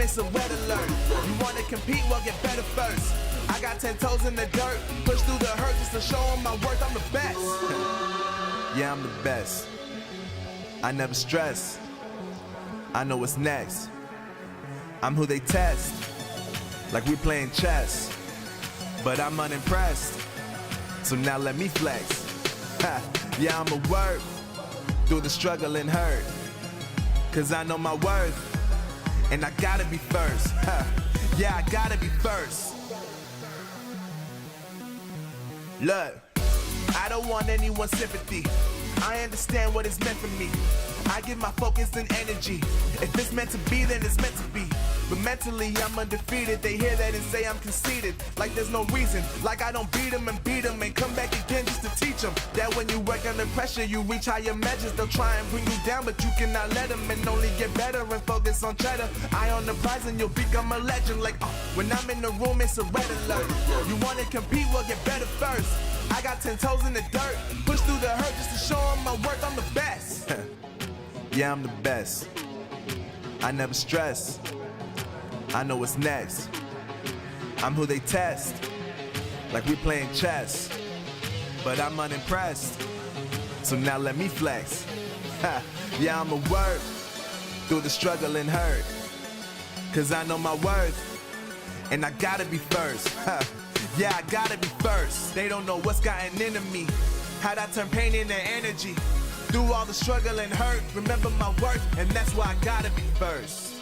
it's a red alert. You wanna compete, well get better first. I got 10 toes in the dirt, push through the hurt just to show them my worth, I'm the best. Yeah, I'm the best. I never stress. I know what's next. I'm who they test, like we playing chess. But I'm unimpressed, so now let me flex. Ha, yeah, I'ma work through the struggle and hurt, cause I know my worth, and I gotta be first. Ha, yeah, I gotta be first. Look, I don't want anyone's sympathy. I understand what it's meant for me. I give my focus and energy. If it's meant to be, then it's meant to be. But mentally, I'm undefeated. They hear that and say I'm conceited. Like there's no reason. Like I don't beat them and come back again just to teach them that when you work under pressure, you reach higher measures. They'll try and bring you down, but you cannot let them, and only get better and focus on cheddar. Eye on the prize and you'll become a legend. Like, when I'm in the room, it's a red alert. You wanna compete, well get better first. I got 10 toes in the dirt, push through the hurt just to show them my worth, I'm the best. Yeah, I'm the best. I never stress. I know what's next. I'm who they test, like we playing chess. But I'm unimpressed, so now let me flex. Ha, yeah, I'ma work through the struggle and hurt, cause I know my worth, and I gotta be first. Ha, yeah, I gotta be first. They don't know what's gotten into me, how'd I turn pain into energy. Through all the struggle and hurt, remember my worth, and that's why I gotta be first.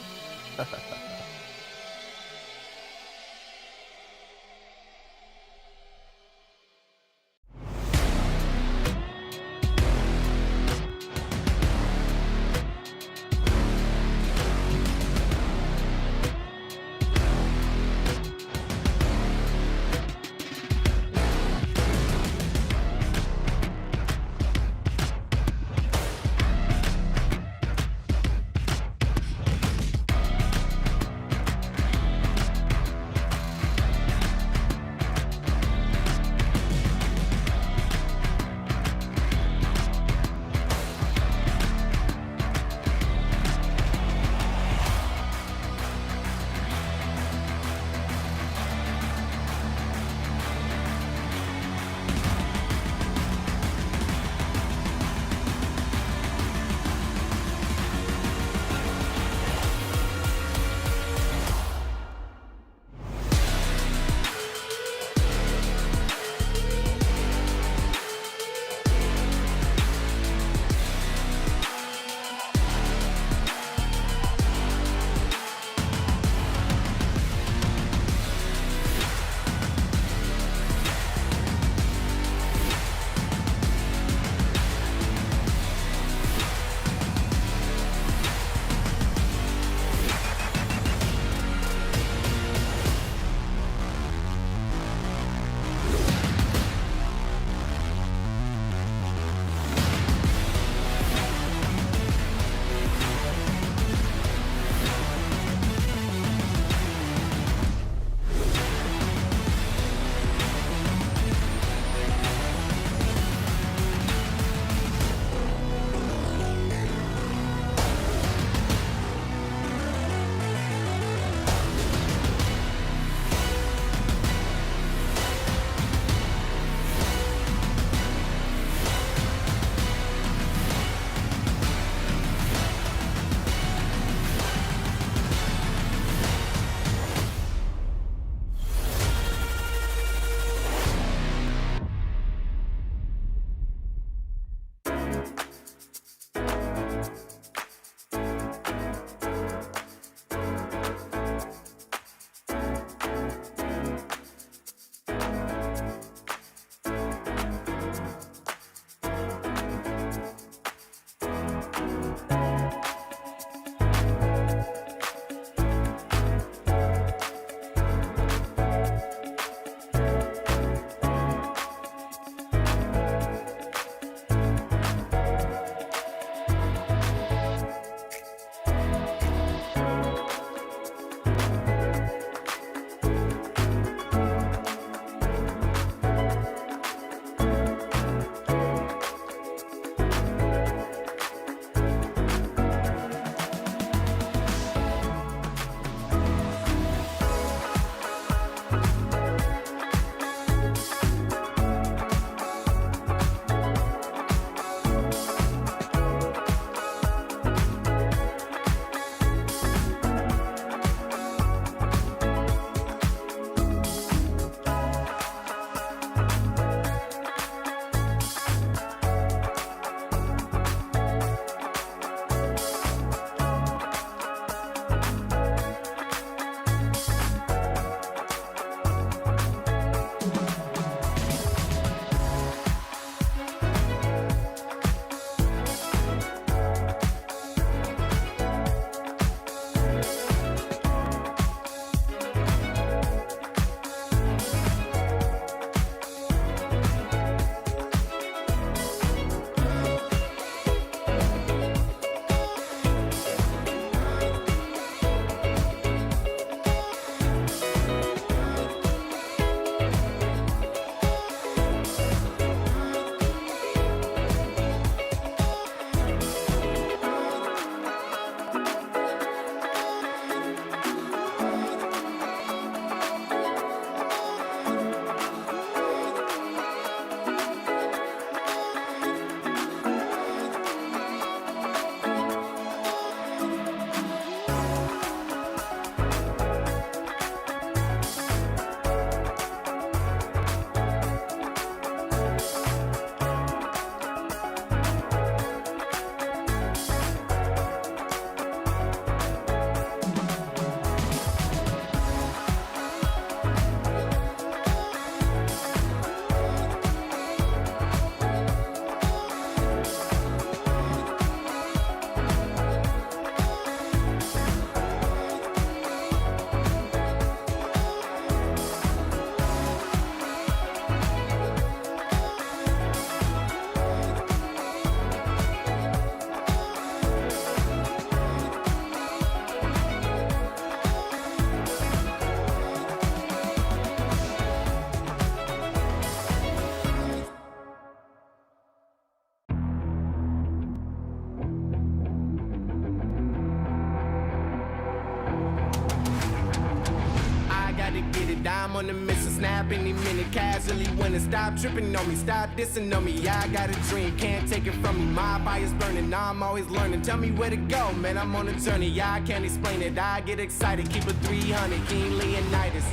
dime on the mission, snap any minute, casually winning. Stop tripping on me, stop dissing on me. Yeah, I got a dream, can't take it from me. My fire's burning, now I'm always learning. Tell me where to go, man, I'm on a journey. Yeah, I can't explain it, I get excited. Keep it 300, King Leonidas.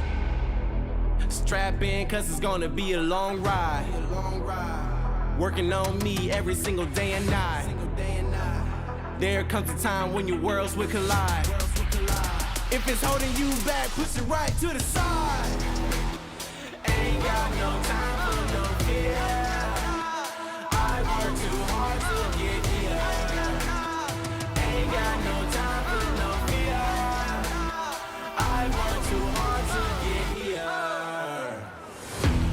Strap in, cause it's gonna be a long ride. Working on me every single day and night. There comes a time when your worlds will collide. If it's holding you back, push it right to the side. Ain't got no time for no fear. I work too hard to get here. Ain't got no time for no fear. I work too hard to get here.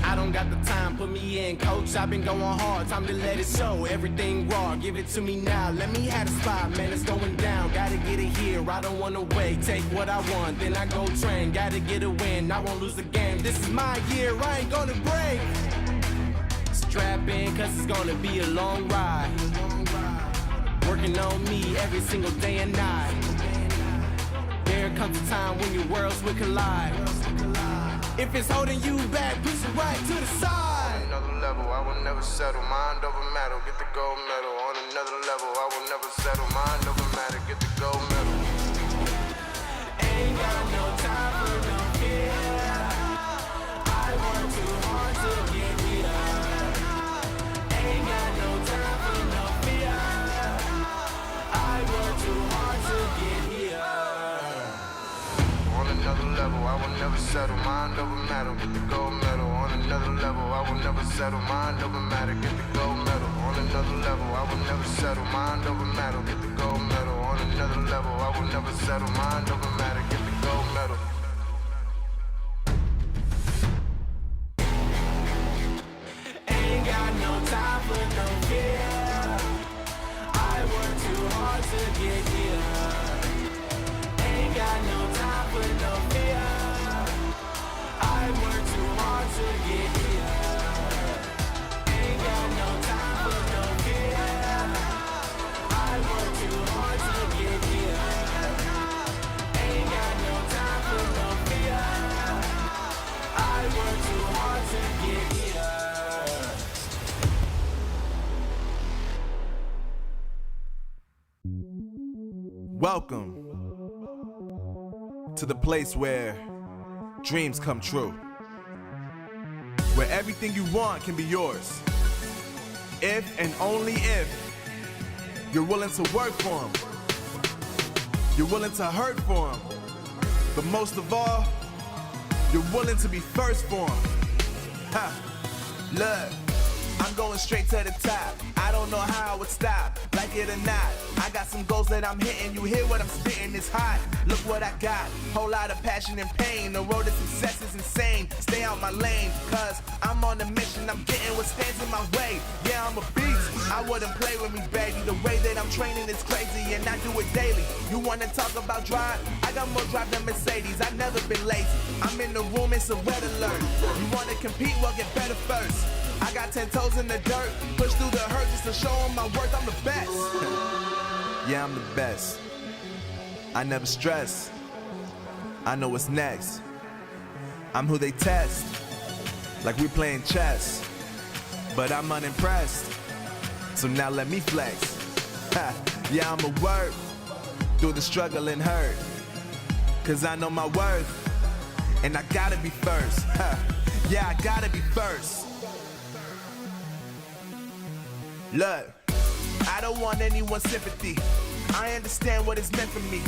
I don't got the time, put me in, coach. I've been going hard, time to let it show. Everything raw, give it to me now. Let me have the spot, man, it's going down. Gotta get it here, I don't wanna wait. Take what I want, then I go train. Gotta get a win, I won't lose the game. This is my year, I ain't gonna break. Strap in, cause it's gonna be a long ride. Working on me every single day and night. There comes a time when your worlds will collide. If it's holding you back, push it right to the side. On another level, I will never settle. Mind over matter, get the gold medal. On another level, I will never settle. Mind over matter, get the gold medal. Ain't got no time for no fear. I work too hard to get here. Ain't got no time for no fear. I work too hard to get here. On another level, I will never settle. Mind over matter, get the gold medal. On another level, I will never settle. Mind over matter, get the gold medal. On another level, I will never settle. Mind over matter, get the gold medal. On another level, I will never settle. Mind over matter, get the gold medal. Ain't got no time for no fear. I work too hard to get here. Ain't got no time for no fear. I work too hard to get here. Ain't got no time for no fear. I work too hard to get here. Ain't got no time for no fear. I work too hard to get here. Welcome to the place where dreams come true, where everything you want can be yours, if and only if you're willing to work for them, you're willing to hurt for them, but most of all, you're willing to be first for them. Ha! Look, I'm going straight to the top. I don't know how I would stop, like it or not. I got some goals that I'm hitting. You hear what I'm spitting, it's hot. Look what I got, whole lot of passion and pain. The road to success is insane. Stay out my lane, cause I'm on a mission. I'm getting what stands in my way. Yeah, I'm a beast, I wouldn't play with me, baby. The way that I'm training is crazy and I do it daily. You wanna talk about drive? I got more drive than Mercedes, I've never been lazy. I'm in the room, it's a red alert. You wanna compete, well get better first. I got 10 toes in the dirt, push through the hurt just to show them my worth. I'm the best. Yeah, I'm the best. I never stress. I know what's next. I'm who they test, like we playing chess. But I'm unimpressed, so now let me flex. Ha, yeah, I'ma work through the struggle and hurt, cause I know my worth, and I gotta be first. Ha, yeah, I gotta be first. Look, I don't want anyone's sympathy. I understand what it's meant for me.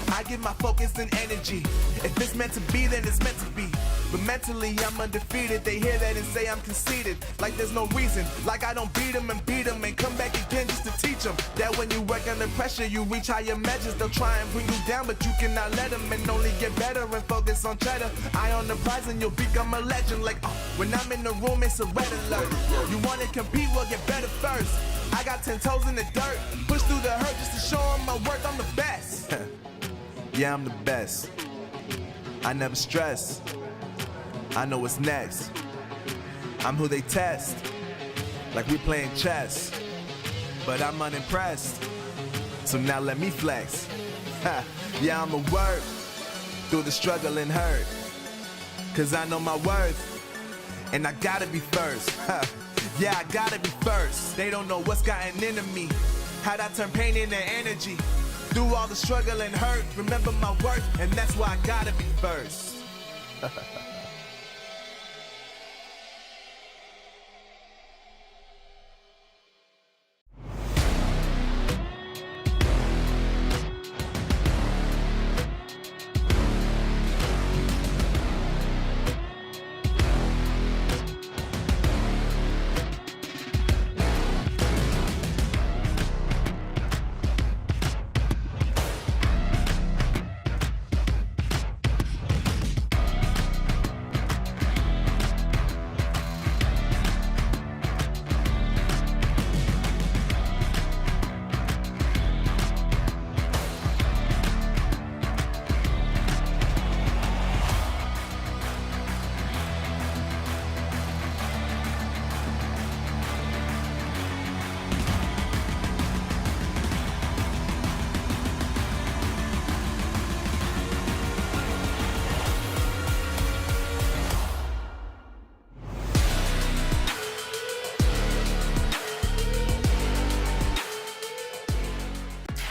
I give my focus and energy. If it's meant to be, then it's meant to be. But mentally, I'm undefeated. They hear that and say I'm conceited. Like there's no reason. Like I don't beat them and come back again just to teach them that when you work under pressure, you reach higher measures. They'll try and bring you down, but you cannot let them, and only get better and focus on cheddar. Eye on the prize and you'll become a legend. Like, when I'm in the room, it's a red alert. You wanna compete, well get better first. I got 10 toes in the dirt, push through the hurt just to show them my worth. I'm the best. Yeah, I'm the best. I never stress. I know what's next. I'm who they test, like we playing chess. But I'm unimpressed, so now let me flex. Ha, yeah, I'ma work through the struggle and hurt, cause I know my worth, and I gotta be first. Yeah, I gotta be first. They don't know what's gotten into me, how'd I turn pain into energy. Through all the struggle and hurt, remember my worth, and that's why I gotta be first.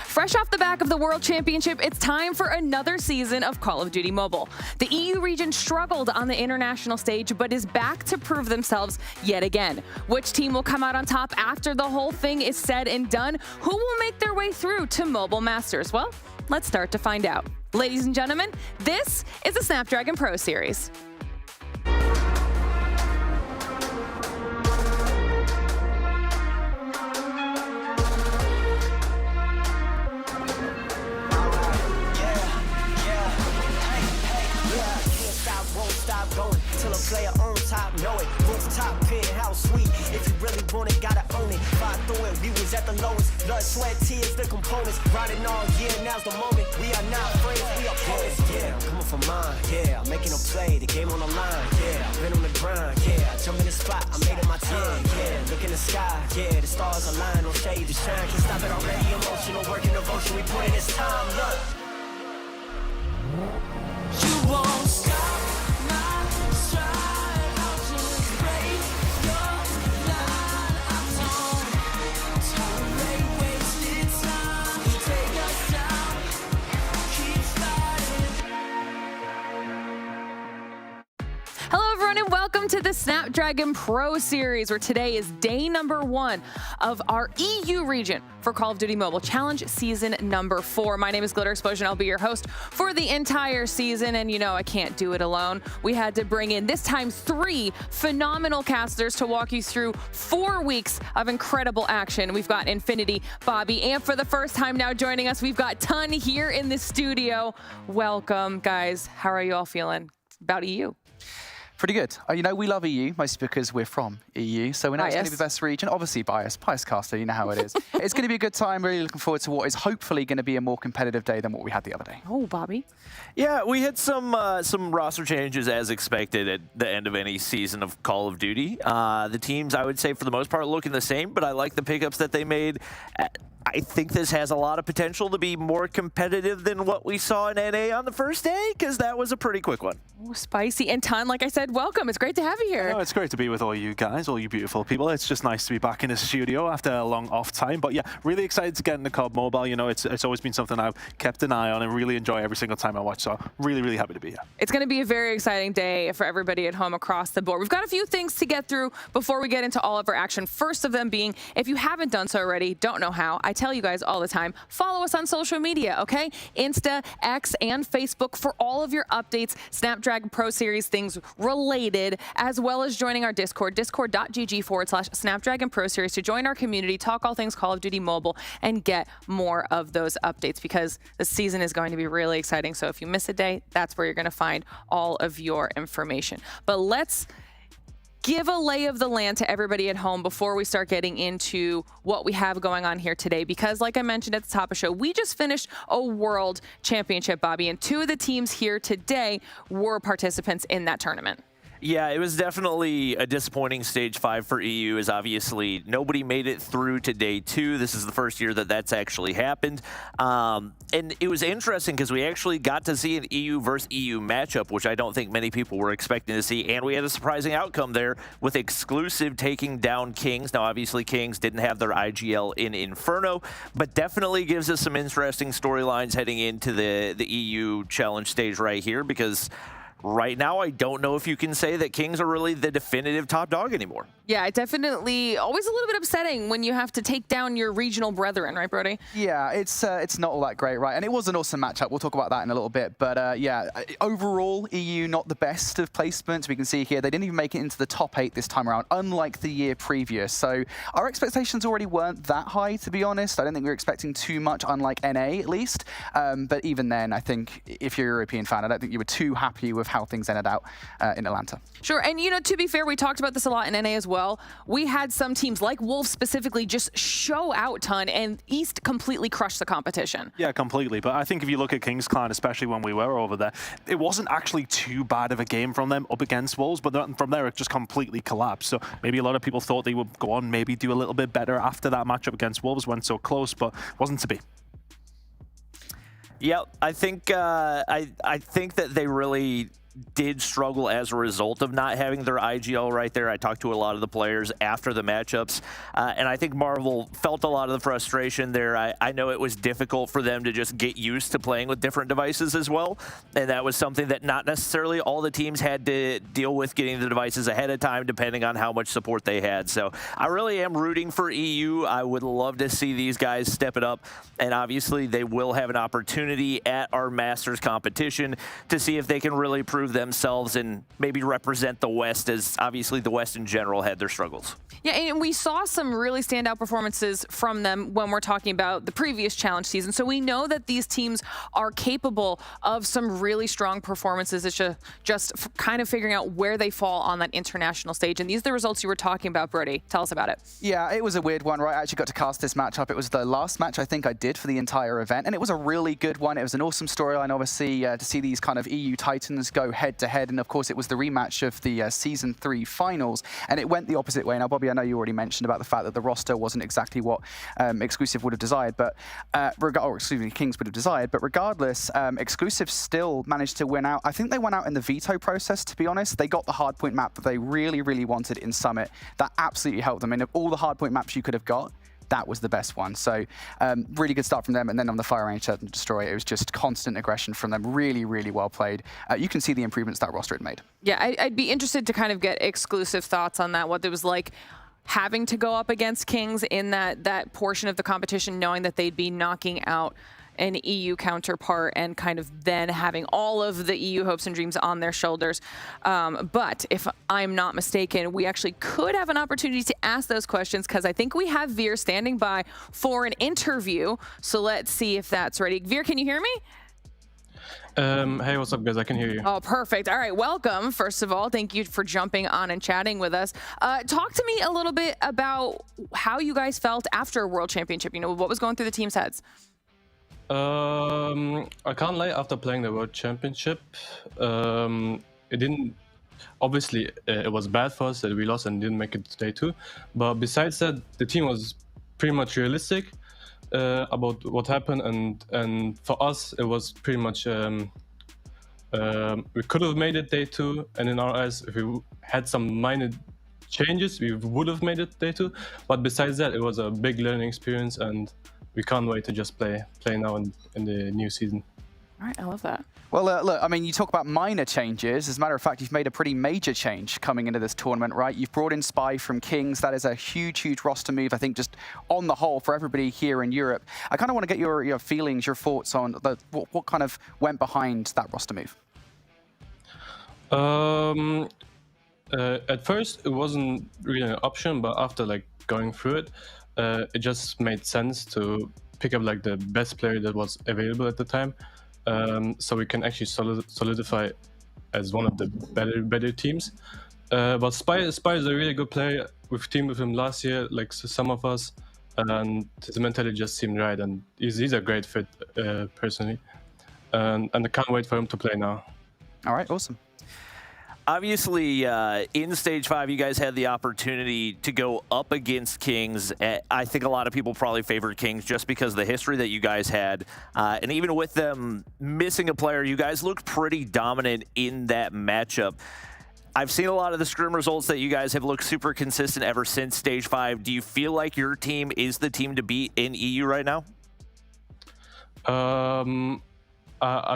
Fresh off the back of the World Championship, it's time for another season of Call of Duty Mobile. The EU region struggled on the international stage, but is back to prove themselves yet again. Which team will come out on top after the whole thing is said and done? Who will make their way through to Mobile Masters? Well, let's start to find out. Ladies and gentlemen, this is the Snapdragon Pro Series. Player on top, know it. Rooftop, penthouse suite. If you really want it, gotta own it. Fight through it, we was at the lowest. Blood, sweat, tears, the components. Riding all year, now's the moment. We are not friends, we are opponents. Yeah, I'm coming for mine. Yeah, I'm making a play, the game on the line. Yeah, I've been on the grind. Yeah, I jump in the spot, I made it my time. Yeah, look in the sky. Yeah, the stars align, no shade to shine. Can't stop it already. Emotional work and devotion. We put in this time. Look, you won't stop. Welcome to the Snapdragon Pro Series, where today is day number 1 of our EU region for Call of Duty Mobile Challenge Season number 4. My name is Glitter Explosion. I'll be your host for the entire season, and you know I can't do it alone. We had to bring in, this time, 3 phenomenal casters to walk you through 4 weeks of incredible action. We've got Infinity, Bobby, and for the first time now joining us, we've got Ton here in the studio. Welcome, guys. How are you all feeling about EU? Pretty good. You know, we love EU, mostly because we're from EU, so we know it's going to be the best region. Obviously biased caster, you know how it is. It's going to be a good time. Really looking forward to what is hopefully going to be a more competitive day than what we had the other day. Oh, Bobby. Yeah, we had some roster changes as expected at the end of any season of Call of Duty. The teams, I would say, for the most part, looking the same, but I like the pickups that they made. I think this has a lot of potential to be more competitive than what we saw in NA on the first day, because that was a pretty quick one. Oh, spicy. And Ton, like I said, welcome. It's great to have you here. No, it's great to be with all you guys, all you beautiful people. It's just nice to be back in the studio after a long off time. But yeah, really excited to get into COD Mobile. You know, it's always been something I've kept an eye on and really enjoy every single time I watch. So really, really happy to be here. It's going to be a very exciting day for everybody at home across the board. We've got a few things to get through before we get into all of our action. First of them being, if you haven't done so already, don't know how, I tell you guys all the time, follow us on social media, okay? Insta, X, and Facebook for all of your updates, Snapdragon Pro Series things related, as well as joining our Discord, discord.gg/Snapdragon Pro Series, to join our community, talk all things Call of Duty Mobile, and get more of those updates, because the season is going to be really exciting. So if you miss a day, that's where you're going to find all of your information. But let's give a lay of the land to everybody at home before we start getting into what we have going on here today, because like I mentioned at the top of the show, we just finished a World Championship, Bobby, and 2 of the teams here today were participants in that tournament. Yeah, it was definitely a disappointing stage 5 for EU, as obviously nobody made it through to day 2. This is the first year that that's actually happened. And it was interesting because we actually got to see an EU versus EU matchup, which I don't think many people were expecting to see. And we had a surprising outcome there with Exclusive taking down Kings. Now, obviously, Kings didn't have their IGL in Inferno, but definitely gives us some interesting storylines heading into the EU challenge stage right here, because right now, I don't know if you can say that Kings are really the definitive top dog anymore. Yeah, it definitely always a little bit upsetting when you have to take down your regional brethren, right, Brody? Yeah, it's not all that great, right? And it was an awesome matchup. We'll talk about that in a little bit. But yeah, overall, EU not the best of placements. We can see here they didn't even make it into the top 8 this time around, unlike the year previous. So our expectations already weren't that high, to be honest. I don't think we were expecting too much, unlike NA at least. But even then, I think if you're a European fan, I don't think you were too happy with how things ended out in Atlanta. Sure, and you know, to be fair, we talked about this a lot in NA as well. We had some teams like Wolves specifically just show out ton, and East completely crushed the competition. Yeah, completely. But I think if you look at Kings Clan, especially when we were over there, it wasn't actually too bad of a game from them up against Wolves, but then from there it just completely collapsed. So maybe a lot of people thought they would go on, maybe do a little bit better after that matchup against Wolves went so close, but wasn't to be. Yeah, I think I think that they really did struggle as a result of not having their IGL right there. I talked to a lot of the players after the matchups, and I think Marvel felt a lot of the frustration there. I know it was difficult for them to just get used to playing with different devices as well, and that was something that not necessarily all the teams had to deal with, getting the devices ahead of time, depending on how much support they had. So I really am rooting for EU. I would love to see these guys step it up, and obviously they will have an opportunity at our Masters competition to see if they can really prove themselves and maybe represent the West, as obviously the West in general had their struggles. Yeah, and we saw some really standout performances from them when we're talking about the previous challenge season. So we know that these teams are capable of some really strong performances. It's just kind of figuring out where they fall on that international stage. And these are the results you were talking about, Brody. Tell us about it. Yeah, it was a weird one, right? I actually got to cast this matchup. It was the last match I think I did for the entire event, and it was a really good one. It was an awesome storyline, obviously, to see these kind of EU Titans go head-to-head, and of course it was the rematch of the Season 3 finals, and it went the opposite way. Now, Bobby, I know you already mentioned about the fact that the roster wasn't exactly what Exclusive would have desired, but Kings would have desired, but regardless, Exclusive still managed to win out. I think they went out in the veto process, to be honest. They got the Hardpoint map that they really, really wanted in Summit. That absolutely helped them. I mean, of all the Hardpoint maps you could have got, that was the best one. So really good start from them. And then on the Fire Range Search and Destroy, it was just constant aggression from them. Really, really well played. You can see the improvements that roster had made. Yeah, I'd be interested to kind of get Exclusive thoughts on that, what it was like having to go up against Kings in that portion of the competition, knowing that they'd be knocking out an EU counterpart and kind of then having all of the EU hopes and dreams on their shoulders. But if I'm not mistaken, we actually could have an opportunity to ask those questions, because I think we have Veer standing by for an interview. So let's see if that's ready. Veer, can you hear me? Hey, what's up, guys? I can hear you. Oh, perfect. All right, welcome, first of all. Thank you for jumping on and chatting with us. Talk to me a little bit about how you guys felt after World Championship. You know, what was going through the team's heads? I can't lie, after playing the World Championship, it didn't, obviously it was bad for us that we lost and didn't make it to day 2, but besides that, the team was pretty much realistic about what happened, and for us it was pretty much we could have made it day 2, and in our eyes, if we had some minor changes, we would have made it day 2, but besides that, it was a big learning experience, and we can't wait to just play now in the new season. All right, I love that. Well, look, I mean, you talk about minor changes. As a matter of fact, you've made a pretty major change coming into this tournament, right? You've brought in Spy from Kings. That is a huge, huge roster move, I think, just on the whole for everybody here in Europe. I kind of want to get your feelings, your thoughts on what kind of went behind that roster move. At first, it wasn't really an option, but after going through it, it just made sense to pick up the best player that was available at the time, so we can actually solidify as one of the better teams. But Spy is a really good player. We've teamed with him last year, like some of us, and his mentality just seemed right, and he's a great fit personally, and I can't wait for him to play now. All right, awesome. Obviously, in Stage 5, you guys had the opportunity to go up against Kings. I think a lot of people probably favored Kings just because of the history that you guys had. And even with them missing a player, you guys looked pretty dominant in that matchup. I've seen a lot of the scrim results that you guys have looked super consistent ever since Stage 5. Do you feel like your team is the team to beat in EU right now? I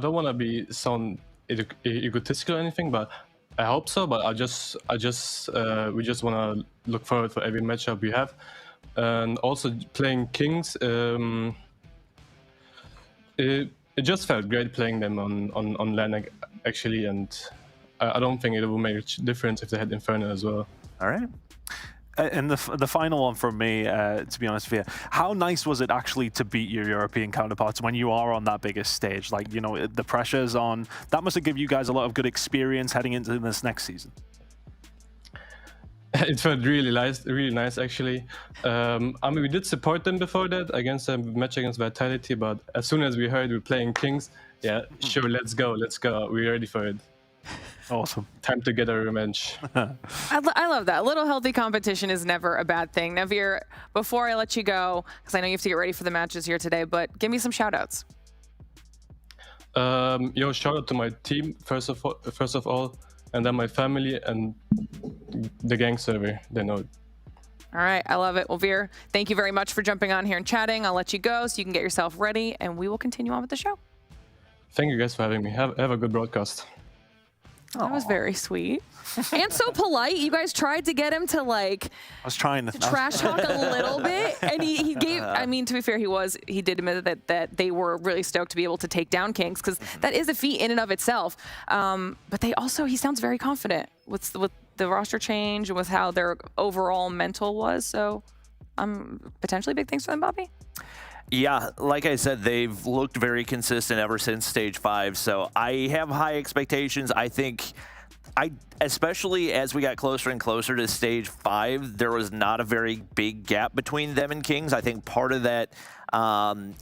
don't want to sound egotistical or anything, but I hope so. But we just want to look forward for every matchup we have, and also playing Kings. It just felt great playing them on LAN actually, and I don't think it will make a difference if they had Inferno as well. All right. And the final one from me, to be honest with you, how nice was it actually to beat your European counterparts when you are on that biggest stage? Like, you know, the pressure's on. That must have given you guys a lot of good experience heading into this next season. It felt really nice actually. I mean, we did support them before that against a match against Vitality, but as soon as we heard we're playing Kings, yeah, sure, let's go. We're ready for it. Awesome. Time to get a revenge. I love that. A little healthy competition is never a bad thing. Navir, before I let you go, because I know you have to get ready for the matches here today, but give me some shout-outs. Shout out to my team, first of all, and then my family and the gang server. They know it. All right, I love it. Well, Veer, thank you very much for jumping on here and chatting. I'll let you go so you can get yourself ready, and we will continue on with the show. Thank you guys for having me. Have a good broadcast. That was very sweet. And so polite. You guys tried to get him to, like, I was trying to trash talk a little bit. And he gave, I mean, to be fair, he did admit that they were really stoked to be able to take down Kings, because that is a feat in and of itself. But he sounds very confident with the roster change and with how their overall mental was. So potentially big things for them, Bobby. Yeah, like I said, they've looked very consistent ever since Stage 5, so I have high expectations. I think, especially as we got closer and closer to Stage 5, there was not a very big gap between them and Kings. I think part of that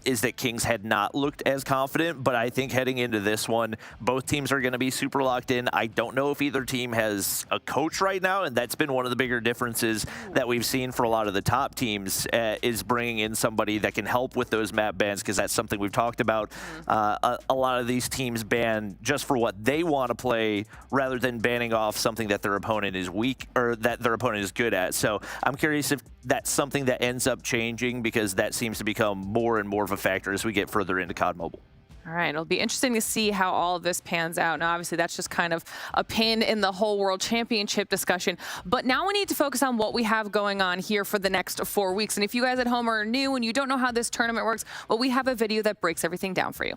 is that Kings had not looked as confident, but I think heading into this one, both teams are going to be super locked in. I don't know if either team has a coach right now, and that's been one of the bigger differences that we've seen for a lot of the top teams, is bringing in somebody that can help with those map bans, because that's something we've talked about. A lot of these teams ban just for what they want to play rather than banning off something that their opponent is weak or that their opponent is good at. So I'm curious if that's something that ends up changing, because that seems to become more and more of a factor as we get further into COD Mobile. All right, it'll be interesting to see how all of this pans out. Now, obviously, that's just kind of a pin in the whole World Championship discussion. But now we need to focus on what we have going on here for the next 4 weeks. And if you guys at home are new and you don't know how this tournament works, well, we have a video that breaks everything down for you.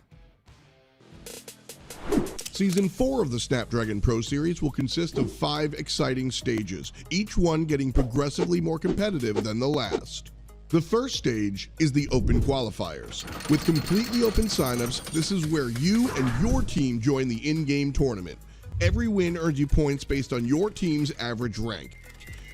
Season 4 of the Snapdragon Pro Series will consist of 5 exciting stages, each one getting progressively more competitive than the last. The first stage is the Open Qualifiers. With completely open signups, this is where you and your team join the in-game tournament. Every win earns you points based on your team's average rank.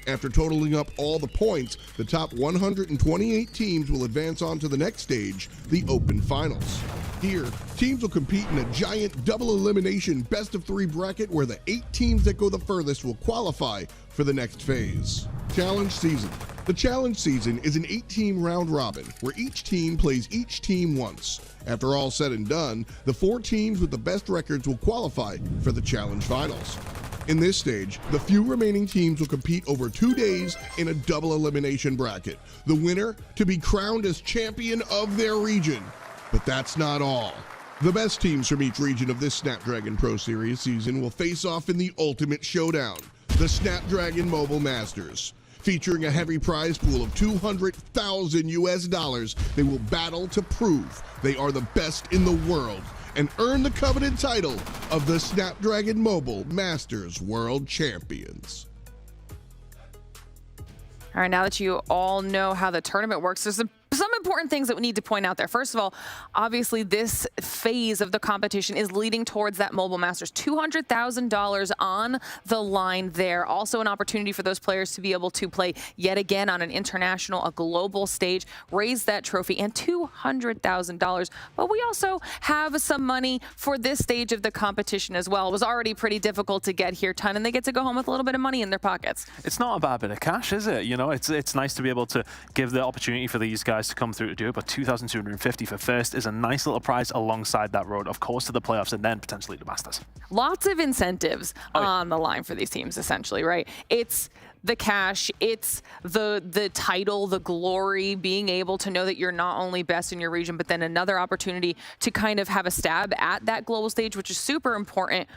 After totaling up all the points, the top 128 teams will advance on to the next stage, the Open Finals. Here, teams will compete in a giant double elimination best-of-3 bracket where the 8 teams that go the furthest will qualify for the next phase. Challenge Season. The Challenge Season is an 8-team round robin where each team plays each team once. After all said and done, the 4 teams with the best records will qualify for the Challenge Finals. In this stage, the few remaining teams will compete over 2 days in a double elimination bracket. The winner to be crowned as champion of their region. But that's not all. The best teams from each region of this Snapdragon Pro Series season will face off in the ultimate showdown, the Snapdragon Mobile Masters. Featuring a heavy prize pool of $200,000, they will battle to prove they are the best in the world and earn the coveted title of the Snapdragon Mobile Masters World Champions. All right, now that you all know how the tournament works, there's some important things that we need to point out there. First of all, obviously this phase of the competition is leading towards that Mobile Masters. $200,000 on the line there. Also an opportunity for those players to be able to play yet again on an international, a global stage, raise that trophy, and $200,000. But we also have some money for this stage of the competition as well. It was already pretty difficult to get here, Ton, and they get to go home with a little bit of money in their pockets. It's not a bad bit of cash, is it? You know, it's nice to be able to give the opportunity for these guys to come through to do it, but $2,250 for first is a nice little prize alongside that road, of course, to the playoffs and then potentially the Masters. Lots of incentives on the line for these teams, essentially, right? It's the cash, it's the title, the glory, being able to know that you're not only best in your region, but then another opportunity to kind of have a stab at that global stage, which is super important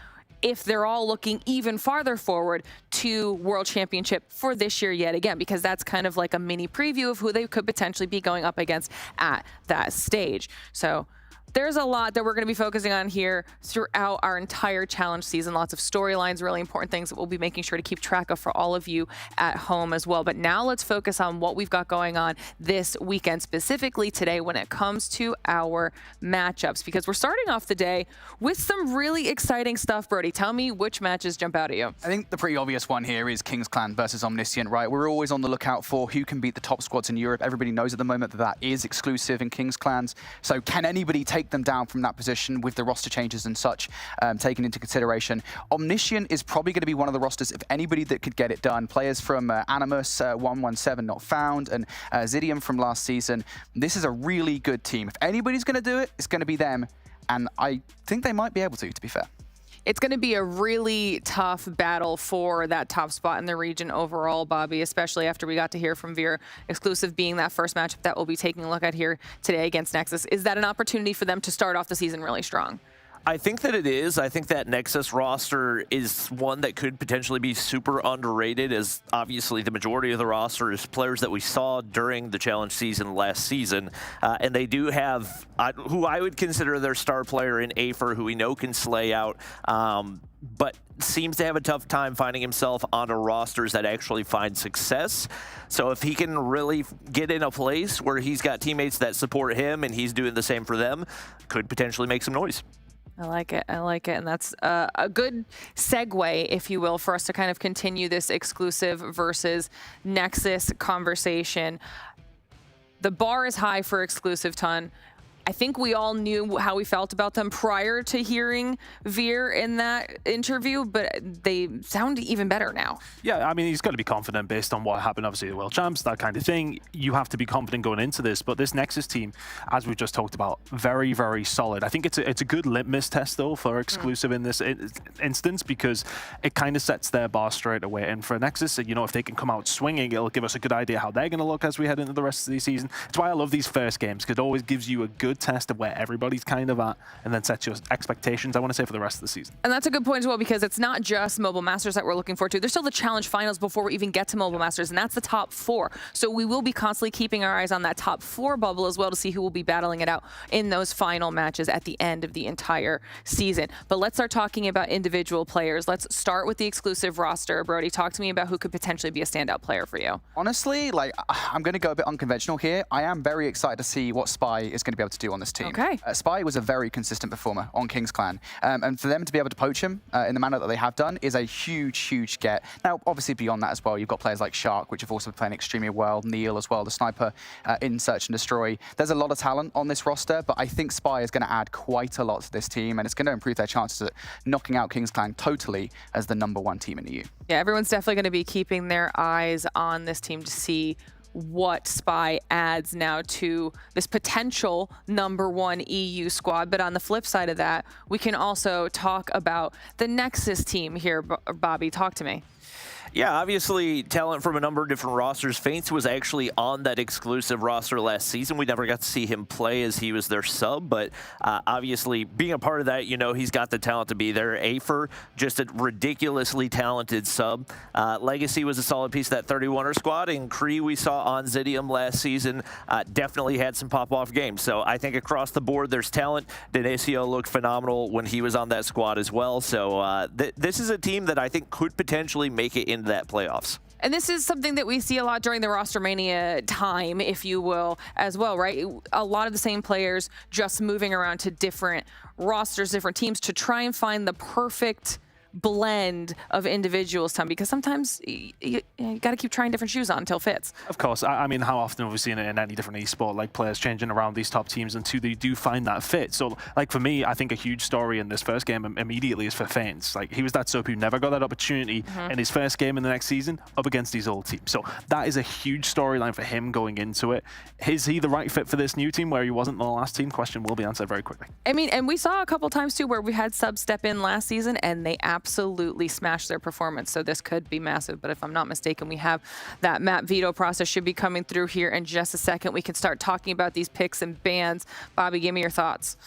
if they're all looking even farther forward to World Championship for this year yet again, because that's kind of like a mini preview of who they could potentially be going up against at that stage. So there's a lot that we're going to be focusing on here throughout our entire challenge season. Lots of storylines, really important things that we'll be making sure to keep track of for all of you at home as well. But now let's focus on what we've got going on this weekend, specifically today when it comes to our matchups, because we're starting off the day with some really exciting stuff. Brody, tell me which matches jump out at you. I think the pretty obvious one here is Kings Clan versus Omniscient, right? We're always on the lookout for who can beat the top squads in Europe. Everybody knows at the moment that that is exclusive in Kings Clans. So can anybody take them down from that position with the roster changes and such taken into consideration? Omniscient is probably going to be one of the rosters, if anybody, that could get it done. Players from Animus, 117 Not Found, and Zidium from last season. This is a really good team. If anybody's going to do it, it's going to be them. And I think they might be able to be fair. It's going to be a really tough battle for that top spot in the region overall, Bobby, especially after we got to hear from Veer, exclusive being that first matchup that we'll be taking a look at here today against Nexus. Is that an opportunity for them to start off the season really strong? I think that it is. I think that Nexus roster is one that could potentially be super underrated, as obviously the majority of the roster is players that we saw during the challenge season last season. And they do have who I would consider their star player in Afer, who we know can slay out, but seems to have a tough time finding himself onto rosters that actually find success. So if he can really get in a place where he's got teammates that support him and he's doing the same for them, could potentially make some noise. I like it. I like it. And that's a good segue, if you will, for us to kind of continue this exclusive versus Nexus conversation. The bar is high for exclusive, Ton. I think we all knew how we felt about them prior to hearing Veer in that interview, but they sound even better now. Yeah, I mean, he's got to be confident based on what happened, obviously, the World Champs, that kind of thing. You have to be confident going into this, but this Nexus team, as we've just talked about, very, very solid. I think it's a good litmus test, though, for exclusive in this instance, because it kind of sets their bar straight away. And for Nexus, you know, if they can come out swinging, it'll give us a good idea how they're going to look as we head into the rest of the season. It's why I love these first games, because it always gives you a good test of where everybody's kind of at, and then sets your expectations, I want to say, for the rest of the season. And that's a good point as well, because it's not just Mobile Masters that we're looking forward to. There's still the Challenge Finals before we even get to Mobile Masters, and that's the top 4. So we will be constantly keeping our eyes on that top 4 bubble as well to see who will be battling it out in those final matches at the end of the entire season. But let's start talking about individual players. Let's start with the exclusive roster. Brody, talk to me about who could potentially be a standout player for you. Honestly, like, I'm going to go a bit unconventional here. I am very excited to see what Spy is going to be able to do on this team. Okay. Spy was a very consistent performer on Kings Clan, and for them to be able to poach him in the manner that they have done is a huge, huge get. Now, obviously, beyond that as well, you've got players like Shark, which have also been playing extremely well, Neil as well, the sniper in Search and Destroy. There's a lot of talent on this roster, but I think Spy is going to add quite a lot to this team, and it's going to improve their chances at knocking out Kings Clan totally as the #1 team in the EU. Yeah, everyone's definitely going to be keeping their eyes on this team to see what Spy adds now to this potential #1 EU squad. But on the flip side of that, we can also talk about the Nexus team here. Bobby, talk to me. Yeah, obviously talent from a number of different rosters. Faints was actually on that exclusive roster last season. We never got to see him play as he was their sub, but obviously being a part of that, you know, he's got the talent to be there. Afer, just a ridiculously talented sub. Legacy was a solid piece of that 31er squad, and Kree we saw on Zidium last season definitely had some pop-off games. So I think across the board there's talent. Denisio looked phenomenal when he was on that squad as well. So this is a team that I think could potentially make it into that playoffs. And this is something that we see a lot during the roster mania time, if you will, as well, right? A lot of the same players just moving around to different rosters, different teams to try and find the perfect blend of individuals, Tom, because sometimes you got to keep trying different shoes on until it fits. Of course. I mean, how often have we seen it in any different esport, like players changing around these top teams until they do find that fit? So, like for me, I think a huge story in this first game immediately is for Faints. Like, he was that sub who never got that opportunity in his first game in the next season up against these old teams. So that is a huge storyline for him going into it. Is he the right fit for this new team where he wasn't in the last team? Question will be answered very quickly. I mean, and we saw a couple times too where we had subs step in last season and they absolutely smashed their performance. So this could be massive. But if I'm not mistaken, we have that map veto process should be coming through here in just a second. We can start talking about these picks and bans. Bobby, give me your thoughts.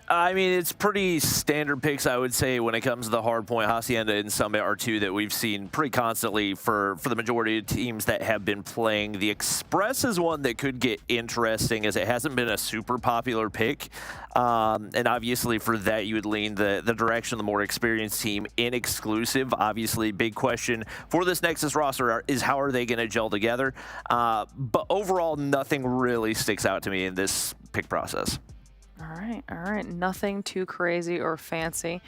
I mean, it's pretty standard picks, I would say, when it comes to the Hardpoint. Hacienda and Summit are two that we've seen pretty constantly for the majority of teams that have been playing. The Express is one that could get interesting as it hasn't been a super popular pick. And obviously for that, you would lean the direction of the more experienced team in exclusive. Obviously, big question for this Nexus roster is how are they going to gel together? But overall, nothing really sticks out to me in this pick process. All right. Nothing too crazy or fancy.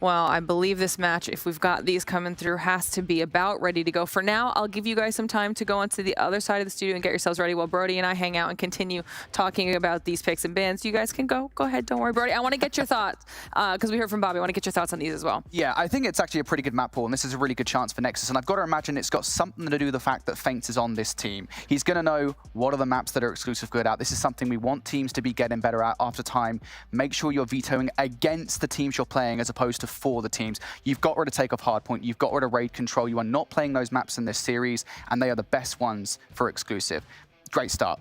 Well, I believe this match, if we've got these coming through, has to be about ready to go. For now, I'll give you guys some time to go onto the other side of the studio and get yourselves ready while Brody and I hang out and continue talking about these picks and bans. You guys can go ahead. Don't worry, Brody. I want to get your thoughts because we heard from Bobby. I want to get your thoughts on these as well. Yeah, I think it's actually a pretty good map pool, and this is a really good chance for Nexus. And I've got to imagine it's got something to do with the fact that Faints is on this team. He's going to know what are the maps that are exclusive good at. This is something we want teams to be getting better at after time. Make sure you're vetoing against the teams you're playing as opposed to for the teams. You've got rid of Takeoff Hardpoint. You've got rid of Raid Control. You are not playing those maps in this series, and they are the best ones for exclusive. Great start.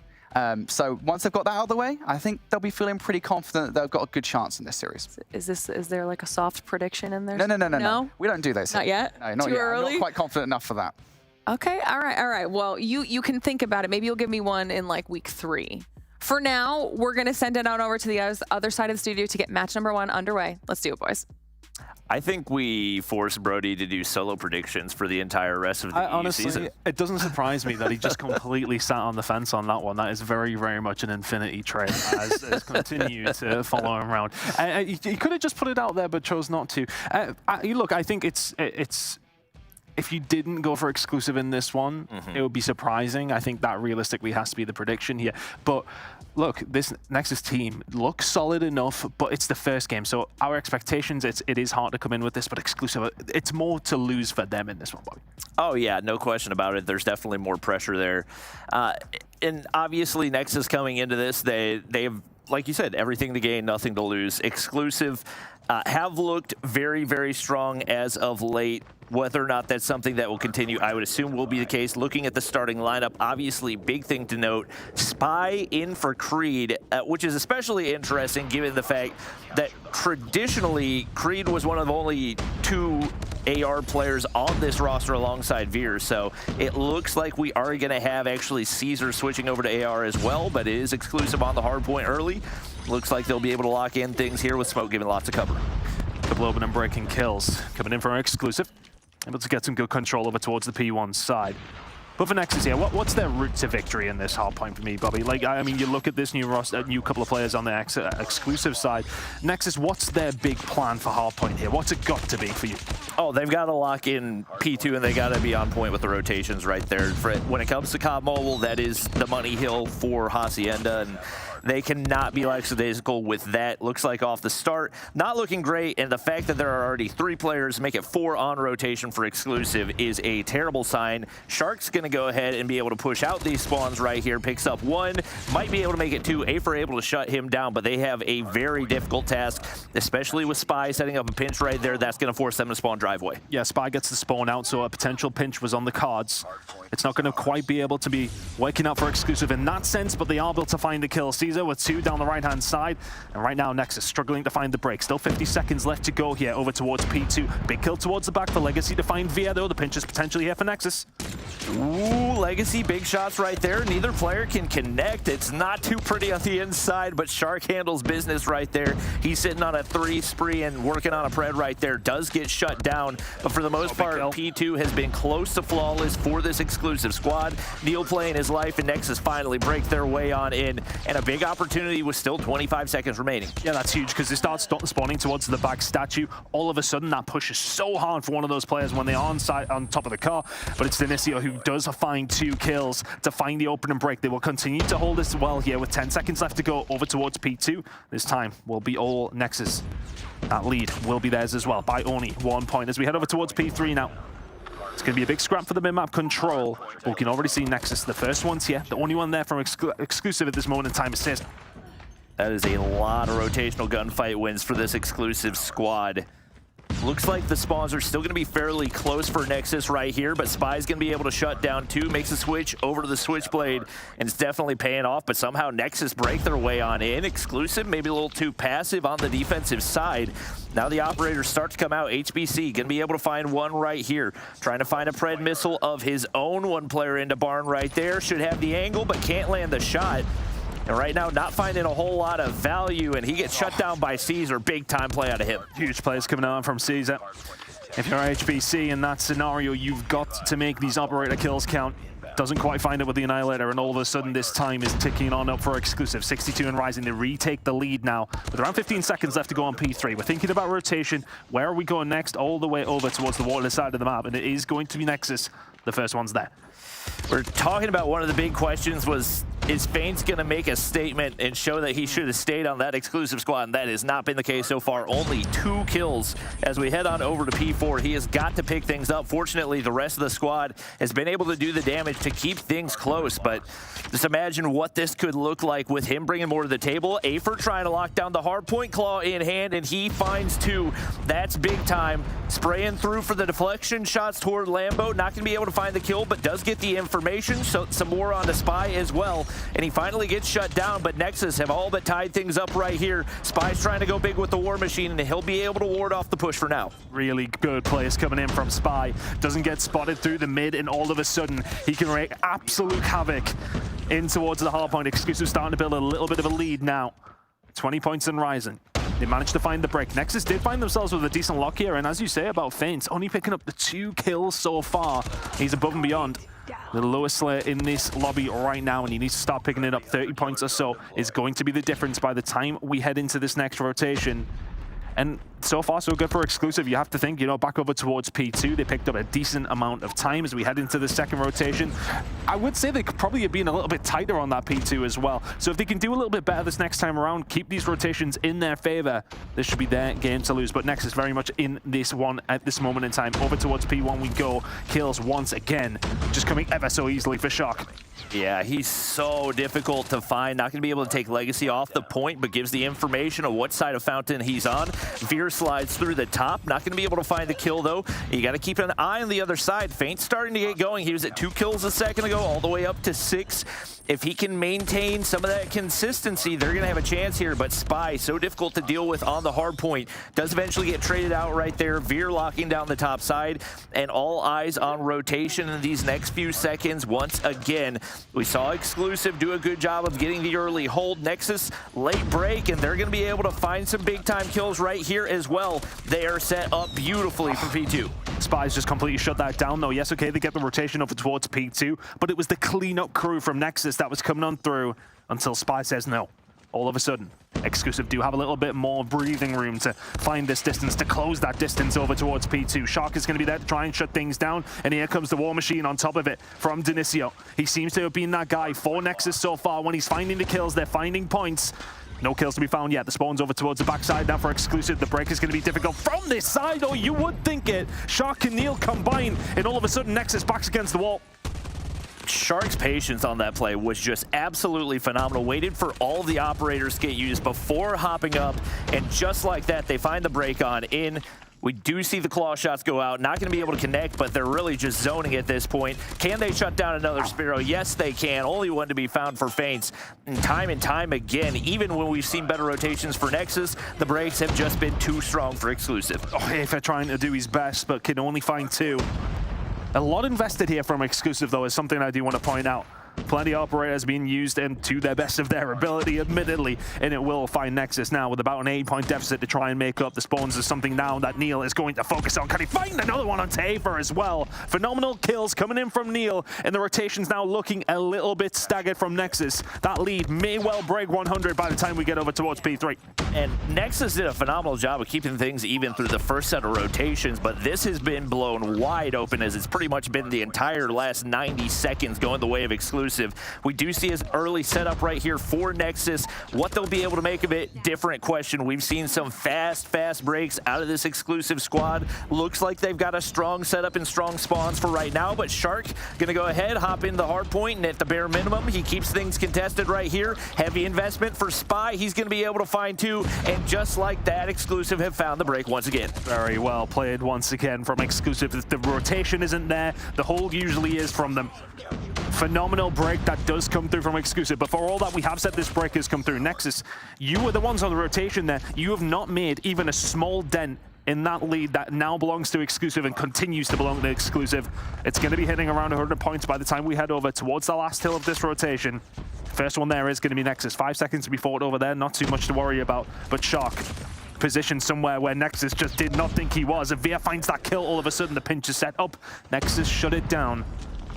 So once they've got that out of the way, I think they'll be feeling pretty confident that they've got a good chance in this series. Is there like a soft prediction in there? No. We don't do those. Not yet? No, not Too yet. early? I'm not quite confident enough for that. Okay, all right. Well, you can think about it. Maybe you'll give me one in like week 3. For now, we're going to send it on over to the other side of the studio to get match number 1 underway. Let's do it, boys. I think we forced Brody to do solo predictions for the entire rest of the honestly, season. It doesn't surprise me that he just completely sat on the fence on that one. That is very, very much an infinity trait as continued to follow him around. He could have just put it out there, but chose not to. Look, I think it's if you didn't go for exclusive in this one, it would be surprising. I think that realistically has to be the prediction here. But look, this Nexus team looks solid enough, but it's the first game. So our expectations, it is hard to come in with this, but exclusive, it's more to lose for them in this one, Bobby. Oh, yeah, no question about it. There's definitely more pressure there. And obviously, Nexus coming into this, they've, like you said, everything to gain, nothing to lose. Exclusive have looked very, very strong as of late. Whether or not that's something that will continue, I would assume will be the case. Looking at the starting lineup, obviously, big thing to note, Spy in for Creed, which is especially interesting given the fact that traditionally, Creed was one of only 2 AR players on this roster alongside Veer. So it looks like we are going to have actually Caesar switching over to AR as well, but it is exclusive on the Hardpoint early. Looks like they'll be able to lock in things here with Smoke giving lots of cover. Couple open and breaking kills coming in for exclusive. Able to get some good control over towards the P1 side. But for Nexus here, what's their route to victory in this Hardpoint for me, Bobby? Like, I mean, you look at this new couple of players on the exclusive side. Nexus, what's their big plan for Hardpoint here? What's it got to be for you? Oh, they've got to lock in P2, and they got to be on point with the rotations right there. When it comes to COD Mobile, that is the money hill for Hacienda, and they cannot be lackadaisical with that. Looks like off the start, not looking great, and the fact that there are already 3 players, make it 4 on rotation for exclusive, is a terrible sign. Shark's going to go ahead and be able to push out these spawns right here, picks up 1, might be able to make it 2. Afer able to shut him down, but they have a very difficult task, especially with Spy setting up a pinch right there. That's going to force them to spawn driveway. Yeah, Spy gets the spawn out, so a potential pinch was on the cards. It's not going to quite be able to be working out for exclusive in that sense, but they are able to find the kill. Caesar with 2 down the right-hand side, and right now Nexus struggling to find the break. Still 50 seconds left to go here over towards P2. Big kill towards the back for Legacy to find Via, though. The pinch is potentially here for Nexus. Ooh, Legacy, big shots right there. Neither player can connect. It's not too pretty on the inside, but Shark handles business right there. He's sitting on a 3 spree and working on a pred right there. Does get shut down, but for the most part, P2 has been close to flawless for this exclusive squad. Neil playing his life, and Nexus finally break their way on in, and a big opportunity with still 25 seconds remaining. Yeah, that's huge because they start spawning towards the back statue. All of a sudden, that pushes so hard for one of those players when they're on top of the car, but it's Dinicio who does find 2 kills to find the open and break. They will continue to hold this well here with 10 seconds left to go over towards P2. This time will be all Nexus. That lead will be theirs as well by only 1 point as we head over towards P3 now. It's going to be a big scrap for the mid-map control, but we can already see Nexus, the first ones here, the only one there from exclusive at this moment in time is Sis. That is a lot of rotational gunfight wins for this exclusive squad. Looks like the spawns are still going to be fairly close for Nexus right here, but Spy's going to be able to shut down 2, makes a switch over to the Switchblade, and it's definitely paying off, but somehow Nexus break their way on in. Exclusive, maybe a little too passive on the defensive side. Now the operators start to come out. HBC going to be able to find one right here. Trying to find a pred missile of his own. One player into barn right there. Should have the angle, but can't land the shot. And right now, not finding a whole lot of value, and he gets shut down by Caesar. Big time play out of him. Huge plays coming on from Caesar. If you're HBC in that scenario, you've got to make these operator kills count. Doesn't quite find it with the Annihilator, and all of a sudden this time is ticking on up for exclusive. 62 and rising. They retake the lead now with around 15 seconds left to go on P3. We're thinking about rotation. Where are we going next? All the way over towards the water side of the map, and it is going to be Nexus. The first one's there. We're talking about one of the big questions was, is Faints going to make a statement and show that he should have stayed on that exclusive squad? And that has not been the case so far. Only 2 kills as we head on over to P4. He has got to pick things up. Fortunately, the rest of the squad has been able to do the damage to keep things close. But just imagine what this could look like with him bringing more to the table. Afer trying to lock down the Hardpoint claw in hand, and he finds 2. That's big time. Spraying through for the deflection shots toward Lambo. Not going to be able to find the kill, but does get the information. So some more on the Spy as well. And he finally gets shut down, but Nexus have all but tied things up right here. Spy's trying to go big with the War Machine, and he'll be able to ward off the push for now. Really good plays coming in from Spy. Doesn't get spotted through the mid, and all of a sudden, he can wreak absolute havoc in towards the Hardpoint. Exclusive starting to build a little bit of a lead now. 20 points and rising. They managed to find the break. Nexus did find themselves with a decent lock here, and as you say about Faints, only picking up the 2 kills so far. He's above and beyond. The lowest Slayer in this lobby right now, and he needs to start picking it up. 30 points or so is going to be the difference by the time we head into this next rotation. And so far, so good for exclusive. You have to think, you know, back over towards P2, they picked up a decent amount of time as we head into the second rotation. I would say they could probably have been a little bit tighter on that P2 as well. So if they can do a little bit better this next time around, keep these rotations in their favor, this should be their game to lose. But Nexus very much in this one at this moment in time. Over towards P1 we go. Kills once again, just coming ever so easily for Shock. Yeah, he's so difficult to find. Not going to be able to take Legacy off the point, but gives the information of what side of Fountain he's on. Veer slides through the top. Not going to be able to find the kill, though. You got to keep an eye on the other side. Faint's starting to get going. He was at 2 kills a second ago, all the way up to 6. If he can maintain some of that consistency, they're going to have a chance here. But Spy, so difficult to deal with on the hard point. Does eventually get traded out right there. Veer locking down the top side. And all eyes on rotation in these next few seconds. Once again, we saw Exclusive do a good job of getting the early hold. Nexus, late break, and they're going to be able to find some big-time kills right here as well. They are set up beautifully for P2. Spy's just completely shut that down, though. Yes, okay, they get the rotation over towards P2, but it was the cleanup crew from Nexus that was coming on through until Spy says no. All of a sudden, Exclusive do have a little bit more breathing room to find this distance, to close that distance over towards P2. Shark is going to be there to try and shut things down, and here comes the War Machine on top of it from Dinicio. He seems to have been that guy for Nexus so far. When he's finding the kills, they're finding points. No kills to be found yet. The spawn's over towards the backside now for Exclusive. The break is going to be difficult from this side, or you would think it. Shark and Neil combine, and all of a sudden Nexus backs against the wall. Shark's patience on that play was just absolutely phenomenal. Waited for all the operators to get used before hopping up, and just like that, they find the break on in. We do see the claw shots go out. Not going to be able to connect, but they're really just zoning at this point. Can they shut down another Sparrow? Yes, they can. Only one to be found for Faints. And time again, even when we've seen better rotations for Nexus, the breaks have just been too strong for Exclusive. Oh, Afer trying to do his best, but can only find 2. A lot invested here from Exclusive, though, is something I do want to point out. Plenty of operators being used and to their best of their ability, admittedly, and it will find Nexus now with about an 8-point deficit to try and make up. The spawns is something now that Neil is going to focus on. Can he find another one on Tafer as well? Phenomenal kills coming in from Neil, and the rotation's now looking a little bit staggered from Nexus. That lead may well break 100 by the time we get over towards P3. And Nexus did a phenomenal job of keeping things even through the first set of rotations, but this has been blown wide open as it's pretty much been the entire last 90 seconds going the way of Exclusive. We do see his early setup right here for Nexus. What they'll be able to make of it, different question. We've seen some fast breaks out of this Exclusive squad. Looks like they've got a strong setup and strong spawns for right now, but Shark gonna go ahead, hop in the Hardpoint, and at the bare minimum, he keeps things contested right here. Heavy investment for Spy. He's gonna be able to find two, and just like that, Exclusive have found the break once again. Very well played once again from Exclusive. If the rotation isn't there, the hold usually is from them. Phenomenal break that does come through from Exclusive, but for all that we have said this break has come through. Nexus, you were the ones on the rotation there. You have not made even a small dent in that lead that now belongs to Exclusive and continues to belong to Exclusive. It's going to be hitting around 100 points by the time we head over towards the last hill of this rotation. First one there is going to be Nexus. 5 seconds to be fought over there, not too much to worry about, but Shark positioned somewhere where Nexus just did not think he was. If Veer finds that kill, all of a sudden the pinch is set up. Nexus shut it down.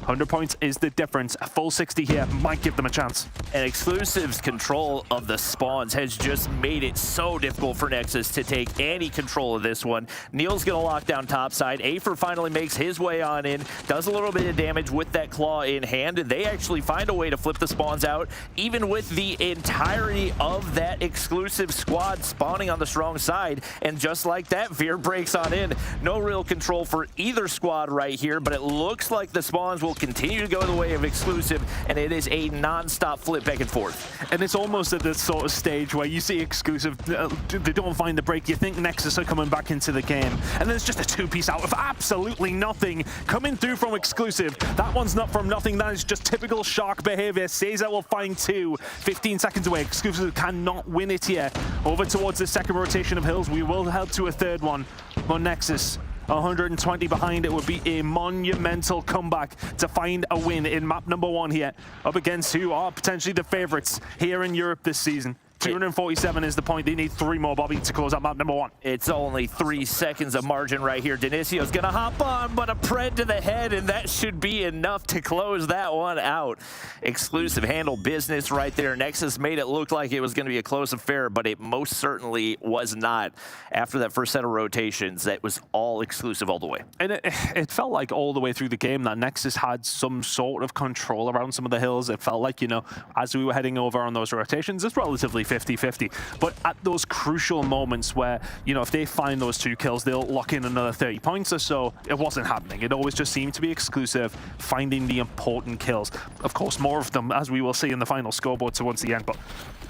100 points is the difference. A full 60 here might give them a chance. And Exclusive's control of the spawns has just made it so difficult for Nexus to take any control of this one. Neil's gonna lock down topside. Afer finally makes his way on in, does a little bit of damage with that claw in hand, and they actually find a way to flip the spawns out, even with the entirety of that Exclusive squad spawning on the strong side. And just like that, Veer breaks on in. No real control for either squad right here, but it looks like the spawns will continue to go the way of Exclusive, and it is a non-stop flip back and forth. And it's almost at this sort of stage where you see Exclusive, they don't find the break. You think Nexus are coming back into the game, and there's just a two-piece out of absolutely nothing coming through from Exclusive. That one's not from nothing. That is just typical Shark behavior. Caesar will find two. 15 seconds away. Exclusive cannot win it here. Over towards the second rotation of hills. We will head to a third one. But Nexus, 120 behind it would be a monumental comeback to find a win in map number 1 here, up against who are potentially the favorites here in Europe this season. 247 is the point. They need 3 more, Bobby, to close out map number 1. It's only 3 seconds of margin right here. Denisio's gonna hop on, but a pred to the head, and that should be enough to close that one out. Exclusive handled business right there. Nexus made it look like it was gonna be a close affair, but it most certainly was not. After that first set of rotations, that was all Exclusive all the way. And it felt like all the way through the game that Nexus had some sort of control around some of the hills. It felt like, you know, as we were heading over on those rotations, it's relatively 50-50. But at those crucial moments where, you know, if they find those 2 kills, they'll lock in another 30 points or so. It wasn't happening. It always just seemed to be Exclusive finding the important kills. Of course, more of them, as we will see in the final scoreboard towards the end, but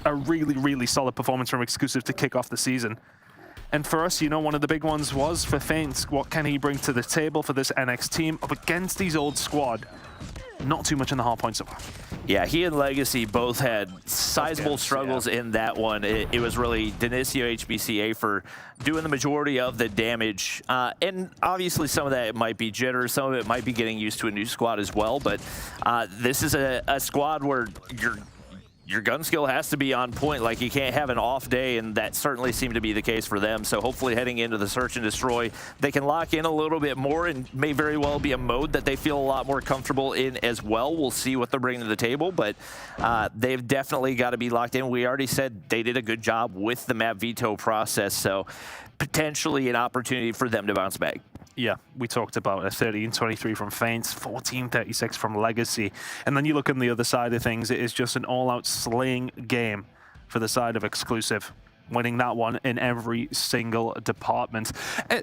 a really, really solid performance from Exclusive to kick off the season. And for us, you know, one of the big ones was for Feint. What can he bring to the table for this NX team up against his old squad? Not too much in the Hardpoint so far. Yeah, he and Legacy both had sizable struggles in that one. It was really Denisio, HBCA for doing the majority of the damage. And obviously some of that might be jitters, some of it might be getting used to a new squad as well. But this is a squad where your gun skill has to be on point. Like, you can't have an off day, and that certainly seemed to be the case for them. So hopefully heading into the Search and Destroy, they can lock in a little bit more, and may very well be a mode that they feel a lot more comfortable in as well. We'll see what they're bringing to the table, but they've definitely got to be locked in. We already said they did a good job with the map veto process, so potentially an opportunity for them to bounce back. Yeah, we talked about a 13-23 from Feint, 14-36 from Legacy. And then you look on the other side of things, it is just an all-out slaying game for the side of Exclusive, winning that one in every single department.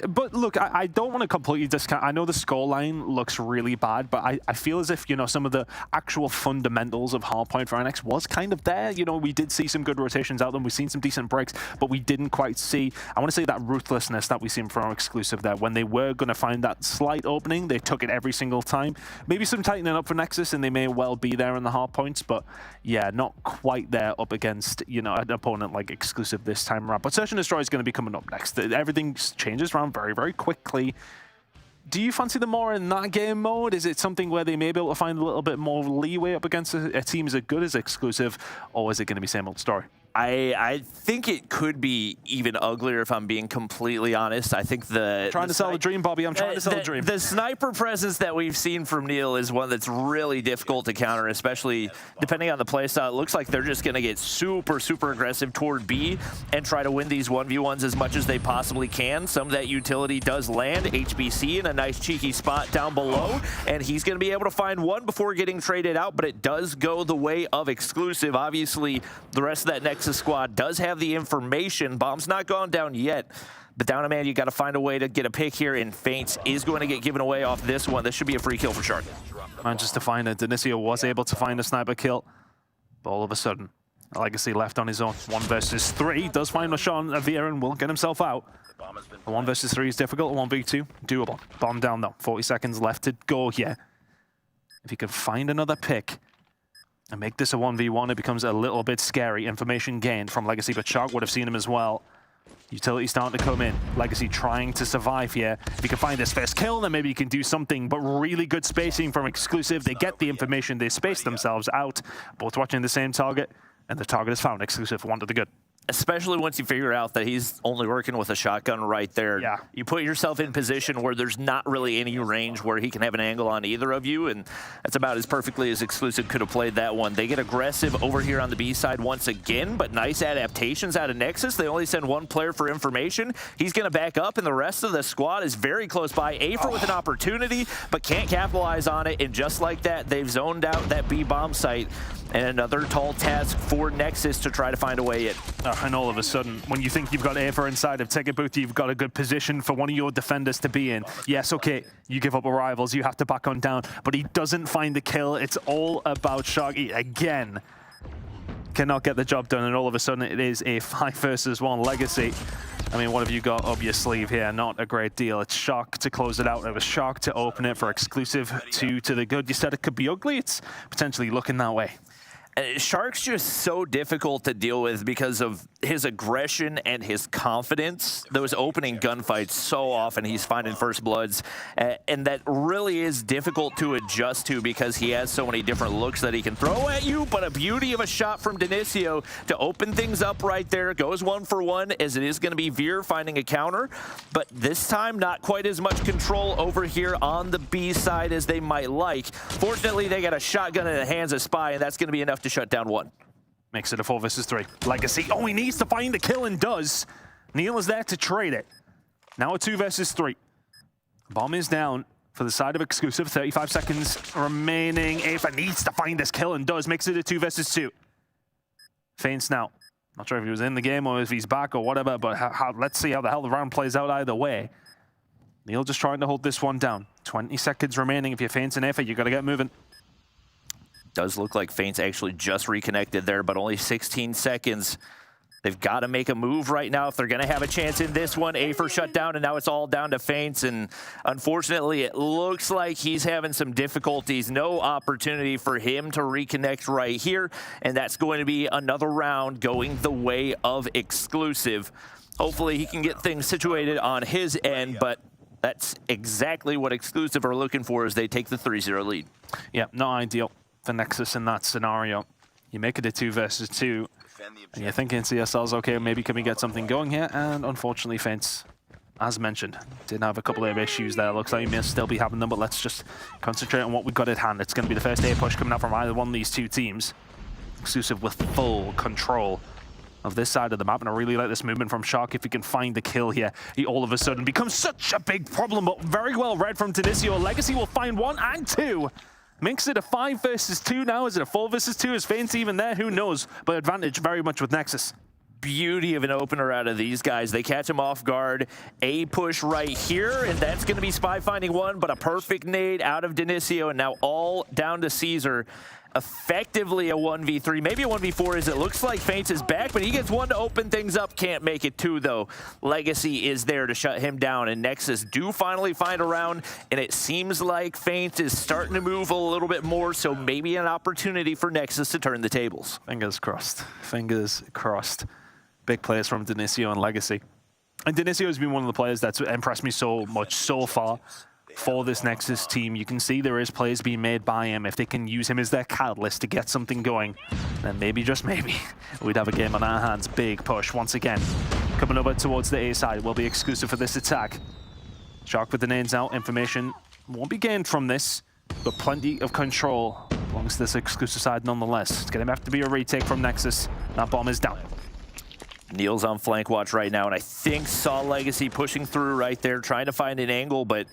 But look, I don't want to completely discount. I know the scoreline looks really bad, but I feel as if, you know, some of the actual fundamentals of Hardpoint for NX was kind of there. You know, we did see some good rotations out there. We've seen some decent breaks, but we didn't quite see, I want to say, that ruthlessness that we seen from our Exclusive there. When they were going to find that slight opening, they took it every single time. Maybe some tightening up for Nexus, and they may well be there in the Hardpoints, but yeah, not quite there up against, you know, an opponent like Exclusive this time around. But Search and Destroy is going to be coming up next. Everything changes around very, very quickly. Do you fancy them more in that game mode? Is it something where they may be able to find a little bit more leeway up against a team as good as Exclusive, or is it going to be same old story? I think it could be even uglier if I'm being completely honest. I think trying to sell the dream, Bobby. I'm trying to sell the dream. The sniper presence that we've seen from Neil is one that's really difficult to counter, especially depending on the playstyle. It looks like they're just going to get super, super aggressive toward B and try to win these 1v1s as much as they possibly can. Some of that utility does land. HBC in a nice cheeky spot down below, and he's going to be able to find one before getting traded out, but it does go the way of Exclusive. Obviously, the rest of that Nexus squad does have the information. Bomb's not gone down yet, but down a man, you got to find a way to get a pick here, and Feints is going to get given away off this one. This should be a free kill for Shark. Manages to find it. Denisio was able to find a sniper kill, but all of a sudden, Legacy left on his own. 1 versus 3 does find a shot on Avira and will get himself out. A 1 versus 3 is difficult. A 1v2 doable. Bomb down though. 40 seconds left to go here. If he can find another pick and make this a 1v1, it becomes a little bit scary. Information gained from Legacy, but Shark would have seen him as well. Utility starting to come in. Legacy trying to survive here. If he can find this first kill, then maybe he can do something, but really good spacing from Exclusive. They get the information, they space themselves out, both watching the same target, and the target is found. Exclusive, one to the good. Especially once you figure out that he's only working with a shotgun right there. Yeah. You put yourself in position where there's not really any range where he can have an angle on either of you, and that's about as perfectly as Exclusive could have played that one. They get aggressive over here on the B side once again, but nice adaptations out of Nexus. They only send 1 player for information. He's going to back up, and the rest of the squad is very close by. Afer with an opportunity, but can't capitalize on it, and just like that, they've zoned out that B bomb site. And another tall task for Nexus to try to find a way in. And all of a sudden, when you think you've got Afer inside of Ticket Booth, you've got a good position for one of your defenders to be in. Yes, okay, you give up arrivals, you have to back on down, but he doesn't find the kill. It's all about Sharky again. Cannot get the job done, and all of a sudden it is a 5 versus 1 Legacy. I mean, what have you got up your sleeve here? Not a great deal. It's Shark to close it out. It was Shark to open it for Exclusive 2 to the good. You said it could be ugly. It's potentially looking that way. Shark's just so difficult to deal with because of his aggression and his confidence. Those opening gunfights, so often he's finding first bloods, and that really is difficult to adjust to because he has so many different looks that he can throw at you, but a beauty of a shot from Denisio to open things up right there. Goes 1 for 1, as it is going to be Veer finding a counter, but this time not quite as much control over here on the B side as they might like. Fortunately, they got a shotgun in the hands of Spy, and that's going to be enough to shut down 1. Makes it a 4 versus 3. Legacy, oh, he needs to find the kill and does. Neil is there to trade it. Now a 2 versus 3. Bomb is down for the side of Exclusive. 35 seconds remaining. Afer needs to find this kill and does. Makes it a 2 versus 2. Feints now. Not sure if he was in the game or if he's back or whatever, but let's see how the hell the round plays out either way. Neil just trying to hold this one down. 20 seconds remaining. If you're Feints and Afer, you got to get moving. Does look like Feints actually just reconnected there, but only 16 seconds. They've got to make a move right now if they're going to have a chance in this one. Afer shut down, and now it's all down to Feints, and unfortunately, it looks like he's having some difficulties. No opportunity for him to reconnect right here, and that's going to be another round going the way of Exclusive. Hopefully, he can get things situated on his end, but that's exactly what Exclusive are looking for as they take the 3-0 lead. Yeah, not ideal for Nexus in that scenario. You make it a 2 versus 2, and you're thinking to yourselves, okay, maybe can we get something going here? And unfortunately, Feints, as mentioned, did have a couple of issues there. Looks like he may still be having them, but let's just concentrate on what we've got at hand. It's going to be the first A push coming out from either one of these two teams. Exclusive with full control of this side of the map, and I really like this movement from Shark. If he can find the kill here, he all of a sudden becomes such a big problem, but very well read from Denisio. Legacy will find 1 and 2. Makes it a 5 versus 2 now. Is it a 4 versus 2? Is Feints even there? Who knows? But advantage very much with Nexus. Beauty of an opener out of these guys. They catch him off guard. A push right here, and that's going to be Spy finding 1, but a perfect nade out of Denisio, and now all down to Caesar. Effectively a 1v3, maybe a 1v4 as it looks like Feints is back, but he gets 1 to open things up. Can't make it 2 though. Legacy is there to shut him down, and Nexus do finally find a round, and it seems like Feints is starting to move a little bit more, so maybe an opportunity for Nexus to turn the tables. Fingers crossed. Fingers crossed. Big plays from Denisio and Legacy. And Denisio has been one of the players that's impressed me so much so far. for this Nexus team. You can see there is plays being made by him. If they can use him as their catalyst to get something going, then maybe, just maybe, we'd have a game on our hands. Big push once again. Coming over towards the A side will be exclusive for this attack. Shark with the nades out. Information won't be gained from this, but plenty of control belongs to this exclusive side nonetheless. It's going to have to be a retake from Nexus. That bomb is down. Neil's on flank watch right now, and I think saw Legacy pushing through right there, trying to find an angle, but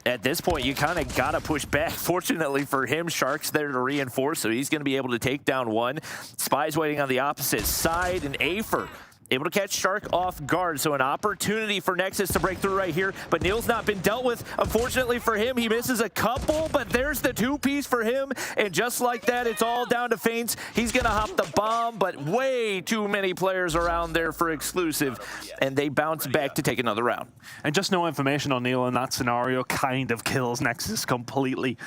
at this point, you kind of got to push back. Fortunately for him, Shark's there to reinforce, so he's going to be able to take down one. Spy's waiting on the opposite side, and Afer able to catch Shark off guard, so an opportunity for Nexus to break through right here, but Neil's not been dealt with. Unfortunately for him, he misses a couple, but there's the two-piece for him, and just like that, it's all down to feints. He's gonna hop the bomb, but way too many players around there for exclusive, and they bounce back to take another round. And just no information on Neil in that scenario kind of kills Nexus completely.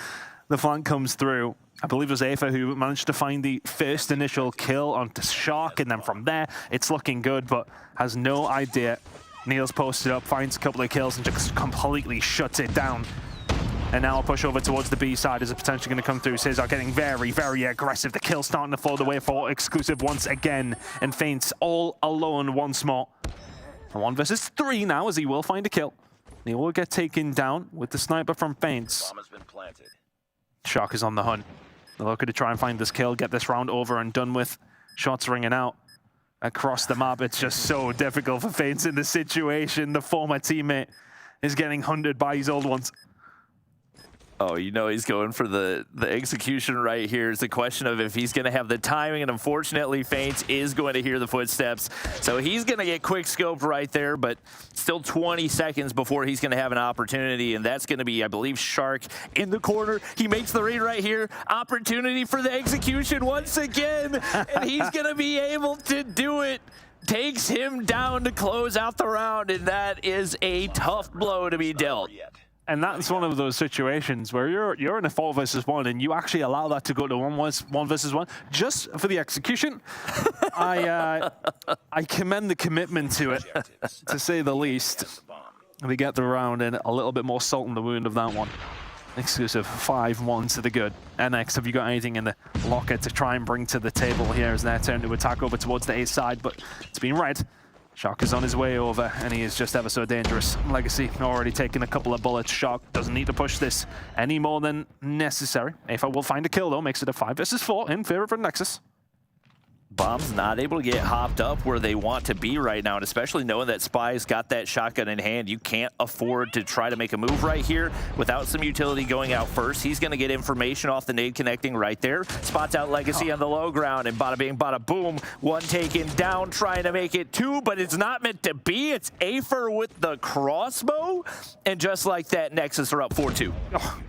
The flank comes through. I believe it was Afa who managed to find the first initial kill onto Shark, and then from there, it's looking good, but has no idea. Neil's posted up, finds a couple of kills, and just completely shuts it down. And now a push over towards the B side is potentially going to come through. Cesar getting very, very aggressive. The kill starting to fall the way for exclusive once again, and feints all alone once more. 1 versus 3 now, as he will find a kill. Neil will get taken down with the sniper from feints. Shark is on the hunt. They're looking to try and find this kill, get this round over and done with. Shots ringing out across the map. It's just so difficult for feints in this situation. The former teammate is getting hunted by his old ones. Oh, you know he's going for the execution right here. It's a question of if he's going to have the timing, and unfortunately, feints is going to hear the footsteps. So he's going to get quick scoped right there, but still 20 seconds before he's going to have an opportunity, and that's going to be, I believe, Shark in the corner. He makes the read right here. Opportunity for the execution once again, and he's going to be able to do it. Takes him down to close out the round, and that is a tough blow to be dealt. And that's one of those situations where you're in a 4 versus 1 and you actually allow that to go to 1 versus 1 just for the execution. I commend the commitment to it, to say the least. They get the round and a little bit more salt in the wound of that one. Exclusive 5-1 to the good. NX, have you got anything in the locker to try and bring to the table here as their turn to attack over towards the A side, but it's been read. Shark is on his way over, and he is just ever so dangerous. Legacy already taking a couple of bullets. Shark doesn't need to push this any more than necessary. Afa will find a kill, though. Makes it a 5 versus 4 in favor of Nexus. Bomb's not able to get hopped up where they want to be right now, and especially knowing that Spy's got that shotgun in hand, you can't afford to try to make a move right here without some utility going out first. He's going to get information off the nade connecting right there. Spots out Legacy on the low ground, and bada bing, bada boom. One taken down, trying to make it 2, but it's not meant to be. It's Afer with the crossbow, and just like that, Nexus are up 4-2. Oh.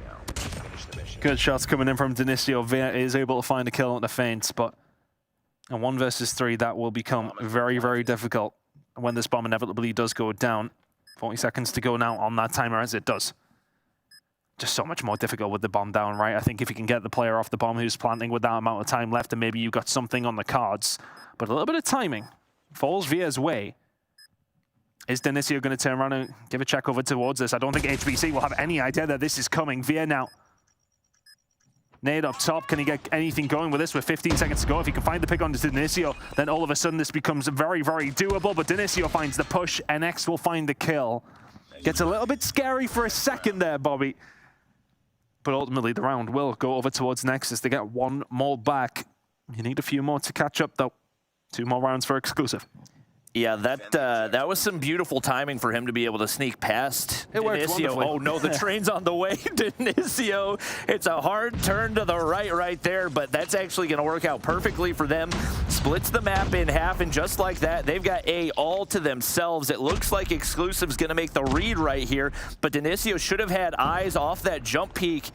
Good shots coming in from Dinicio. Vea is able to find a kill on the feints, but and 1 versus 3, that will become very, very difficult when this bomb inevitably does go down. 40 seconds to go now on that timer as it does. Just so much more difficult with the bomb down, right? I think if you can get the player off the bomb who's planting with that amount of time left, and maybe you've got something on the cards. But a little bit of timing falls Via's way. Is Dinicio going to turn around and give a check over towards this? I don't think HBC will have any idea that this is coming. Via now. Nade up top, can he get anything going with this with 15 seconds to go? If he can find the pick on Dinicio, then all of a sudden this becomes very, very doable, but Dinicio finds the push, NX will find the kill. Gets a little bit scary for a second there, Bobby. But ultimately the round will go over towards Nexus to get 1 more back. You need a few more to catch up though. 2 more rounds for exclusive. Yeah, that was some beautiful timing for him to be able to sneak past Dinicio. Oh no, the train's on the way. Dinicio, it's a hard turn to the right there, but that's actually going to work out perfectly for them. Splits the map in half, and just like that, they've got A all to themselves. It looks like Exclusive's going to make the read right here, but Dinicio should have had eyes off that jump peak.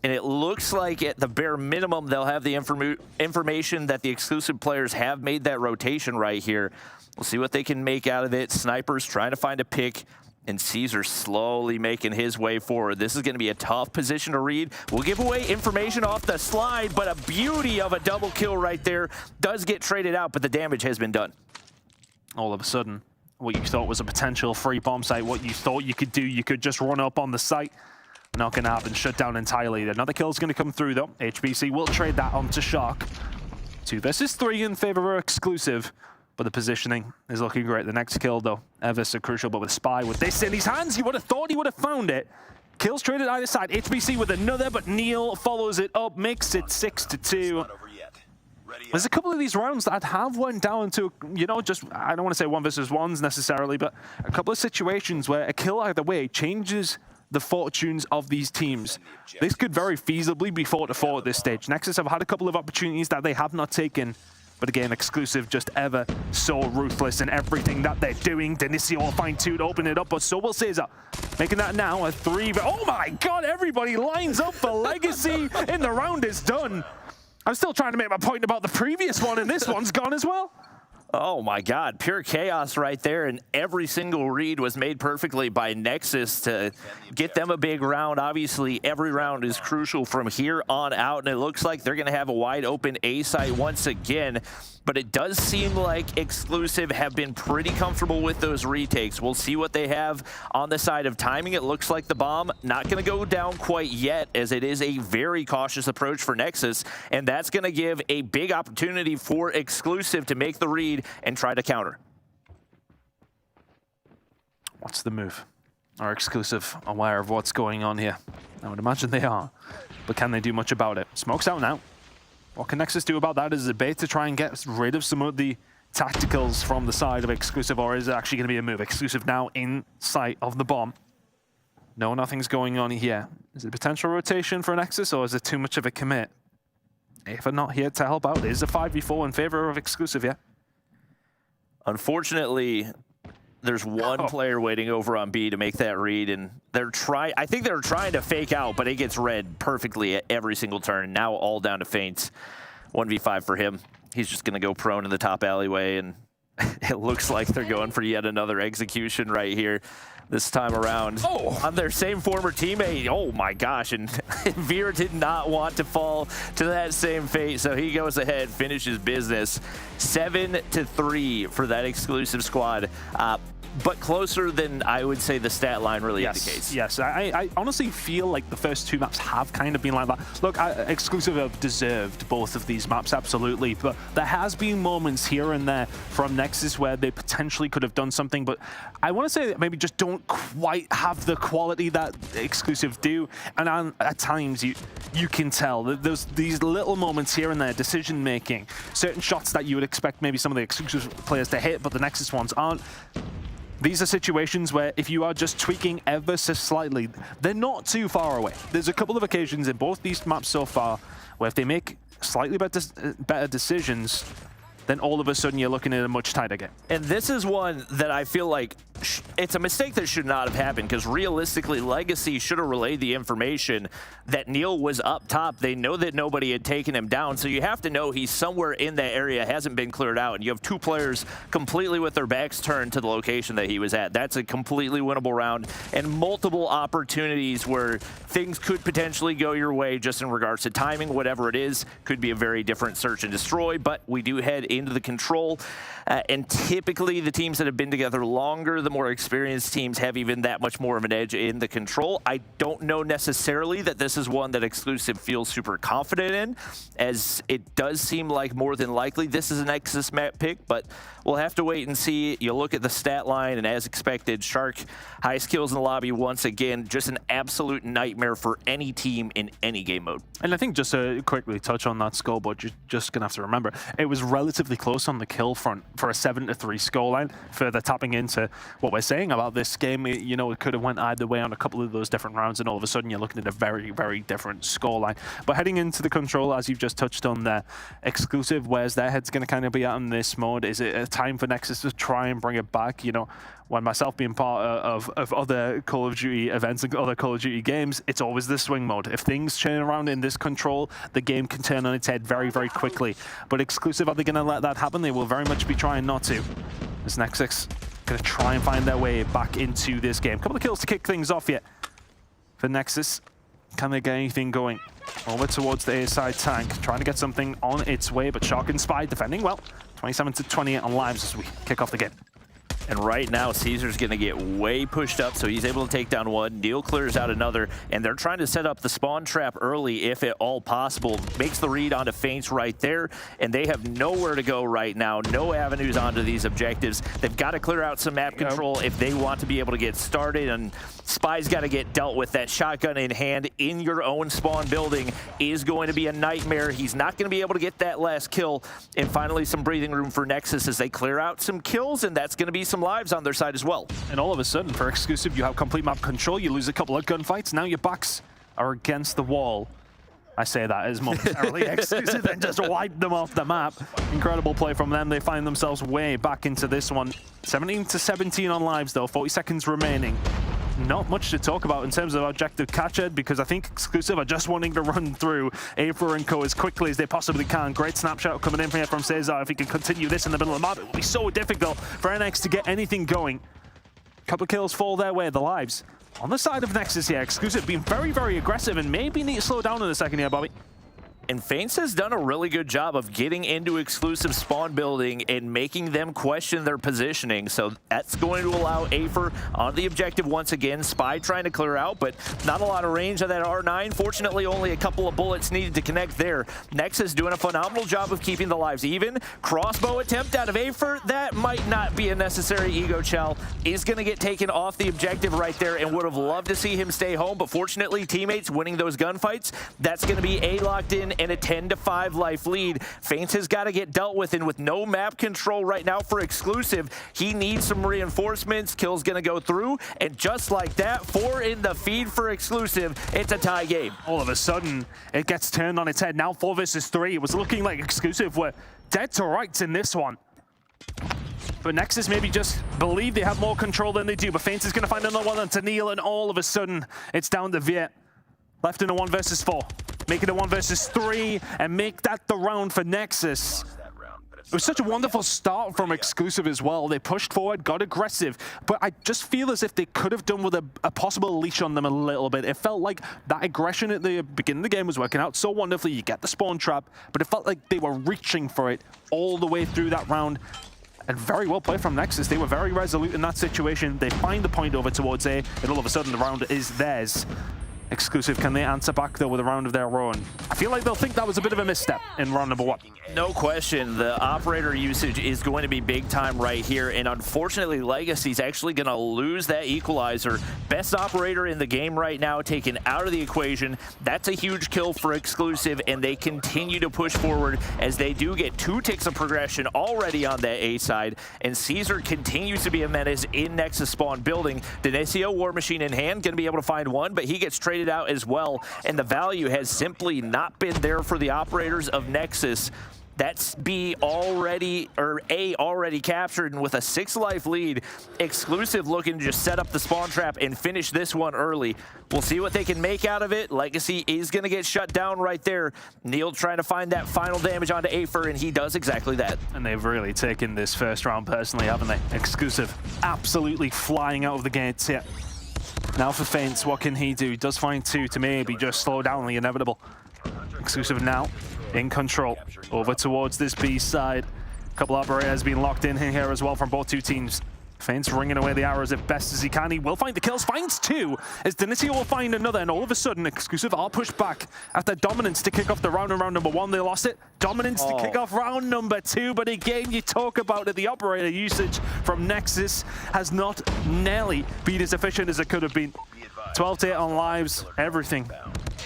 And it looks like at the bare minimum, they'll have the information that the exclusive players have made that rotation right here. We'll see what they can make out of it. Snipers trying to find a pick, and Caesar slowly making his way forward. This is going to be a tough position to read. We'll give away information off the slide, but a beauty of a double kill right there does get traded out, but the damage has been done. All of a sudden, what you thought was a potential free bomb site, what you thought you could do, you could just run up on the site Not going to happen. Shut down entirely. Another kill's going to come through, though. HBC will trade that onto Shark. 2 versus 3 in favor of exclusive. But the positioning is looking great. The next kill, though, ever so crucial. But with Spy, with this in his hands, you would have thought he would have found it. Kills traded either side. HBC with another, but Neil follows it up, makes it 6-2. There's a couple of these rounds that have went down to, you know, just, I don't want to say 1 versus 1s necessarily, but a couple of situations where a kill either way changes the fortunes of these teams. This could very feasibly be 4-4 at this stage. Nexus have had a couple of opportunities that they have not taken. But again, exclusive just ever so ruthless in everything that they're doing. Denisio will find 2 to open it up, but so will Caesar. Making that now a 3. Oh my God, everybody lines up for Legacy, and the round is done. I'm still trying to make my point about the previous one, and this one's gone as well. Oh my God, pure chaos right there, and every single read was made perfectly by Nexus to get them a big round. Obviously, every round is crucial from here on out, and it looks like they're gonna have a wide open A site once again. But it does seem like Exclusive have been pretty comfortable with those retakes. We'll see what they have on the side of timing. It looks like the bomb not going to go down quite yet, as it is a very cautious approach for Nexus, and that's going to give a big opportunity for Exclusive to make the read and try to counter. What's the move? Are Exclusive aware of what's going on here? I would imagine they are, but can they do much about it? Smoke's out now. What can Nexus do about that? Is it a bait to try and get rid of some of the tacticals from the side of Exclusive, or is it actually going to be a move? Exclusive now in sight of the bomb. No, nothing's going on here. Is it a potential rotation for Nexus, or is it too much of a commit? If they're not here to help out, there's a 5v4 in favor of Exclusive, yeah? Unfortunately, there's one player waiting over on B to make that read, and I think they're trying to fake out, but it gets read perfectly at every single turn. Now all down to feints. 1v5 for him. He's just going to go prone in the top alleyway, and it looks like they're going for yet another execution right here this time around on their same former teammate. Oh my gosh, and Veer did not want to fall to that same fate, so he goes ahead, finishes business. 7-3 for that Exclusive squad. But closer than I would say the stat line really indicates. Yes, I honestly feel like the first 2 maps have kind of been like that. Look, Exclusive have deserved both of these maps, absolutely, but there has been moments here and there from Nexus where they potentially could have done something, but I want to say that maybe just don't quite have the quality that Exclusive do, and at times you can tell that there's these little moments here and there, decision making, certain shots that you would expect maybe some of the Exclusive players to hit, but the Nexus ones aren't. These are situations where if you are just tweaking ever so slightly, they're not too far away. There's a couple of occasions in both these maps so far where if they make slightly better decisions, then all of a sudden you're looking at a much tighter game. And this is one that I feel like it's a mistake that should not have happened, because realistically, Legacy should have relayed the information that Neil was up top. They know that nobody had taken him down, so you have to know he's somewhere in that area, hasn't been cleared out, and you have 2 players completely with their backs turned to the location that he was at. That's a completely winnable round, and multiple opportunities where things could potentially go your way just in regards to timing, whatever it is. Could be a very different search and destroy, but we do head into the control. And typically the teams that have been together longer, the more experienced teams have even that much more of an edge in the control. I don't know necessarily that this is one that Exclusive feels super confident in, as it does seem like more than likely this is an Nexus map pick, but we'll have to wait and see. You look at the stat line, and as expected, Shark, highest kills in the lobby once again, just an absolute nightmare for any team in any game mode. And I think just to quickly touch on that scoreboard, you're just going to have to remember, it was relatively close on the kill front for a 7-3 scoreline. Further tapping into what we're saying about this game, you know, it could have went either way on a couple of those different rounds, and all of a sudden you're looking at a very, very different scoreline. But heading into the control, as you've just touched on there, Exclusive, where's their head's going to kind of be at in this mode? Is it a time for Nexus to try and bring it back? You know, when myself being part of other Call of Duty events and other Call of Duty games, it's always the swing mode. If things turn around in this control, the game can turn on its head very, very quickly. But Exclusive, are they going to let that happen? They will very much be trying not to. As Nexus going to try and find their way back into this game. A couple of kills to kick things off yet for Nexus. Can they get anything going? Over towards the A side tank, trying to get something on its way, but Shark and Spy defending well. 27-28 on lives as we kick off the game. And right now, Caesar's going to get way pushed up, so he's able to take down one. Neil clears out another, and they're trying to set up the spawn trap early if at all possible. Makes the read onto Feints right there, and they have nowhere to go right now. No avenues onto these objectives. They've got to clear out some map control if they want to be able to get started, and Spy's got to get dealt with. That shotgun in hand in your own spawn building is going to be a nightmare. He's not going to be able to get that last kill, and finally some breathing room for Nexus as they clear out some kills, and that's going to be some lives on their side as well. And all of a sudden, for Exclusive, you have complete map control. You lose a couple of gunfights. Now your backs are against the wall. I say that as momentarily. Exclusive then just wipe them off the map. Incredible play from them. They find themselves way back into this one. 17-17 on lives, though. 40 seconds remaining. Not much to talk about in terms of objective capture, because I think Exclusive are just wanting to run through Aether and Co as quickly as they possibly can. Great snapshot coming in here from Cesar. If he can continue this in the middle of the map, it will be so difficult for NX to get anything going. Couple of kills fall their way, the lives. On the side of Nexus here, Exclusive being very, very aggressive and maybe need to slow down in a second here, Bobby. And Feints has done a really good job of getting into Exclusive spawn building and making them question their positioning. So that's going to allow Aether on the objective once again. Spy trying to clear out, but not a lot of range on that R9. Fortunately, only a couple of bullets needed to connect there. Nexus doing a phenomenal job of keeping the lives even. Crossbow attempt out of Aether. That might not be a necessary ego chow. Is going to get taken off the objective right there, and would have loved to see him stay home. But fortunately, teammates winning those gunfights. That's going to be A locked in and a 10-5 life lead. Feints has got to get dealt with, and with no map control right now for Exclusive, he needs some reinforcements. Kill's gonna go through, and just like that, 4 in the feed for Exclusive. It's a tie game. All of a sudden, it gets turned on its head. Now 4 versus 3. It was looking like Exclusive were dead to rights in this one. But Nexus maybe just believe they have more control than they do. But Feints is going to find another one onto Neil, and all of a sudden, it's down to Viet. Left in a 1 versus 4. Make it a 1 versus 3, and make that the round for Nexus. It was such a wonderful start from Exclusive as well. They pushed forward, got aggressive, but I just feel as if they could have done with a possible leash on them a little bit. It felt like that aggression at the beginning of the game was working out so wonderfully. You get the spawn trap, but it felt like they were reaching for it all the way through that round. And very well played from Nexus. They were very resolute in that situation. They find the point over towards A, and all of a sudden the round is theirs. Exclusive, can they answer back though with a round of their own? I feel like they'll think that was a bit of a misstep in round number 1. No question, the operator usage is going to be big time right here, and unfortunately Legacy's actually going to lose that equalizer. Best operator in the game right now taken out of the equation. That's a huge kill for Exclusive, and they continue to push forward as they do get 2 ticks of progression already on that A side, and Caesar continues to be a menace in Nexus spawn building. Denisio, War Machine in hand, going to be able to find one, but he gets traded out as well, and the value has simply not been there for the operators of Nexus. That's B already, or A already captured, and with a 6 life lead, Exclusive looking to just set up the spawn trap and finish this one early. We'll see what they can make out of it. Legacy is going to get shut down right there. Neil trying to find that final damage onto Aether, and he does exactly that. And they've really taken this first round personally, haven't they? Exclusive absolutely flying out of the gates here. Now for Feints, what can he do? He does find 2 to maybe just slow down the inevitable. Exclusive now in control over towards this B side. A couple operators being locked in here as well from both 2 teams. Feints ringing away the arrows as best as he can. He will find the kills, finds 2, as Denisio will find another, and all of a sudden Exclusive are pushed back after dominance to kick off the round. In round number 1, they lost it. Dominance to kick off round number 2, but again, you talk about it, the operator usage from Nexus has not nearly been as efficient as it could have been. 12-8 on lives, everything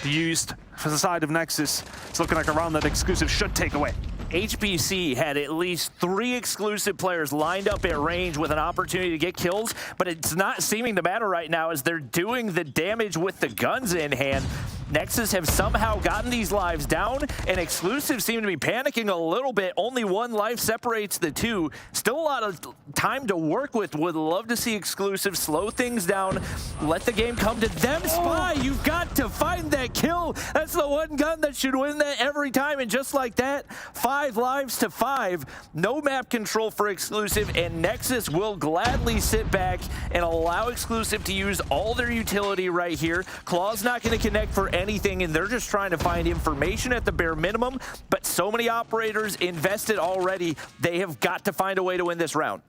used for the side of Nexus. It's looking like a round that Exclusive should take away. HBC had at least 3 Exclusive players lined up at range with an opportunity to get kills, but it's not seeming to matter right now as they're doing the damage with the guns in hand. Nexus have somehow gotten these lives down, and Exclusive seem to be panicking a little bit. Only 1 life separates the 2. Still a lot of time to work with. Would love to see Exclusive slow things down, let the game come to them. Spy, you've got to find that kill. That's the one gun that should win that every time, and just like that, 5 lives to 5. No map control for Exclusive, and Nexus will gladly sit back and allow Exclusive to use all their utility right here. Claw's not going to connect for anything, and they're just trying to find information at the bare minimum, but so many operators invested already. They have got to find a way to win this round.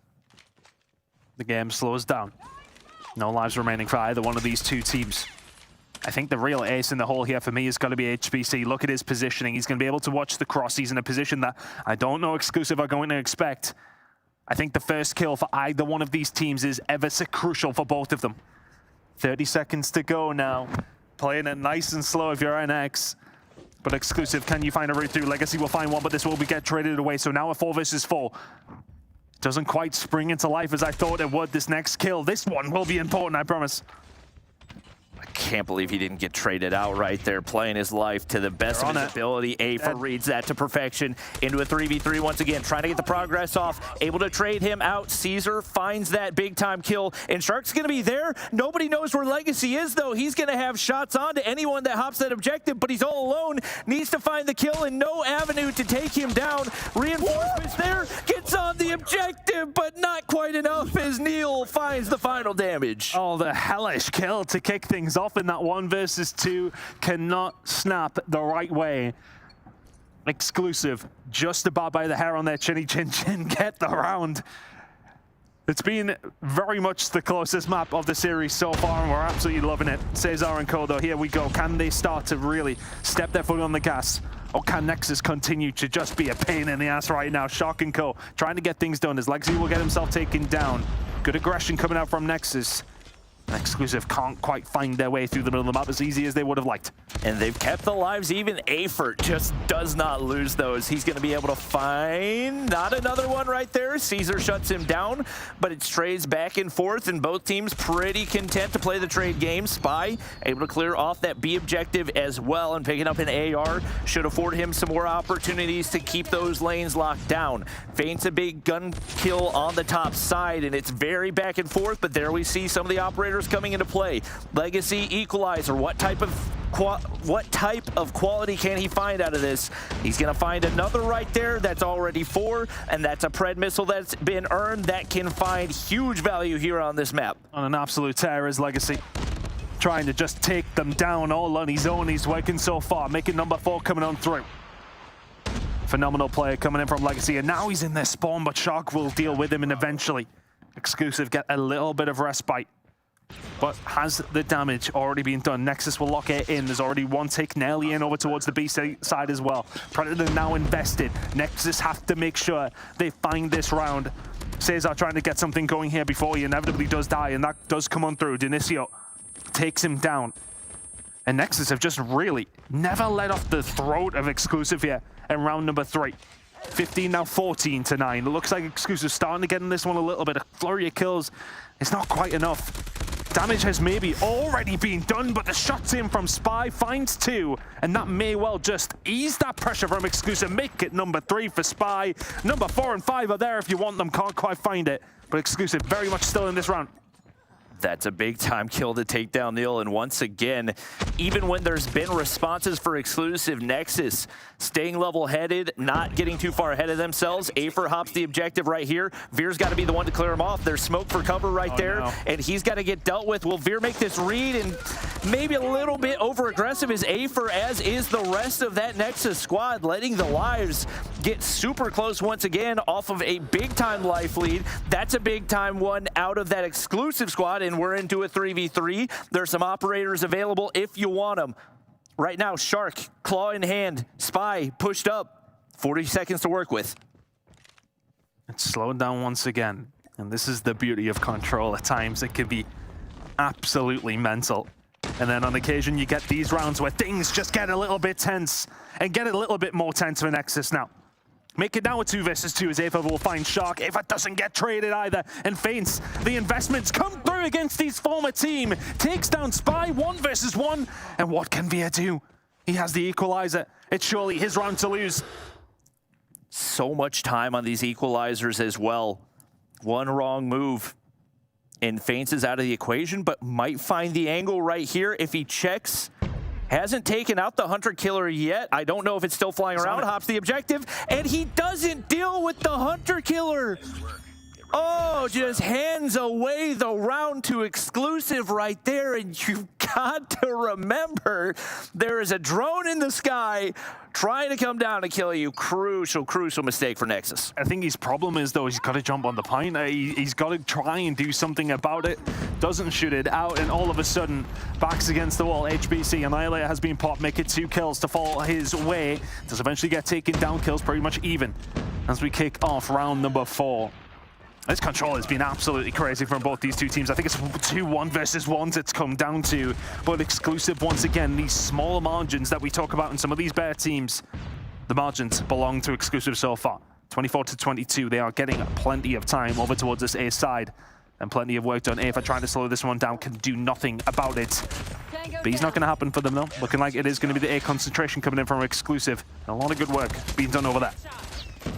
The game slows down. No lives remaining for either one of these two teams. I think the real ace in the hole here for me is going to be HBC. Look at his positioning. He's going to be able to watch the cross. He's in a position that I don't know Exclusive are going to expect. I think the first kill for either one of these teams is ever so crucial for both of them. 30 seconds to go now. Playing it nice and slow if you're NX. But Exclusive, can you find a route through? Legacy will find one, but this will get traded away. So now a 4 versus 4. Doesn't quite spring into life as I thought it would. This next kill, this one will be important, I promise. I can't believe he didn't get traded out right there, playing his life to the best of his ability. Afer reads that to perfection into a 3v3 once again, trying to get the progress off, able to trade him out. Caesar finds that big-time kill, and Shark's going to be there. Nobody knows where Legacy is, though. He's going to have shots on to anyone that hops that objective, but he's all alone, needs to find the kill, and no avenue to take him down. Reinforcements there, gets on the objective, but not quite enough as Neil finds the final damage. Oh, the hellish kill to kick things off in that 1 versus 2. Cannot snap the right way. Exclusive, just about by the hair on their chinny chin chin, get the round. It's been very much the closest map of the series so far, and we're absolutely loving it. Cesar and Kodo, here we go. Can they start to really step their foot on the gas? Or can Nexus continue to just be a pain in the ass right now? Shark and Co. trying to get things done as Legacy will get himself taken down. Good aggression coming out from Nexus. Exclusive can't quite find their way through the middle of the map as easy as they would have liked. And they've kept the lives even. Afer just does not lose those. He's going to be able to find not another one right there. Caesar shuts him down, but it strays back and forth, and both teams pretty content to play the trade game. Spy able to clear off that B objective as well, and picking up an AR should afford him some more opportunities to keep those lanes locked down. Feints a big gun kill on the top side, and it's very back and forth, but there we see some of the operators coming into play. Legacy equalizer. What type of quality can he find out of this? He's going to find another right there. That's already 4, and that's a Pred missile that's been earned that can find huge value here on this map. On an absolute tear is Legacy. Trying to just take them down all on his own. He's working so far, making number 4 coming on through. Phenomenal player coming in from Legacy, and now he's in their spawn, but Shark will deal with him, and eventually Exclusive get a little bit of respite. But has the damage already been done? Nexus will lock it in. There's already one tick nearly in over towards the B side as well. Predator now invested. Nexus have to make sure they find this round. Cesar trying to get something going here before he inevitably does die, and that does come on through. Dinicio takes him down. And Nexus have just really never let off the throat of Exclusive here in round number 3. 15 now 14 to 9. It looks like Exclusive starting to get in this one a little bit. A flurry of kills. It's not quite enough. Damage has maybe already been done, but the shots in from Spy finds 2, and that may well just ease that pressure from Exclusive. Make it number 3 for Spy. Number 4 and 5 are there if you want them. Can't quite find it, but Exclusive very much still in this round. That's a big-time kill to take down Neil, and once again, even when there's been responses for Exclusive, Nexus staying level-headed, not getting too far ahead of themselves. Afer hops the objective right here. Veer's got to be the one to clear him off. There's smoke for cover right there, and he's got to get dealt with. Will Veer make this read? And maybe a little bit over-aggressive is Afer, as is the rest of that Nexus squad, letting the lives get super close once again off of a big-time life lead. That's a big-time one out of that Exclusive squad, and we're into a 3v3. There's some operators available if you want them. Right now, Shark, claw in hand, Spy pushed up. 40 seconds to work with. It's slowed down once again. And this is the beauty of Control. At times, it can be absolutely mental. And then on occasion, you get these rounds where things just get a little bit tense and get a little bit more tense for Nexus now. Make it now a 2 versus 2 as Afer will find Shark. Afer doesn't get traded either, and Feints. The investments come through against his former team. Takes down Spy, 1 versus 1. And what can Veer do? He has the equalizer. It's surely his round to lose. So much time on these equalizers as well. One wrong move, and Feints is out of the equation, but might find the angle right here if he checks. Hasn't taken out the Hunter Killer yet. I don't know if it's still flying around. Hops the objective, and he doesn't deal with the Hunter Killer. Oh, just hands away the round to exclusive right there. And you've got to remember, there is a drone in the sky trying to come down to kill you. Crucial mistake for Nexus. I think his problem is, though, he's got to jump on the point. He's got to try and do something about it. Doesn't shoot it out, and all of a sudden, backs against the wall. HBC, Annihilator has been popped, make it 2 kills to fall his way. Does eventually get taken down, kills pretty much even as we kick off round number 4. This control has been absolutely crazy from both these two teams. I think it's 2-1 versus 1s it's come down to. But exclusive, once again, these smaller margins that we talk about in some of these better teams, the margins belong to exclusive so far. 24-22, they are getting plenty of time over towards this A side. And plenty of work done. Aether trying to slow this one down, can do nothing about it. But he's not going to happen for them, though. Looking like it is going to be the A concentration coming in from exclusive. And a lot of good work being done over there.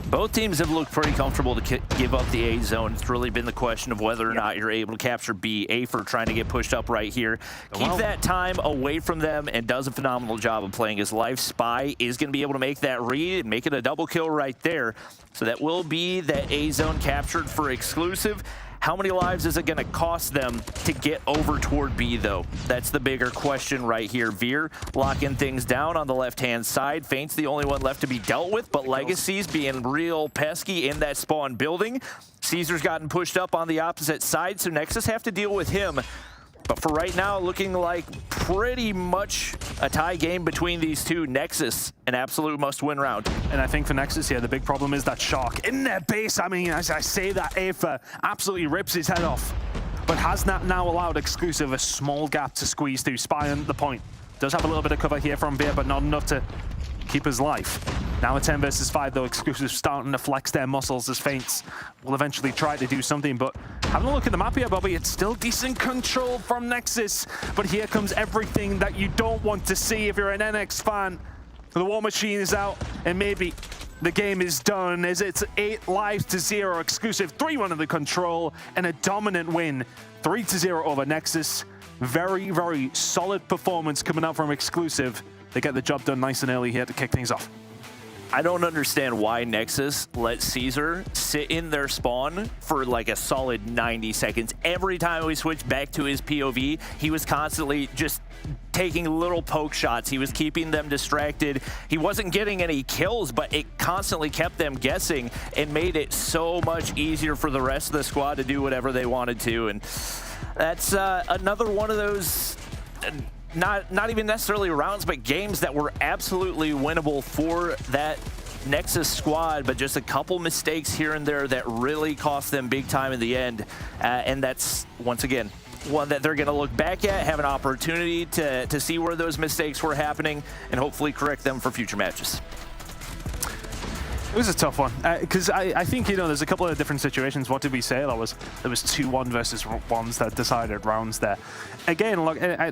Both teams have looked pretty comfortable to give up the A zone. It's really been the question of whether or not you're able to capture B. Aether trying to get pushed up right here. Keep that time away from them and does a phenomenal job of playing his life. Spy is going to be able to make that read and make it a double kill right there. So that will be that A zone captured for exclusive. How many lives is it going to cost them to get over toward B, though? That's the bigger question right here. Veer locking things down on the left-hand side. Feint's the only one left to be dealt with, but Legacy's being real pesky in that spawn building. Caesar's gotten pushed up on the opposite side, so Nexus have to deal with him. But for right now, looking like pretty much a tie game between these two. Nexus, an absolute must-win round. And I think for Nexus here, the big problem is that Shark in their base. I mean, as I say that, Aether absolutely rips his head off. But has that now allowed exclusive a small gap to squeeze through? Spy on the point. Does have a little bit of cover here from Veer, but not enough to keep his life. Now a 10 versus 5, though, exclusive starting to flex their muscles as Feints will eventually try to do something. But having a look at the map here, Bobby, it's still decent control from Nexus. But here comes everything that you don't want to see if you're an NX fan. The War Machine is out, and maybe the game is done as it's 8 lives to 0. Exclusive 3-1 of the control and a dominant win. 3-0 over Nexus. Very, very solid performance coming out from exclusive. They get the job done nice and early here to kick things off. I don't understand why Nexus let Caesar sit in their spawn for like a solid 90 seconds. Every time we switched back to his POV, he was constantly just taking little poke shots. He was keeping them distracted. He wasn't getting any kills, but it constantly kept them guessing and made it so much easier for the rest of the squad to do whatever they wanted to. And that's another one of those... Not even necessarily rounds, but games that were absolutely winnable for that Nexus squad, but just a couple mistakes here and there that really cost them big time in the end. And that's, once again, one that they're going to look back at, have an opportunity to see where those mistakes were happening, and hopefully correct them for future matches. It was a tough one, because I think, you know, there's a couple of different situations. What did we say? There was 2-1 versus 1s that decided rounds there. Again, look, I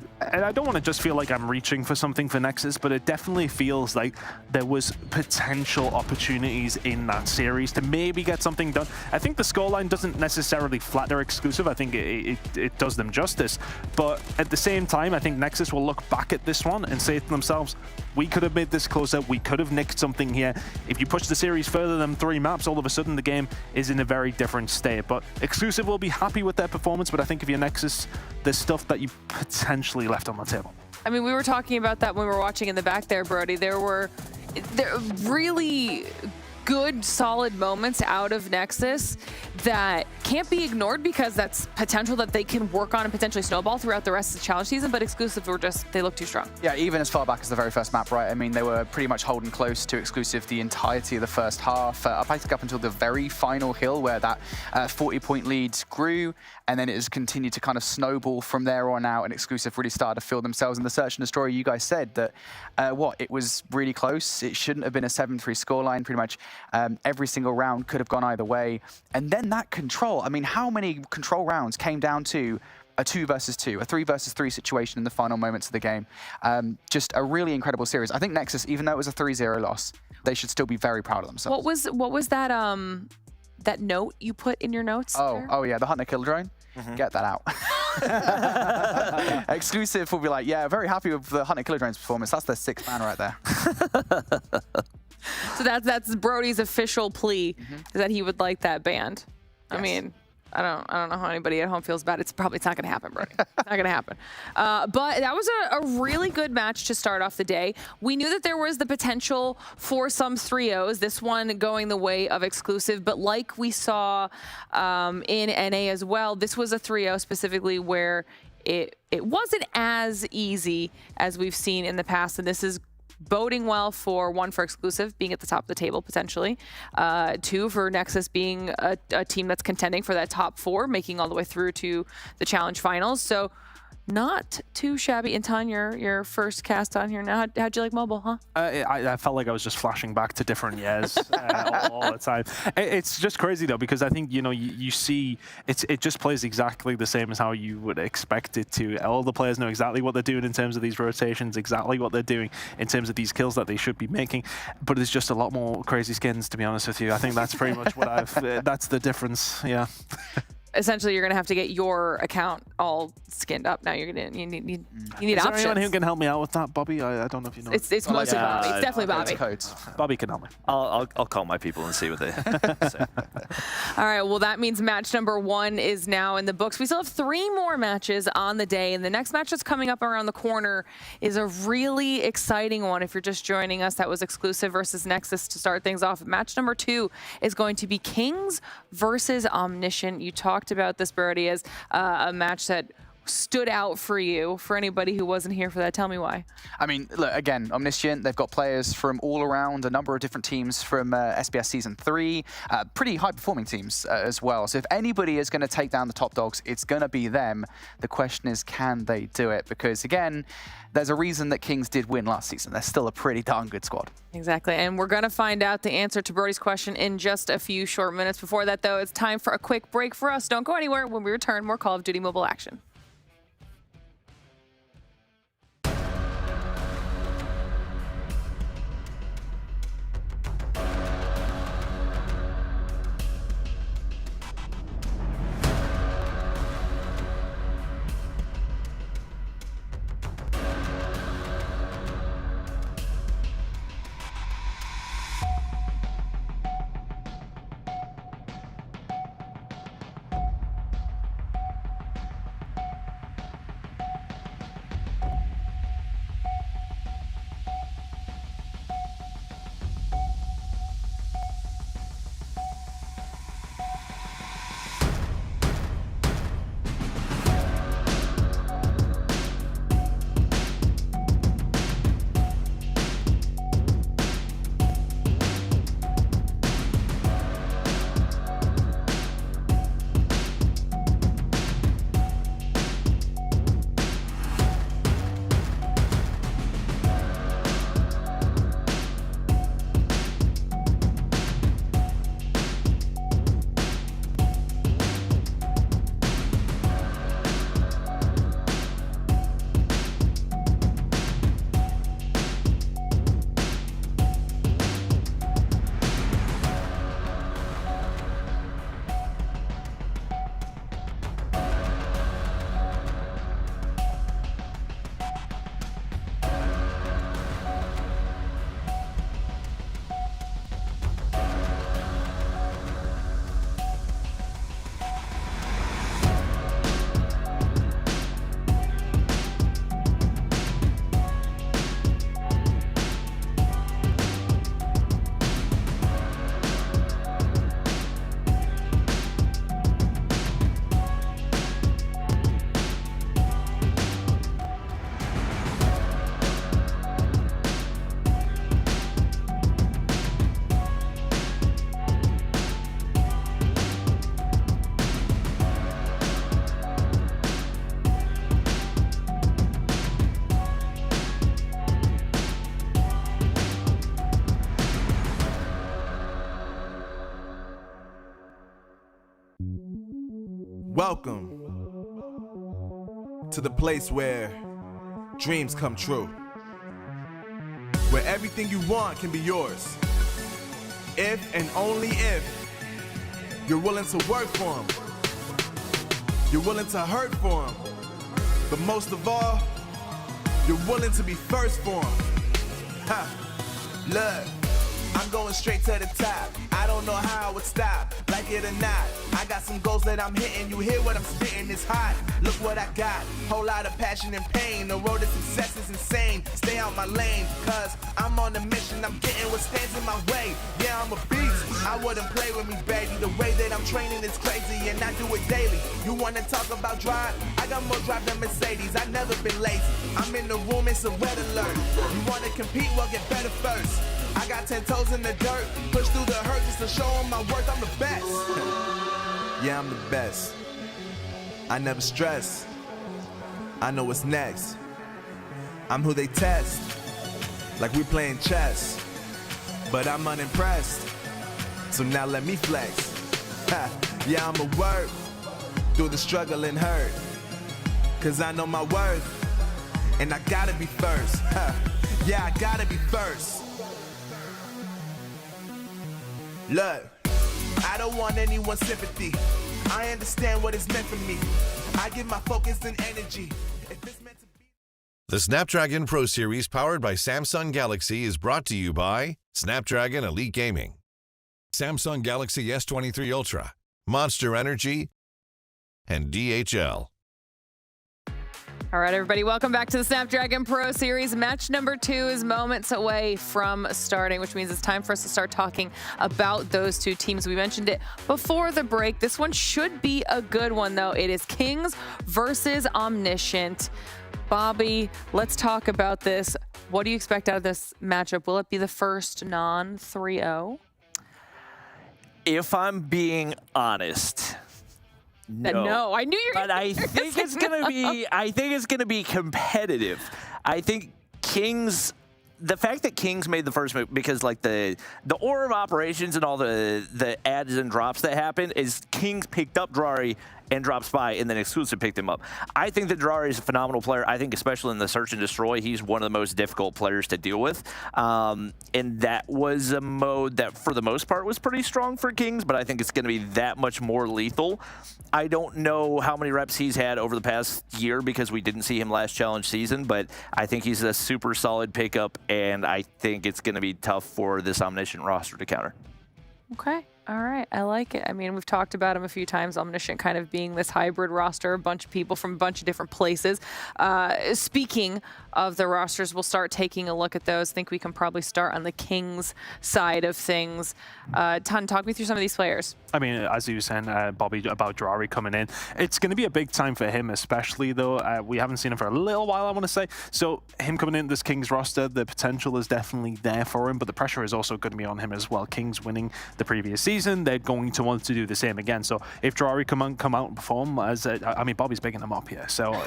don't want to just feel like I'm reaching for something for Nexus, but it definitely feels like there was potential opportunities in that series to maybe get something done. I think the scoreline doesn't necessarily flatter exclusive. I think it does them justice. But at the same time, I think Nexus will look back at this one and say to themselves, we could have made this closer. We could have nicked something here. If you push the series further than 3 maps, all of a sudden the game is in a very different state. But exclusive will be happy with their performance, but I think if you're Nexus, there's stuff that you potentially left on the table. I mean, we were talking about that when we were watching in the back there, Brody. There were really good, solid moments out of Nexus that can't be ignored because that's potential that they can work on and potentially snowball throughout the rest of the challenge season, but exclusive were just, they look too strong. Yeah, even as far back as the very first map, right? I mean, they were pretty much holding close to exclusive the entirety of the first half. I think up until the very final hill where that 40-point lead grew, and then it has continued to kind of snowball from there on out, and exclusive really started to feel themselves in the search and destroy. You guys said that, it was really close. It shouldn't have been a 7-3 scoreline. Pretty much every single round could have gone either way. And then that control, I mean, how many control rounds came down to a 2 versus 2, a 3 versus 3 situation in the final moments of the game? Just a really incredible series. I think Nexus, even though it was a 3-0 loss, they should still be very proud of themselves. What was that that note you put in your notes? Oh yeah, the Hunter Kill Drone. Get that out. Exclusive will be like, yeah, very happy with the Hunter Killer Drone's performance. That's their 6th man right there. So that's Brody's official plea, is that he would like that banned. I mean, I don't know how anybody at home feels about it. It's not going to happen, Brody. It's not going to happen. But that was a really good match to start off the day. We knew that there was the potential for some 3-0s, this one going the way of exclusive. But like we saw in NA as well, this was a 3-0 specifically where it wasn't as easy as we've seen in the past. And this is boding well for, 1, for exclusive being at the top of the table potentially, 2, for Nexus being a team that's contending for that top 4, making all the way through to the challenge finals. So not too shabby. And Tan, your first cast on here now. How'd you like mobile, huh? I felt like I was just flashing back to different years all the time. It's just crazy though, because I think, you see it just plays exactly the same as how you would expect it to. All the players know exactly what they're doing in terms of these rotations, exactly what they're doing in terms of these kills that they should be making. But there's just a lot more crazy skins, to be honest with you. I think that's pretty much what that's the difference, yeah. Essentially, you're going to have to get your account all skinned up. Now you need Is options. there anyone who can help me out with that, Bobby? I don't know if you know. It's mostly Bobby. It's definitely Bobby. Codes. Bobby can help me. I'll call my people and see what they say. All right, well, that means match number 1 is now in the books. We still have 3 more matches on the day, and the next match that's coming up around the corner is a really exciting one. If you're just joining us, that was exclusive versus Nexus to start things off. Match number 2 is going to be Kings versus Omniscient. You talked about this, Brody, as a match that stood out for you. For anybody who wasn't here for that, tell me why. I mean, look, again, Omniscient, they've got players from all around, a number of different teams from SBS Season 3, pretty high-performing teams as well. So if anybody is going to take down the top dogs, it's going to be them. The question is, can they do it? Because, again, there's a reason that Kings did win last season. They're still a pretty darn good squad. Exactly, and we're going to find out the answer to Brody's question in just a few short minutes. Before that, though, it's time for a quick break for us. Don't go anywhere. When we return, more Call of Duty Mobile action. Welcome to the place where dreams come true, where everything you want can be yours, if and only if you're willing to work for them, you're willing to hurt for them, but most of all, you're willing to be first for them. Ha! Look, I'm going straight to the top. I don't know how I would stop, like it or not. I got some goals that I'm hitting. You hear what I'm spitting? It's hot. Look what I got. Whole lot of passion and pain. The road to success is insane. Stay out my lane, cause I'm on a mission. I'm getting what stands in my way. Yeah, I'm a beast. I wouldn't play with me, baby. The way that I'm training is crazy, and I do it daily. You wanna talk about drive? I got more drive than Mercedes. I've never been lazy. I'm in the room, it's a red alert. You wanna compete? Well, get better first. I got 10 toes in the dirt. Push through the hurt just to show them my worth. I'm the best. Yeah, I'm the best. I never stress. I know what's next. I'm who they test. Like we playing chess. But I'm unimpressed. So now let me flex. Ha, yeah, I'm a work. Through the struggle and hurt. Cause I know my worth. And I gotta be first. Ha, yeah, I gotta be first. Look, I don't want anyone's sympathy. I understand what is meant for me. I give my focus and energy. If it's meant to be. The Snapdragon Pro Series powered by Samsung Galaxy is brought to you by Snapdragon Elite Gaming, Samsung Galaxy S23 Ultra, Monster Energy, and DHL. All right, everybody, welcome back to the Snapdragon Pro Series. Match number 2 is moments away from starting, which means it's time for us to start talking about those two teams. We mentioned it before the break. This one should be a good one, though. It is Kings versus Omniscient. Bobby, let's talk about this. What do you expect out of this matchup? Will it be the first non-3-0? If I'm being honest, no. I knew you were But I think it's gonna be. I think it's gonna be competitive. I think Kings. The fact that Kings made the first move, because like the order of operations and all the adds and drops that happened is Kings picked up Drari and dropped Spy, and then Exclusive picked him up. I think that Drari is a phenomenal player. I think especially in the Search and Destroy, he's one of the most difficult players to deal with. And that was a mode that for the most part was pretty strong for Kings, but I think it's going to be that much more lethal. I don't know how many reps he's had over the past year because we didn't see him last challenge season, but I think he's a super solid pickup, and I think it's going to be tough for this Omniscient roster to counter. Okay. All right. I like it. I mean, we've talked about him a few times, Omniscient kind of being this hybrid roster, a bunch of people from a bunch of different places. Speaking of the rosters, we'll start taking a look at those. I think we can probably start on the Kings side of things. Talk me through some of these players. I mean, as you were saying, Bobby, about Drari coming in, it's going to be a big time for him, especially though. We haven't seen him for a little while, I want to say. So him coming in this Kings roster, the potential is definitely there for him, but the pressure is also going to be on him as well. Kings winning the previous season, they're going to want to do the same again. So if Drari come out and perform, I mean, Bobby's bigging him up here. So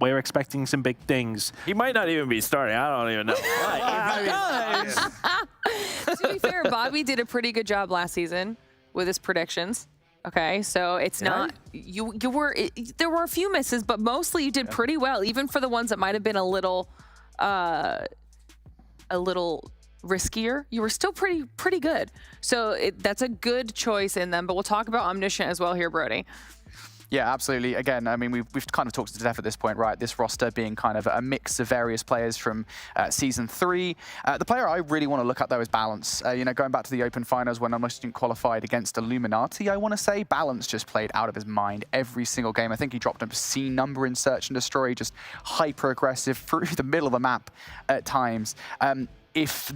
we're expecting some big things. He might not even be starting. I don't even know. To be fair, Bobby did a pretty good job last season with his predictions. Okay, so it's not there were a few misses, but mostly you did pretty well, even for the ones that might have been a little riskier. You were still pretty good. So that's a good choice in them. But we'll talk about Omniscient as well here, Brody. Yeah, absolutely. Again, I mean, we've kind of talked to death at this point, right? This roster being kind of a mix of various players from Season 3. The player I really want to look at, though, is Balance. You know, going back to the Open Finals when Omniscient qualified against Illuminati, I want to say, Balance just played out of his mind every single game. I think he dropped a C number in Search and Destroy, just hyper-aggressive through the middle of the map at times. If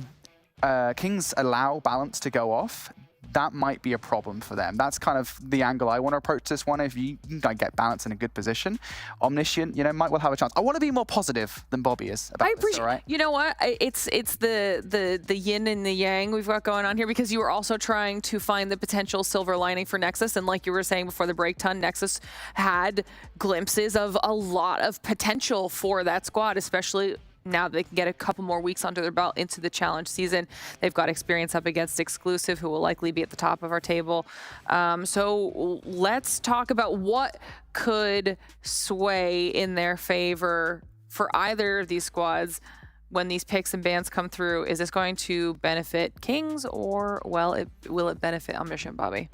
Kings allow Balance to go off, that might be a problem for them. That's kind of the angle I want to approach this one. If you can get Balance in a good position, Omniscient, you know, might well have a chance. I want to be more positive than Bobby is about this, all right? You know what? It's the yin and the yang we've got going on here, because you were also trying to find the potential silver lining for Nexus, and like you were saying before the break, Nexus had glimpses of a lot of potential for that squad, especially now they can get a couple more weeks under their belt into the challenge season. They've got experience up against Exclusive, who will likely be at the top of our table. So let's talk about what could sway in their favor for either of these squads when these picks and bans come through. Is this going to benefit Kings, or, well, will it benefit Omniscient, Bobby?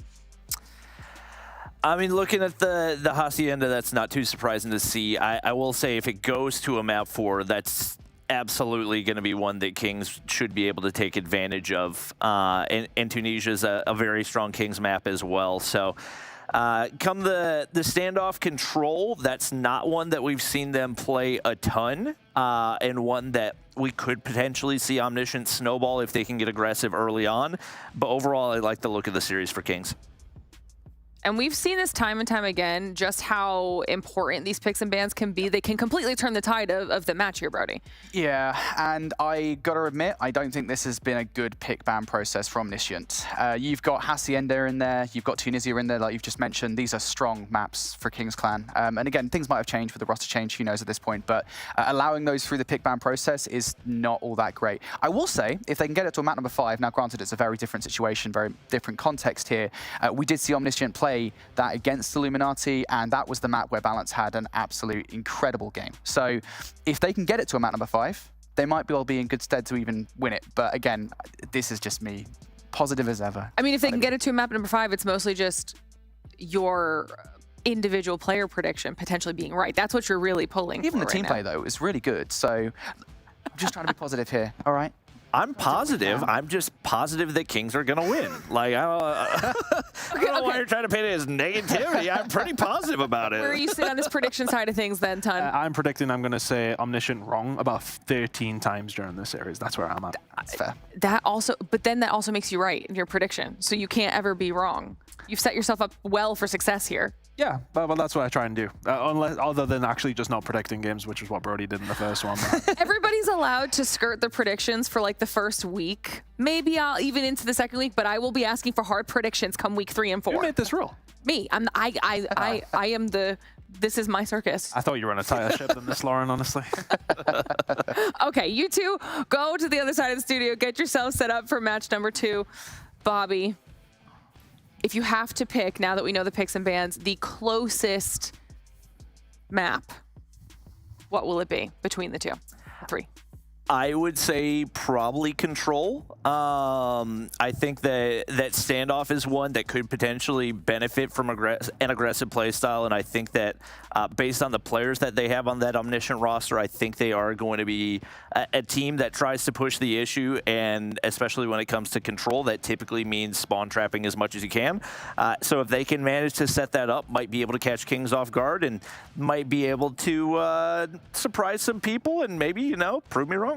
I mean, looking at the Hacienda, that's not too surprising to see. I will say if it goes to a map 4, that's absolutely going to be one that Kings should be able to take advantage of. And Tunisia's a very strong Kings map as well. So come the standoff control, that's not one that we've seen them play a ton, and one that we could potentially see Omniscient snowball if they can get aggressive early on. But overall, I like the look of the series for Kings. And we've seen this time and time again, just how important these picks and bans can be. They can completely turn the tide of the match here, Brody. Yeah, and I gotta admit, I don't think this has been a good pick ban process for Omniscient. You've got Hacienda in there, you've got Tunisia in there, like you've just mentioned. These are strong maps for Kings Clan. And again, things might have changed with the roster change, who knows at this point, but allowing those through the pick ban process is not all that great. I will say, if they can get it to a map number 5, now granted it's a very different situation, very different context here, we did see Omniscient play that against Illuminati, and that was the map where Balance had an absolute incredible game. So if they can get it to a map number 5, they might well be in good stead to even win it. But again, this is just me, positive as ever. I mean, if they can get it to a map number 5, it's mostly just your individual player prediction potentially being right. That's what you're really pulling Even for the team right play, now. though, is really good. So I'm just trying to be positive here, all right? I'm positive. I'm just positive that Kings are going to win. Like, I don't know why you're trying to paint it as negativity. I'm pretty positive about it. Where you sit on this prediction side of things then, Ton? I'm predicting I'm going to say Omniscient wrong about 13 times during this series. That's where I'm at. That's fair. But then that also makes you right in your prediction. So you can't ever be wrong. You've set yourself up well for success here. Yeah, but that's what I try and do. Other than actually just not predicting games, which is what Brody did in the first one. Everybody's allowed to skirt the predictions for like the first week. Maybe I'll even into the second week, but I will be asking for hard predictions come week 3 and 4. Who made this rule? Me. I am the. This is my circus. I thought you were on a tighter ship than this, Lauren, honestly. Okay, you two go to the other side of the studio. Get yourself set up for match number 2. Bobby, if you have to pick, now that we know the picks and bans, the closest map, what will it be between the 2? 3. I would say probably Control. I think that standoff is one that could potentially benefit from an aggressive play style, and I think that based on the players that they have on that Omniscient roster, I think they are going to be a team that tries to push the issue, and especially when it comes to Control, that typically means spawn trapping as much as you can. So if they can manage to set that up, might be able to catch Kings off guard and might be able to surprise some people and maybe, you know, prove me wrong.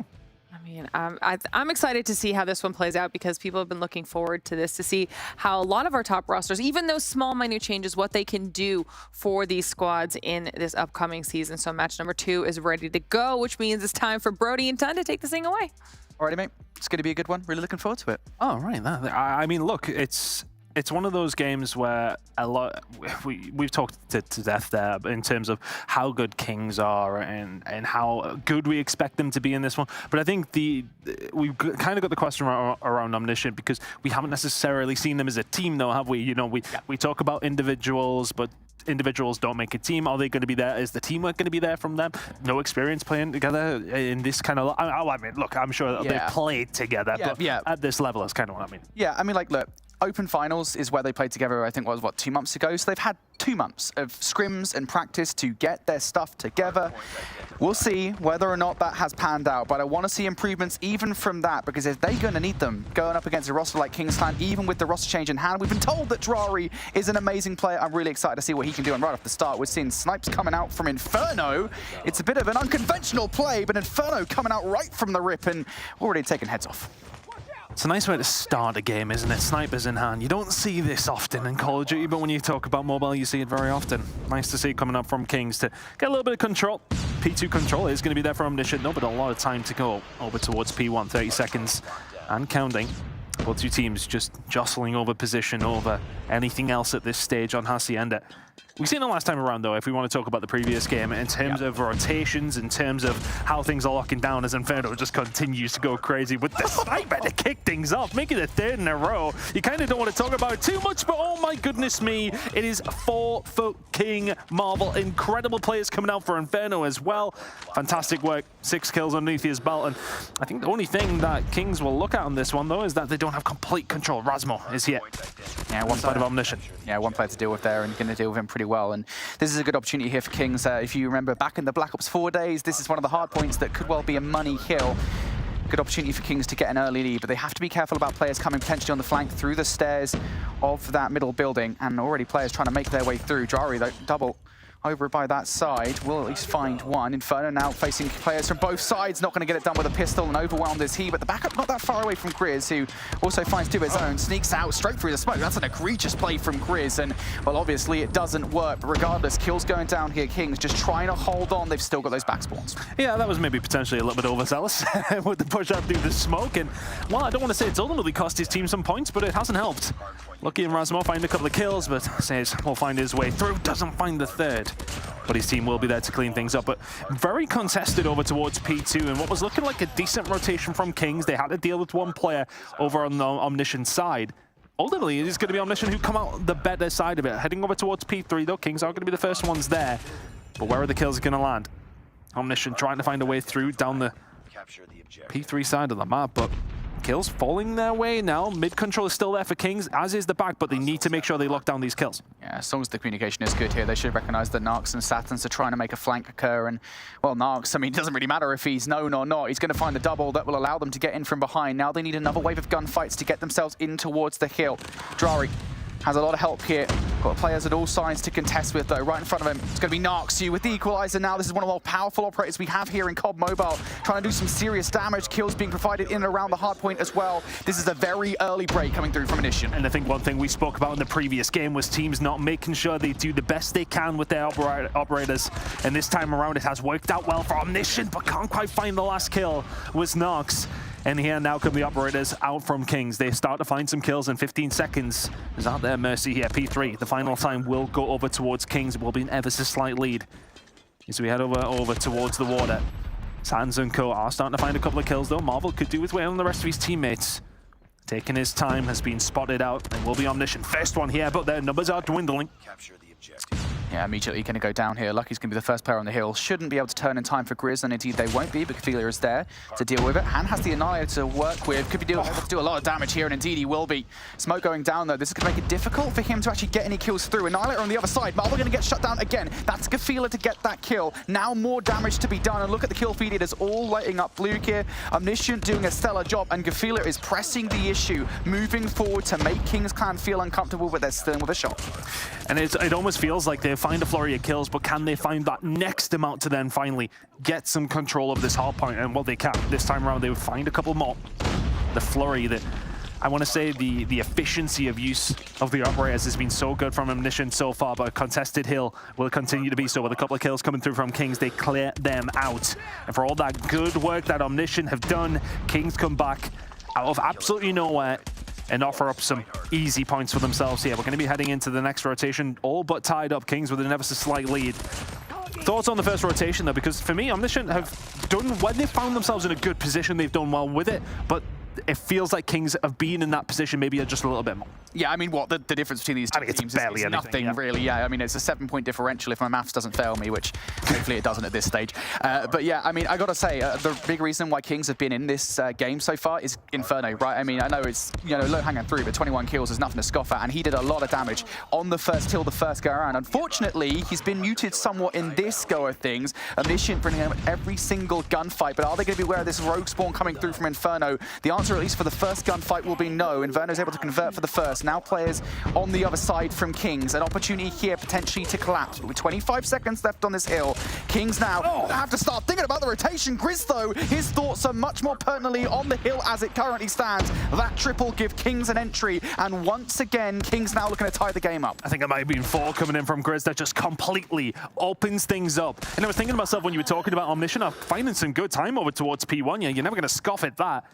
I mean, I'm excited to see how this one plays out because people have been looking forward to this, to see how a lot of our top rosters, even those small, minute changes, what they can do for these squads in this upcoming season. So match number 2 is ready to go, which means it's time for Brody and Ton to take this thing away. Alrighty, mate. It's going to be a good one. Really looking forward to it. Oh, right. I mean, look, it's one of those games where we've talked to death there in terms of how good Kings are and how good we expect them to be in this one. But I think we've kind of got the question around Omniscient because we haven't necessarily seen them as a team, though, have we? You know, we talk about individuals, but individuals don't make a team. Are they going to be there? Is the teamwork going to be there from them? No experience playing together in this kind of... I mean, look, I'm sure they've played together, but at this level, that's kind of what I mean. Yeah, I mean, like, look, Open Finals is where they played together, I think, was, what, 2 months ago? So they've had 2 months of scrims and practice to get their stuff together. We'll see whether or not that has panned out, but I want to see improvements even from that, because if they're going to need them going up against a roster like Kings Clan, even with the roster change in hand, we've been told that Drari is an amazing player. I'm really excited to see what he can do, and right off the start, we're seeing Snipes coming out from Inferno. It's a bit of an unconventional play, but Inferno coming out right from the rip and already taking heads off. It's a nice way to start a game, isn't it? Snipers in hand. You don't see this often in Call of Duty, but when you talk about mobile, you see it very often. Nice to see it coming up from Kings to get a little bit of control. P2 control is going to be there for Omniscient, no, but a lot of time to go over towards P1, 30 seconds and counting. Both 2 teams just jostling over position, over anything else at this stage on Hacienda. We've seen it last time around, though, if we want to talk about the previous game, in terms of rotations, in terms of how things are locking down as Inferno just continues to go crazy with the sniper to kick things off, making it 3rd in a row. You kind of don't want to talk about it too much, but oh my goodness me, it is 4 for King Marvel. Incredible players coming out for Inferno as well. Fantastic work, 6 kills underneath his belt, and I think the only thing that Kings will look at on this one, though, is that they don't have complete control. Rasmo is here. Yeah, one side of Omniscient. Yeah, one player to deal with there, and going to deal with him pretty well. And this is a good opportunity here for Kings. If you remember back in the Black Ops 4 days, this is one of the hard points that could well be a money hill. Good opportunity for Kings to get an early lead, but they have to be careful about players coming potentially on the flank through the stairs of that middle building, and already players trying to make their way through. Jari, though, double over by that side, will at least find one. Inferno now facing players from both sides, not going to get it done with a pistol, and overwhelmed is he, but the backup not that far away from Grizz, who also finds two of his own, sneaks out straight through the smoke. That's an egregious play from Grizz, and, well, obviously it doesn't work, but regardless, kills going down here. Kings just trying to hold on. They've still got those back spawns. Yeah, that was maybe potentially a little bit overzealous with the push out through the smoke, and, well, I don't want to say it's ultimately cost his team some points, but it hasn't helped. Lucky and Rasmo find a couple of kills, but says will find his way through, doesn't find the third. But his team will be there to clean things up. But very contested over towards P2, and what was looking like a decent rotation from Kings. They had to deal with one player over on the Omniscient side. Ultimately, it is going to be Omniscient who come out the better side of it. Heading over towards P3, though, Kings are going to be the first ones there. But where are the kills going to land? Omniscient trying to find a way through down the P3 side of the map, but kills falling their way now. Mid control is still there for Kings, as is the back, but they need to make sure they lock down these kills. Yeah, as long as the communication is good here, they should recognize that Narks and Saturns are trying to make a flank occur. And, well, Narks, I mean, it doesn't really matter if he's known or not. He's going to find the double that will allow them to get in from behind. Now they need another wave of gunfights to get themselves in towards the hill. Drari has a lot of help here. Got players at all sides to contest with, though. Right in front of him, it's going to be Narks with the equalizer now. This is one of the more powerful operators we have here in COD Mobile, trying to do some serious damage. Kills being provided in and around the hard point as well. This is a very early break coming through from Omniscient. And I think one thing we spoke about in the previous game was teams not making sure they do the best they can with their operators. And this time around, it has worked out well for Omniscient, but can't quite find the last kill was Narks. And here now come the operators out from Kings. They start to find some kills in 15 seconds. Is out there Mercy here, P3. The final time will go over towards Kings. It will be an ever so slight lead as we head over towards the water. Sans and Co are starting to find a couple of kills, though. Marvel could do with well on the rest of his teammates. Taking his time, has been spotted out, and will be Omniscient. First one here, but their numbers are dwindling. Capture the objective. Yeah, immediately going to go down here. Lucky's going to be the first player on the hill. Shouldn't be able to turn in time for Grizz, and indeed they won't be, but Ophelia is there to deal with it. Han has the Annihilator to work with. Could be able to do a lot of damage here, and indeed he will be. Smoke going down, though. This is going to make it difficult for him to actually get any kills through. Annihilator on the other side. Marvel going to get shut down again. That's Ophelia to get that kill. Now more damage to be done, and look at the kill feed. It is all lighting up blue here. Omniscient doing a stellar job, and Ophelia is pressing the issue, moving forward to make Kings Clan feel uncomfortable, but they're still in with a shot. And it almost feels like they find a flurry of kills, but can they find that next amount to then finally get some control of this hard point? And well, they can. This time around, they would find a couple more. The flurry, that I want to say the efficiency of use of the operators has been so good from Omniscient so far, but a contested hill will continue to be so. With a couple of kills coming through from Kings, they clear them out. And for all that good work that Omniscient have done, Kings come back out of absolutely nowhere and offer up some easy points for themselves here. We're going to be heading into the next rotation, all but tied up. Kings with an ever so slight lead. Thoughts on the first rotation, though? Because for me, Omniscient have done, when they found themselves in a good position, they've done well with it, but it feels like Kings have been in that position maybe just a little bit more. Yeah, I mean, what the difference between these two teams is nothing, really. Yeah, I mean, it's a 7-point differential if my maths doesn't fail me, which hopefully it doesn't at this stage. But yeah, I mean, I got to say, the big reason why Kings have been in this game so far is Inferno, right? I mean, I know it's, you know, low hanging through, but 21 kills is nothing to scoff at, and he did a lot of damage on the first hill, the first go around. Unfortunately, he's been muted somewhat in this go of things. Omniscient bringing him every single gunfight, but are they going to be aware of this rogue spawn coming through from Inferno? The answer, at least for the first gunfight, will be no. Inferno's able to convert for the first. Now players on the other side from Kings. An opportunity here potentially to collapse. With 25 seconds left on this hill, Kings now have to start thinking about the rotation. Grizz, though, his thoughts are much more pertinently on the hill as it currently stands. That triple give Kings an entry, and once again, Kings now looking to tie the game up. I think it might have been 4 coming in from Grizz that just completely opens things up. And I was thinking to myself when you were talking about Omniscient, I'm finding some good time over towards P1. Yeah, you're never going to scoff at that.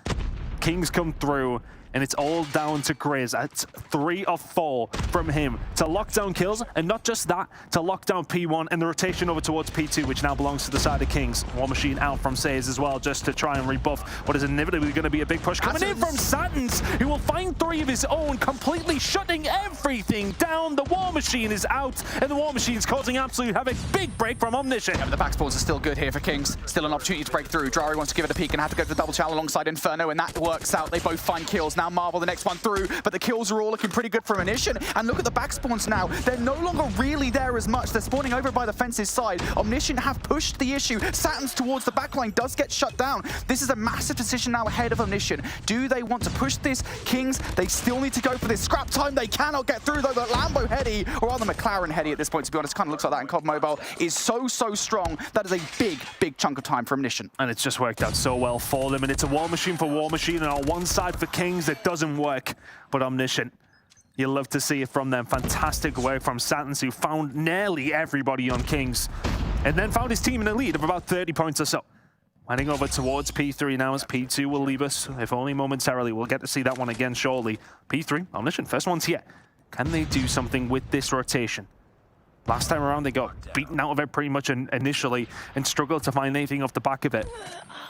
Kings come through, and it's all down to Grizz. That's 3 of 4 from him to lock down kills, and not just that, to lock down P1 and the rotation over towards P2, which now belongs to the side of Kings. War Machine out from Sayers as well, just to try and rebuff what is inevitably going to be a big push coming in from Satins, who will find 3 of his own, completely shutting everything down. The War Machine is out, and the War Machine's causing absolute havoc. Big break from Omniscient. Yeah, but the back spawns are still good here for Kings. Still an opportunity to break through. Drari wants to give it a peek and have to go to the double challenge alongside Inferno, and that works out. They both find kills. Now down Marvel, the next one through, but the kills are all looking pretty good for Omniscient. And look at the back spawns now. They're no longer really there as much. They're spawning over by the fence's side. Omniscient have pushed the issue. Saturn's towards the backline does get shut down. This is a massive decision now ahead of Omniscient. Do they want to push this? Kings, they still need to go for this scrap time. They cannot get through though. The Lambo Heady, or rather McLaren Heady at this point, to be honest, kind of looks like that in COD Mobile, is so strong. That is a big chunk of time for Omniscient. And it's just worked out so well for them. And it's a war machine for war machine. And on one side for Kings, it doesn't work. But Omniscient, you'll love to see it from them. Fantastic work from Satins, who found nearly everybody on Kings. And then found his team in a lead of about 30 points or so. Heading over towards P3 now, as P2 will leave us, if only momentarily. We'll get to see that one again shortly. P3, Omniscient, first one's here. Can they do something with this rotation? Last time around, they got beaten out of it pretty much initially and struggled to find anything off the back of it.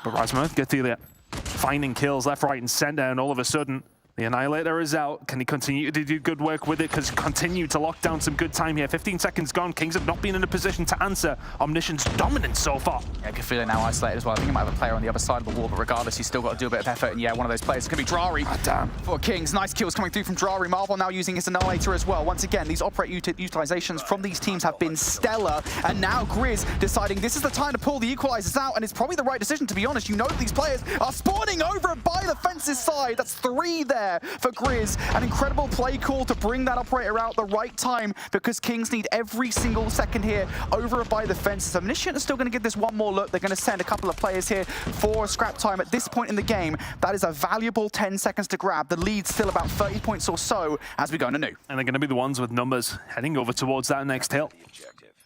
But Razmo gets there, finding kills left, right, and center, and all of a sudden, the Annihilator is out. Can he continue to do good work with it? Because continue to lock down some good time here. 15 seconds gone. Kings have not been in a position to answer Omniscient's dominance so far. Yeah, good feeling now isolated as well. I think he might have a player on the other side of the wall, but regardless, he's still got to do a bit of effort. And yeah, one of those players is going to be Drari. Oh, damn. For Kings. Nice kills coming through from Drari. Marvel now using his Annihilator as well. Once again, these operate utilizations from these teams have been stellar. And now Grizz deciding this is the time to pull the equalizers out. And it's probably the right decision, to be honest. You know that these players are spawning over by the fence's side. That's 3 there for Grizz. An incredible play call to bring that operator out the right time, because Kings need every single second here over by the fences. Omniscient is still going to give this one more look. They're going to send a couple of players here for scrap time at this point in the game. That is a valuable 10 seconds to grab. The lead's still about 30 points or so as we go into new. And they're going to be the ones with numbers heading over towards that next hill.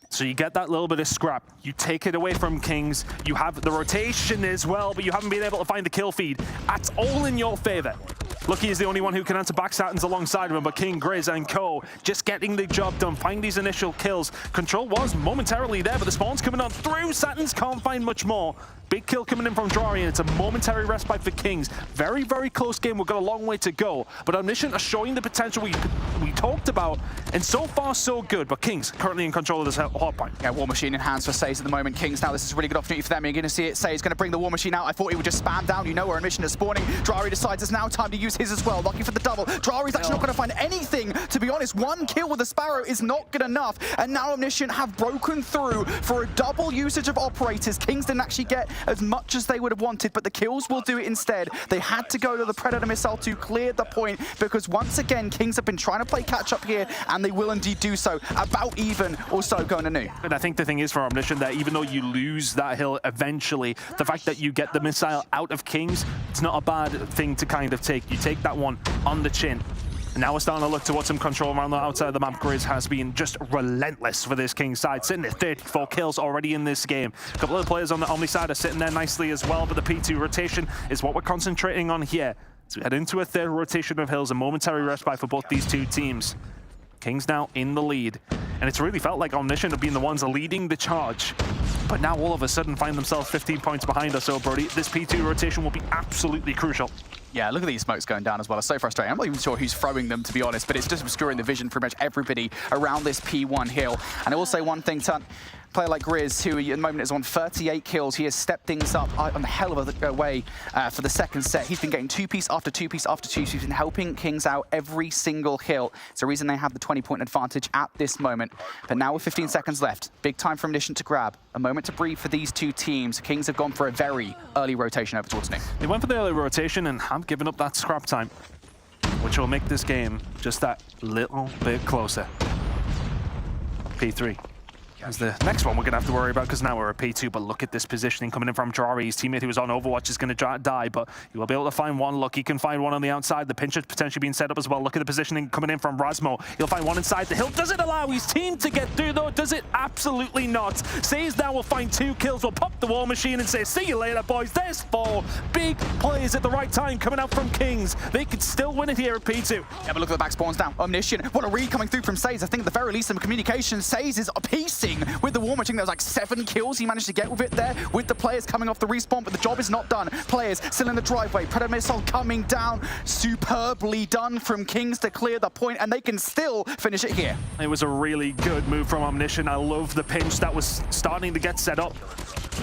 So you get that little bit of scrap. You take it away from Kings. You have the rotation as well, but you haven't been able to find the kill feed. That's all in your favor. Lucky is the only one who can answer back Satins alongside of him, but King, Grizz, and Co. just getting the job done, find these initial kills. Control was momentarily there, but the spawn's coming on through. Satins can't find much more. Big kill coming in from Drari, and it's a momentary respite for Kings. Very close game. We've got a long way to go, but Omniscient are showing the potential we talked about, and so far so good. But Kings currently in control of this hardpoint. Yeah, War Machine in hands for Says at the moment. Kings now, this is a really good opportunity for them. You're going to see it. Says going to bring the War Machine out. I thought he would just spam down. You know where Omniscient is spawning. Drari decides it's now time to use his as well. Lucky for the double. Drari's actually not going to find anything, to be honest. One kill with a Sparrow is not good enough, and now Omniscient have broken through for a double usage of operators. Kings didn't actually get as much as they would have wanted, but the kills will do it instead. They had to go to the Predator missile to clear the point, because once again, Kings have been trying to play catch up here, and they will indeed do so. About even or so going to new. And I think the thing is for Omniscient that even though you lose that hill eventually, the fact that you get the missile out of Kings, it's not a bad thing to kind of take. You take that one on the chin. And now we're starting to look towards some control around the outside of the map. Grizz has been just relentless for this King side, sitting at 34 kills already in this game. A couple of the players on the Omni side are sitting there nicely as well, but the P2 rotation is what we're concentrating on here. So we head into a third rotation of hills, a momentary respite for both these two teams. Kings now in the lead, and it's really felt like Omniscient have been the ones leading the charge, but now all of a sudden find themselves 15 points behind us. So Brody, this P2 rotation will be absolutely crucial. Yeah, look at these smokes going down as well. It's so frustrating. I'm not even sure who's throwing them, to be honest, but it's just obscuring the vision for pretty much everybody around this P1 hill. And I will say one thing, Tun. Player like Grizz, who at the moment is on 38 kills, he has stepped things up on the hell of a way for the second set. He's been getting 2-piece after 2-piece after 2-piece. He's been helping Kings out every single hill. It's the reason they have the 20-point advantage at this moment. But now with 15 seconds left, big time for Omniscient to grab. A moment to breathe for these two teams. Kings have gone for a very early rotation over towards new. They went for the early rotation and have given up that scrap time, which will make this game just that little bit closer. P3. As the next one we're going to have to worry about, because now we're a P2, but look at this positioning coming in from Drari. His teammate who was on Overwatch is going to die, but he will be able to find one. Look, he can find one on the outside. The pinch is potentially being set up as well. Look at the positioning coming in from Razmo. He'll find one inside the hill. Does it allow his team to get through, though? Does it? Absolutely not. Says now will find 2 kills. We'll pop the War Machine and say, see you later, boys. There's 4 big plays at the right time coming out from Kings. They could still win it here at P2. Yeah, but look at the back spawns now. Omniscient. What a read coming through from Says. I think at the very least some communication. Says is piecing with the War Machine. There was like 7 kills he managed to get with it there, with the players coming off the respawn, but the job is not done. Players still in the driveway. Predator missile coming down. Superbly done from Kings to clear the point, and they can still finish it here. It was a really good move from Omniscient. I love the pinch that was starting to get set up.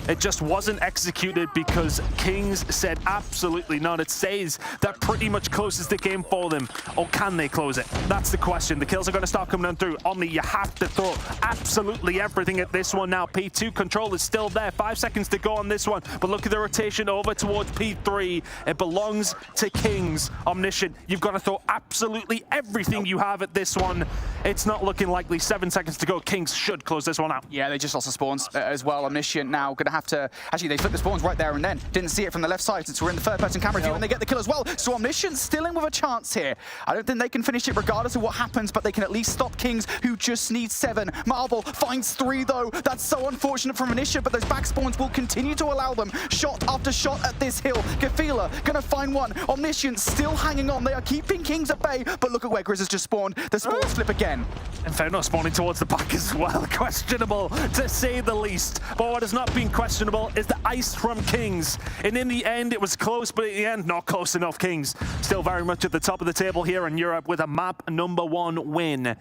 It just wasn't executed because Kings said absolutely not. It says that pretty much closes the game for them. Or can they close it? That's the question. The kills are going to start coming down through. Omni, you have to throw absolutely everything at this one now. P2 control is still there. 5 seconds to go on this one. But look at the rotation over towards P3. It belongs to Kings. Omniscient, you've got to throw absolutely everything you have at this one. It's not looking likely. 7 seconds to go. Kings should close this one out. Yeah, they just lost the spawns as well. Omniscient now going to have to... Actually, they flipped the spawns right there and then. Didn't see it from the left side since we're in the third-person camera view and they get the kill as well. So Omniscient still in with a chance here. I don't think they can finish it regardless of what happens, but they can at least stop Kings, who just need 7. Marvel finds 3, though. That's so unfortunate from Omniscient, but those back spawns will continue to allow them shot after shot at this hill. Gafila going to find one. Omniscient still hanging on. They are keeping Kings at bay, but look at where Grizz has just spawned. The spawns flip again. Inferno spawning towards the back as well. Questionable, to say the least. But what has not been questionable is the ice from Kings. And in the end, it was close, but in the end, not close enough. Kings still very much at the top of the table here in Europe with a map #1 win.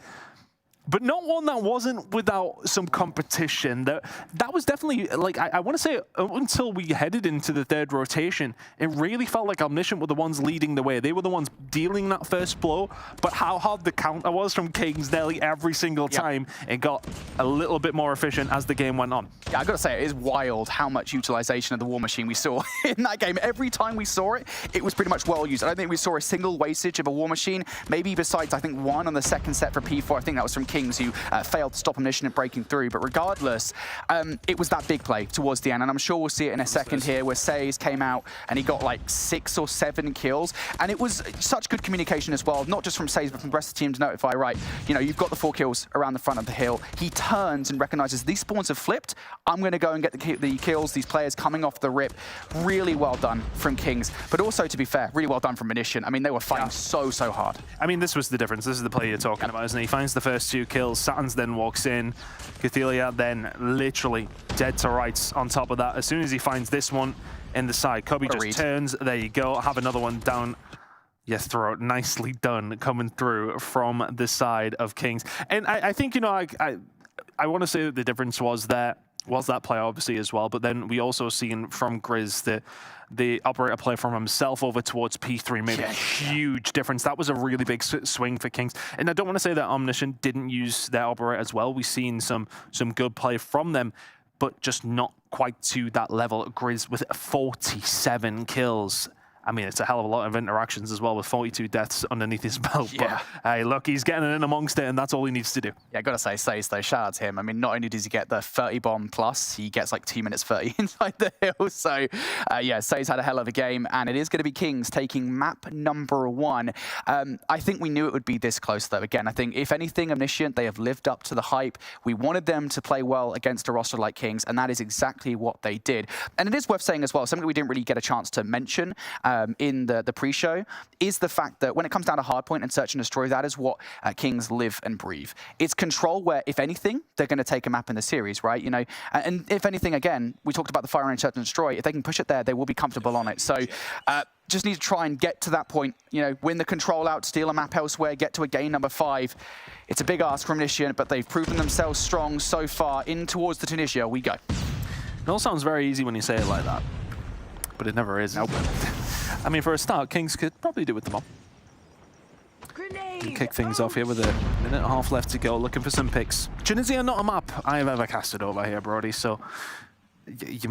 But not one that wasn't without some competition. That was definitely, like, I want to say, until we headed into the third rotation, it really felt like Omniscient were the ones leading the way. They were the ones dealing that first blow, but how hard the counter was from Kings nearly every single time, it got a little bit more efficient as the game went on. Yeah, I got to say, it is wild how much utilization of the War Machine we saw in that game. Every time we saw it, it was pretty much well used. I don't think we saw a single wastage of a War Machine, maybe besides, I think, one on the second set for P4. I think that was from Kings, who failed to stop Omniscient breaking through. But regardless, it was that big play towards the end. And I'm sure we'll see it in a second here where Says came out and he got like 6 or 7 kills. And it was such good communication as well, not just from Says, but from the rest of the team to notify, right, you know, you've got the 4 kills around the front of the hill. He turns and recognizes these spawns have flipped. I'm going to go and get the kills, these players coming off the rip. Really well done from Kings. But also, to be fair, really well done from Omniscient. I mean, they were fighting so hard. I mean, this was the difference. This is the play you're talking about, isn't it? He finds the first 2 kills. Saturn's then walks in. Cathelia then literally dead to rights on top of that. As soon as he finds this one in the side, Kobe just turns. There you go. Have another one down your throat. Nicely done coming through from the side of Kings. And I think, you know, I want to say that the difference was that play obviously as well, but then we also seen from Grizz that the operator play from himself over towards P3 made a huge difference. That was a really big swing for Kings. And I don't want to say that Omniscient didn't use their operator as well. We've seen some good play from them, but just not quite to that level. Grizz with 47 kills. I mean, it's a hell of a lot of interactions as well with 42 deaths underneath his belt. Yeah. But hey, look, he's getting in amongst it, and that's all he needs to do. Yeah, gotta say, Says though, shout out to him. I mean, not only does he get the 30 bomb plus, he gets like 2 minutes 30 inside the hill. So yeah, Says had a hell of a game, and it is going to be Kings taking map #1. I think we knew it would be this close though. Again, I think if anything, Omniscient, they have lived up to the hype. We wanted them to play well against a roster like Kings, and that is exactly what they did. And it is worth saying as well, something we didn't really get a chance to mention in the pre-show, is the fact that when it comes down to Hardpoint and Search and Destroy, that is what Kings live and breathe. It's control where, if anything, they're going to take a map in the series, right? You know, and if anything, again, we talked about the Fire and Search and Destroy. If they can push it there, they will be comfortable on it. So just need to try and get to that point, you know, win the control out, steal a map elsewhere, get to a game #5. It's a big ask from Omniscient, but they've proven themselves strong so far. In towards the Tunisia we go. It all sounds very easy when you say it like that, but it never is. Nope. I mean, for a start, Kings could probably do with the bomb. And kick things off here with a minute and a half left to go, looking for some picks. Tunisia, not a map I've ever casted over here, Brody, so you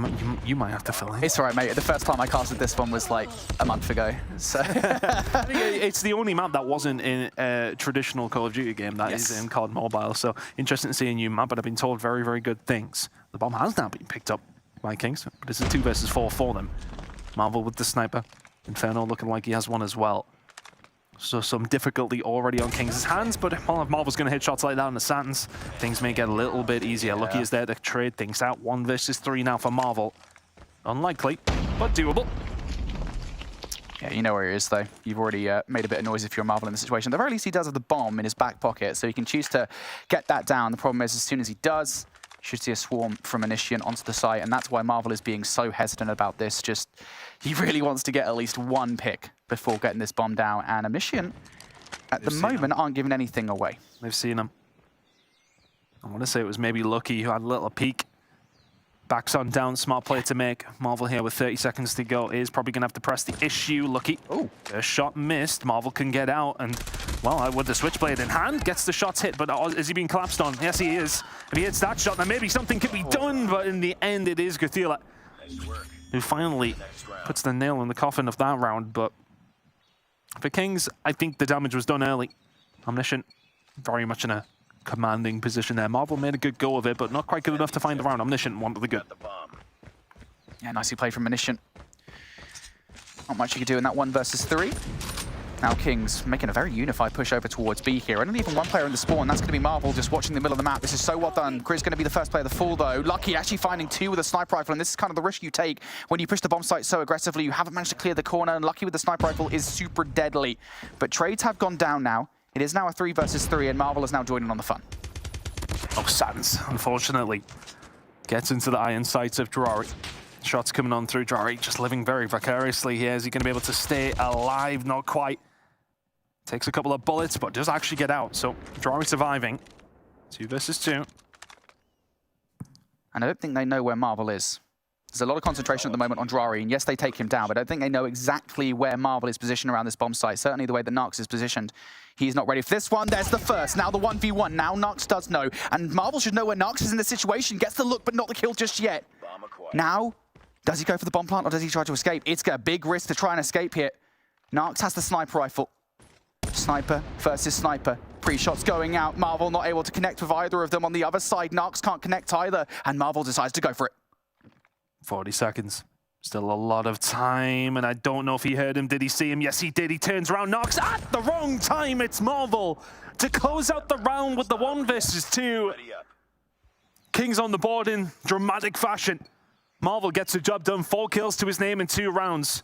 might have to fill in. It's all right, mate. The first time I casted this one was like a month ago. So I mean, it's the only map that wasn't in a traditional Call of Duty game that is in COD Mobile, so interesting to see a new map, but I've been told very, very good things. The bomb has now been picked up by Kings, but it's a 2 versus 4 for them. Marvel with the sniper. Inferno looking like he has one as well. So some difficulty already on Kings' hands, but if Marvel's going to hit shots like that on the Satins, things may get a little bit easier. Lucky is there to trade things out. 1 versus 3 now for Marvel. Unlikely, but doable. Yeah, you know where he is, though. You've already made a bit of noise if you're Marvel in the situation. At the very least, he does have the bomb in his back pocket, so he can choose to get that down. The problem is, as soon as he does, should see a swarm from Omniscient onto the site, and that's why Marvel is being so hesitant about this. Just, he really wants to get at least 1 pick before getting this bomb down, and Omniscient, at the moment, aren't giving anything away. They've seen him. I want to say it was maybe Lucky who had a little peek. Backs on down, smart play to make. Marvel here with 30 seconds to go is probably going to have to press the issue. Lucky. Oh, the shot missed. Marvel can get out and, well, with the switchblade in hand, gets the shots hit, but is he being collapsed on? Yes, he is. If he hits that shot, then maybe something could be done, but in the end, it is Gothila who finally puts the nail in the coffin of that round. But for Kings, I think the damage was done early. Omniscient very much in a commanding position there. Marvel made a good go of it, but not quite good enough to find the round. Omniscient wanted the good. Yeah, nicely played from Omniscient. Not much you could do in that 1 versus 3. Now Kings making a very unified push over towards B here. And only even one player in the spawn. That's going to be Marvel just watching the middle of the map. This is so well done. Grizz going to be the first player to fall though. Lucky actually finding 2 with a sniper rifle. And this is kind of the risk you take when you push the bomb site so aggressively. You haven't managed to clear the corner. And Lucky with the sniper rifle is super deadly. But trades have gone down now. It is now a 3 versus 3 and Marvel is now joining on the fun. Oh, Sans, unfortunately, gets into the iron sights of Drari. Shots coming on through Drari, just living very vicariously here. Is he going to be able to stay alive? Not quite. Takes a couple of bullets, but does actually get out. So Drari surviving. 2 versus 2. And I don't think they know where Marvel is. There's a lot of concentration at the moment on Drari, and yes, they take him down, but I don't think they know exactly where Marvel is positioned around this bomb site. Certainly the way that Narx is positioned. He's not ready for this one. There's the first. Now the 1v1. Now Narx does know. And Marvel should know where Narx is in this situation. Gets the look, but not the kill just yet. Now, does he go for the bomb plant or does he try to escape? It's a big risk to try and escape here. Narx has the sniper rifle. Sniper versus sniper. Pre-shots going out. Marvel not able to connect with either of them. On the other side, Narx can't connect either. And Marvel decides to go for it. 40 seconds. Still a lot of time, and I don't know if he heard him. Did he see him? Yes, he did. He turns around, knocks at the wrong time. It's Marvel to close out the round with the 1 versus 2. Kings on the board in dramatic fashion. Marvel gets the job done. 4 kills to his name in 2 rounds.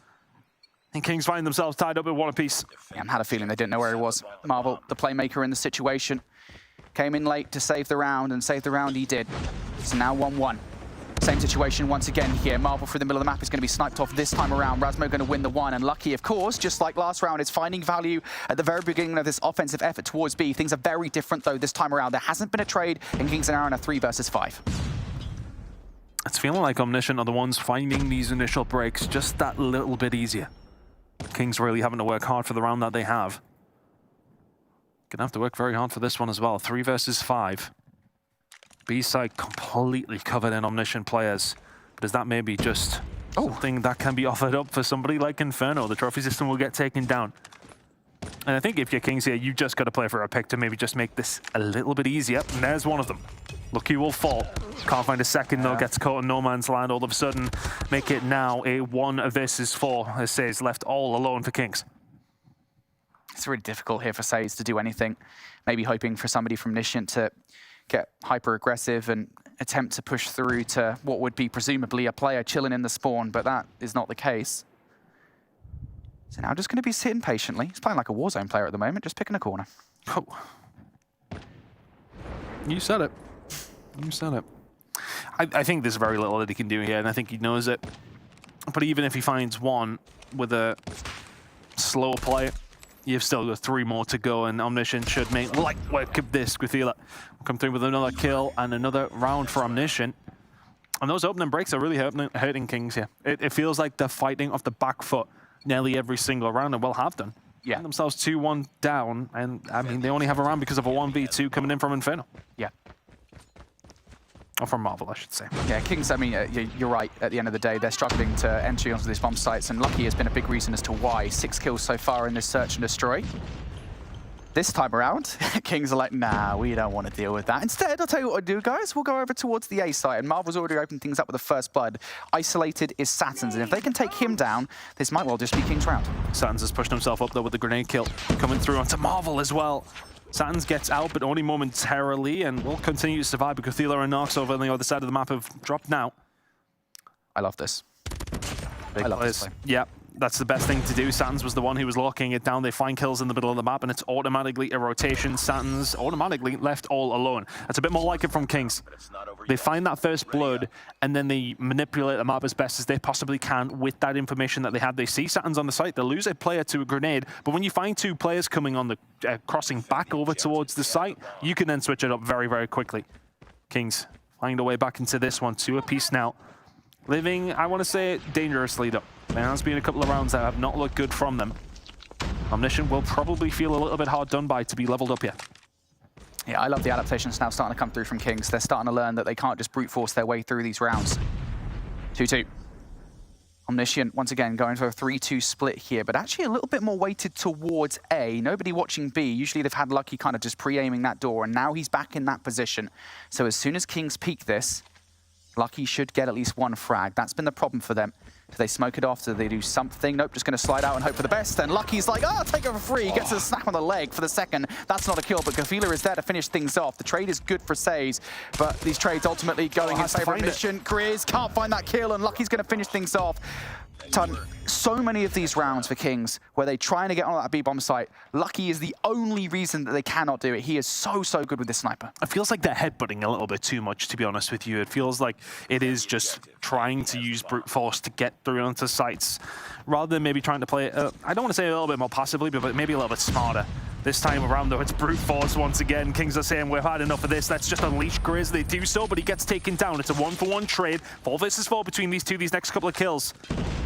And Kings find themselves tied up in 1 apiece. Yeah, I had a feeling they didn't know where he was. Marvel, the playmaker in the situation, came in late to save the round, and save the round he did. So now 1-1. Same situation once again here. Marvel through the middle of the map is going to be sniped off this time around. Rasmo going to win the 1, and Lucky, of course, just like last round, is finding value at the very beginning of this offensive effort towards B. Things are very different, though, this time around. There hasn't been a trade, and Kings are now in a 3 versus 5. It's feeling like Omniscient are the ones finding these initial breaks just that little bit easier. Kings really having to work hard for the round that they have. Gonna have to work very hard for this one as well. 3 versus 5. B-side completely covered in Omniscient players. But is that maybe just something that can be offered up for somebody like Inferno? The trophy system will get taken down. And I think if you're Kings here, you just got to play for a pick to maybe just make this a little bit easier. And there's one of them. Lucky will fall. Can't find a second though, gets caught in no man's land. All of a sudden, make it now a 1 versus 4. As Says left all alone for Kings. It's really difficult here for Says to do anything. Maybe hoping for somebody from Omniscient to get hyper-aggressive and attempt to push through to what would be presumably a player chilling in the spawn, but that is not the case. So now just going to be sitting patiently. He's playing like a Warzone player at the moment, just picking a corner. Oh. You said it. You said it. I think there's very little that he can do here, and I think he knows it. But even if he finds 1 with a slow play, you've still got 3 more to go, and Omniscient should make light work of this. Gothila come through with another kill and another round for Omniscient. And those opening breaks are really hurting Kings here. It feels like they're fighting off the back foot nearly every single round, and will have done. Yeah. Find themselves 2-1 down, and I mean, they only have a round because of a 1v2 coming in from Inferno. Yeah. Or from Marvel, I should say. Yeah, Kings, I mean, you're right. At the end of the day, they're struggling to enter onto these bomb sites, and Lucky has been a big reason as to why. 6 kills so far in this search and destroy. This time around, Kings are like, nah, we don't want to deal with that. Instead, I'll tell you what we'll do, guys. We'll go over towards the A site, and Marvel's already opened things up with the first blood. Isolated is Saturn's, and if they can take him down, this might well just be King's round. Saturn's has pushed himself up, though, with the grenade kill. Coming through onto Marvel as well. Saturn's gets out, but only momentarily, and will continue to survive because Gothila and Narx over on the other side of the map have dropped now. I love this. Big players. Yeah, that's the best thing to do. Saturn's was the one who was locking it down. They find kills in the middle of the map, and it's automatically a rotation. Saturn's automatically left all alone. That's a bit more like it from Kings. They find that first blood, and then they manipulate the map as best as they possibly can with that information that they have. They see Saturn's on the site. They lose a player to a grenade, but when you find 2 players coming on the crossing back over towards the site, you can then switch it up very, very quickly. Kings find a way back into this one. 2 apiece now. Living, I want to say, dangerously though. There has been a couple of rounds that have not looked good from them. Omniscient will probably feel a little bit hard done by to be leveled up here. Yeah, I love the adaptations now starting to come through from Kings. They're starting to learn that they can't just brute force their way through these rounds. 2-2. Omniscient, once again, going for a 3-2 split here, but actually a little bit more weighted towards A. Nobody watching B. Usually they've had Lucky kind of just pre-aiming that door, and now he's back in that position. So as soon as Kings peek this, Lucky should get at least 1 frag. That's been the problem for them. Do they smoke it off? Do they do something? Nope, just going to slide out and hope for the best. And Lucky's like, oh, take it for free. He gets a snap on the leg for the second. That's not a kill, but Gafila is there to finish things off. The trade is good for saves, but these trades ultimately going in favor of Mission. Grizz can't find that kill, and Lucky's going to finish things off. So many of these rounds for Kings where they try to get on that B-bomb site. Lucky is the only reason that they cannot do it. He is so good with this sniper. It feels like they're headbutting a little bit too much, to be honest with you. It feels like it is just trying to use brute force to get through onto sites, rather than maybe trying to play it, I don't want to say a little bit more passively, but maybe a little bit smarter. This time around, though, it's brute force once again. Kings are saying, we've had enough of this. Let's just unleash Grizz. They do so, but he gets taken down. It's a 1-for-1 trade. 4 versus 4 between these two, these next couple of kills.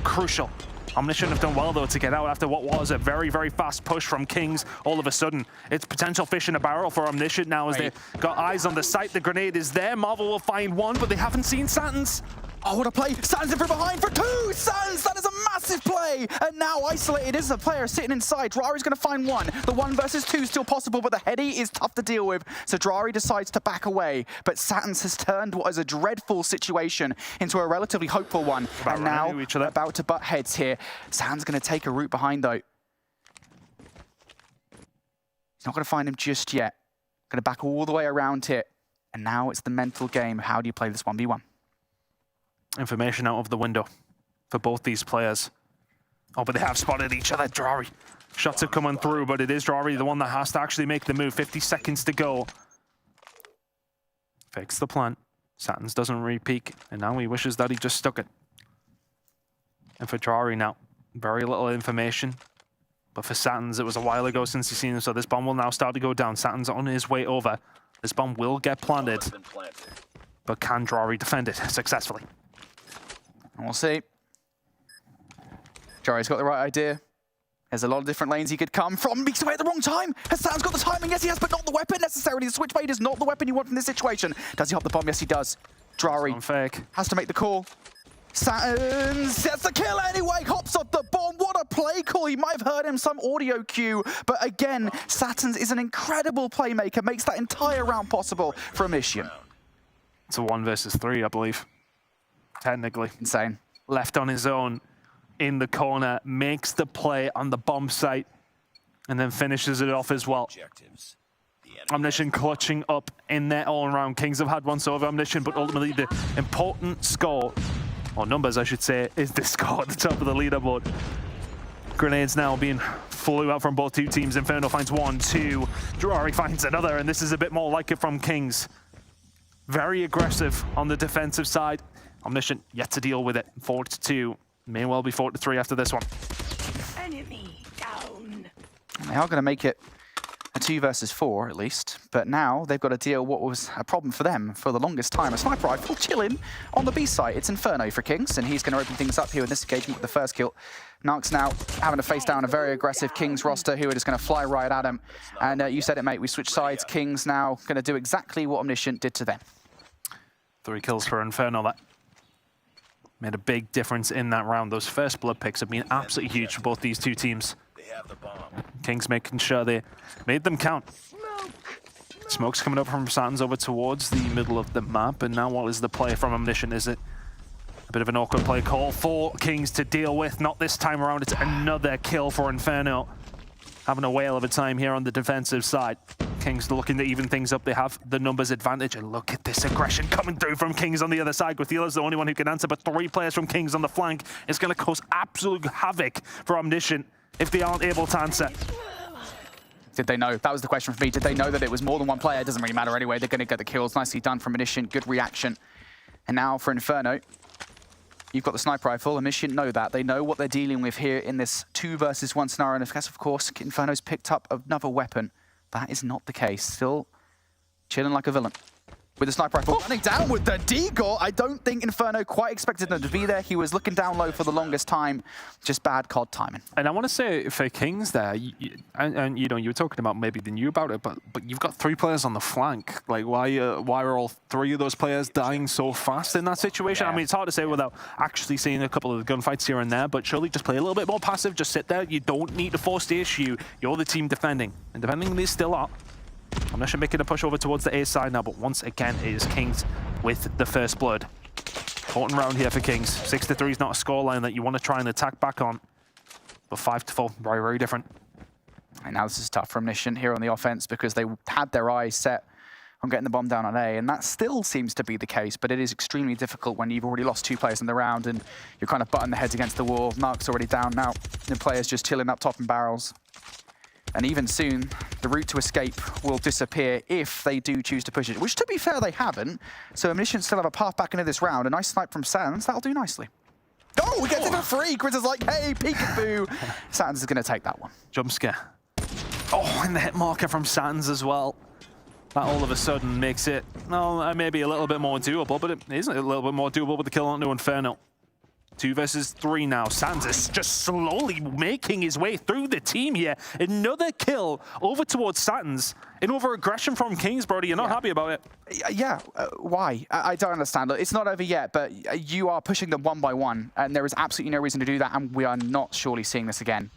Crucial. Omniscient have done well, though, to get out after what was a very fast push from Kings. All of a sudden, it's potential fish in a barrel for Omniscient now as they've got eyes on the site. The grenade is there. Marvel will find one, but they haven't seen Satins. Oh, what a play. Satins in from behind for 2. Satins, that is a massive play. And now isolated is a player sitting inside. Drari's going to find 1. The 1 versus 2 is still possible, but the heady is tough to deal with. So Drari decides to back away. But Satins has turned what is a dreadful situation into a relatively hopeful one. And now about to butt heads here. Satins going to take a route behind, though. He's not going to find him just yet. Going to back all the way around here. And now it's the mental game. How do you play this 1v1? Information out of the window for both these players. Oh, but they have spotted each other. Drari. Shots have come on through, but it is Drari, the one that has to actually make the move. 50 seconds to go. Fakes the plant. Satins doesn't re-peek, and now he wishes that he just stuck it. And for Drari now, very little information. But for Satins, it was a while ago since he's seen him, so this bomb will now start to go down. Satins on his way over. This bomb will get planted. But can Drari defend it successfully? And we'll see. Drari's got the right idea. There's a lot of different lanes he could come from. He's away at the wrong time. Has Satins got the timing? Yes, he has, but not the weapon necessarily. The switchblade is not the weapon you want from this situation. Does he hop the bomb? Yes, he does. Drari has to make the call. Satins gets the kill anyway, hops off the bomb. What a play call. He might have heard him some audio cue, but again, Satins is an incredible playmaker, makes that entire round possible for Omniscient. It's a 1 versus 3, I believe. Technically. Insane. Left on his own in the corner, makes the play on the bomb site, and then finishes it off as well. Omniscient clutching up in their own round. Kings have had one so over Omniscient, but ultimately the important score, or numbers I should say, is the score at the top of the leaderboard. Grenades now being flew out from both two teams. Inferno finds 1, 2. Drari finds another, and this is a bit more like it from Kings. Very aggressive on the defensive side. Omniscient yet to deal with it. 4-2. May well be 4-3 after this one. Enemy down. And they are going to make it a 2 versus 4 at least, but now they've got to deal what was a problem for them for the longest time. A sniper rifle chilling on the B site. It's Inferno for Kings, and he's going to open things up here in this engagement with the first kill. Narcs now having to face down a very aggressive Kings roster who are just going to fly right at him. And you said it, mate, we switch sides. Kings now going to do exactly what Omniscient did to them. 3 kills for Inferno. That made a big difference in that round. Those first blood picks have been absolutely huge for both these two teams. Kings making sure they made them count. Smoke's coming up from Satins over towards the middle of the map, and now what is the play from Omniscient? Is it a bit of an awkward play call for Kings to deal with? Not this time around. It's another kill for Inferno. Having a whale of a time here on the defensive side. Kings looking to even things up. They have the numbers advantage, and look at this aggression coming through from Kings on the other side. Guthila's the only one who can answer, but 3 players from Kings on the flank is going to cause absolute havoc for Omniscient if they aren't able to answer. Did they know? That was the question for me. Did they know that it was more than one player? It doesn't really matter anyway. They're going to get the kills. Nicely done from Omniscient. Good reaction. And now for Inferno. You've got the sniper rifle. Omniscient know that. They know what they're dealing with here in this 2 versus 1 scenario. And of course, Inferno's picked up another weapon. That is not the case. Still chilling like a villain. with the sniper rifle. Running down with the deagle. I don't think Inferno quite expected them to be there. He was looking down low for the longest time. Just bad COD timing. And I want to say for Kings there, and you know, you were talking about maybe they knew about it, but you've got 3 players on the flank. Like, why are all 3 of those players dying so fast in that situation? Yeah. I mean, it's hard to say without actually seeing a couple of the gunfights here and there, but surely just play a little bit more passive. Just sit there. You don't need to force the issue. You're the team defending. And defending they still are. Omniscient making a push over towards the A side now, but once again it is Kings with the first blood. Important round here for Kings. 6-3 is not a scoreline that you want to try and attack back on. But 5-4, very, very different. And now this is tough for Omniscient here on the offense because they had their eyes set on getting the bomb down on A, and that still seems to be the case, but it is extremely difficult when you've already lost 2 players in the round and you're kind of butting the heads against the wall. Narc's already down now. The players just chilling up top in barrels. And even soon, the route to escape will disappear if they do choose to push it, which to be fair, they haven't. So Omniscient still have a path back into this round. A nice snipe from Sans, that'll do nicely. Oh, we get it for free. Chris is like, hey, peekaboo. Sans is going to take that one. Jump scare. Oh, and the hit marker from Sans as well. That all of a sudden makes it, well, maybe a little bit more doable, but it isn't a little bit more doable with the kill onto Inferno. 2 versus 3 now. Sans is just slowly making his way through the team here. Another kill over towards Sans. In over aggression from Kings, Brody. You're not happy about it? Yeah, why? I don't understand. Look, it's not over yet, but you are pushing them 1 by 1, and there is absolutely no reason to do that, and we are not surely seeing this again.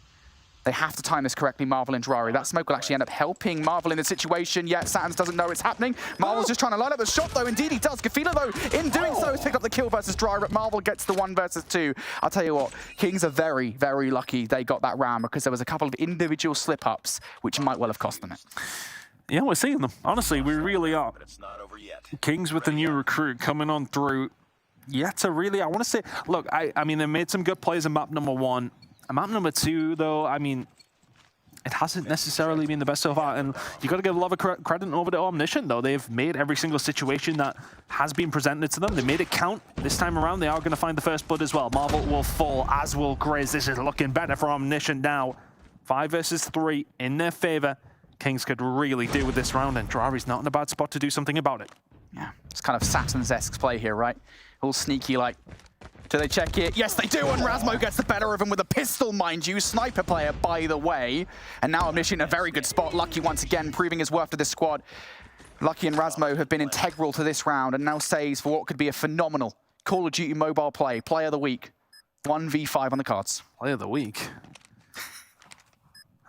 They have to time this correctly, Marvel and Drari. That smoke will actually end up helping Marvel in the situation, yet Sans doesn't know it's happening. Marvel's just trying to line up the shot, though. Indeed, he does. Gafila, though, in doing so, has picked up the kill versus Drari, but Marvel gets the 1 versus 2. I'll tell you what, Kings are very, very lucky they got that round because there was a couple of individual slip-ups, which might well have cost them it. Yeah, we're seeing them. Honestly, we really are. Kings with the new recruit coming on through. Yet to really, I want to say, look, I mean, they made some good plays in map number 1. Map number 2, though, I mean, it hasn't necessarily been the best so far, and you got to give a lot of credit over to Omniscient, though. They've made every single situation that has been presented to them. They made it count. This time around, they are going to find the first blood as well. Marvel will fall, as will Grizz. This is looking better for Omniscient now. 5 versus 3 in their favor. Kings could really do with this round, and Drari's not in a bad spot to do something about it. Yeah, it's kind of Saturn's-esque play here, right? All sneaky, like, do they check it? Yes, they do, and Razmo gets the better of him with a pistol, mind you. Sniper player, by the way. And now Omniscient in a very good spot. Lucky once again, proving his worth to this squad. Lucky and Razmo have been integral to this round, and now saves for what could be a phenomenal Call of Duty mobile play. Player of the week. 1v5 on the cards. Player of the week.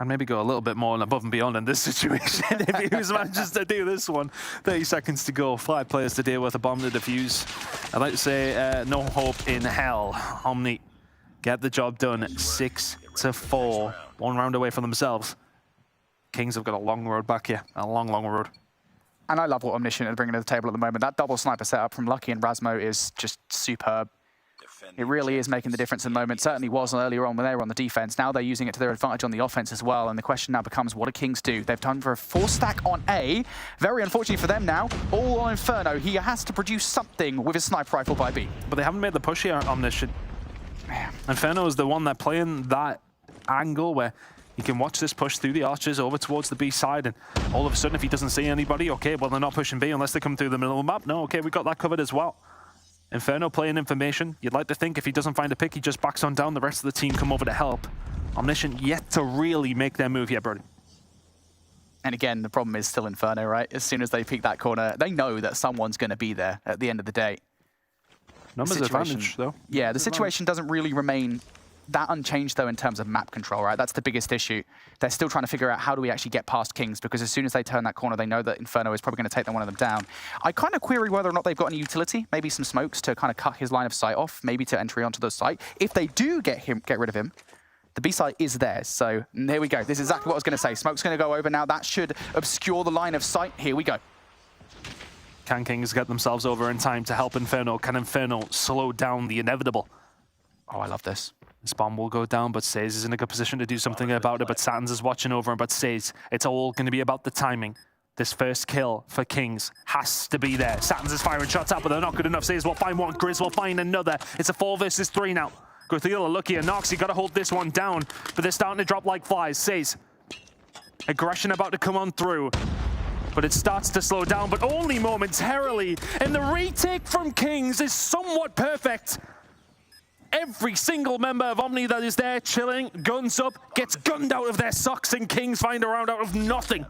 I'd maybe go a little bit more and above and beyond in this situation if he was manages to do this one. 30 seconds to go, 5 players to deal with, a bomb to defuse. I'd like to say no hope in hell. Omni get the job done, 6-4. 1 round away from themselves. Kings have got a long road back here, a long, long road. And I love what Omniscient are bringing to the table at the moment. That double sniper setup from Lucky and Razmo is just superb. It really is making the difference in the moment. Certainly was earlier on when they were on the defense. Now they're using it to their advantage on the offense as well. And the question now becomes, what do Kings do? They've done for a 4-stack on A. Very unfortunately for them now. All on Inferno. He has to produce something with his sniper rifle by B. But they haven't made the push here on Omniscient. Inferno is the one that playing that angle where you can watch this push through the arches over towards the B side, and all of a sudden if he doesn't see anybody, okay, well they're not pushing B unless they come through the middle of the map. No, okay, we got that covered as well. Inferno playing information. You'd like to think if he doesn't find a pick, he just backs on down. The rest of the team come over to help. Omniscient yet to really make their move here, Brody. And again, the problem is still Inferno, right? As soon as they peek that corner, they know that someone's going to be there at the end of the day. Numbers advantage, though. Yeah, the situation doesn't really remain that unchanged, though, in terms of map control, right? That's the biggest issue. They're still trying to figure out how do we actually get past Kings, because as soon as they turn that corner, they know that Inferno is probably going to take one of them down. I kind of query whether or not they've got any utility, maybe some smokes to kind of cut his line of sight off, maybe to entry onto the site. If they do get rid of him, the B site is theirs. So here we go. This is exactly what I was going to say. Smoke's going to go over now. That should obscure the line of sight. Here we go. Can Kings get themselves over in time to help Inferno? Can Inferno slow down the inevitable? Oh, I love this. This bomb will go down, but Says is in a good position to do something about it, but Satins is watching over him, but Says, it's all going to be about the timing. This first kill for Kings has to be there. Satins is firing shots out, but they're not good enough. Says will find one, Grizz will find another. It's a 4 versus 3 now. Gothila, Lucky, and Nox, you got to hold this one down, but they're starting to drop like flies. Says, aggression about to come on through. but it starts to slow down, but only momentarily. And the retake from Kings is somewhat perfect. Every single member of Omni that is there chilling, guns up, gets gunned out of their socks, and Kings find a round out of nothing.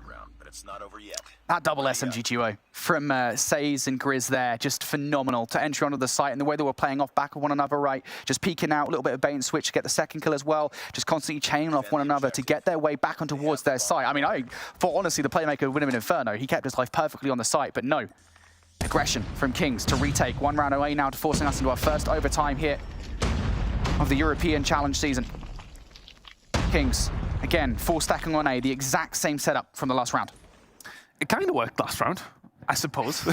That double SMG duo from Says and Grizz there, just phenomenal to enter onto the site, and the way they were playing off back of one another, right? Just peeking out, a little bit of bait and switch to get the second kill as well, just constantly chaining off one another to get their way back on towards their site. I mean, I thought honestly the playmaker would win him in Inferno. He kept his life perfectly on the site, but no. Aggression from Kings to retake. 1 round away now to forcing us into our first overtime here of the European Challenge season. Kings, again, full stacking on A, the exact same setup from the last round. It kind of worked last round, I suppose.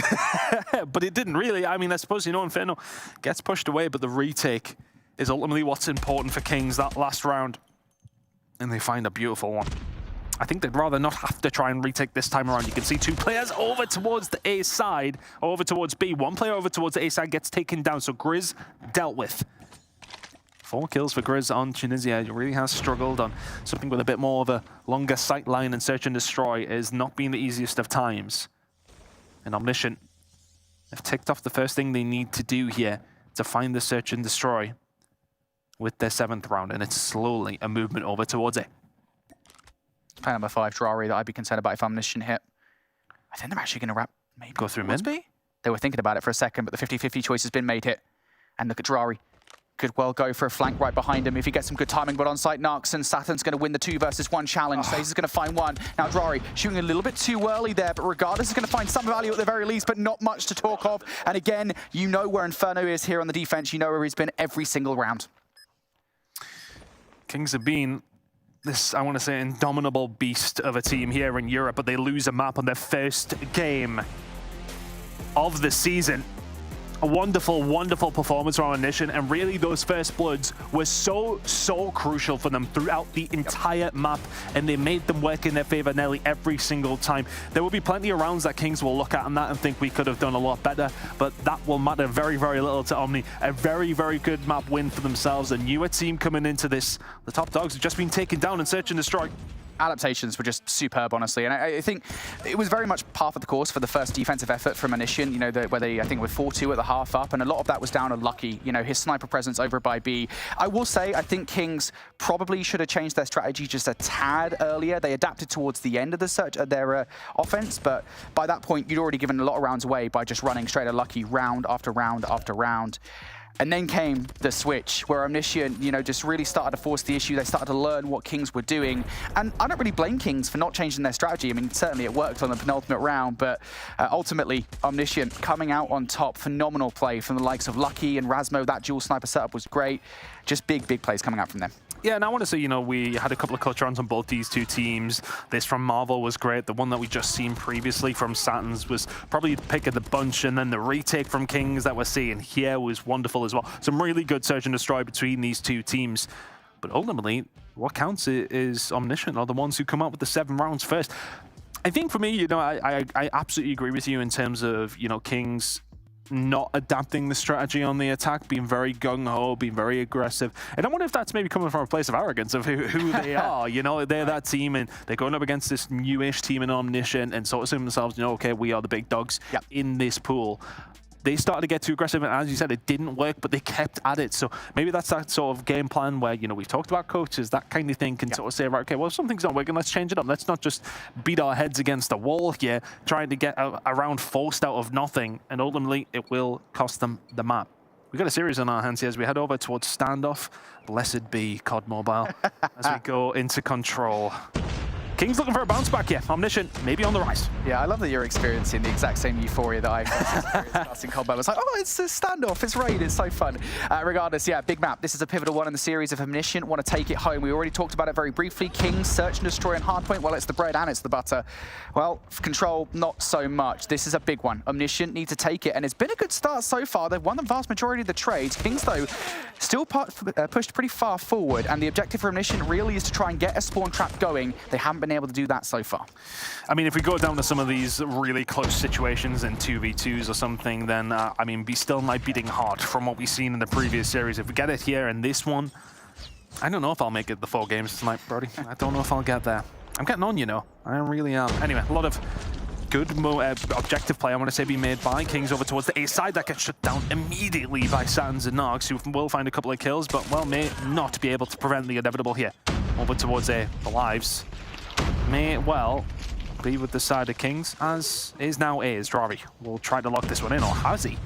But it didn't really. I mean, I suppose, you know, Inferno gets pushed away, but the retake is ultimately what's important for Kings that last round. And they find a beautiful one. I think they'd rather not have to try and retake this time around. You can see 2 players over towards the A side, over towards B. 1 player over towards the A side gets taken down, so Grizz dealt with. 4 kills for Grizz on Tunisia. He really has struggled on something with a bit more of a longer sight line, and search and destroy has not been the easiest of times. And Omniscient have ticked off the first thing they need to do here to find the search and destroy with their 7th round, and it's slowly a movement over towards it. Player number 5, Drari, that I'd be concerned about if Omniscient hit. I think they're actually going to wrap, maybe go through mid. They were thinking about it for a second, but the 50-50 choice has been made here. And look at Drari. Could well go for a flank right behind him if he gets some good timing, but on site, Narks and Saturn's going to win the 2 versus 1 challenge. So he's going to find one. Now Drari shooting a little bit too early there, but regardless, he's going to find some value at the very least, but not much to talk of. And again, you know where Inferno is here on the defense. You know where he's been every single round. Kings have been this, I want to say, indomitable beast of a team here in Europe, but they lose a map on their first game of the season. A wonderful, wonderful performance from Omniscient, and really those first bloods were so crucial for them throughout the entire map, and they made them work in their favor nearly every single time. There will be plenty of rounds that Kings will look at and that and think we could have done a lot better, but that will matter very, very little to Omni. A very, very good map win for themselves. A newer team coming into this. The top dogs have just been taken down and search and destroy. Adaptations were just superb, honestly, and I think it was very much par for the course for the first defensive effort from Omniscient, you know, where they, I think, were 4-2 at the half up, and a lot of that was down to Lucky, you know, his sniper presence over by B. I will say, I think Kings probably should have changed their strategy just a tad earlier. They adapted towards the end of their offense, but by that point, you'd already given a lot of rounds away by just running straight at Lucky round after round after round. And then came the switch, where Omniscient, you know, just really started to force the issue. They started to learn what Kings were doing. And I don't really blame Kings for not changing their strategy. I mean, certainly it worked on the penultimate round, but ultimately, Omniscient coming out on top. Phenomenal play from the likes of Lucky and Rasmo. That dual sniper setup was great. Just big, big plays coming out from them. Yeah, and I want to say, you know, we had a couple of clutch rounds on both these 2 teams. This from Marvel was great. The one that we just seen previously from Saturn's was probably the pick of the bunch, and then the retake from Kings that we're seeing here was wonderful as well. Some really good search and destroy between these 2 teams. But ultimately, what counts is Omniscient are the ones who come up with the 7 rounds first. I think for me, you know, I absolutely agree with you in terms of, you know, Kings not adapting the strategy on the attack, being very gung-ho, being very aggressive. And I wonder if that's maybe coming from a place of arrogance of who they are. You know, they're that team, and they're going up against this newish team in Omniscient, and sort of saying themselves, you know, okay, we are the big dogs in this pool. They started to get too aggressive, and as you said, it didn't work, but they kept at it. So maybe that's that sort of game plan where, you know, we've talked about coaches, that kind of thing can sort of say, right, okay, well, if something's not working, let's change it up. Let's not just beat our heads against the wall here, trying to get a round forced out of nothing, and ultimately it will cost them the map. We've got a series on our hands here as we head over towards standoff. Blessed be COD Mobile as we go into control. Kings looking for a bounce back here. Omniscient maybe on the rise. Yeah, I love that you're experiencing the exact same euphoria that I experienced in combat. It's like, oh, it's a standoff, it's raid, it's so fun. Regardless, yeah, big map. This is a pivotal one in the series of Omniscient. Want to take it home. We already talked about it very briefly. Kings, search and destroy, and Hardpoint. Well, it's the bread and it's the butter. Well, Control, not so much. This is a big one. Omniscient need to take it, and it's been a good start so far. They've won the vast majority of the trades. Kings, though, still pushed pretty far forward, and the objective for Omniscient really is to try and get a spawn trap going. They haven't been able to do that so far. I mean, if we go down to some of these really close situations in 2v2s or something, then, I mean, be still might beating hard from what we've seen in the previous series. If we get it here in this one, I don't know if I'll make it the 4 games tonight, Brody. I don't know if I'll get there. I'm getting on, you know. I really am. Anyway, a lot of good objective play, I want to say, being made by Kings over towards the A side. That gets shut down immediately by Satins and Nox, who will find a couple of kills, but, well, may not be able to prevent the inevitable here. Over towards A. The lives may well be with the side of Kings, as is now A. As Drari will try to lock this one in, or has he?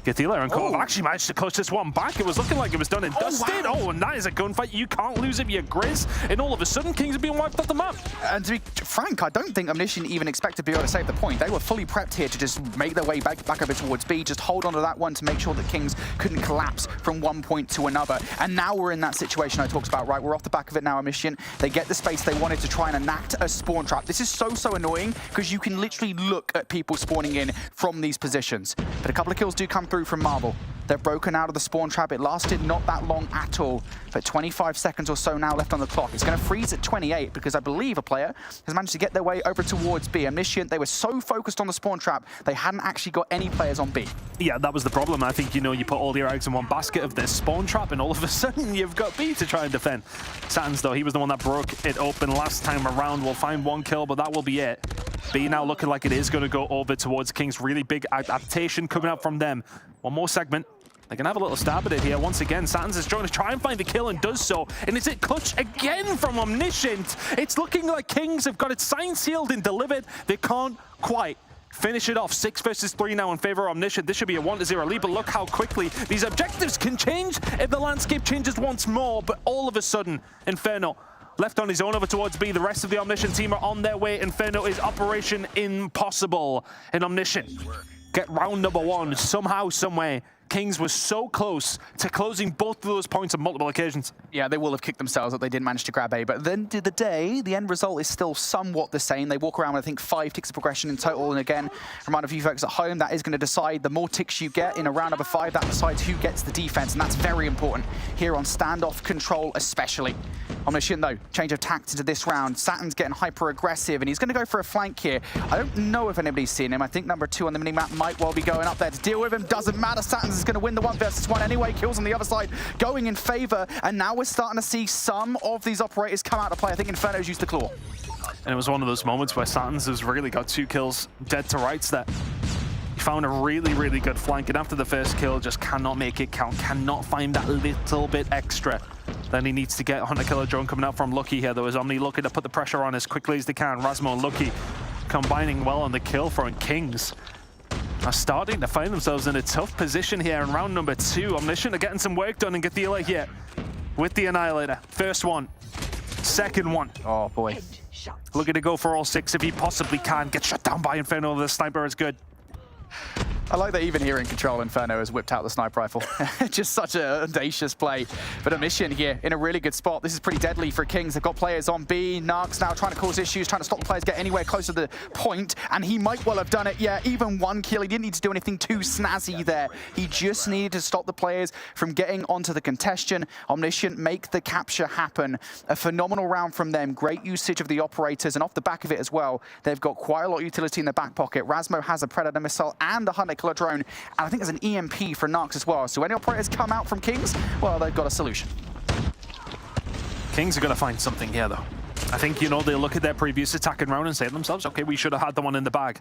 Gatila and Cove actually managed to clutch this one back. It was looking like it was done and dusted. Oh, and that is a gunfight. You can't lose it, you Grizz. And all of a sudden, Kings are being wiped off the map. And to be frank, I don't think Omniscient even expected to be able to save the point. They were fully prepped here to just make their way back over towards B, just hold on to that one to make sure that Kings couldn't collapse from one point to another. And now we're in that situation I talked about, right? We're off the back of it now, Omniscient. They get the space they wanted to try and enact a spawn trap. This is so annoying because you can literally look at people spawning in from these positions. But a couple of kills do come through from Marvel. They're broken out of the spawn trap. It lasted not that long at all, but 25 seconds or so now left on the clock. It's going to freeze at 28 because I believe a player has managed to get their way over towards B. Omniscient, they were so focused on the spawn trap, they hadn't actually got any players on B. Yeah, that was the problem. I think, you know, you put all your eggs in one basket of this spawn trap and all of a sudden you've got B to try and defend. Satins, though, he was the one that broke it open last time around. We'll find one kill, but that will be it. B now looking like it is going to go over towards Kings. Really big adaptation coming out from them. One more segment. They can have a little stab at it here. Once again, Satins is trying to find the kill and does so. And is it clutch again from Omniscient? It's looking like Kings have got it signed, sealed, and delivered. They can't quite finish it off. 6 versus 3 now in favor of Omniscient. This should be a 1-0 lead, but look how quickly these objectives can change if the landscape changes once more. But all of a sudden, Inferno left on his own over towards B. The rest of the Omniscient team are on their way. Inferno is Operation Impossible. And Omniscient get round number 1 somehow, someway. Kings was so close to closing both of those points on multiple occasions. Yeah, they will have kicked themselves that they didn't manage to grab A, but at the end of the day, the end result is still somewhat the same. They walk around with, I think, 5 ticks of progression in total, and again, remind a few folks at home, that is going to decide the more ticks you get in a round number 5, that decides who gets the defense, and that's very important here on standoff control especially. Omniscient, though, change of tact into this round. Satins getting hyper-aggressive, and he's going to go for a flank here. I don't know if anybody's seen him. I think number 2 on the minimap might well be going up there to deal with him. Doesn't matter. Satins is going to win the 1 versus 1 anyway. Kills on the other side going in favor, and now we're starting to see some of these operators come out to play. I think Inferno's used the claw. And it was one of those moments where Satins has really got 2 kills dead to rights there. He found a really good flank, and after the first kill, just cannot make it count, cannot find that little bit extra. Then he needs to get Hunter Killer Drone coming out from Lucky here, though, as Omni looking to put the pressure on as quickly as they can. Rasmo and Lucky combining well on the kill front. Kings are starting to find themselves in a tough position here in round number 2. Omniscient are getting some work done, and Gatila here with the Annihilator. First one, second one. Oh, boy. Looking to go for all 6 if he possibly can. Get shut down by Inferno. The sniper is good. I like that even here in control, Inferno has whipped out the sniper rifle. Just such an audacious play. But Omniscient here in a really good spot. This is pretty deadly for Kings. They've got players on B. Narcs now trying to cause issues, trying to stop the players get anywhere close to the point. And he might well have done it. Yeah, even 1 kill. He didn't need to do anything too snazzy there. He just needed to stop the players from getting onto the congestion. Omniscient make the capture happen. A phenomenal round from them. Great usage of the operators. And off the back of it as well, they've got quite a lot of utility in their back pocket. Rasmo has a Predator missile and a Hunter Killer Drone. And I think there's an EMP for Narcs as well. So when the operators come out from Kings, well, they've got a solution. Kings are going to find something here, though. I think, you know, they'll look at their previous attacking round and say to themselves, okay, we should have had the one in the bag.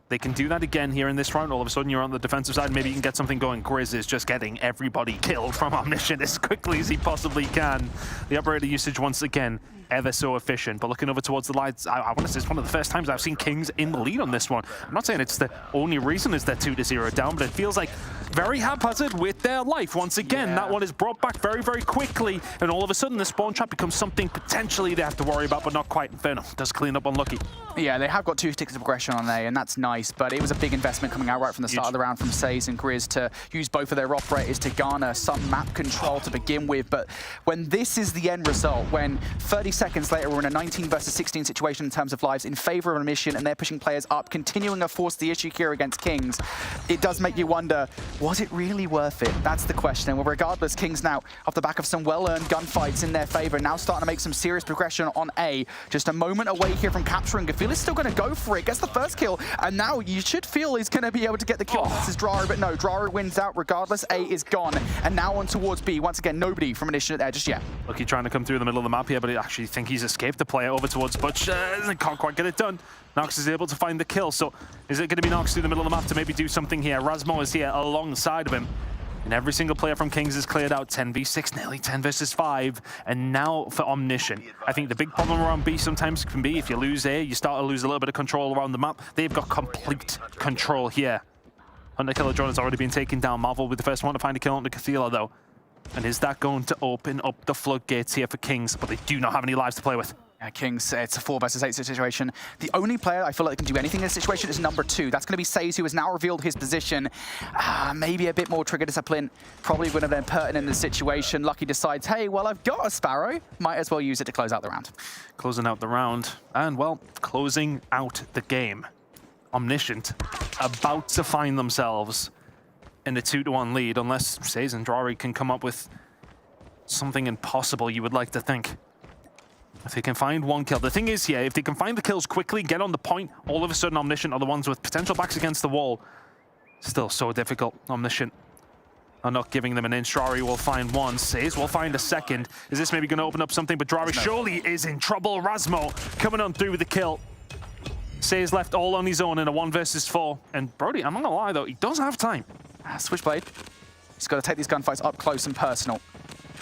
They can do that again here in this round. All of a sudden, you're on the defensive side. Maybe you can get something going. Grizz is just getting everybody killed from Omniscient as quickly as he possibly can. The operator usage, once again, ever so efficient. But looking over towards the lights, I want to say it's one of the first times I've seen Kings in the lead on this one. I'm not saying it's the only reason is they're 2-0 down, but it feels like very haphazard with their life. Once again, that one is brought back very quickly, and all of a sudden the spawn trap becomes something potentially they have to worry about, but not quite. Inferno does clean up on Lucky. Yeah, they have got 2 ticks of progression on there, and that's nice, but it was a big investment coming out right from the start of the round from Saze and Grizz to use both of their operators to garner some map control to begin with. But when this is the end result, when 30 seconds later we're in a 19 versus 16 situation in terms of lives in favor of Intermission, and they're pushing players up, continuing to force the issue here against Kings, it does make you wonder, was it really worth it? That's the question. Well, regardless, Kings now, off the back of some well-earned gunfights in their favor, now starting to make some serious progression on A. Just a moment away here from capturing. Gafil is still going to go for it, gets the first kill, and now you should feel he's going to be able to get the kill. This is Draro, but no, Draro wins out regardless. A is gone, and now on towards B. Once again, nobody from Initiative there just yet. Lucky trying to come through the middle of the map here, but it actually you think he's escaped the play over towards Butch? Can't quite get it done. Nox is able to find the kill, so is it going to be Nox through the middle of the map to maybe do something here? Razmo is here alongside of him. And every single player from Kings is cleared out. 10v6, nearly 10 versus 5. And now for Omniscient. I think the big problem around B sometimes can be if you lose A, you start to lose a little bit of control around the map. They've got complete control here. Hunter Killer Drone has already been taken down. Marvel with the first one to find a kill on the Cathedral, though. And is that going to open up the floodgates here for Kings? But they do not have any lives to play with. Yeah, Kings, it's a 4 versus 8 situation. The only player I feel like can do anything in this situation is number 2. That's going to be Says, who has now revealed his position. Maybe a bit more trigger discipline. Probably would have been pertinent in the situation. Lucky decides, hey, well, I've got a Sparrow. Might as well use it to close out the round. Closing out the round. And, well, closing out the game. Omniscient about to find themselves in a 2-1 lead, unless Says and Drari can come up with something impossible, you would like to think. If they can find one kill. The thing is here, if they can find the kills quickly, get on the point, all of a sudden Omniscient are the ones with potential backs against the wall. Still so difficult. Omniscient are not giving them an inch. Drari will find one. Says will find a second. Is this maybe going to open up something? But Drari surely is in trouble. Razmo coming on through with the kill. Says left all on his own in a 1 versus 4. And Brody, I'm not going to lie though, he does have time. Switchblade. He's got to take these gunfights up close and personal.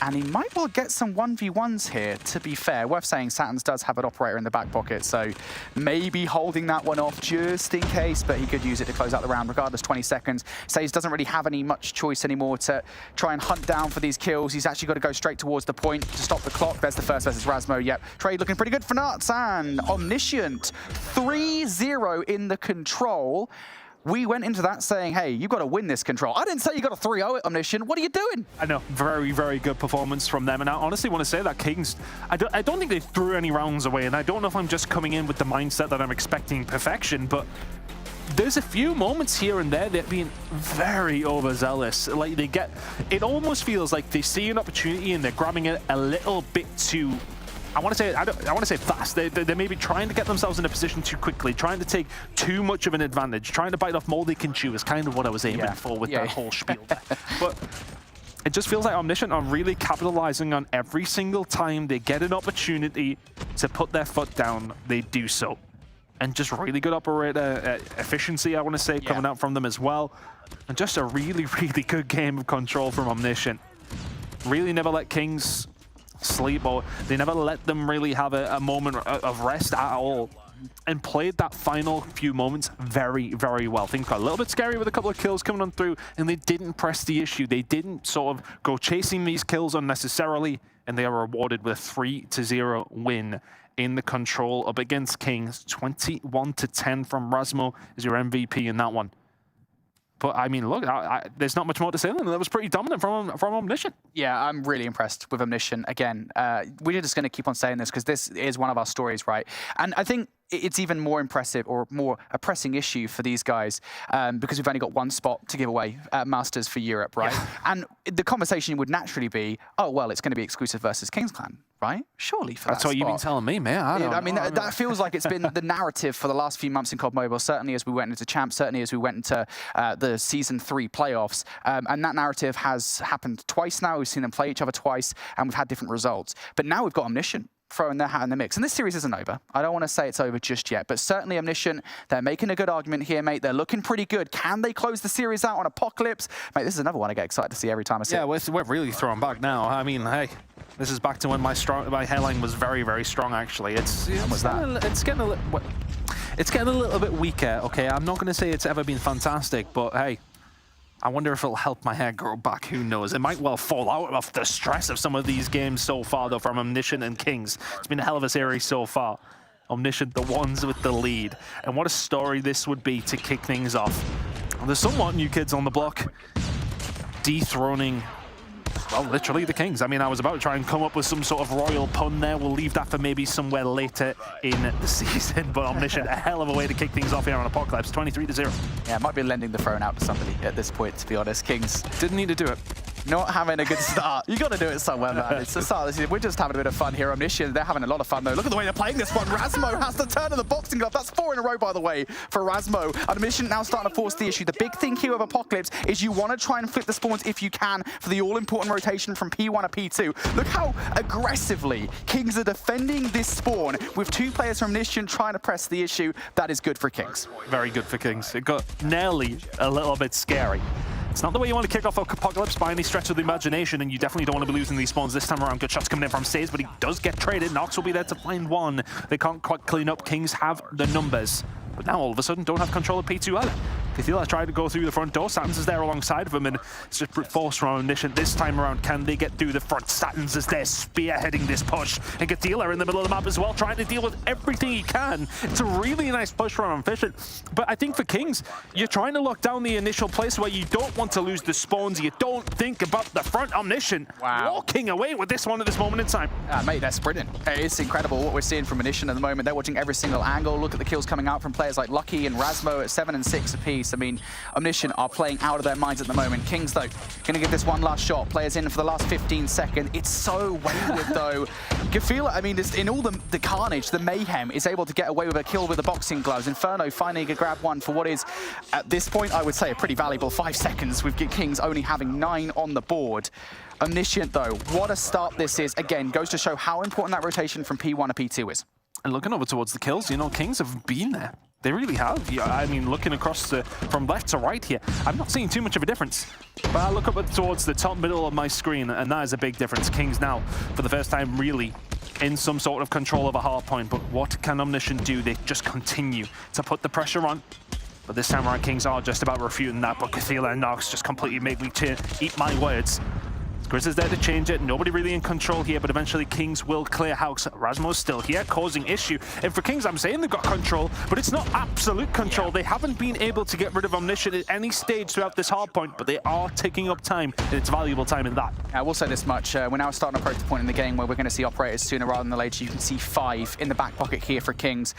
And he might well get some 1v1s here, to be fair. Worth saying, Saturn's does have an operator in the back pocket, so maybe holding that one off just in case, but he could use it to close out the round. Regardless, 20 seconds. Says doesn't really have any much choice anymore to try and hunt down for these kills. He's actually got to go straight towards the point to stop the clock. There's the first versus Razmo. Yep, trade looking pretty good for Nuts, and Omniscient 3-0 in the control. We went into that saying, hey, you've got to win this control. I didn't say you got to 3-0 at Omniscient. What are you doing? I know, very, very good performance from them. And I honestly want to say that Kings, I don't think they threw any rounds away. And I don't know if I'm just coming in with the mindset that I'm expecting perfection, but there's a few moments here and there that being very overzealous. Like they get, it almost feels like they see an opportunity and they're grabbing it a little bit too, I want to say fast. They may be trying to get themselves in a position too quickly, trying to take too much of an advantage, trying to bite off more they can chew is kind of what I was aiming for with that whole spiel. But it just feels like Omniscient are really capitalizing on every single time they get an opportunity to put their foot down, they do so. And just really good operator efficiency, I want to say, coming out from them as well. And just a really, really good game of control from Omniscient. Really never let Kings sleep, or they never let them really have a moment of rest at all, and played that final few moments very, very well. Things got a little bit scary with a couple of kills coming on through, and they didn't press the issue. They didn't sort of go chasing these kills unnecessarily, and they are rewarded with a 3-0 win in the control up against Kings. 21-10 from Razmo is your MVP in that one. But I mean, look, there's not much more to say than that. That was pretty dominant from Omniscient. Yeah, I'm really impressed with Omniscient. Again, we're just going to keep on saying this because this is one of our stories, right? And I think it's even more impressive or more a pressing issue for these guys because we've only got one spot to give away at Masters for Europe, right? Yeah. And the conversation would naturally be, oh, well, it's going to be exclusive versus Kings Clan, right? Surely for That's that what you've been telling me, man. I mean, that feels like it's been the narrative for the last few months in COD Mobile, certainly as we went into Champs, certainly as we went into the Season 3 playoffs. And that narrative has happened twice now. We've seen them play each other twice, and we've had different results. But now we've got Omniscient throwing their hat in the mix. And this series isn't over. I don't want to say it's over just yet, but certainly Omniscient, they're making a good argument here, mate. They're looking pretty good. Can they close the series out on Apocalypse? Mate, this is another one I get excited to see every time I see it. Yeah, we're really throwing back now. I mean, hey, this is back to when my hairline was very, very strong, actually. It's getting a little bit weaker, okay? I'm not going to say it's ever been fantastic, but hey, I wonder if it'll help my hair grow back. Who knows? It might well fall out of the stress of some of these games so far, though, from Omniscient and Kings. It's been a hell of a series so far. Omniscient, the ones with the lead. And what a story this would be to kick things off. Well, there's somewhat new kids on the block dethroning, well, literally the Kings. I mean, I was about to try and come up with some sort of royal pun there. We'll leave that for maybe somewhere later in the season. But Omniscient, a hell of a way to kick things off here on Apocalypse, 23-0. Yeah, might be lending the throne out to somebody at this point, to be honest. Kings didn't need to do it. not having a good start. You got to do it somewhere, man. It's the start of the season. We're just having a bit of fun here. Omniscient, they're having a lot of fun, though. Look at the way they're playing this one. Razmo has to turn of the boxing glove. That's 4 in a row, by the way, for Razmo. Omniscient now starting to force the issue. The big thing here with Apocalypse is you want to try and flip the spawns if you can for the all-important rotation from P1 to P2. Look how aggressively Kings are defending this spawn with 2 players from Omniscient trying to press the issue. That is good for Kings. Very good for Kings. It got nearly a little bit scary. It's not the way you want to kick off Apocalypse by any stretch of the imagination, and you definitely don't want to be losing these spawns this time around. Good shots coming in from Stays, but he does get traded. Nox will be there to find one. They can't quite clean up. Kings have the numbers, but now all of a sudden don't have control of P2 either. Kafila tried to go through the front door. Satins is there alongside of him, and it's just brute force from Omniscient this time around. Can they get through the front? Satins is there spearheading this push, and Kafila in the middle of the map as well, trying to deal with everything he can. It's a really nice push from Omniscient, but I think for Kings, you're trying to lock down the initial place where you don't want to lose the spawns. You don't think about the front. Omniscient walking away with this one at this moment in time. Mate, they're sprinting. It's incredible what we're seeing from Omniscient at the moment. They're watching every single angle. Look at the kills coming out from players like Lucky and Razmo at 7 and 6 apiece. I mean, Omniscient are playing out of their minds at the moment. Kings, though, going to give this one last shot. Players in for the last 15 seconds. It's so wayward, though. Gafila, I mean, in all the carnage, the mayhem, is able to get away with a kill with the boxing gloves. Inferno finally can grab one for what is, at this point, I would say, a pretty valuable 5 seconds with Kings only having 9 on the board. Omniscient, though, what a start this is. Again, goes to show how important that rotation from P1 to P2 is. And looking over towards the kills, you know, Kings have been there. They really have. Yeah, I mean, looking across from left to right here, I'm not seeing too much of a difference. But I look up towards the top middle of my screen, and that is a big difference. Kings now, for the first time, really in some sort of control of a hardpoint. But what can Omniscient do? They just continue to put the pressure on. But this time around, Kings are just about refuting that. But Cathila and Nox just completely made me eat my words. Grizz is there to change it. Nobody really in control here, but eventually Kings will clear house. Razmo's still here, causing issue. And for Kings, I'm saying they've got control, but it's not absolute control. They haven't been able to get rid of Omniscient at any stage throughout this hard point, but they are taking up time, and it's valuable time in that. I will say this much. We're now starting to approach the point in the game where we're going to see operators sooner rather than later. You can see 5 in the back pocket here for Kings.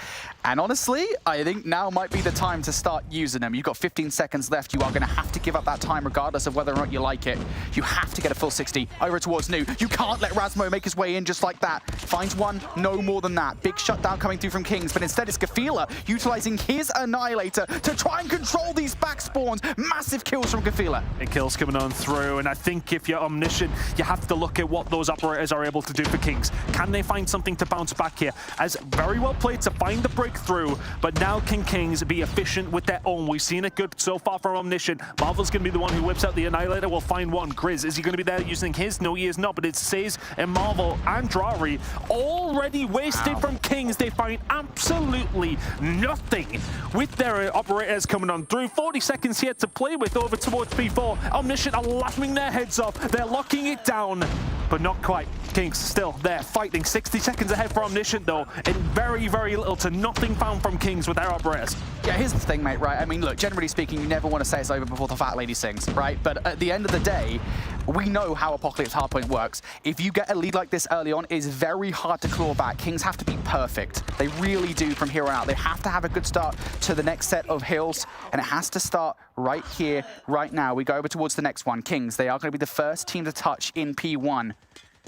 And honestly, I think now might be the time to start using them. You've got 15 seconds left. You are going to have to give up that time regardless of whether or not you like it. You have to get a full 60 over towards Nu. You can't let Razmo make his way in just like that. Finds one, no more than that. Big shutdown coming through from Kings, but instead it's Gafila utilizing his Annihilator to try and control these back spawns. Massive kills from Gafila. Big kills coming on through, and I think if you're Omniscient, you have to look at what those operators are able to do for Kings. Can they find something to bounce back here? As very well played to find the breakthrough, but now can Kings be efficient with their own? We've seen it good so far from Omniscient. Marvel's going to be the one who whips out the Annihilator. We'll find one. Grizz, is he going to be there using his? No, he is not, but it says and Marvel and Drari already wasted from Kings. They find absolutely nothing with their operators coming on through. 40 seconds here to play with over towards P4. Omniscient are laughing their heads off. They're locking it down, but not quite. Kings still there fighting. 60 seconds ahead for Omniscient, though, and very, very little to nothing found from Kings with their operators. Yeah, here's the thing, mate, right? I mean, look, generally speaking, you never want to say it's over before the fat lady sings, right? But at the end of the day, we know how Apocalypse Hardpoint works. If you get a lead like this early on, it's very hard to claw back. Kings have to be perfect. They really do from here on out. They have to have a good start to the next set of hills, and it has to start right here, right now. We go over towards the next one. Kings, they are going to be the first team to touch in P1.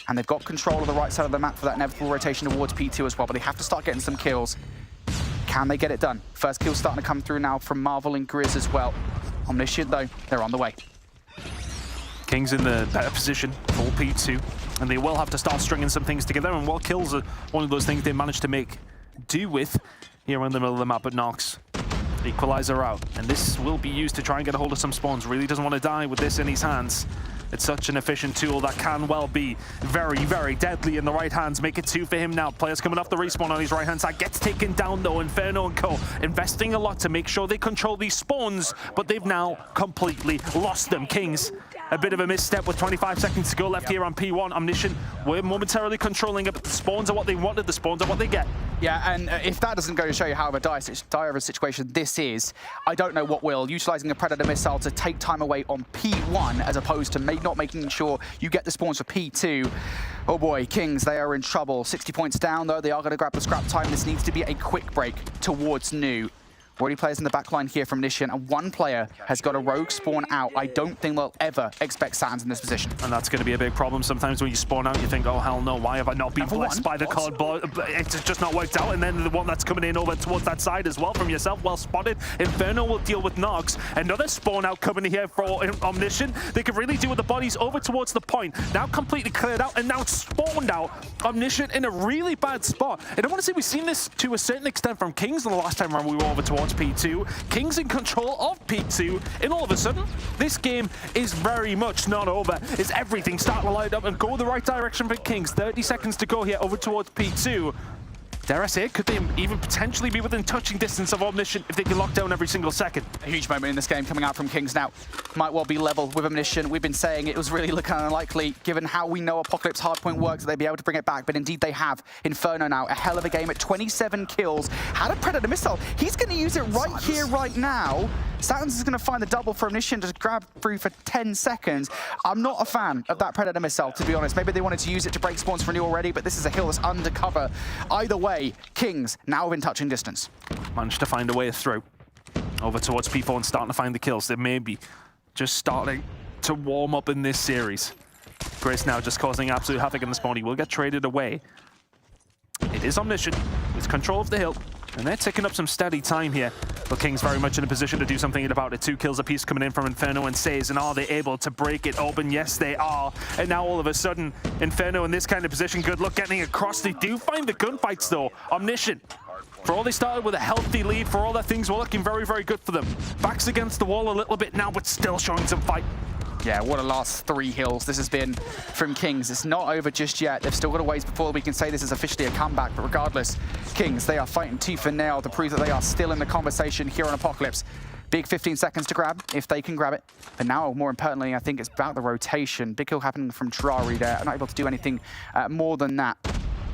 And they've got control of the right side of the map for that inevitable rotation towards P2 as well, but they have to start getting some kills. Can they get it done? First kill starting to come through now from Marvel and Grizz as well. Omniscient, though, they're on the way. Kings in the better position for P2, and they will have to start stringing some things together, and while kills are one of those things they managed to make do with here in the middle of the map at Nox. Equalizer out, and this will be used to try and get a hold of some spawns. Really doesn't want to die with this in his hands. It's such an efficient tool that can well be very, very deadly in the right hands. Make it 2 for him now. Players coming off the respawn on his right-hand side. Gets taken down, though. Inferno and Co. investing a lot to make sure they control these spawns, but they've now completely lost them. Kings, a bit of a misstep with 25 seconds to go left here on P1. Omniscient, we're momentarily controlling it, but the spawns are what they wanted. The spawns are what they get. Yeah, and if that doesn't go to show you how dire of a situation this is, I don't know what will. Utilizing a Predator missile to take time away on P1 as opposed to not making sure you get the spawns for P2. Oh boy, Kings, they are in trouble. 60 points down, though. They are going to grab the scrap time. This needs to be a quick break towards Nu. Already players in the back line here from Omniscient, and one player has got a rogue spawn out. I don't think they'll ever expect Satins in this position. And that's going to be a big problem. Sometimes when you spawn out, you think, oh, hell no, why have I not been blessed by the cardboard? It's just not worked out. And then the one that's coming in over towards that side as well from yourself, well spotted. Inferno will deal with Nox. Another spawn out coming here for Omniscient. They could really do with the bodies over towards the point. Now completely cleared out, and now it's spawned out. Omniscient in a really bad spot. And I want to say we've seen this to a certain extent from Kings the last time around we were over towards P2. Kings in control of P2, and all of a sudden, this game is very much not over. Is everything starting to light up and go the right direction for Kings? 30 seconds to go here over towards P2. Dare I say it, could they even potentially be within touching distance of Omniscient if they can lock down every single second? A huge moment in this game coming out from Kings now. Might well be level with Omniscient. We've been saying it was really looking unlikely, given how we know Apocalypse Hardpoint works, that they'd be able to bring it back, but indeed they have. Inferno now, a hell of a game at 27 kills. Had a Predator missile. He's going to use it right here, right now. Satins is going to find the double for Omniscient to grab through for 10 seconds. I'm not a fan of that Predator missile, to be honest. Maybe they wanted to use it to break spawns for New already, but this is a hill that's undercover. Either way, Kings now within touching distance. Managed to find a way through. Over towards P4 and starting to find the kills. They may be just starting to warm up in this series. Grace now just causing absolute havoc in the spawn. He will get traded away. It is Omniscient with control of the hill, and they're ticking up some steady time here. But Kings very much in a position to do something about it. 2 kills apiece coming in from Inferno and Says, and are they able to break it open? Yes, they are. And now all of a sudden, Inferno in this kind of position, good luck getting across. They do find the gunfights though. Omniscient, for all they started with a healthy lead, for all that things were looking very, very good for them. Backs against the wall a little bit now, but still showing some fight. Yeah, what a last 3 hills this has been from Kings. It's not over just yet. They've still got a ways before we can say this is officially a comeback. But regardless, Kings, they are fighting tooth and nail to prove that they are still in the conversation here on Apocalypse. Big 15 seconds to grab, if they can grab it. But now, more importantly, I think it's about the rotation. Big kill happening from Drari there. Not able to do anything more than that.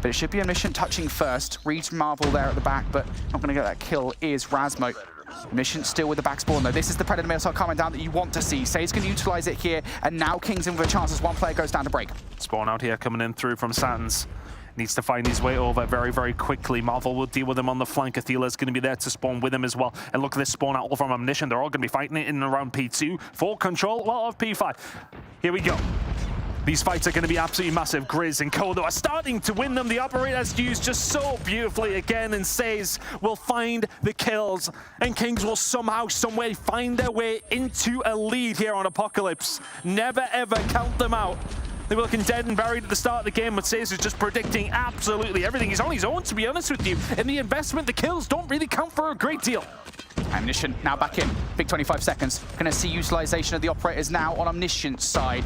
But it should be Omniscient touching first. Reads Marvel there at the back, but not going to get that kill is Razmo. Omniscient still with the back spawn though. This is the Predator missile coming down that you want to see. Say's going to utilize it here, and now Kings in with a chance as one player goes down to break. Spawn out here coming in through from Satins. Needs to find his way over very, very quickly. Marvel will deal with him on the flank. Athila's going to be there to spawn with him as well. And look at this spawn out all from Omniscient. They're all going to be fighting it in and around P2 for control of P5. Here we go. These fights are going to be absolutely massive. Grizz and Kodo are starting to win them. The operator's used just so beautifully again, and Says will find the kills. And Kings will somehow, someway find their way into a lead here on Apocalypse. Never, ever count them out. They were looking dead and buried at the start of the game, but Says is just predicting absolutely everything. He's on his own, to be honest with you. And the investment, the kills don't really count for a great deal. Omniscient now back in. Big 25 seconds. Going to see utilization of the operators now on Omniscient's side.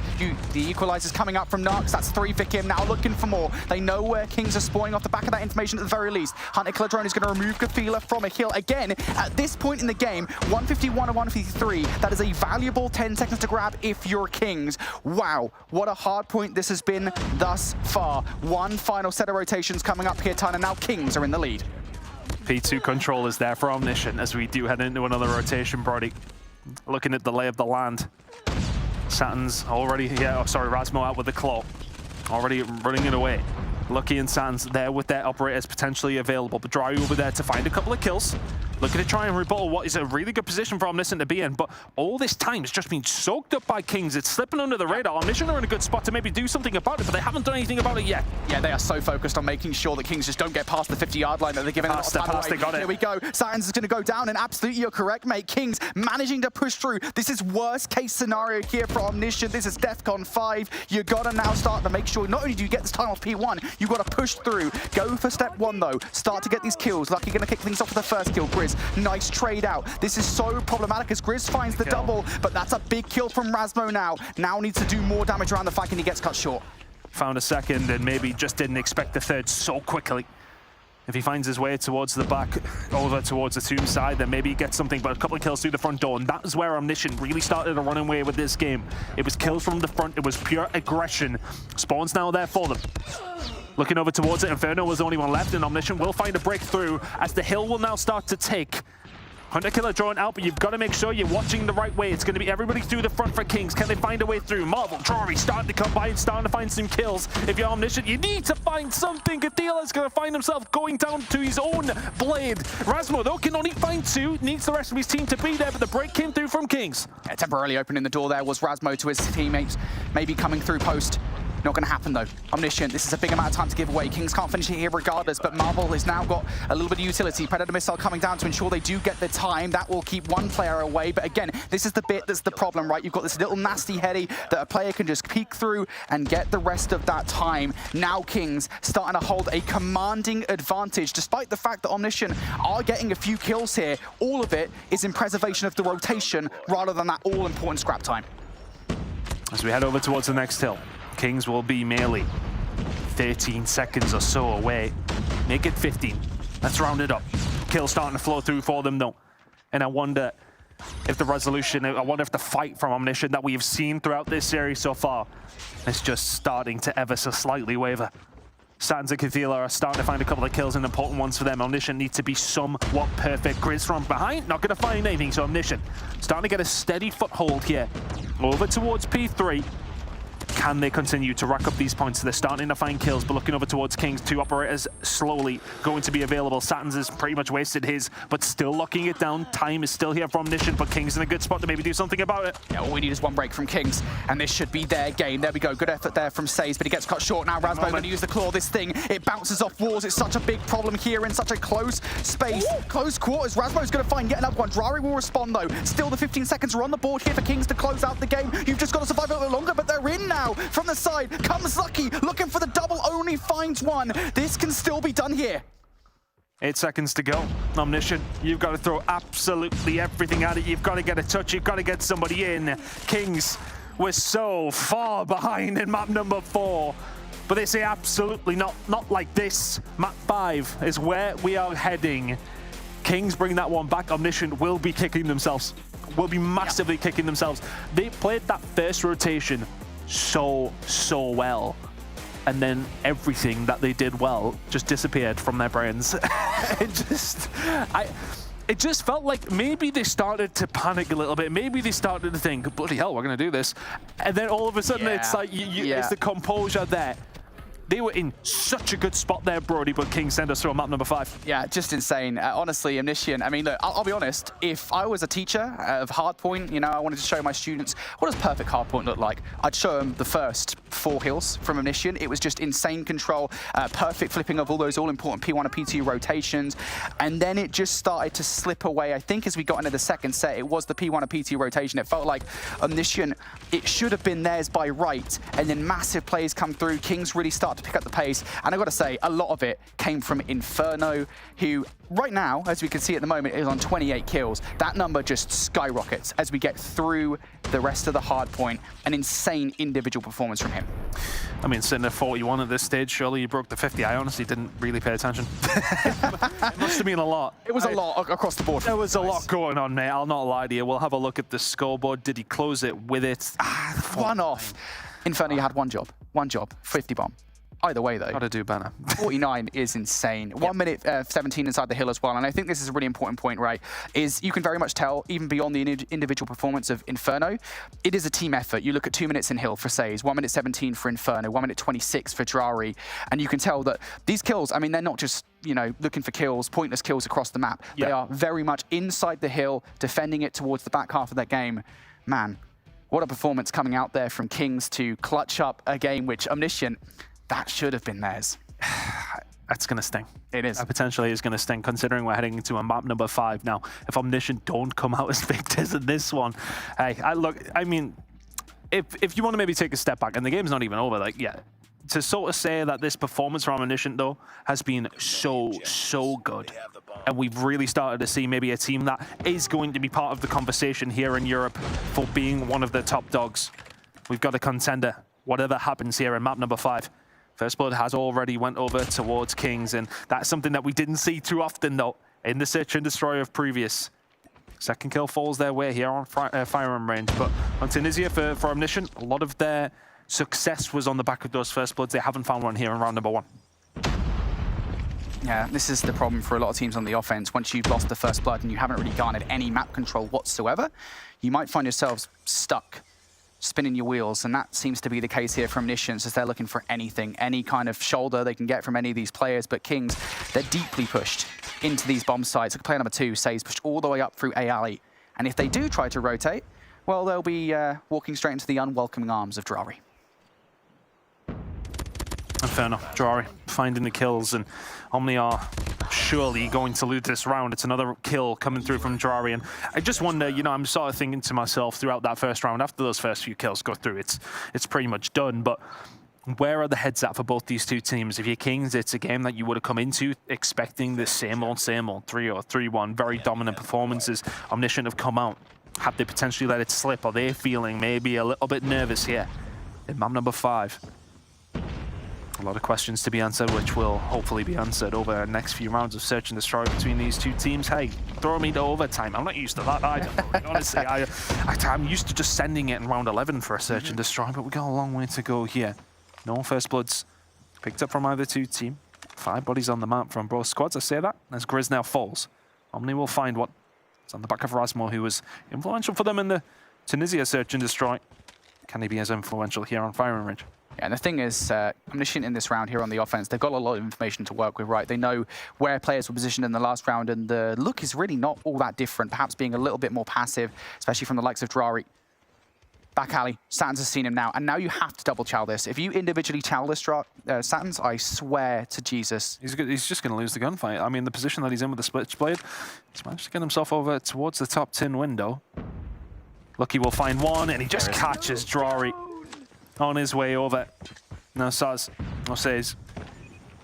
The equalizer's coming up from Narcs. That's 3 for Kim. Now looking for more. They know where Kings are spawning off the back of that information at the very least. Hunter Killer Drone is going to remove Cathila from a kill. Again, at this point in the game, 151 and 153. That is a valuable 10 seconds to grab if you're Kings. Wow, what a hard point this has been thus far. One final set of rotations coming up here, Tyne, and now Kings are in the lead. P2 control is there for Omniscient as we do head into another rotation, Brody. Looking at the lay of the land. Satins already here. Oh, sorry, Razmo out with the claw. Already running it away. Lucky and Satins there with their operators potentially available. But Drari will be there to find a couple of kills. Looking to try and rebuttal what is a really good position for Omniscient to be in. But all this time has just been soaked up by Kings. It's slipping under the radar. Omniscient are in a good spot to maybe do something about it, but they haven't done anything about it yet. Yeah, they are so focused on making sure that Kings just don't get past the 50-yard line that they're giving Past they got it. Here we go. Satins is going to go down, and absolutely you're correct, mate. Kings managing to push through. This is worst case scenario here for Omniscient. This is DEFCON 5. You got to now start to make sure not only do you get this time off P1, you got to push through. Go for step 1 though. Start to get these kills. Lucky going to kick things off with the first kill. Grizz, nice trade out. This is so problematic as Grizz finds the double, but that's a big kill from Razmo now. Now needs to do more damage around the flank, and he gets cut short. Found a second and maybe just didn't expect the third so quickly. If he finds his way towards the back, over towards the tomb side, then maybe he gets something, but a couple of kills through the front door, and that is where Omniscient really started a running away with this game. It was kills from the front, it was pure aggression. Spawn's now there for them. Looking over towards it, Inferno was the only one left, and Omniscient will find a breakthrough as the hill will now start to take. Hunter Killer drawn out, but you've got to make sure you're watching the right way. It's going to be everybody through the front for Kings. Can they find a way through? Marvel, Drari starting to come by and starting to find some kills. If you're Omniscient, you need to find something. Cathela's going to find himself going down to his own blade. Rasmo, though, can only find 2. Needs the rest of his team to be there, but the break came through from Kings. Yeah, temporarily opening the door there was Rasmo to his teammates, maybe coming through post. Not going to happen though. Omniscient, this is a big amount of time to give away. Kings can't finish it here regardless, but Marvel has now got a little bit of utility. Predator Missile coming down to ensure they do get the time. That will keep one player away, but again, this is the bit that's the problem, right? You've got this little nasty heady that a player can just peek through and get the rest of that time. Now Kings starting to hold a commanding advantage, despite the fact that Omniscient are getting a few kills here. All of it is in preservation of the rotation rather than that all-important scrap time. As we head over towards the next hill, Kings will be merely 13 seconds or so away. Make it 15. Let's round it up. Kills starting to flow through for them though. And I wonder if the resolution, I wonder if the fight from Omniscient that we have seen throughout this series so far is just starting to ever so slightly waver. Satans and Cathela are starting to find a couple of kills and important ones for them. Omniscient needs to be somewhat perfect. Grizz from behind, not going to find anything, so Omniscient starting to get a steady foothold here. Over towards P3. Can they continue to rack up these points? They're starting to find kills, but looking over towards Kings. 2 operators slowly going to be available. Satans has pretty much wasted his, but still locking it down. Time is still here for Omniscient, but Kings in a good spot to maybe do something about it. Yeah, all we need is one break from Kings, and this should be their game. There we go. Good effort there from Says, but he gets cut short now. Rasmo going to use the claw. This thing, it bounces off walls. It's such a big problem here in such a close space. Close quarters. Rasmo's going to find yet another one. Drari will respond, though. Still, the 15 seconds are on the board here for Kings to close out the game. You've just got to survive a little longer, but they're in now. From the side comes Lucky, looking for the double, only finds one. This can still be done here. 8 seconds to go. Omniscient, you've got to throw absolutely everything at it. You've got to get a touch. You've got to get somebody in. Kings were so far behind in map number 4. But they say absolutely not like this. Map 5 is where we are heading. Kings bring that one back. Omniscient will be kicking themselves. Will be massively kicking themselves. They played that first rotation so well, and then everything that they did well just disappeared from their brains. It just felt like maybe they started to panic a little bit. Maybe they started to think, bloody hell, we're going to do this. And then all of a sudden it's like, it's the composure there. They were in such a good spot there, Brody, but Kings send us through on map number 5. Yeah, just insane. Honestly, Omniscient, I mean, look, I'll be honest, if I was a teacher of Hardpoint, you know, I wanted to show my students, what does perfect Hardpoint look like? I'd show them the first 4 hills from Omniscient. It was just insane control, perfect flipping of all those all-important P1 and P2 rotations, and then it just started to slip away. I think as we got into the second set, it was the P1 and P2 rotation. It felt like Omniscient, it should have been theirs by right, and then massive plays come through. Kings really start to pick up the pace, and I've got to say, a lot of it came from Inferno, who right now, as we can see at the moment, is on 28 kills. That number just skyrockets as we get through the rest of the hard point. An insane individual performance from him. I mean, sitting at 41 at this stage, surely you broke the 50. I honestly didn't really pay attention. It must have been a lot. It was a lot across the board. There was a lot going on, mate. I'll not lie to you. We'll have a look at the scoreboard. Did he close it with it? One off. Inferno, you had one job. 50 bomb. Either way, though. Gotta do better. 49 is insane. 1 minute 17 inside the hill as well. And I think this is a really important point, right? Is you can very much tell, even beyond the individual performance of Inferno, it is a team effort. You look at 2 minutes in hill for Says, 1 minute 17 for Inferno, 1 minute 26 for Drari. And you can tell that these kills, I mean, they're not just, you know, looking for kills, pointless kills across the map. They are very much inside the hill, defending it towards the back half of their game. Man, what a performance coming out there from Kings to clutch up a game which Omniscient, that should have been theirs. That's going to sting. It is. That potentially is going to sting, considering we're heading into a map number 5 now. If Omniscient don't come out as victors in this one, hey, I mean, if you want to maybe take a step back, and the game's not even over, like, yeah, to sort of say that this performance from Omniscient, though, has been so good. And we've really started to see maybe a team that is going to be part of the conversation here in Europe for being one of the top dogs. We've got a contender, whatever happens here in map number 5. First Blood has already went over towards Kings, and that's something that we didn't see too often, though, in the Search and Destroy of previous. Second kill falls their way here on firearm range, but on Tunisia for Omniscient, a lot of their success was on the back of those First Bloods. They haven't found one here in round number 1. Yeah, this is the problem for a lot of teams on the offense. Once you've lost the first blood and you haven't really garnered any map control whatsoever, you might find yourselves stuck, spinning your wheels, and that seems to be the case here from Omniscient, as they're looking for anything, any kind of shoulder they can get from any of these players. But Kings, they're deeply pushed into these bomb sites. Like player number 2 says, pushed all the way up through A alley. And if they do try to rotate, well, they'll be walking straight into the unwelcoming arms of Drari. Inferno, Drari finding the kills, and Omni are surely going to lose this round. It's another kill coming through from Drari, and I just wonder, you know, I'm sort of thinking to myself throughout that first round, after those first few kills go through, it's pretty much done, but where are the heads at for both these two teams? If you're Kings, it's a game that you would have come into expecting the same old 3-0, 3-1, very dominant performances. Omniscient have come out. Have they potentially let it slip? Are they feeling maybe a little bit nervous here in map number 5? A lot of questions to be answered, which will hopefully be answered over the next few rounds of search and destroy between these two teams. Hey, throw me to overtime. I'm not used to that either. Honestly, I'm used to just sending it in round 11 for a search and destroy, but we got a long way to go here. No first bloods picked up from either two team. 5 bodies on the map from both squads. I say that as Grizz now falls. Omni will find what is on the back of Rasmo, who was influential for them in the Tunisia search and destroy. Can he be as influential here on Firing Ridge? Yeah, and the thing is, Omniscient in this round here on the offense, they've got a lot of information to work with, right? They know where players were positioned in the last round, and the look is really not all that different, perhaps being a little bit more passive, especially from the likes of Drari. Back alley, Satins has seen him now, and now you have to double chow this. If you individually chow this, Satins, I swear to Jesus. He's just going to lose the gunfight. I mean, the position that he's in with the Switchblade, he's managed to get himself over towards the top tin window. Lucky will find one, and he just catches Drari on his way over. Now Saz, says,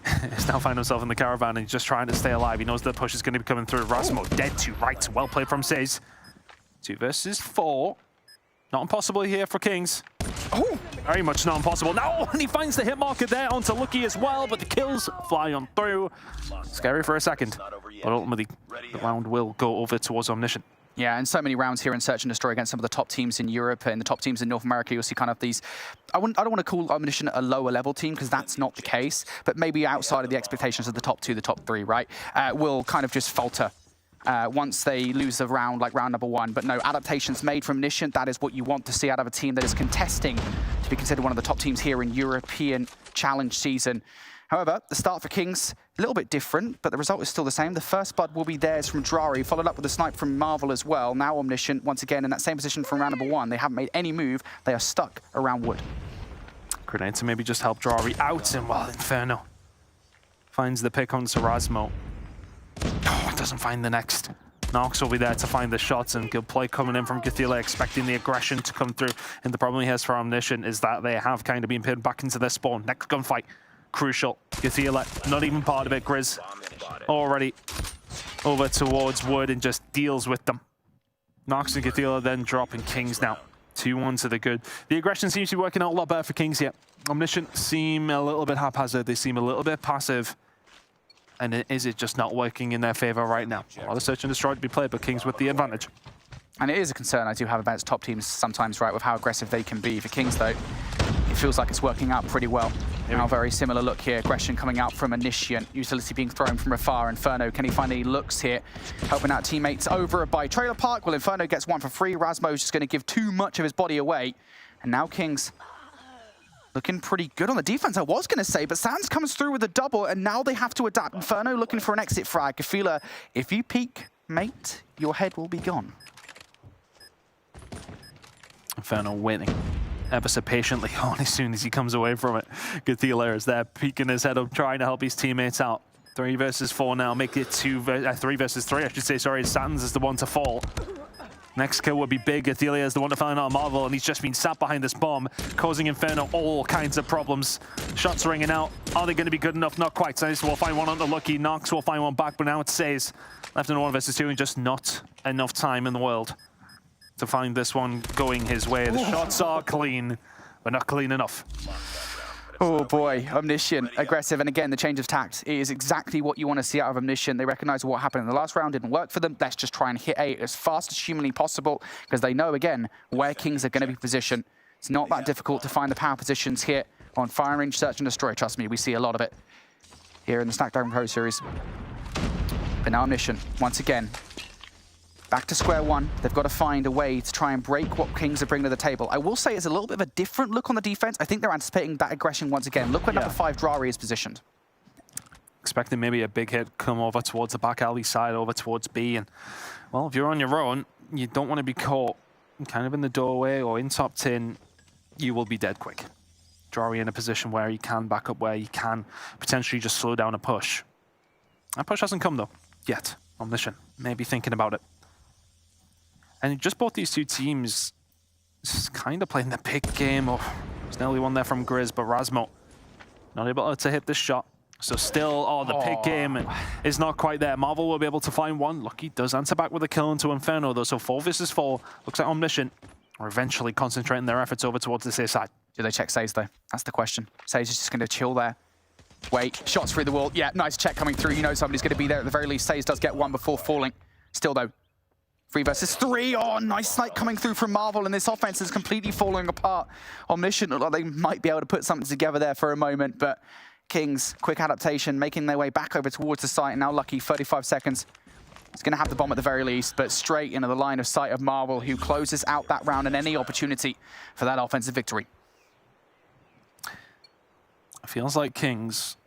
he's now finding himself in the caravan and he's just trying to stay alive. He knows the push is going to be coming through. Rasmo dead to right. Well played from Says. 2 versus 4. Not impossible here for Kings. Oh, very much not impossible. No, and he finds the hit marker there onto Lucky as well, but the kills fly on through. Scary for a second, but ultimately the round will go over towards Omniscient. Yeah, and so many rounds here in Search and Destroy against some of the top teams in Europe and the top teams in North America. You'll see kind of these, I don't want to call Omniscient a lower level team, because that's not the case, but maybe outside of the expectations of the top 2, the top 3, right, will kind of just falter once they lose a round, like round number 1. But no, adaptations made from Omniscient, that is what you want to see out of a team that is contesting to be considered one of the top teams here in European Challenge season. However, the start for Kings, a little bit different, but the result is still the same. The first blood will be theirs from Drari, followed up with a snipe from Marvel as well. Now Omniscient, once again, in that same position from round number 1. They haven't made any move. They are stuck around wood. Grenade to maybe just help Drari out, and well, Inferno finds the pick on Rasmo. Oh, doesn't find the next. Nox will be there to find the shots, and good play coming in from Gathila, expecting the aggression to come through. And the problem he has for Omniscient is that they have kind of been pinned back into their spawn. Next gunfight. Crucial. Gathila, not even part of it. Grizz already over towards wood and just deals with them. Nox and Gathila then dropping Kings now. 2-1 to the good. The aggression seems to be working out a lot better for Kings here. Omniscient seem a little bit haphazard. They seem a little bit passive. And is it just not working in their favor right now? A lot of search and destroy to be played, but Kings with the advantage. And it is a concern I do have about top teams sometimes, right, with how aggressive they can be. For Kings, though, it feels like it's working out pretty well. Now, very similar look here. Aggression coming out from Omniscient. Utility being thrown from afar. Inferno, can he find any looks here? Helping out teammates over by Trailer Park. Well, Inferno gets 1 for free. Rasmo's just going to give too much of his body away. And now Kings looking pretty good on the defense, I was going to say, but Sands comes through with a double, and now they have to adapt. Inferno looking for an exit frag. Gathila, if you peek, mate, your head will be gone. Inferno winning ever so patiently on as soon as he comes away from it. Gathila is there, peeking his head up, trying to help his teammates out. 3 versus 4 now, make it 3 versus 3, I should say, sorry. Satins is the one to fall. Next kill would be big. Gathila is the one to find out Marvel, and he's just been sat behind this bomb, causing Inferno all kinds of problems. Shots ringing out. Are they going to be good enough? Not quite. So we'll find one on the Lucky. Nox will find one back, but now it says left in 1 versus 2, and just not enough time in the world to find this one going his way. The shots are clean, but not clean enough. Oh boy, Omniscient, aggressive, and again, the change of tact is exactly what you want to see out of Omniscient. They recognize what happened in the last round didn't work for them. Let's just try and hit A as fast as humanly possible, because they know, again, where Kings are going to be positioned. It's not that difficult to find the power positions here on Firing Range, Search and Destroy. Trust me, we see a lot of it. here in the Snapdragon Pro Series. But now Omniscient, once again, back to square one. They've got to find a way to try and break what Kings are bringing to the table. I will say it's a little bit of a different look on the defense. I think they're anticipating that aggression once again. Look where number 5 Drari is positioned. Expecting maybe a big hit come over towards the back alley side, over towards B. And, well, if you're on your own, you don't want to be caught kind of in the doorway or in top tin. You will be dead quick. Drari in a position where he can back up, where he can potentially just slow down a push. That push hasn't come, though, yet. Omniscient, maybe thinking about it. And just both these two teams kind of playing the pick game. Oh, there's nearly one there from Grizz, but Rasmo not able to hit this shot. So still, the pick game is not quite there. Marvel will be able to find one. Lucky does answer back with a kill into Inferno, though. So 4 versus 4. Looks like Omniscient are eventually concentrating their efforts over towards this A side. Do they check Sage, though? That's the question. Sage is just going to chill there. Wait, shots through the wall. Yeah, nice check coming through. You know somebody's going to be there at the very least. Sage does get one before falling. Still, though, 3 versus 3. Oh, nice snipe coming through from Marvel, and this offense is completely falling apart. Omniscient look like they might be able to put something together there for a moment, but Kings, quick adaptation, making their way back over towards the site. And now Lucky, 35 seconds. He's going to have the bomb at the very least, but straight into the line of sight of Marvel, who closes out that round and any opportunity for that offensive victory. It feels like Kings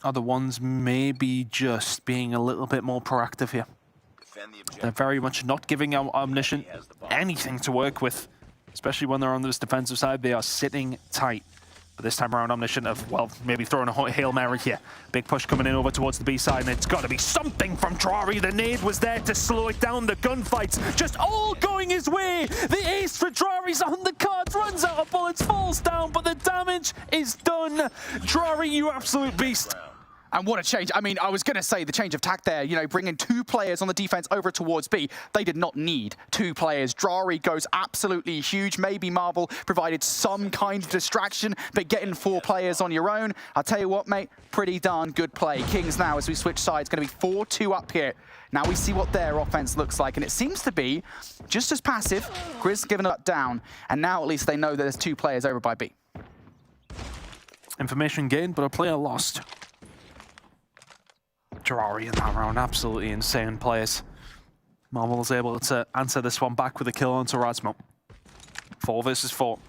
are the ones maybe just being a little bit more proactive here. They're very much not giving Omniscient anything to work with, especially when they're on this defensive side. They are sitting tight. But this time around, Omniscient have, well, maybe throwing a Hail Mary here. Big push coming in over towards the B side, and it's got to be something from Drari. The nade was there to slow it down. The gunfights just all going his way. The ace for Drari's on the cards, runs out of bullets, falls down, but the damage is done. Drari, you absolute beast. And what a change. I mean, I was going to say the change of tack there, you know, bringing 2 players on the defense over towards B. They did not need 2 players. Drari goes absolutely huge. Maybe Marvel provided some kind of distraction, but getting 4 players on your own, I'll tell you what, mate, pretty darn good play. Kings now, as we switch sides, going to be 4-2 up here. Now we see what their offense looks like, and it seems to be just as passive. Grizz giving it down, and now at least they know that there's 2 players over by B. Information gained, but a player lost. Drari in that round, absolutely insane players. Marvel is able to answer this one back with a kill onto Rasmo. 4 versus 4.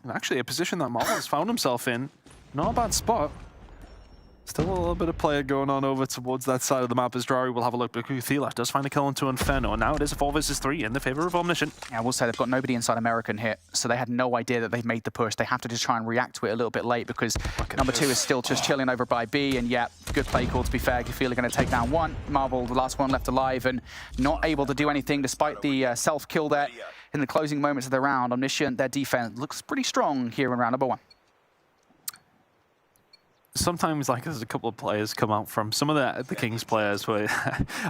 And actually a position that Marvel has found himself in. Not a bad spot. Still a little bit of play going on over towards that side of the map as Drari will have a look. But Kuthila does find a kill onto Inferno, and now it is a 4 versus 3 in the favor of Omniscient. Yeah, I will say they've got nobody inside American here, so they had no idea that they've made the push. They have to just try and react to it a little bit late because number 2 is still just chilling over by B, and yeah, good play call to be fair. Kuthila going to take down 1. Marvel, the last one left alive, and not able to do anything despite the self-kill there in the closing moments of the round. Omniscient, their defense looks pretty strong here in round number 1. Sometimes, like, there's a couple of players come out from some of the Kings players where,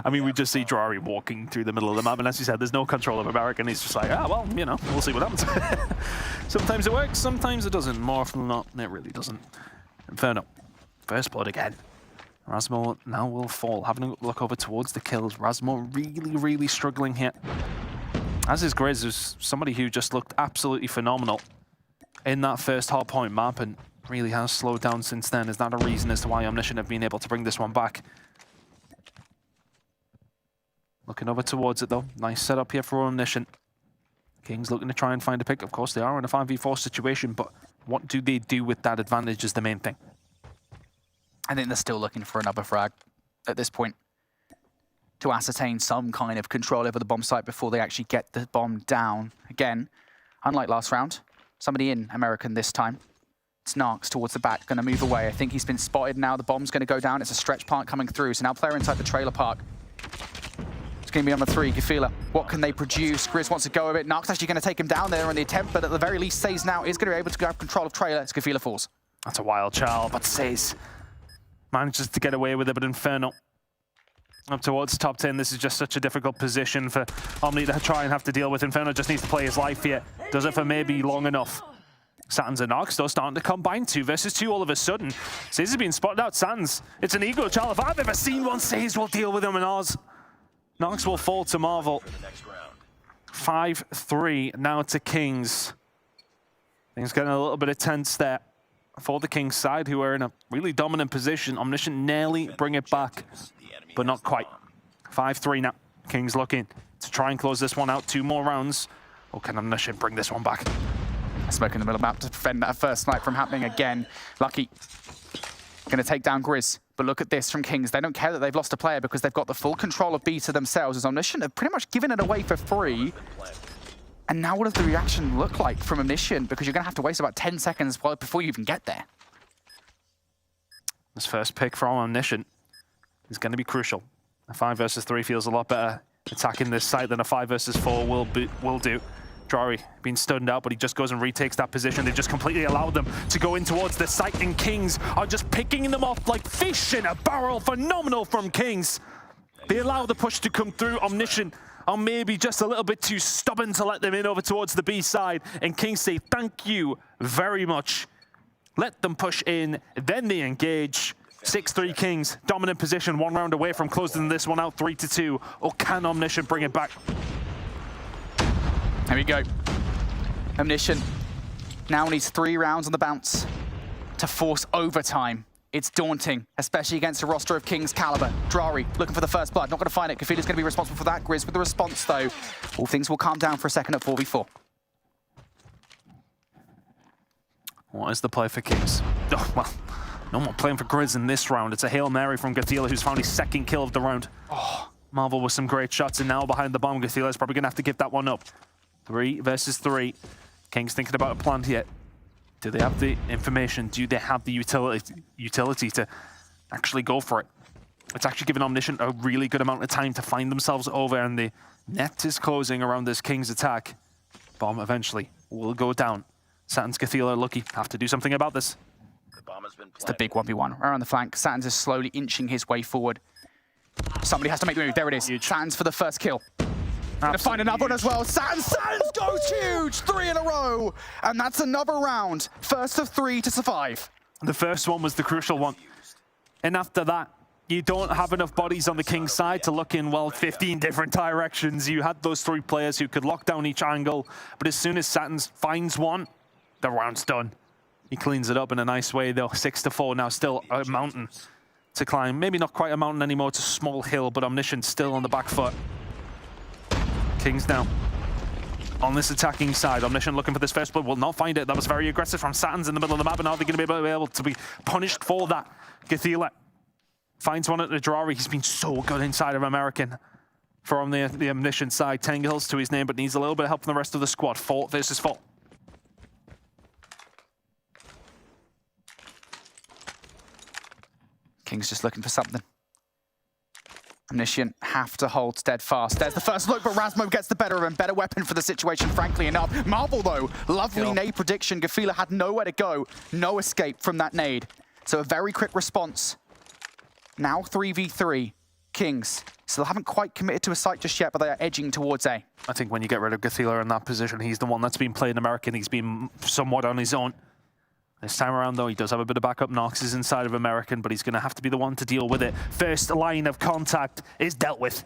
I mean, we just see Drari walking through the middle of the map, and as you said, there's no control of American. He's just like, well, you know, we'll see what happens. Sometimes it works, sometimes it doesn't. More often than not, it really doesn't. Inferno, first blood again. Rasmo now will fall. Having a look over towards the kills. Rasmo really, really struggling here. As is Grizz, who's somebody who just looked absolutely phenomenal in that first Hardpoint map, and really has slowed down since then. Is that a reason as to why Omniscient have been able to bring this one back? Looking over towards it, though. Nice setup here for Omniscient. Kings looking to try and find a pick. Of course, they are in a 5v4 situation, but what do they do with that advantage is the main thing. I think they're still looking for another frag at this point to ascertain some kind of control over the bomb site before they actually get the bomb down. Again, unlike last round, somebody in American this time. It's Narks towards the back, going to move away. I think he's been spotted now. The bomb's going to go down. It's a stretch park coming through. So now player inside the trailer park. It's going to be number 3, Gafila. What can they produce? Grizz wants to go with it. Narks actually going to take him down there in the attempt, but at the very least, Says now is going to be able to grab control of trailer as Gafila falls. That's a wild child, but Says manages to get away with it, but Inferno up towards top 10. This is just such a difficult position for Omni to try and have to deal with. Inferno just needs to play his life here. Does it for maybe long enough. Satans and Nox, though, starting to combine 2 versus 2 all of a sudden. Says has been spotted out. Satans, it's an ego child. If I've ever seen one, Says will deal with him in Oz. Nox will fall to Marvel. 5-3 now to Kings. Things getting a little bit of tense there. for the Kings side, who are in a really dominant position. Omniscient nearly bring it back, but not quite. 5-3 now. Kings looking to try and close this one out. 2 more rounds. Or can Omniscient bring this one back? Smoke in the middle map to prevent that first snipe from happening again. Lucky going to take down Grizz. But look at this from Kings. They don't care that they've lost a player because they've got the full control of B to themselves, as Omniscient have pretty much given it away for free. And now what does the reaction look like from Omniscient? Because you're going to have to waste about 10 seconds before you even get there. This first pick from Omniscient is going to be crucial. A 5 versus 3 feels a lot better attacking this site than a 5 versus 4 will do. Drari being stunned out, but he just goes and retakes that position. They just completely allowed them to go in towards the site, and Kings are just picking them off like fish in a barrel. Phenomenal from Kings. They allow the push to come through. Omniscient are maybe just a little bit too stubborn to let them in over towards the B side, and Kings say thank you very much. Let them push in, then they engage. 6-3 Kings, dominant position, 1 round away from closing this one out 3-2. Or can Omniscient bring it back? There we go. Omniscient now needs 3 rounds on the bounce to force overtime. It's daunting, especially against a roster of Kings caliber. Drari looking for the first blood, not going to find it. Kafida's going to be responsible for that. Grizz with the response, though. All things will calm down for a second at 4v4. What is the play for Kings? Oh, well, no more playing for Grizz in this round. It's a Hail Mary from Gathila, who's found his 2nd kill of the round. Oh, Marvel with some great shots, and now behind the bomb, Gathila is probably going to have to give that one up. 3 versus 3. Kings thinking about a plan here. Do they have the information? Do they have the utility to actually go for it? It's actually given Omniscient a really good amount of time to find themselves over, and the net is closing around this Kings attack. Bomb eventually will go down. Saturn's Gathila are lucky. Have to do something about this. It's the big 1v1 around the flank. Saturn's is slowly inching his way forward. Somebody has to make the move. There it is. Saturn's for the first kill. Gonna find another one as well. Saturn's goes huge! 3 in a row! And that's another round. First of 3 to survive. The first one was the crucial one. And after that, you don't have enough bodies on the King's side to look in, well, 15 different directions. You had those 3 players who could lock down each angle. But as soon as Saturn finds one, the round's done. He cleans it up in a nice way, though. 6-4 now, still a mountain to climb. Maybe not quite a mountain anymore, it's a small hill, but Omniscient still on the back foot. Kings now on this attacking side. Omniscient looking for this first blood, will not find it. That was very aggressive from Saturn's in the middle of the map, and are they going to be able to be punished for that? Gathila finds one at the Drari. He's been so good inside of American from the Omniscient side. 10 kills to his name, but needs a little bit of help from the rest of the squad. 4 versus 4. King's just looking for something. Omniscient have to hold steadfast. There's the first look, but Rasmo gets the better of him. Better weapon for the situation, frankly enough. Marvel, though, lovely nade prediction. Gathila had nowhere to go. No escape from that nade. So a very quick response. Now 3v3. Kings still haven't quite committed to a site just yet, but they are edging towards A. I think when you get rid of Gathila in that position, he's the one that's been playing American. He's been somewhat on his own. This time around, though, he does have a bit of backup. Nox is inside of American, but he's going to have to be the one to deal with it. First line of contact is dealt with.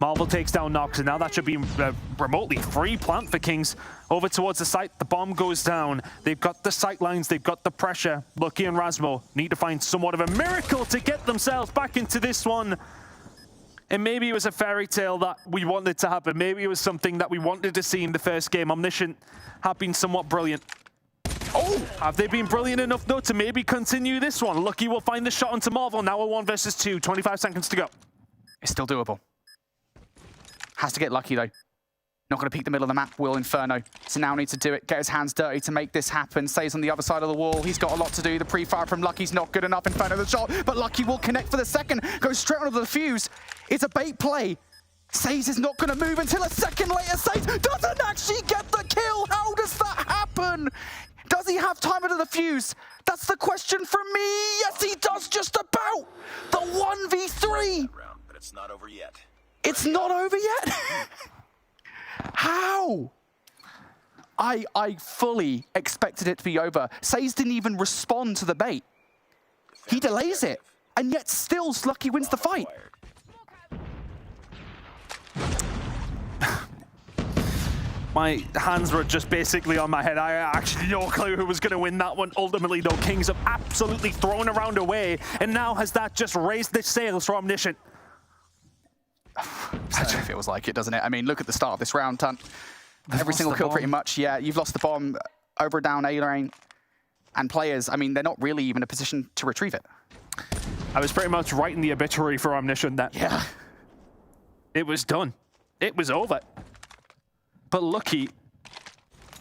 Marvel takes down Nox, and now that should be a remotely free plant for Kings. Over towards the site, the bomb goes down. They've got the sight lines, they've got the pressure. Lucky and Rasmo need to find somewhat of a miracle to get themselves back into this one. And maybe it was a fairy tale that we wanted to happen. Maybe it was something that we wanted to see in the first game. Omniscient have been somewhat brilliant. Oh, have they been brilliant enough, though, to maybe continue this one? Lucky will find the shot onto Marvel. Now a 1 versus 2, 25 seconds to go. It's still doable. Has to get lucky, though. Not going to peek the middle of the map, will Inferno. So now needs to do it, get his hands dirty to make this happen. Stays on the other side of the wall. He's got a lot to do. The pre-fire from Lucky's not good enough. Inferno the shot, but Lucky will connect for the second. Goes straight onto the fuse. It's a bait play. Says is not going to move until a second later. Says doesn't actually get the kill. How does that happen? Does he have time under the fuse? That's the question from me. Yes, he does just about. The 1v3. But it's not over yet. It's not over yet? How? I fully expected it to be over. Says didn't even respond to the bait. He delays it, and yet still Lucky wins the fight. My hands were just basically on my head. I actually no clue who was going to win that one. Ultimately, though, Kings have absolutely thrown a round away, and now has that just raised the sails for Omniscient? Actually feels like it, doesn't it? I mean, look at the start of this round, Tunt. Every single kill pretty much. Yeah, you've lost the bomb over a down A lane. And players, I mean, they're not really even in a position to retrieve it. I was pretty much writing the obituary for Omniscient that it was done. It was over. But Lucky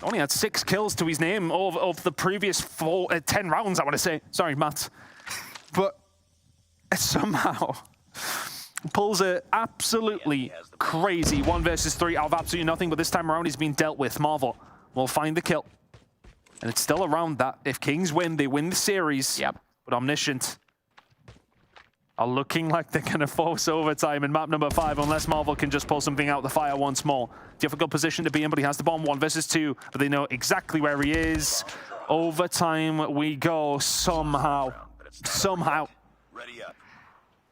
only had 6 kills to his name of the previous 10 rounds, I want to say. Sorry, Matt. But somehow pulls a absolutely crazy 1 versus 3 out of absolutely nothing, but this time around he's been dealt with. Marvel will find the kill. And it's still around that. If Kings win, they win the series. Yep. But Omniscient are looking like they're going to force overtime in map number 5 unless Marvel can just pull something out the fire once more. Difficult position to be in, but he has the bomb. 1 versus 2, but they know exactly where he is. Overtime we go somehow. Somehow.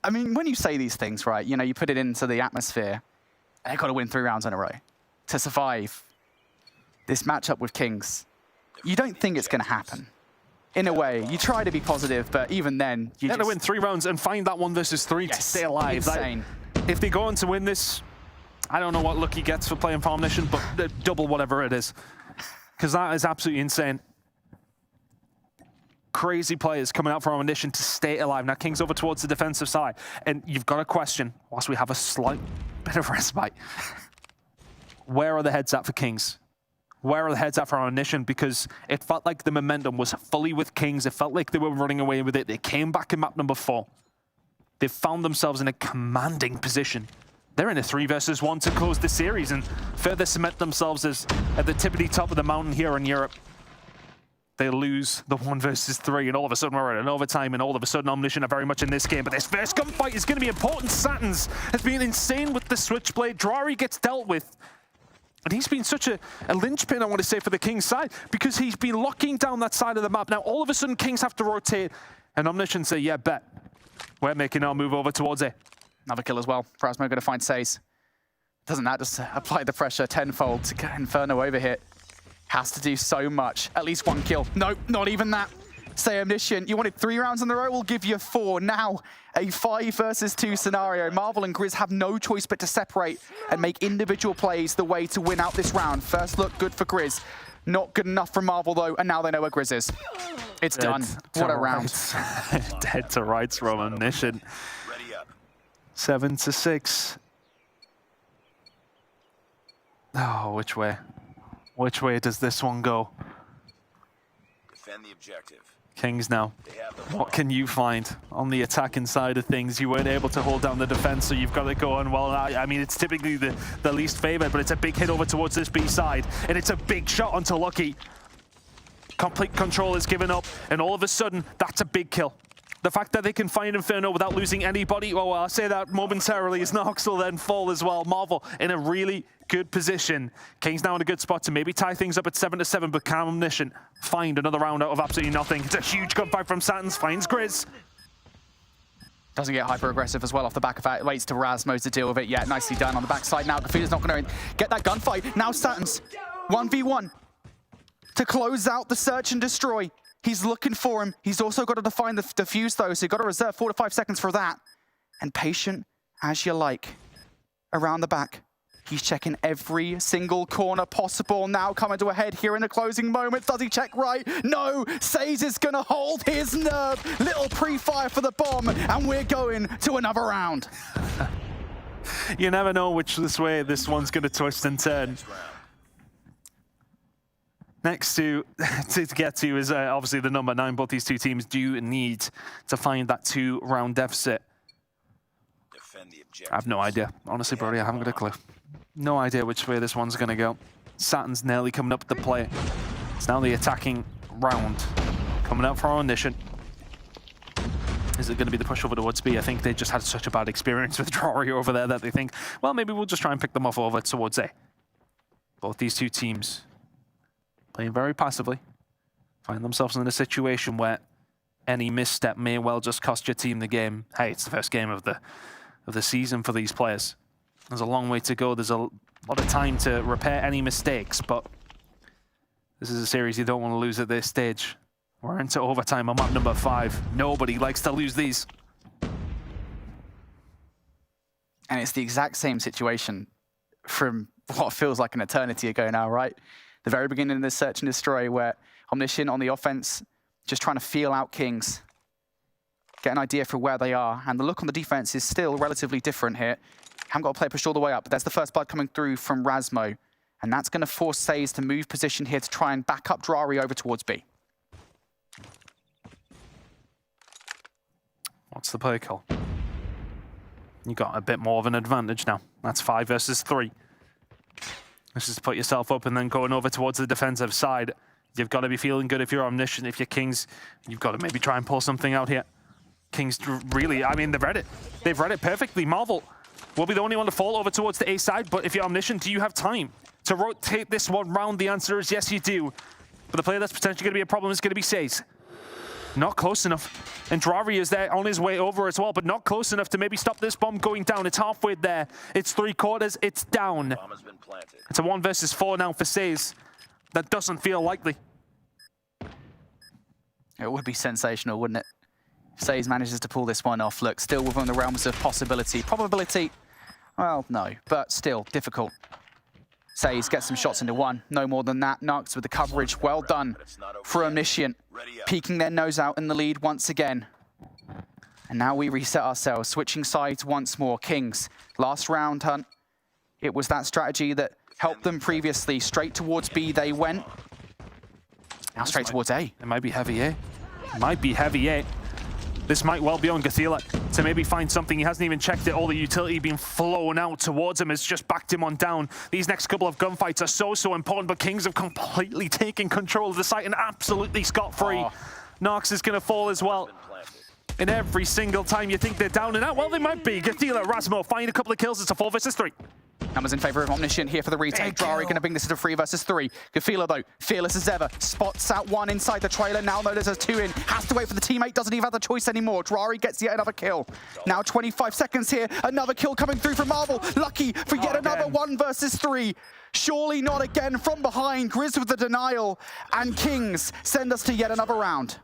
I mean, when you say these things, right, you know, you put it into the atmosphere, they've got to win 3 rounds in a row to survive this matchup with Kings. You don't think it's going to happen. In a way, you try to be positive, but even then, you got to win 3 rounds and find that 1 versus 3 to stay alive. Insane. If they go on to win this, I don't know what Lucky gets for playing for Omniscient, but double whatever it is. Because that is absolutely insane. Crazy players coming out for Omniscient to stay alive. Now King's over towards the defensive side. And you've got a question, whilst we have a slight bit of respite. Where are the heads at for Kings? Where are the heads at for Omniscient? Because it felt like the momentum was fully with Kings. It felt like they were running away with it. They came back in map number 4. They found themselves in a commanding position. They're in a 3 versus 1 to close the series and further cement themselves as at the tippity top of the mountain here in Europe. They lose the 1 versus 3, and all of a sudden we're at an overtime, and all of a sudden Omniscient are very much in this game. But this first gunfight is going to be important. Satins has been insane with the Switchblade. Drari gets dealt with. And he's been such a linchpin, I want to say, for the Kings side, because he's been locking down that side of the map. Now, all of a sudden, Kings have to rotate, and Omniscient say, yeah, bet. We're making our move over towards it. Another kill as well. Prasmo going to find Says. Doesn't that just apply the pressure tenfold to get Inferno over here? Has to do so much. At least 1 kill. Nope, not even that. Say Omniscient, you wanted 3 rounds in a row, we'll give you 4. Now, a 5 versus 2 scenario. Marvel and Grizz have no choice but to separate and make individual plays the way to win out this round. First look, good for Grizz. Not good enough for Marvel, though, and now they know where Grizz is. It's done. What a round. Dead to rights from Omniscient. 7-6. Oh, which way? Which way does this one go? Defend the objective. Kings now. What can you find on the attacking side of things? You weren't able to hold down the defense, so you've got to go on. Well, I mean, it's typically the least favored, but it's a big hit over towards this B side, and it's a big shot onto Lucky. Complete control is given up, and all of a sudden, that's a big kill. The fact that they can find Inferno without losing anybody, well, I'll say that momentarily, as Nox will then fall as well. Marvel in a really good position. Kings now in a good spot to maybe tie things up at 7-7, but can Omniscient find another round out of absolutely nothing? It's a huge gunfight from Satins, finds Grizz. Doesn't get hyper-aggressive as well off the back of that. Waits to Rasmo to deal with it. Yeah, nicely done on the backside now. Gafuna's not going to get that gunfight. Now Satins, 1v1 to close out the search and destroy. He's looking for him. He's also got to define the defuse, though, so you've got to reserve 4 to 5 seconds for that. And patient as you like. Around the back, he's checking every single corner possible. Now coming to a head here in the closing moments. Does he check right? No! Says is going to hold his nerve. Little pre-fire for the bomb, and we're going to another round. You never know which way this one's going to twist and turn. Next to get to is obviously the number 9. Both these two teams do need to find that 2-round deficit. I have no idea. Honestly, Brody, I haven't got a clue. No idea which way this one's going to go. Satins nearly coming up with the play. It's now the attacking round. Coming out for Omniscient. Is it going to be the push over towards B? I think they just had such a bad experience with Drari over there that they think, well, maybe we'll just try and pick them off over towards A. Both these two teams playing very passively, find themselves in a situation where any misstep may well just cost your team the game. Hey, it's the first game of the season for these players. There's a long way to go. There's a a lot of time to repair any mistakes, but this is a series you don't want to lose at this stage. We're into overtime on map number 5. Nobody likes to lose these. And it's the exact same situation from what feels like an eternity ago now, right? The very beginning of this search and destroy where Omniscient on the offense, just trying to feel out Kings, get an idea for where they are. And the look on the defense is still relatively different here. Haven't got a player pushed all the way up, but there's the first blood coming through from Razmo. And that's going to force Says to move position here to try and back up Drari over towards B. What's the play call? You got a bit more of an advantage now. That's 5 versus 3. This is to put yourself up and then going over towards the defensive side. You've got to be feeling good if you're Omniscient. If you're Kings, you've got to maybe try and pull something out here. Kings really, I mean, they've read it. They've read it perfectly. Marvel will be the only one to fall over towards the A side, but if you're Omniscient, do you have time to rotate this one round? The answer is yes, you do. But the player that's potentially going to be a problem is going to be Says. Not close enough. And Drari is there on his way over as well, but not close enough to maybe stop this bomb going down. It's halfway there. It's 3/4. It's down. It's a 1 versus 4 now for Says. That doesn't feel likely. It would be sensational, wouldn't it? Says manages to pull this one off. Look, still within the realms of possibility. Probability, well, no, but still difficult. Says gets some shots into one. No more than that. Narcs with the coverage. Well done for Omniscient. Peeking their nose out in the lead once again. And now we reset ourselves, switching sides once more. Kings, last round hunt. It was that strategy that helped them previously. Straight towards B they went. Now straight towards A. It might be heavy A. It might be heavy A. This might well be on Gothila to maybe find something. He hasn't even checked it. All the utility being flown out towards him has just backed him on down. These next couple of gunfights are so important, but Kings have completely taken control of the site and absolutely scot-free. Narcs is going to fall as well. And every single time you think they're down and out, well, they might be. Gothila, Razmo find a couple of kills. It's a 4 versus 3. Numbers in favor of Omniscient here for the retake. Drari going to bring this to 3 versus 3. Gothila, though, fearless as ever. Spots out one inside the trailer. Now notice there's 2 in. Has to wait for the teammate. Doesn't even have the choice anymore. Drari gets yet another kill. Now 25 seconds here. Another kill coming through from Marvel. Lucky for yet another 1 versus 3. Surely not again from behind. Grizz with the denial. And Kings send us to yet another round.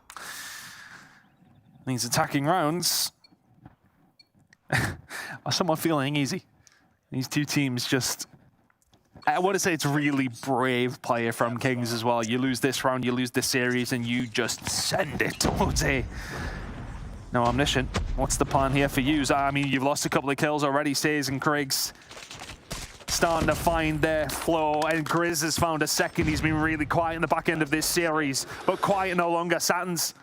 These attacking rounds are somewhat feeling easy. These two teams just, I want to say it's really brave player from Kings as well. You lose this round, you lose this series, and you just send it towards A. Now, Omniscient, what's the plan here for you? I mean, you've lost a couple of kills already, Says and Kriggs. Starting to find their flow, and Grizz has found a second. He's been really quiet in the back end of this series, but quiet no longer. Saturn's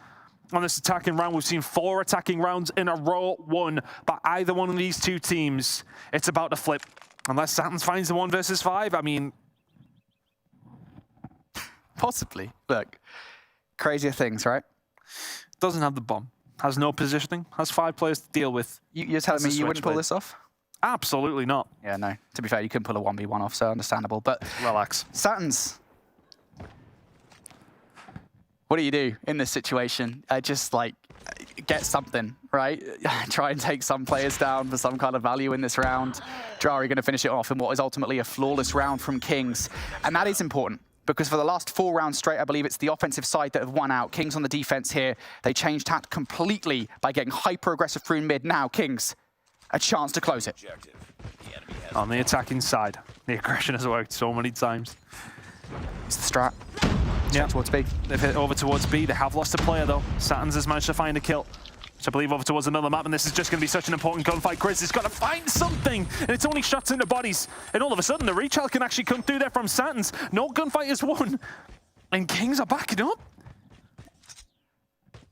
on this attacking round. We've seen 4 attacking rounds in a row won by either one of these two teams. It's about to flip. Unless Saturn's finds the 1 versus 5, I mean... Possibly. Look, crazier things, right? Doesn't have the bomb. Has no positioning. Has 5 players to deal with. You're telling me you wouldn't pull this off? Absolutely not. Yeah, no. To be fair, you couldn't pull a 1v1 off, so understandable. But relax. Saturn's... What do you do in this situation? Just like get something, right? Try and take some players down for some kind of value in this round. Drari going to finish it off in what is ultimately a flawless round from Kings. And that is important because for the last 4 rounds straight, I believe it's the offensive side that have won out. Kings on the defense here. They changed tact completely by getting hyper-aggressive through mid. Now, Kings, a chance to close it. On the attacking side, the aggression has worked so many times. It's the strat. Yeah, towards B. They've hit over towards B. They have lost a player though. Saturn's has managed to find a kill. So I believe over towards another map, and this is just going to be such an important gunfight. Grizz has got to find something, and it's only shots into bodies. And all of a sudden, the rechild can actually come through there from Saturn's. No gunfight is won, and Kings are backing up.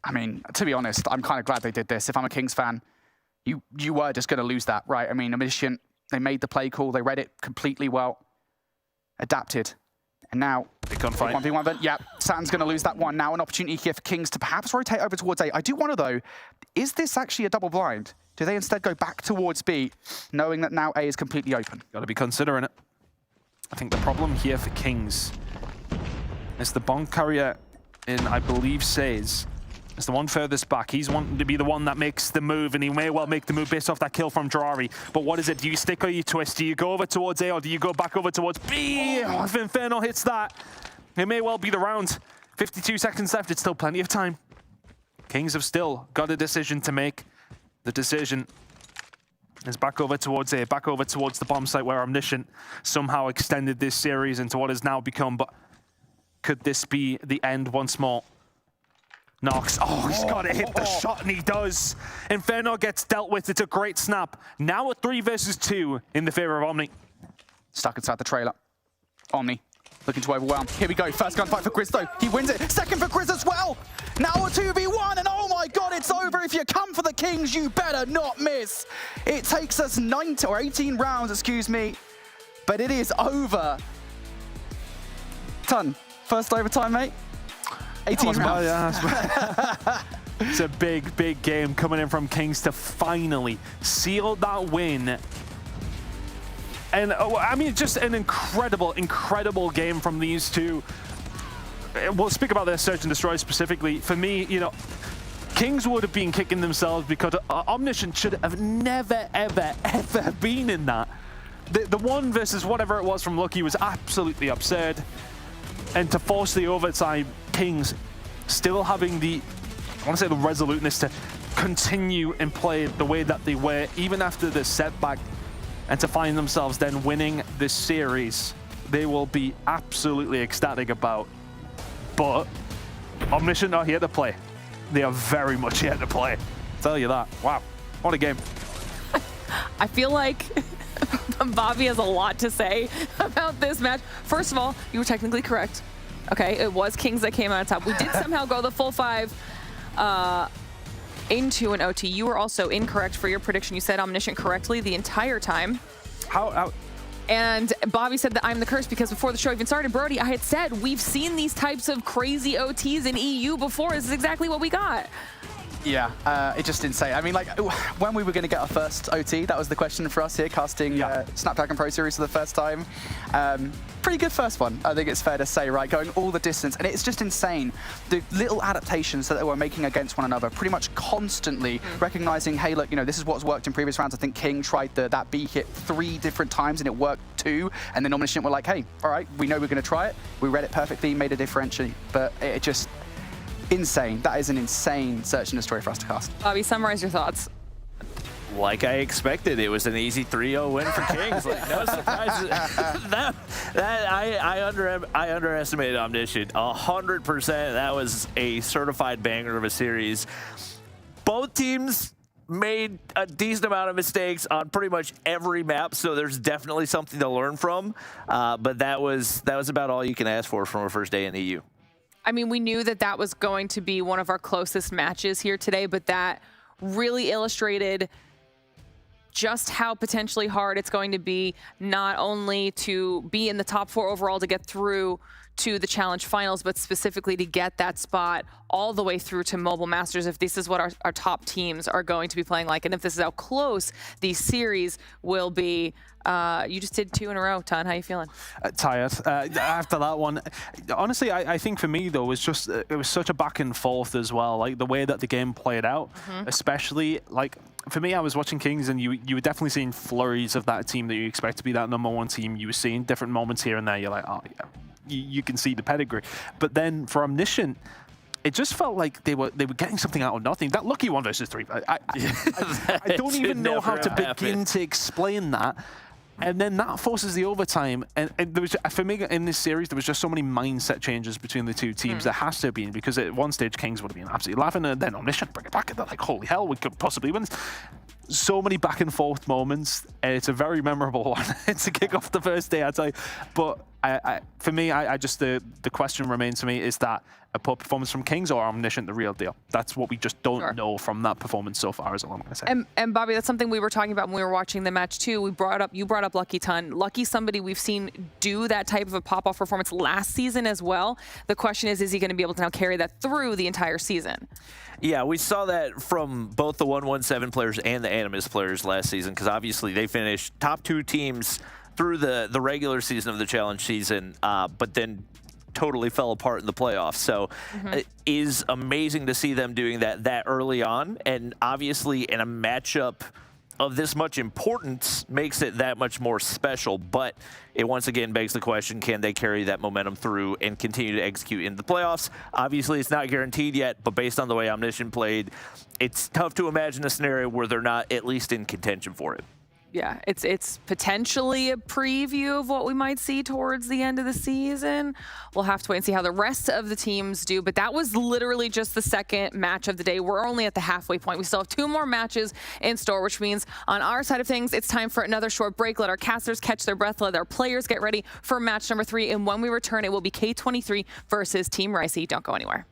I mean, to be honest, I'm kind of glad they did this. If I'm a Kings fan, you were just going to lose that, right? I mean, Omniscient, they made the play call. They read it completely well, adapted. And now, big gunfight. 1v1, but yeah, Saturn's going to lose that one. Now an opportunity here for Kings to perhaps rotate over towards A. I do wonder, though, is this actually a double blind? Do they instead go back towards B, knowing that now A is completely open? Got to be considering it. I think the problem here for Kings is the bomb carrier in, I believe, Says It's the one furthest back. He's wanting to be the one that makes the move, and he may well make the move based off that kill from Drari. But what is it? Do you stick or you twist? Do you go over towards A, or do you go back over towards B? Oh, if Inferno hits that, it may well be the round. 52 seconds left. It's still plenty of time. Kings have still got a decision to make. The decision is back over towards A, back over towards the bomb site where Omniscient somehow extended this series into what has now become. But could this be the end once more? Nox, oh, he's got to hit the shot, and he does. Inferno gets dealt with. It's a great snap. Now a 3 versus 2 in the favor of Omni. Stuck inside the trailer. Omni looking to overwhelm. Here we go. First gunfight for Grizz, though. He wins it. Second for Grizz as well. Now a 2v1, and oh my god, it's over. If you come for the Kings, you better not miss. It takes us 18 rounds, excuse me, but it is over. Ton, first overtime, mate. 18 rounds. It's a big, big game coming in from Kings to finally seal that win. And I mean, just an incredible, incredible game from these two. We'll speak about their Search and Destroy specifically. For me, you know, Kings would have been kicking themselves because Omniscient should have never, ever, ever been in that. The 1 versus whatever it was from Lucky was absolutely absurd. And to force the overtime, Kings still having the, I want to say, the resoluteness to continue and play the way that they were, even after the setback, and to find themselves then winning this series, they will be absolutely ecstatic about. But Omniscient are here to play. They are very much here to play. I'll tell you that. Wow, what a game. I feel like Bobby has a lot to say about this match. First of all, you were technically correct. Okay, it was Kings that came out on top. We did somehow go the full 5 into an OT. You were also incorrect for your prediction. You said Omniscient correctly the entire time. How? And Bobby said that I'm the curse because before the show even started, Brody, I had said we've seen these types of crazy OTs in EU before. This is exactly what we got. Yeah, it's just insane. I mean, like, when we were going to get our first OT, that was the question for us here, casting Snapdragon Pro Series for the first time. Pretty good first one, I think it's fair to say, right? Going all the distance, and it's just insane. The little adaptations that they were making against one another, pretty much constantly recognizing, hey, look, you know, this is what's worked in previous rounds. I think King tried that B hit 3 different times, and it worked 2. And then Omniscient were like, hey, all right, we know we're going to try it. We read it perfectly, made a differential, but it just... insane. That is an insane Search and Destroy for us to cast. Bobby, summarize your thoughts. Like I expected, it was an easy 3-0 win for Kings. Like, no surprises. I underestimated Omniscient 100%. That was a certified banger of a series. Both teams made a decent amount of mistakes on pretty much every map, so there's definitely something to learn from. But that was about all you can ask for from a first day in the EU. I mean, we knew that that was going to be one of our closest matches here today, but that really illustrated just how potentially hard it's going to be, not only to be in the top 4 overall to get through to the challenge finals, but specifically to get that spot all the way through to Mobile Masters, if this is what our top teams are going to be playing like, and if this is how close the series will be. You just did 2 in a row, Ton. How you feeling? Tired after that one. Honestly, I think for me though, it was such a back and forth as well. Like the way that the game played out, especially like for me, I was watching Kings, and you were definitely seeing flurries of that team that you expect to be that #1 team. You were seeing different moments here and there. You're like, oh yeah, you can see the pedigree. But then for Omniscient, it just felt like they were getting something out of nothing. That lucky 1 versus 3, I don't even know how to begin to explain that. And then that forces the overtime. And there was, for me, in this series, there was just so many mindset changes between the two teams. There has to have been, because at one stage, Kings would have been absolutely laughing, and then Omniscient bring it back, and they're like, holy hell, we could possibly win. So many back and forth moments. It's a very memorable one to kick off the first day, I'd say. But for me, I just, the question remains to me, is that a poor performance from Kings or Omniscient the real deal? That's what we just don't know from that performance so far, is all I'm going to say. And Bobby, that's something we were talking about when we were watching the match too. You brought up Lucky Ton. Lucky's somebody we've seen do that type of a pop-off performance last season as well. The question is he going to be able to now carry that through the entire season? Yeah, we saw that from both the 117 players and the Animus players last season, because obviously they finished top 2 teams through the regular season of the challenge season, but then totally fell apart in the playoffs. So it is amazing to see them doing that early on. And obviously in a matchup of this much importance makes it that much more special. But it once again begs the question, can they carry that momentum through and continue to execute in the playoffs? Obviously, it's not guaranteed yet, but based on the way Omniscient played, it's tough to imagine a scenario where they're not at least in contention for it. Yeah, it's potentially a preview of what we might see towards the end of the season. We'll have to wait and see how the rest of the teams do, but that was literally just the second match of the day. We're only at the halfway point. We still have 2 more matches in store, which means on our side of things, it's time for another short break. Let our casters catch their breath, let our players get ready for match number 3, and when we return, it will be K23 versus Team Ricey. Don't go anywhere.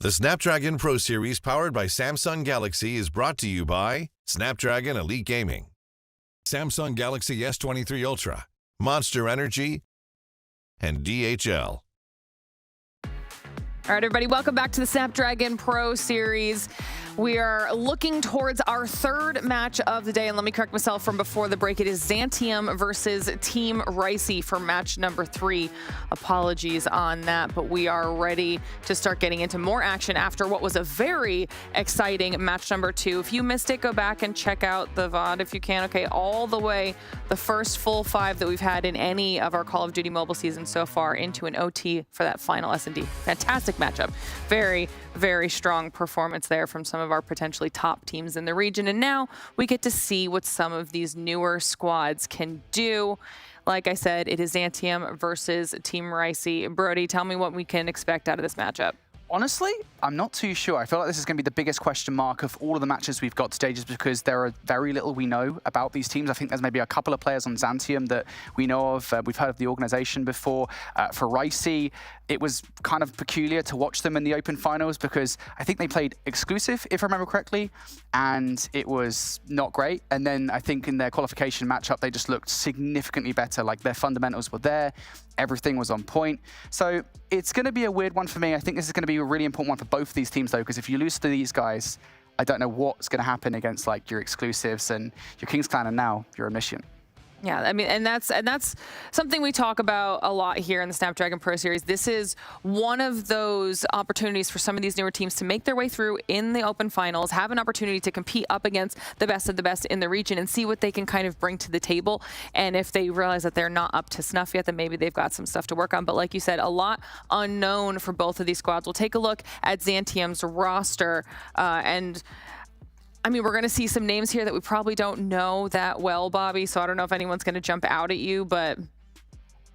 The Snapdragon Pro Series powered by Samsung Galaxy is brought to you by Snapdragon Elite Gaming. Samsung Galaxy S23 Ultra, Monster Energy, and DHL. All right, everybody, welcome back to the Snapdragon Pro Series. We are looking towards our third match of the day, and let me correct myself from before the break. It is Xantium versus Team Ricey for match number 3. Apologies on that, but we are ready to start getting into more action after what was a very exciting match number 2. If you missed it, go back and check out the VOD if you can. Okay, all the way, the first full 5 that we've had in any of our Call of Duty Mobile seasons so far into an OT for that final S&D. Fantastic matchup. Very, very strong performance there from some of our potentially top teams in the region. And now we get to see what some of these newer squads can do. Like I said, it is Xantium versus Team Ricey. Brody, tell me what we can expect out of this matchup. Honestly, I'm not too sure. I feel like this is going to be the biggest question mark of all of the matches we've got today, just because there are very little we know about these teams. I think there's maybe a couple of players on Xantium that we know of. We've heard of the organization before. For Ricey, it was kind of peculiar to watch them in the open finals because I think they played exclusive, if I remember correctly, and it was not great. And then I think in their qualification matchup, they just looked significantly better. Like their fundamentals were there. Everything was on point. So it's going to be a weird one for me. I think this is going to be a really important one for both of these teams, though, because if you lose to these guys, I don't know what's going to happen against like your exclusives and your Kings Clan and now your Omniscient. Yeah, I mean, and that's something we talk about a lot here in the Snapdragon Pro Series. This is one of those opportunities for some of these newer teams to make their way through in the open finals, have an opportunity to compete up against the best of the best in the region and see what they can kind of bring to the table. And if they realize that they're not up to snuff yet, then maybe they've got some stuff to work on. But like you said, a lot unknown for both of these squads. We'll take a look at Xantium's roster and I mean, we're going to see some names here that we probably don't know that well, Bobby, so I don't know if anyone's going to jump out at you, but...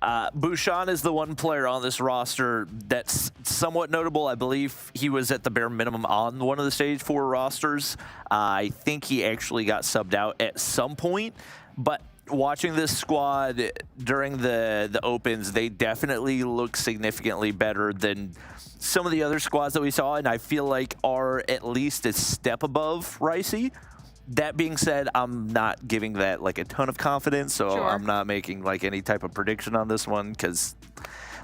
Bouchon is the one player on this roster that's somewhat notable. I believe he was at the bare minimum on one of the Stage 4 rosters. I think he actually got subbed out at some point, but watching this squad during the Opens, they definitely look significantly better than some of the other squads that we saw, and I feel like are at least a step above Ricey. That being said, I'm not giving that like a ton of confidence, so Sure. I'm not making like any type of prediction on this one because,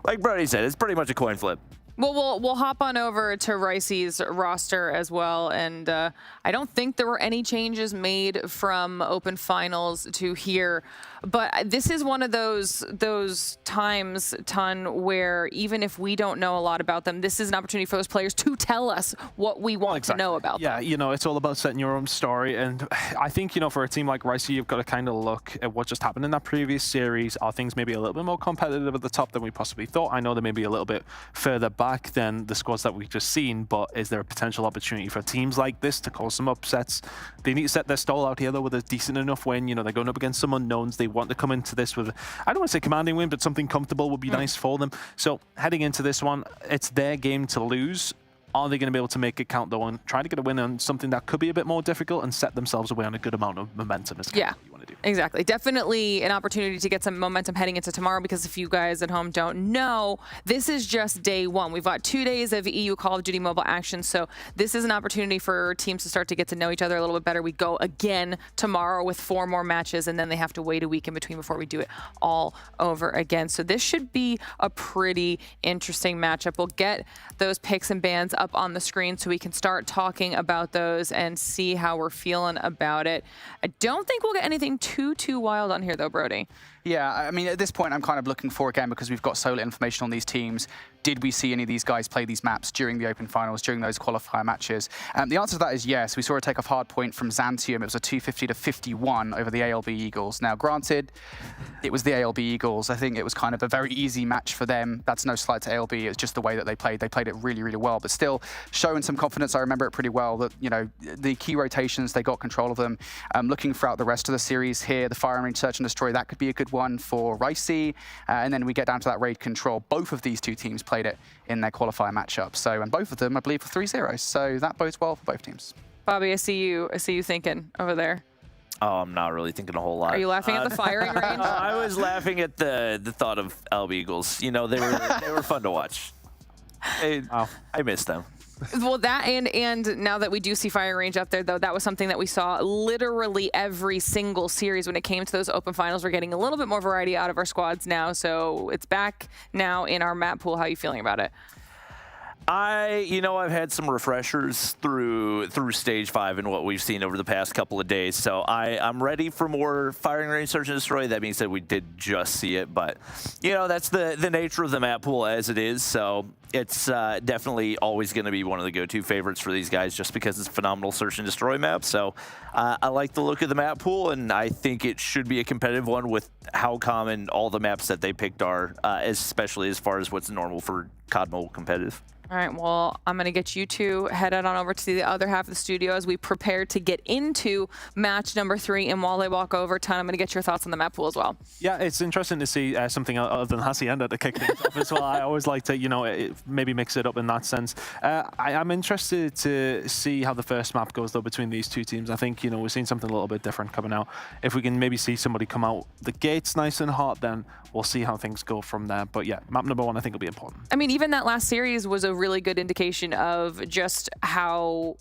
like Brody said, it's pretty much a coin flip. Well, we'll hop on over to Ricey's roster as well, and I don't think there were any changes made from open finals to here, but this is one of those times, Ton, where even if we don't know a lot about them, this is an opportunity for those players to tell us what we want to know about them. Yeah, you know, it's all about setting your own story, and I think, you know, for a team like Ricey, you've got to kind of look at what just happened in that previous series. Are things maybe a little bit more competitive at the top than we possibly thought? I know they may be a little bit further back than the squads that we've just seen, but is there a potential opportunity for teams like this to cause some upsets? They need to set their stall out here, though, with a decent enough win. You know, they're going up against some unknowns. They want to come into this with, I don't want to say commanding win, but something comfortable would be nice for them. So heading into this one, it's their game to lose. Are they going to be able to make it count, though, and try to get a win on something that could be a bit more difficult and set themselves away on a good amount of momentum? Is Yeah. what you want to do. Exactly. Definitely an opportunity to get some momentum heading into tomorrow, because if you guys at home don't know, this is just day 1. We've got 2 days of EU Call of Duty Mobile action, so this is an opportunity for teams to start to get to know each other a little bit better. We go again tomorrow with 4 more matches, and then they have to wait a week in between before we do it all over again. So this should be a pretty interesting matchup. We'll get those picks and bans up on the screen so we can start talking about those and see how we're feeling about it. I don't think we'll get anything too wild on here, though, Brody. Yeah, I mean, at this point, I'm kind of looking for, again, because we've got so little information on these teams, did we see any of these guys play these maps during the open finals, during those qualifier matches? The answer to that is yes. We saw a takeoff Hardpoint from Xantium. It was a 250-51 over the ALB Eagles. Now, granted, it was the ALB Eagles. I think it was kind of a very easy match for them. That's no slight to ALB. It's just the way that they played. They played it really, really well, but still showing some confidence. I remember it pretty well that, you know, the key rotations, they got control of them. Looking throughout the rest of the series here, the Fire Range Search and Destroy, that could be a good one for Ricey. And then we get down to that raid control. Both of these two teams played it in their qualifier matchup. So, and both of them, I believe, were 3-0. So that bodes well for both teams. Bobby, I see you thinking over there. Oh, I'm not really thinking a whole lot. Are you laughing at the firing range? I was laughing at the thought of ALB Eagles. You know, they were fun to watch. I miss them. Well, that and now that we do see firing range up there, though, that was something that we saw literally every single series when it came to those open finals. We're getting a little bit more variety out of our squads now, so it's back now in our map pool. How are you feeling about it? I've had some refreshers through stage 5 and what we've seen over the past couple of days. So I'm ready for more firing range search and destroy. That being said, we did just see it, but that's the nature of the map pool as it is. So it's definitely always going to be one of the go-to favorites for these guys, just because it's a phenomenal search and destroy map. So I like the look of the map pool, and I think it should be a competitive one with how common all the maps that they picked are, especially as far as what's normal for COD Mobile competitive. All right, well, I'm going to get you two headed on over to the other half of the studio as we prepare to get into match number 3. And while they walk over, Ton, I'm going to get your thoughts on the map pool as well. Yeah, it's interesting to see something other than Hacienda to kick things off as well. I always like to, maybe mix it up in that sense. I'm interested to see how the first map goes, though, between these two teams. I think, we're seeing something a little bit different coming out. If we can maybe see somebody come out the gates nice and hot, then we'll see how things go from there. But yeah, map number 1, I think, will be important. I mean, even that last series was a really good indication of just how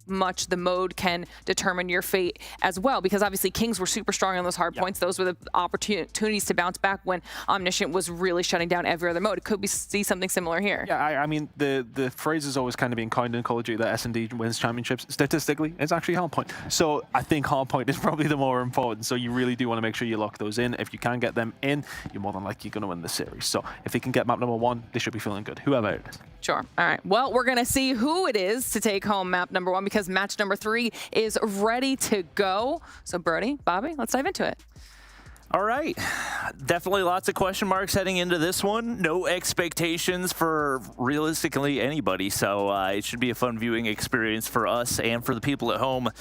much the mode can determine your fate as well, because obviously Kings were super strong on those hard points. Those were the opportunities to bounce back when Omniscient was really shutting down every other mode. It could be see something similar here. Yeah, I mean, the phrase has always kind of been coined in Call of Duty that S&D wins championships. Statistically, it's actually Hardpoint. So I think Hardpoint is probably the more important. So you really do want to make sure you lock those in. If you can get them in, you're more than likely going to win the series. So if they can get map number 1, they should be feeling good, whoever it is. Sure. All right. Well, we're going to see who it is to take home map number 1, because match number 3 is ready to go. So Brody, Bobby, let's dive into it. All right. Definitely lots of question marks heading into this one. No expectations for realistically anybody. So it should be a fun viewing experience for us and for the people at home.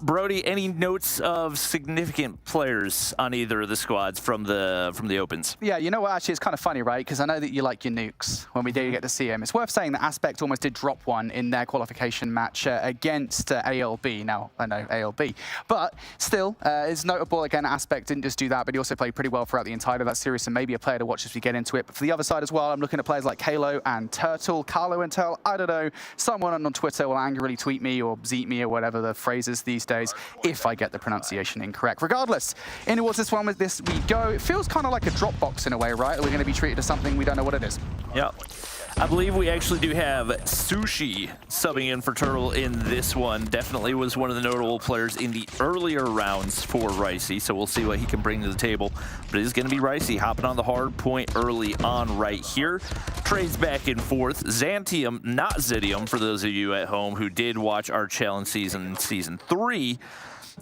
Brody, any notes of significant players on either of the squads from the opens? Yeah, you know what, actually, it's kind of funny, right? Because I know that you like your nukes when we do get to see him. It's worth saying that Aspect almost did drop one in their qualification match against ALB. Now, I know ALB. But still, it's notable, again, Aspect didn't just do that, but he also played pretty well throughout the entirety of that series, so maybe a player to watch as we get into it. But for the other side as well, I'm looking at players like Kalo and Turtle, Carlo and Turtle. I don't know, someone on Twitter will angrily tweet me or zeet me or whatever the phrase is these days if I get the pronunciation incorrect. Regardless, in towards this one with this we go. It feels kind of like a Dropbox in a way, right? We're going to be treated as something we don't know what it is. Yep. I believe we actually do have Sushi subbing in for Turtle in this one. Definitely was one of the notable players in the earlier rounds for Ricey, so we'll see what he can bring to the table. But it is going to be Ricey hopping on the hard point early on right here. Trades back and forth. Xantium, not Zidium, for those of you at home who did watch our challenge season 3.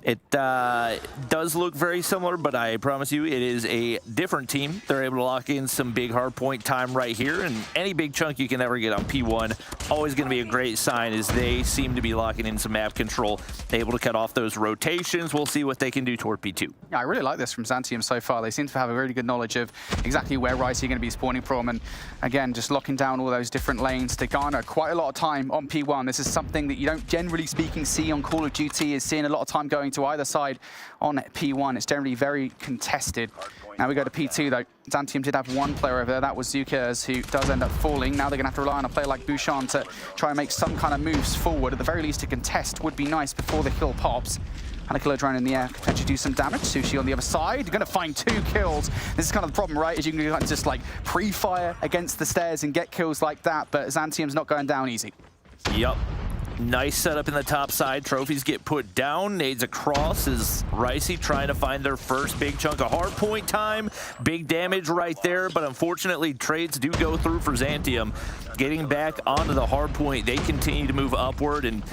It does look very similar, but I promise you it is a different team. They're able to lock in some big hard point time right here, and any big chunk you can ever get on P1, always going to be a great sign as they seem to be locking in some map control, able to cut off those rotations. We'll see what they can do toward P2. Yeah, I really like this from Xantium so far. They seem to have a really good knowledge of exactly where Ricey are going to be spawning from, and again, just locking down all those different lanes to garner quite a lot of time on P1. This is something that you don't, generally speaking, see on Call of Duty, is seeing a lot of time going to either side on P1. It's generally very contested. Now we go to P2 though. Xantium did have one player over there, that was Zukers, who does end up falling. Now they're gonna have to rely on a player like Bouchon to try and make some kind of moves forward. At the very least, to contest would be nice before the kill pops. And a killer drone in the air could potentially do some damage. Sushi on the other side, you're gonna find 2 kills. This is kind of the problem, right? Is you can just like pre-fire against the stairs and get kills like that, but Xantium's not going down easy. Yep. Nice setup in the top side. Trophies get put down. Nades across as Ricey trying to find their first big chunk of hard point time. Big damage right there, but unfortunately trades do go through for Xantium. Getting back onto the hard point, they continue to move upward, and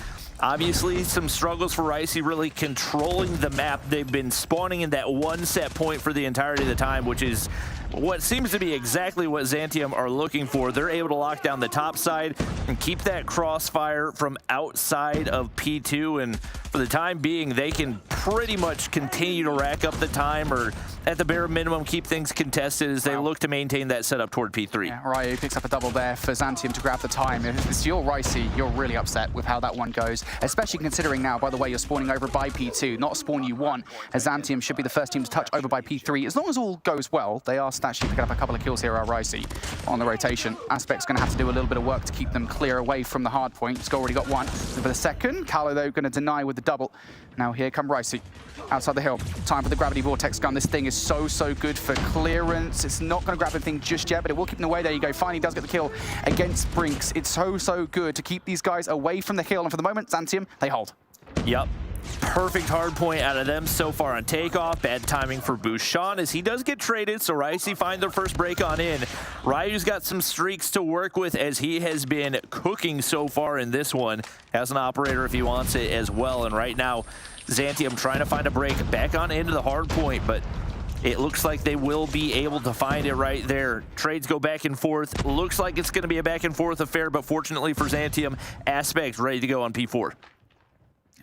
obviously some struggles for Ricey really controlling the map. They've been spawning in that one set point for the entirety of the time, which is what seems to be exactly what Xantium are looking for. They're able to lock down the top side and keep that crossfire from outside of P2, and For the time being, they can pretty much continue to rack up the time, or at the bare minimum keep things contested as they look to maintain that setup toward P3. Yeah, Ryu picks up a double there for Zantium to grab the time. If it's your Ricey, you're really upset with how that one goes, especially considering now, by the way, you're spawning over by P2, not a spawn you want, as Zantium should be the first team to touch over by P3. As long as all goes well, they are actually picking up a couple of kills here, Ricey, on the rotation. Aspect's going to have to do a little bit of work to keep them clear away from the hard point. He's already got one for the second. Carlo, though, going to deny with the double. Now here come Ricey, outside the hill. Time for the Gravity Vortex gun. This thing is so good for clearance. It's not going to grab anything just yet, but it will keep them away. There you go. Finally does get the kill against Brinks. It's so good to keep these guys away from the hill. And for the moment, Zantium, they hold. Yep. Perfect hard point out of them so far on takeoff. Bad timing for Bouchon as he does get traded, so Ricey find their first break on in. Ryu's got some streaks to work with as he has been cooking so far in this one. Has an operator if he wants it as well, and right now, Zantium trying to find a break back on into the hard point, but it looks like they will be able to find it right there. Trades go back and forth. Looks like it's going to be a back and forth affair, but fortunately for Zantium, Aspect ready to go on P4.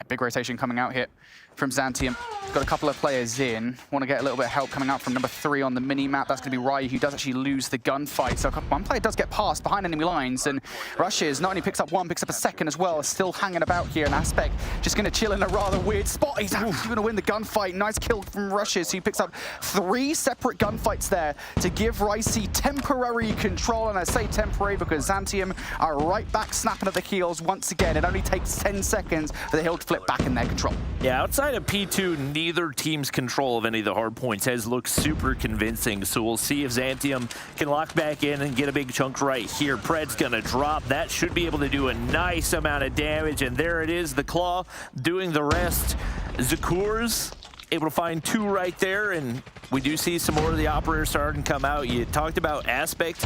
Big rotation coming out here from Zantium. Got a couple of players in. Want to get a little bit of help coming out from number 3 on the mini-map. That's going to be Ryu, who does actually lose the gunfight. So one player does get past behind enemy lines, and Rushes not only picks up one, picks up a second as well. Still hanging about here, and Aspect just going to chill in a rather weird spot. He's actually going to win the gunfight. Nice kill from Rushes, who picks up 3 separate gunfights there to give Ricey temporary control. And I say temporary because Zantium are right back snapping at the heels once again. It only takes 10 seconds for the hill to flip back in their control. Yeah, outside of P2, neither team's control of any of the hard points has looked super convincing. So we'll see if Zantium can lock back in and get a big chunk right here. Pred's gonna drop. That should be able to do a nice amount of damage. And there it is, the Claw doing the rest. Zakur's able to find 2 right there, and we do see some more of the operators starting to come out. You talked about Aspect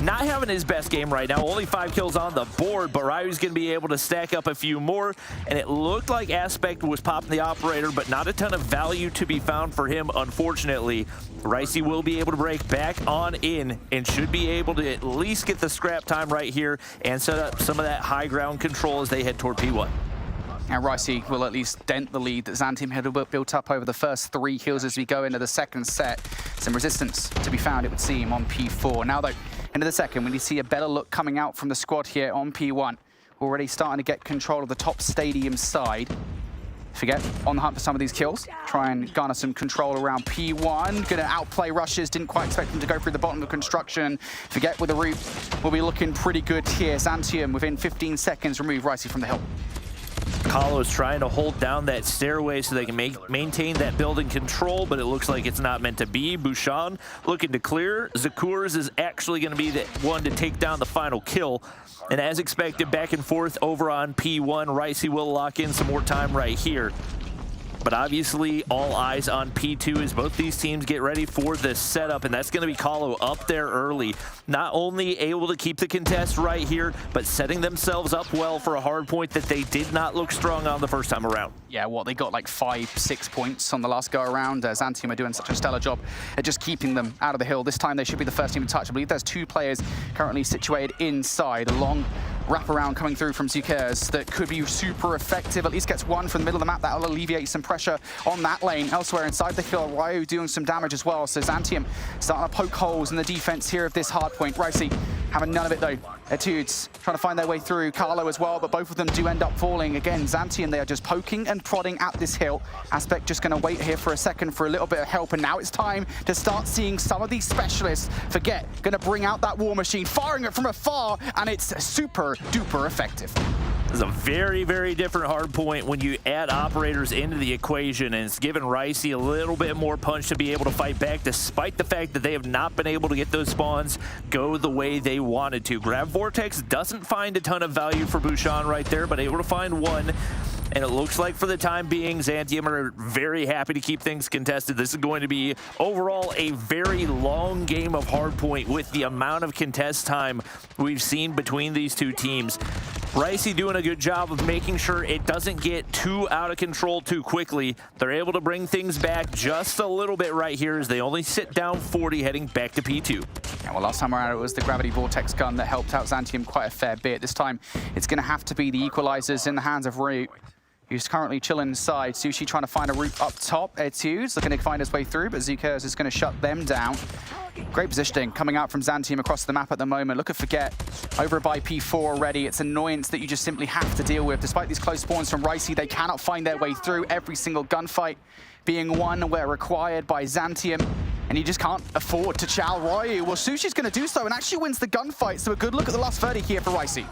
not having his best game right now, only 5 kills on the board, but Ryu's going to be able to stack up a few more, and it looked like Aspect was popping the operator, but not a ton of value to be found for him, unfortunately. Ricey will be able to break back on in and should be able to at least get the scrap time right here and set up some of that high ground control as they head toward P1. Now Ricey will at least dent the lead that Zantium had built up over the first 3 kills as we go into the second set. Some resistance to be found, it would seem, on P4. Now though, into the second, we see a better look coming out from the squad here on P1. Already starting to get control of the top stadium side. Forget, on the hunt for some of these kills. Try and garner some control around P1. Gonna outplay Rushes. Didn't quite expect them to go through the bottom of construction. Forget with the route. We'll be looking pretty good here. Zantium, within 15 seconds, remove Ricey from the hill. Kahlo's trying to hold down that stairway so they can maintain that building control, but it looks like it's not meant to be. Bouchon looking to clear. Zakur's is actually going to be the one to take down the final kill. And as expected, back and forth over on P1. Ricey will lock in some more time right here. But obviously, all eyes on P2 as both these teams get ready for this setup, and that's going to be Kahlo up there early. Not only able to keep the contest right here, but setting themselves up well for a hard point that they did not look strong on the first time around. Yeah, they got like 5-6 points on the last go around. Zantium are doing such a stellar job at just keeping them out of the hill. This time they should be the first team to touch. I believe there's 2 players currently situated inside. A long wraparound coming through from Zukers that could be super effective. At least gets 1 from the middle of the map. That'll alleviate some pressure on that lane. Elsewhere inside the hill, Ryu doing some damage as well. So Zantium starting to poke holes in the defense here of this hard point. Ricey having none of it though. Etudes trying to find their way through. Carlo as well, but both of them do end up falling. Again, Zantium, they are just poking and prodding at this hill. Aspect just going to wait here for a second for a little bit of help, and now it's time to start seeing some of these specialists. Forget, going to bring out that war machine, firing it from afar, and it's super duper effective. This is a very, very different hard point when you add operators into the equation, and it's given Ricey a little bit more punch to be able to fight back, despite the fact that they have not been able to get those spawns go the way they wanted to. Grav Vortex doesn't find a ton of value for Bouchon right there, but able to find 1. And it looks like for the time being, Zantium are very happy to keep things contested. This is going to be overall a very long game of hardpoint with the amount of contest time we've seen between these 2 teams. Ricey doing a good job of making sure it doesn't get too out of control too quickly. They're able to bring things back just a little bit right here as they only sit down 40 heading back to P2. Yeah, well, last time around it was the Gravity Vortex gun that helped out Zantium quite a fair bit. This time it's going to have to be the equalizers in the hands of Ryu. who's currently chilling inside. Sushi trying to find a route up top. Etudes looking to find his way through, but Zukers is going to shut them down. Great positioning coming out from Zantium across the map at the moment. Look at Forget over by P4 already. It's annoyance that you just simply have to deal with. Despite these close spawns from Ricey, they cannot find their way through. Every single gunfight being won where required by Zantium. And you just can't afford to chow Ryu. Well, Sushi's going to do so and actually wins the gunfight. So a good look at the last 30 here for Ricey.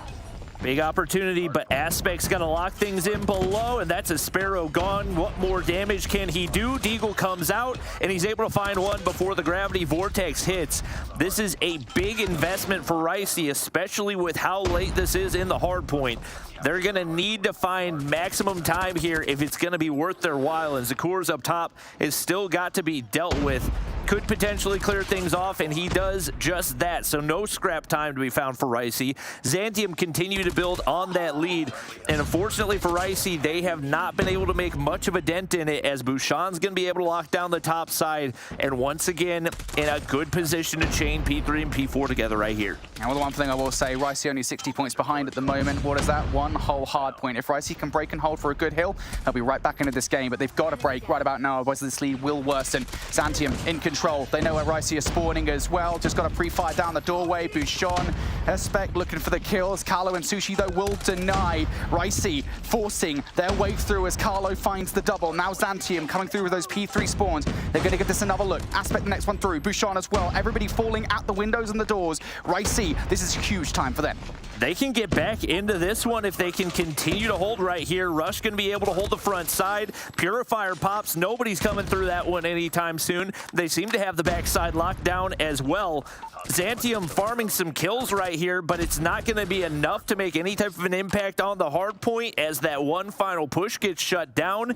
Big opportunity, but Aspect's gonna lock things in below, and that's a Sparrow gone. What more damage can he do? Deagle comes out, and he's able to find one before the Gravity Vortex hits. This is a big investment for Ricey, especially with how late this is in the hardpoint. They're gonna need to find maximum time here if it's gonna be worth their while, and Zakur's up top is still got to be dealt with. Could potentially clear things off, and he does just that. So no scrap time to be found for Ricey. Zantium continue to build on that lead, and unfortunately for Ricey, they have not been able to make much of a dent in it, as Bouchon's going to be able to lock down the top side, and once again in a good position to chain P3 and P4 together right here. And well, the one thing I will say, Ricey only 60 points behind at the moment. What is that? One whole hard point. If Ricey can break and hold for a good hill, they'll be right back into this game, but they've got to break right about now, otherwise this lead will worsen. Zantium in control. They know where Ricey is spawning as well. Just got a pre-fire down the doorway. Bouchon, Aspect looking for the kills. Carlo and Sushi, though, will deny. Ricey forcing their way through as Carlo finds the double. Now Zantium coming through with those P3 spawns. They're going to give this another look. Aspect the next one through. Bouchon as well. Everybody falling at the windows and the doors. Ricey, this is huge time for them. They can get back into this one if they can continue to hold right here. Rush going to be able to hold the front side. Purifier pops. Nobody's coming through that one anytime soon. They seem to have the backside locked down as well. Zantium farming some kills right here, but it's not going to be enough to make any type of an impact on the hard point as that one final push gets shut down.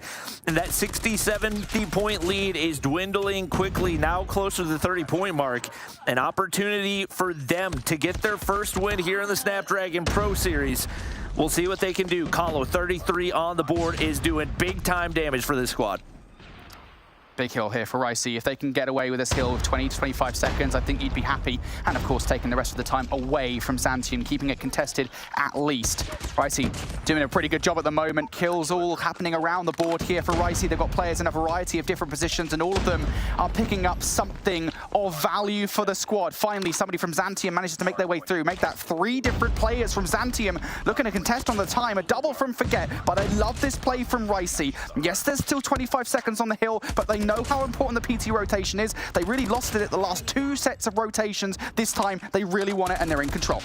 And that 60-70 point lead is dwindling quickly, now closer to the 30-point mark. An opportunity for them to get their first win here in the Snapdragon Pro Series. We'll see what they can do. Kahlo, 33 on the board, is doing big time damage for this squad. Big hill here for Ricey. If they can get away with this hill of 20 to 25 seconds, I think you'd be happy. And of course, taking the rest of the time away from Zantium, keeping it contested at least. Ricey doing a pretty good job at the moment. Kills all happening around the board here for Ricey. They've got players in a variety of different positions, and all of them are picking up something of value for the squad. Finally, somebody from Zantium manages to make their way through. Make that 3 different players from Zantium looking to contest on the time. A double from Forget, but I love this play from Ricey. Yes, there's still 25 seconds on the hill, but they know how important the PT rotation is. They really lost it at the last 2 sets of rotations. This time, they really want it, and they're in control.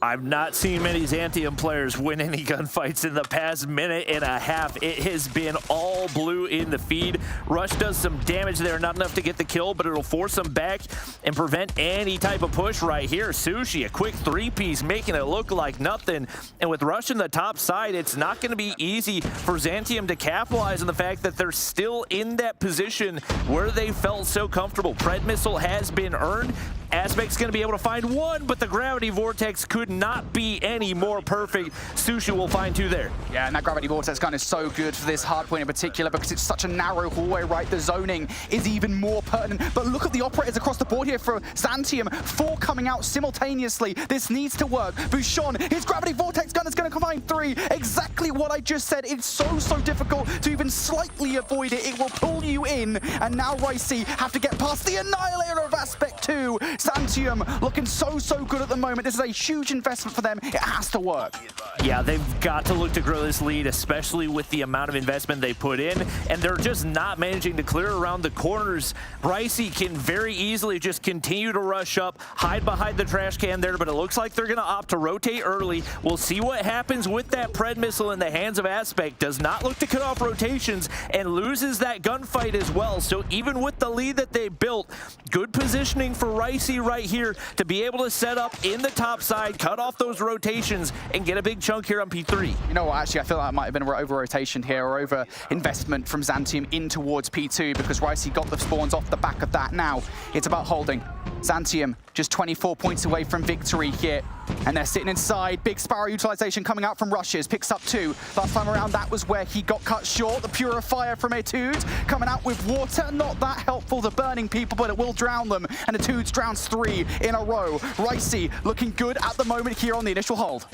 I've not seen many Zantium players win any gunfights in the past minute and a half. It has been all blue in the feed. Rush does some damage there, not enough to get the kill, but it'll force them back and prevent any type of push right here. Sushi, a quick 3-piece, making it look like nothing. And with Rush in the top side, it's not going to be easy for Zantium to capitalize on the fact that they're still in that position where they felt so comfortable. Pred Missile has been earned. Aspect's going to be able to find one, but the Gravity Vortex could not be any more perfect. Sushi will find 2 there. Yeah, and that Gravity Vortex gun is so good for this hardpoint in particular because it's such a narrow hallway, right? The zoning is even more pertinent. But look at the operators across the board here for Zantium. 4 coming out simultaneously. This needs to work. Bouchon, his Gravity Vortex gun is going to combine 3. Exactly what I just said. It's so difficult to even slightly avoid it. It will pull you in. And now Ricey have to get past the Annihilator of Aspect 2. Zantium looking so good at the moment. This is a huge investment for them. It has to work. Yeah, they've got to look to grow this lead, especially with the amount of investment they put in, and they're just not managing to clear around the corners. Ricey can very easily just continue to rush up, hide behind the trash can there, but it looks like they're going to opt to rotate early. We'll see what happens with that Pred Missile in the hands of Aspect. Does not look to cut off rotations and loses that gunfight as well. So even with the lead that they built, good positioning for Ricey right here to be able to set up in the top side, cut off those rotations, and get a big chunk here on P3. You know what, actually, I feel like it might have been over-rotation here, or over-investment from Zantium in towards P2, because Ricey got the spawns off the back of that. Now, it's about holding. Zantium just 24 points away from victory here, and they're sitting inside. Big Sparrow utilization coming out from Rushes, picks up 2. Last time around, that was where he got cut short. The Purifier from Etudes coming out with water, not that helpful to burning people, but it will drown them, and Etudes drowns 3 in a row. Ricey looking good at the moment here on the initial hold.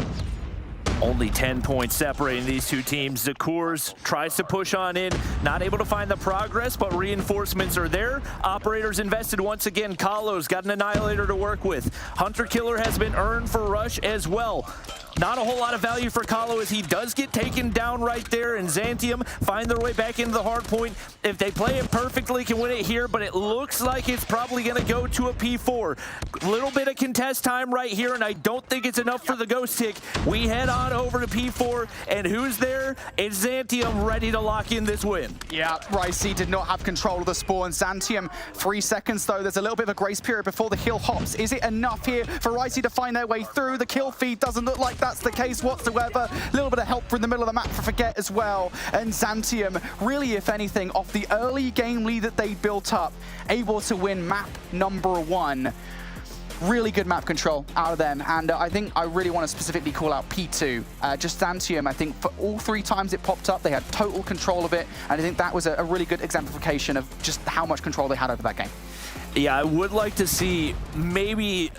Only 10 points separating these two teams. Zakurs tries to push on in, not able to find the progress, but reinforcements are there. Operators invested once again. Kalo's got an Annihilator to work with. Hunter Killer has been earned for Rush as well. Not a whole lot of value for Kalo as he does get taken down right there, and Xantium find their way back into the hard point. If they play it perfectly, can win it here, but it looks like it's probably going to go to a P4. Little bit of contest time right here, and I don't think it's enough for the Ghost Tick. We head on over to P4, and who's there? It's Xantium ready to lock in this win. Yeah, Ricey did not have control of the spawn. Xantium, 3 seconds though. There's a little bit of a grace period before the kill hops. Is it enough here for Ricey to find their way through? The kill feed doesn't look like that's the case whatsoever. A little bit of help from the middle of the map for Forget as well. And Xantium, really, if anything, off the early game lead that they built up, able to win map number 1. Really good map control out of them, and I think I really want to specifically call out P2. Just Xantium, I think for all 3 times it popped up, they had total control of it, and I think that was a really good exemplification of just how much control they had over that game. Yeah, I would like to see maybe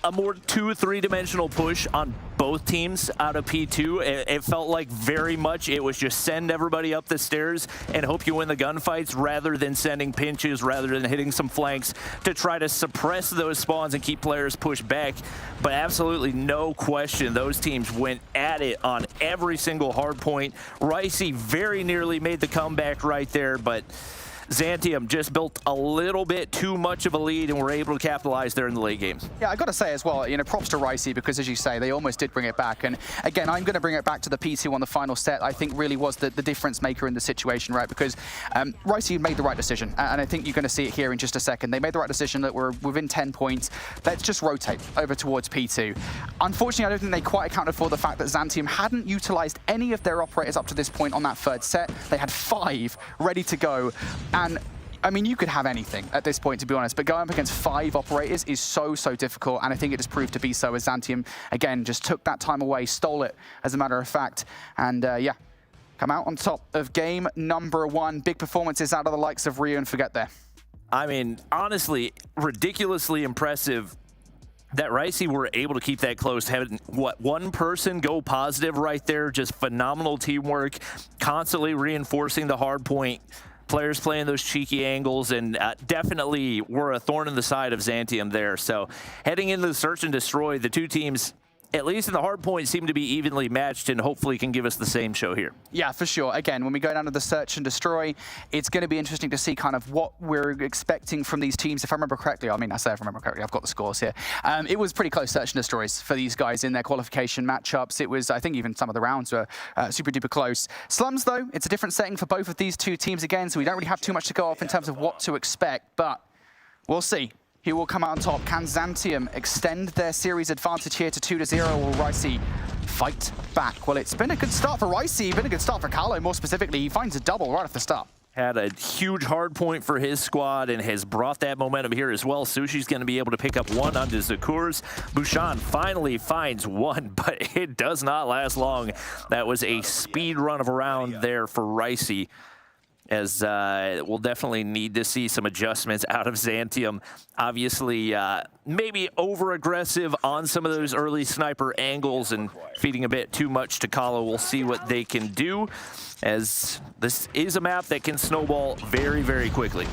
a more 2- or 3-dimensional push on both teams out of P2. It felt like very much it was just send everybody up the stairs and hope you win the gunfights rather than sending pinches, rather than hitting some flanks to try to suppress those spawns and keep players pushed back. But absolutely no question, those teams went at it on every single hard point. Ricey very nearly made the comeback right there, but Xantium just built a little bit too much of a lead and were able to capitalize there in the late games. Yeah, I got to say as well, you know, props to Ricey, because as you say, they almost did bring it back. And again, I'm going to bring it back to the P2 on the final set. I think really was the difference maker in the situation, right? Because Ricey made the right decision. And I think you're going to see it here in just a second. They made the right decision that we're within 10 points. Let's just rotate over towards P2. Unfortunately, I don't think they quite accounted for the fact that Xantium hadn't utilized any of their operators up to this point on that 3rd set. They had 5 ready to go. And I mean, you could have anything at this point, to be honest, but going up against 5 operators is so difficult, and I think it just proved to be so as Xantium, again, just took that time away, stole it, as a matter of fact, and yeah, come out on top of game number 1. Big performances out of the likes of Ryu and Forget there. I mean, honestly, ridiculously impressive that Ricey were able to keep that close, having, what, 1 person go positive right there, just phenomenal teamwork, constantly reinforcing the hard point. Players playing those cheeky angles, and definitely were a thorn in the side of Xantium there. So heading into the search and destroy, the 2 teams, at least in the hard point, seem to be evenly matched, and hopefully can give us the same show here. Yeah, for sure. Again, when we go down to the search and destroy, it's going to be interesting to see kind of what we're expecting from these teams. If I remember correctly, I mean, I say if I remember correctly, I've got the scores here. It was pretty close search and destroys for these guys in their qualification matchups. It was, I think even some of the rounds were super duper close. Slums, though, it's a different setting for both of these 2 teams again, so we don't really have too much to go off in terms of what to expect, but we'll see. Who will come out on top? Can Xantium extend their series advantage here to 2-0, or Ricey fight back? Well, it's been a good start for Ricey, been a good start for Kalo, more specifically. He finds a double right off the start. Had a huge hard point for his squad and has brought that momentum here as well. Sushi's going to be able to pick up 1 onto Zakurs. Bushan finally finds 1, but it does not last long. That was a speed run of a round there for Ricey, as we'll definitely need to see some adjustments out of Xantium. Obviously, maybe over-aggressive on some of those early sniper angles and feeding a bit too much to Kalo. We'll see what they can do, as this is a map that can snowball very quickly.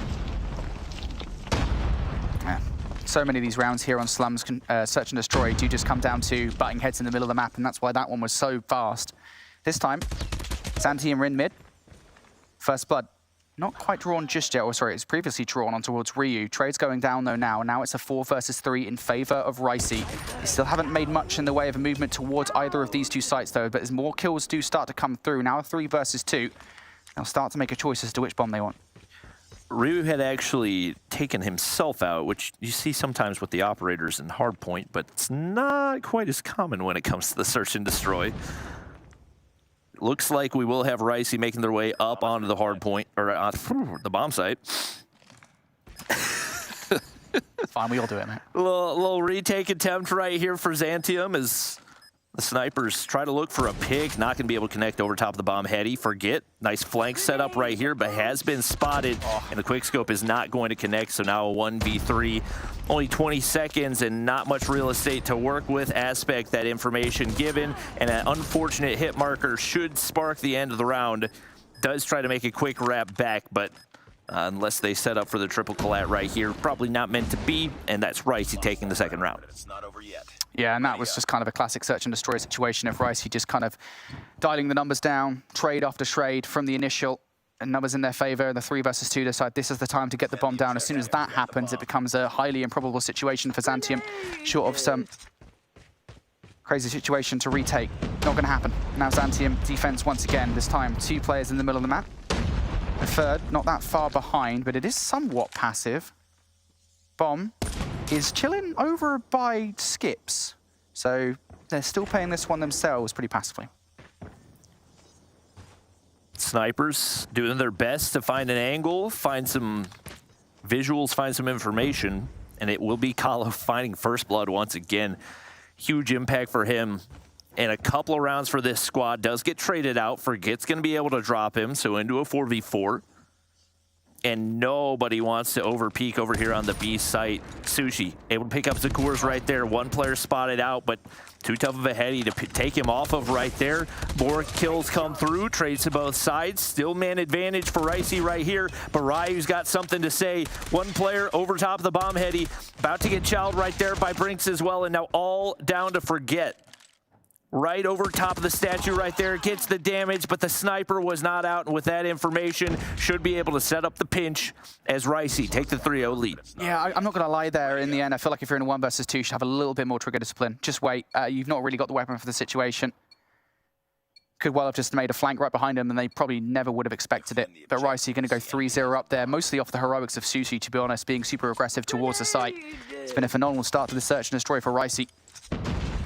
Yeah. So many of these rounds here on Slums Search and Destroy do just come down to butting heads in the middle of the map, and that's why that one was so fast. This time, Xantium are in mid. First blood, not quite drawn just yet. Oh, sorry, it's previously drawn on towards Ryu. Trade's going down, though, now. Now it's a 4 versus 3 in favor of Ricey. They still haven't made much in the way of a movement towards either of these 2 sites, though, but as more kills do start to come through, now a 3 versus 2, they'll start to make a choice as to which bomb they want. Ryu had actually taken himself out, which you see sometimes with the operators in Hardpoint, but it's not quite as common when it comes to the search and destroy. Looks like we will have Ricey making their way up onto the hard point, or the bomb site. Fine, we all do it, man. Little retake attempt right here for Xantium, as The snipers try to look for a pick, not going to be able to connect over top of the bomb heady. Forget, nice flank setup right here, but has been spotted, and the quickscope is not going to connect, so now a 1v3. Only 20 seconds and not much real estate to work with. Aspect, that information given, and an unfortunate hit marker should spark the end of the round. Does try to make a quick wrap back, but unless they set up for the triple collat right here, probably not meant to be, and that's Ricey taking the second round. It's not over yet. Yeah, and that was just kind of a classic search and destroy situation of Ricey just kind of dialing the numbers down, trade after trade from the initial, and numbers in their favor, and the 3 versus 2 decide this is the time to get the bomb down. As soon as that happens, it becomes a highly improbable situation for Zantium, short of some crazy situation to retake. Not going to happen. Now Zantium defense once again, this time 2 players in the middle of the map. The third, not that far behind, but it is somewhat passive. Bomb is chilling over by Skips. So they're still playing this one themselves pretty passively. Snipers doing their best to find an angle, find some visuals, find some information, and it will be Kalo finding first blood once again. Huge impact for him. And a couple of rounds for this squad. Does get traded out. Forget's going to be able to drop him, so into a 4v4. And nobody wants to overpeak over here on the B site. Sushi able to pick up Zakurs right there. 1 player spotted out, but too tough of a heady to take him off of right there. More kills come through, trades to both sides. Still man advantage for Ricey right here, but Ryu's got something to say. 1 player over top of the bomb heady, about to get chowed right there by Brinks as well, and now all down to Forget. Right over top of the statue right there, gets the damage, but the sniper was not out, and with that information, should be able to set up the pinch as Ricey take the 3-0 lead. Yeah, I'm not going to lie there in the end. I feel like if you're in a 1 versus 2, you should have a little bit more trigger discipline. Just wait. You've not really got the weapon for the situation. Could well have just made a flank right behind him, and they probably never would have expected it. But Ricey going to go 3-0 up there, mostly off the heroics of Sushi, to be honest, being super aggressive towards the site. It's been a phenomenal start to the search and destroy for Ricey.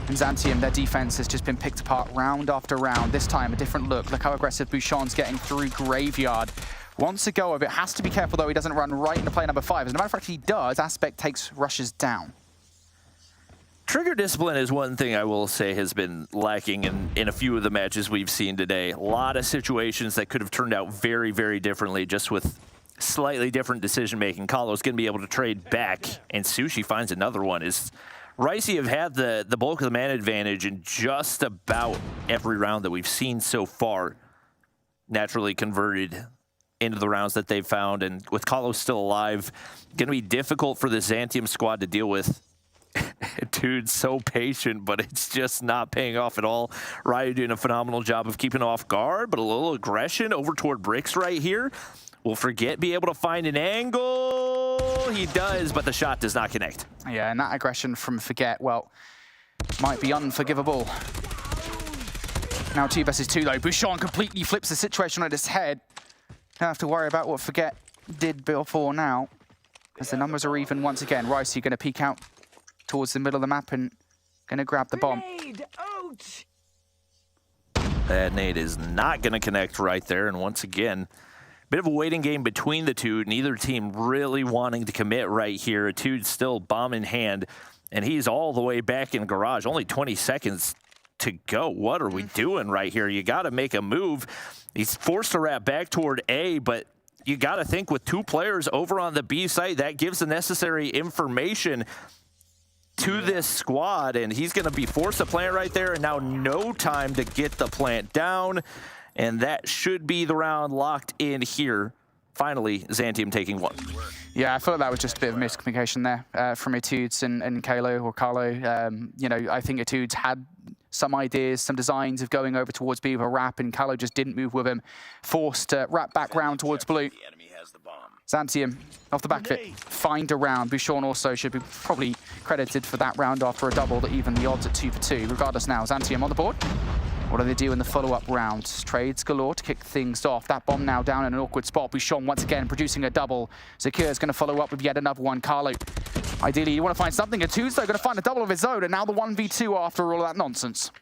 And Zantium, their defense has just been picked apart round after round. This time, a different look. Look how aggressive Bouchon's getting through Graveyard. Wants a go of it. Has to be careful, though, he doesn't run right into play number 5. As a matter of fact, he does. Aspect rushes down. Trigger discipline is one thing I will say has been lacking in a few of the matches we've seen today. A lot of situations that could have turned out very, very differently, just with slightly different decision-making. Kalo's going to be able to trade back, and Sushi finds another one. Ricey have had the bulk of the man advantage in just about every round that we've seen so far. Naturally converted into the rounds that they've found, and with Kalo still alive, going to be difficult for the Zantium squad to deal with. Dude's so patient, but it's just not paying off at all. Ryu doing a phenomenal job of keeping off guard, but a little aggression over toward Bricks right here. Will Forget be able to find an angle? He does, but the shot does not connect. Yeah, and that aggression from Forget, well, might be unforgivable. Now 2 versus 2 though. Bouchon completely flips the situation on its head. Don't have to worry about what Forget did before now, as the numbers are even once again. Ricey going to peek out towards the middle of the map and going to grab the bomb. That nade is not going to connect right there, and once again, bit of a waiting game between the two. Neither team really wanting to commit right here. Etude's still bomb in hand, and he's all the way back in garage. Only 20 seconds to go. What are we doing right here? You got to make a move. He's forced to wrap back toward A, but you got to think with 2 players over on the B site, that gives the necessary information to this squad, and he's going to be forced to plant right there, and now no time to get the plant down. And that should be the round locked in here. Finally, Zantium taking 1. Yeah, I thought that was just a bit of miscommunication there from Etudes and Kalo. You know, I think Etudes had some ideas, some designs of going over towards B with a wrap, and Kalo just didn't move with him. Forced to wrap back round towards blue. The enemy has the bomb. Zantium, off the back of it, find a round. Bouchon also should be probably credited for that round after a double that even the odds at 2 for 2. Regardless now, Zantium on the board. What do they do in the follow-up round? Trades galore to kick things off. That bomb now down in an awkward spot. Bouchon once again producing a double. Zakir's going to follow up with yet another one. Carlo, ideally you want to find something. Etudes though going to find a double of his own, and now the 1v2 after all of that nonsense.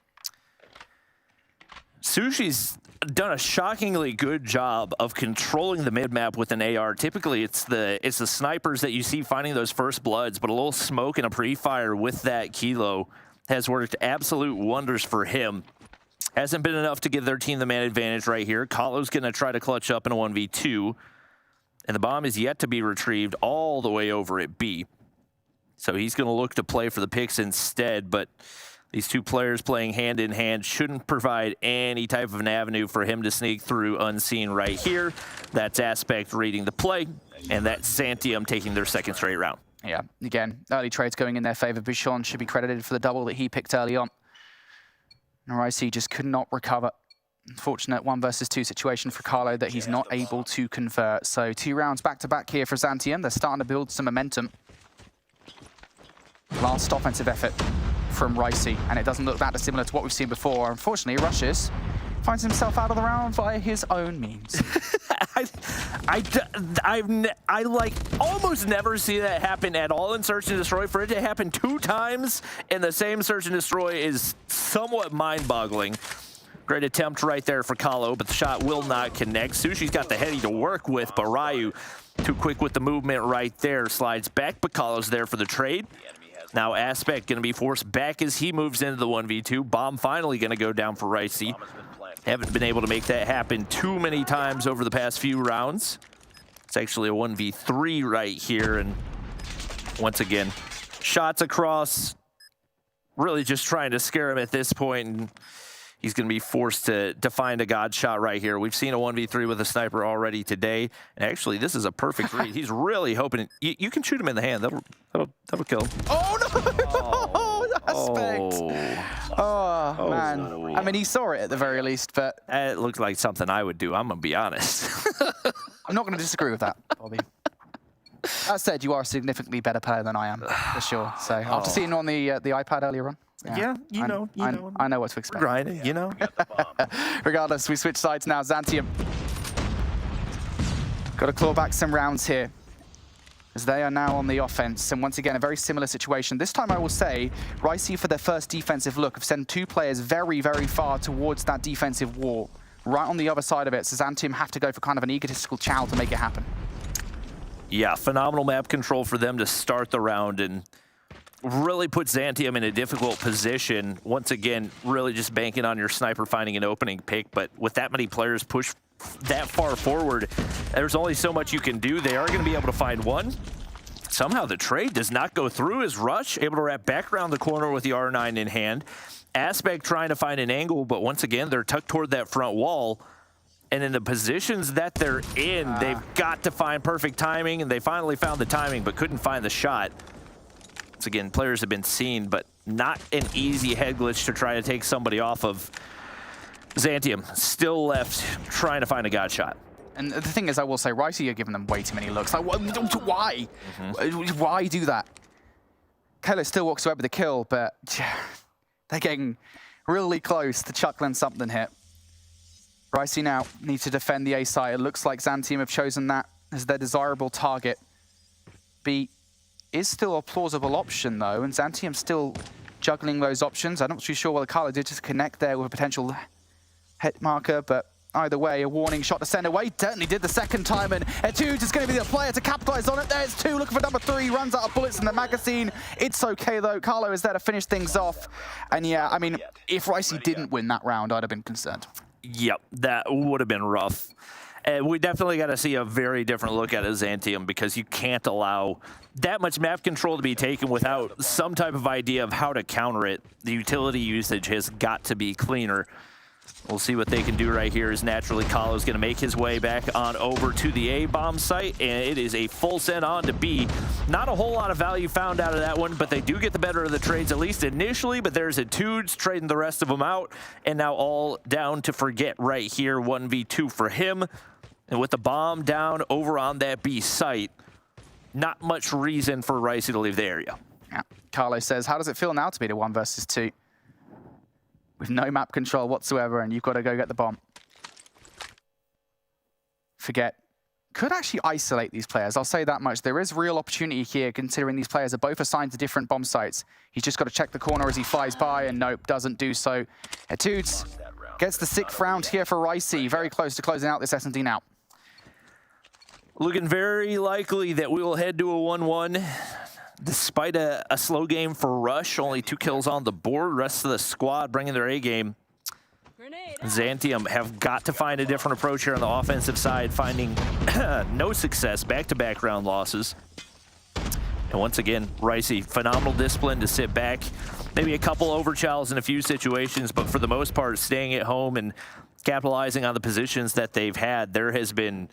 Sushi's done a shockingly good job of controlling the mid-map with an AR. Typically, it's the snipers that you see finding those first bloods, but a little smoke and a pre-fire with that Kilo has worked absolute wonders for him. Hasn't been enough to give their team the man advantage right here. Kahlo's going to try to clutch up in a 1v2. And the bomb is yet to be retrieved all the way over at B. So he's going to look to play for the picks instead, but these two players playing hand in hand shouldn't provide any type of an avenue for him to sneak through unseen right here. That's Aspect reading the play, and that's Xantium taking their second straight round. Yeah, again, early trades going in their favor. Bouchon should be credited for the double that he picked early on. And Ricey just could not recover. Unfortunate 1 versus 2 situation for Kahlo that he's not able to convert. So 2 rounds back-to-back here for Xantium. They're starting to build some momentum. Last offensive effort from Ricey, and it doesn't look that dissimilar to what we've seen before. Unfortunately, Rushes finds himself out of the round via his own means. I like almost never see that happen at all in Search and Destroy. For it to happen 2 times in the same Search and Destroy is somewhat mind-boggling. Great attempt right there for Kahlo, but the shot will not connect. Sushi's got the heady to work with, but Ryu too quick with the movement right there. Slides back, but Kahlo's there for the trade. Now Aspect going to be forced back as he moves into the 1v2. Bomb finally going to go down for Ricey. Haven't been able to make that happen too many times over the past few rounds. It's actually a 1v3 right here, and once again, shots across, really just trying to scare him at this point, and he's going to be forced to find a god shot right here. We've seen a 1v3 with a sniper already today, and actually this is a perfect read. He's really hoping you can shoot him in the hand. That'll kill him. Oh no! Aspect. Oh man. I mean, he saw it at the very least, but it looked like something I would do. I'm gonna be honest. I'm not going to disagree with that, Bobby. That said, you are a significantly better player than I am, for sure. So after seeing on the iPad earlier on, yeah, you know. I know what to expect. Grinding, you know. Regardless, we switch sides now. Xantium got to claw back some rounds here, as they are now on the offense. And once again, a very similar situation. This time, I will say, Ricey, for their first defensive look, have sent 2 players very, very far towards that defensive wall, right on the other side of it. So Xantium have to go for kind of an egotistical chow to make it happen. Yeah, phenomenal map control for them to start the round and really put Xantium in a difficult position. Once again, really just banking on your sniper finding an opening pick, but with that many players pushed that far forward, there's only so much you can do. They are going to be able to find one. Somehow the trade does not go through as Rush able to wrap back around the corner with the R9 in hand. Aspect trying to find an angle, but once again, they're tucked toward that front wall. And in the positions that they're in, they've got to find perfect timing, and they finally found the timing, but couldn't find the shot. Once again, players have been seen, but not an easy head glitch to try to take somebody off of. Xantium still left trying to find a god shot. And the thing is, I will say, Ricey are giving them way too many looks. Like, why? Why do that? Kahlo still walks away with the kill, but they're getting really close to chuckling something here. Ricey now needs to defend the A site. It looks like Xantium have chosen that as their desirable target. B is still a plausible option, though, and Xantium's still juggling those options. I'm not too sure whether Kahlo did just connect there with a potential hit marker, but either way, a warning shot to send away. Certainly did the second time, and Etudes is going to be the player to capitalize on it. There's 2, looking for number 3, runs out of bullets in the magazine. It's okay, though. Kahlo is there to finish things off. And yeah, I mean, if Ricey didn't win that round, I'd have been concerned. Yep, that would have been rough. We definitely got to see a very different look at Xantium, because you can't allow that much map control to be taken without some type of idea of how to counter it. The utility usage has got to be cleaner. We'll see what they can do right here, as naturally Kahlo's going to make his way back on over to the A bomb site, and it is a full send on to B. Not a whole lot of value found out of that one, but they do get the better of the trades, at least initially, but there's Etudes trading the rest of them out, and now all down to Forget right here, 1v2 for him. And with the bomb down over on that B site, not much reason for Ricey to leave the area. Yeah. Kahlo says, how does it feel now to be the 1 versus 2? With no map control whatsoever, and you've got to go get the bomb. Forget could actually isolate these players. I'll say that much. There is real opportunity here, considering these players are both assigned to different bomb sites. He's just got to check the corner as he flies by, and nope, doesn't do so. Etudes gets the 6th round here for Ricey. Very close to closing out this S&D now. Looking very likely that we will head to a 1-1. despite a slow game for Rush, only 2 kills on the board. Rest of the squad bringing their A game. Xantium have got to find a different approach here on the offensive side, finding no success, back-to-back round losses. And once again, Ricey, phenomenal discipline to sit back. Maybe a couple overchalls in a few situations, but for the most part, staying at home and capitalizing on the positions that they've had. There has been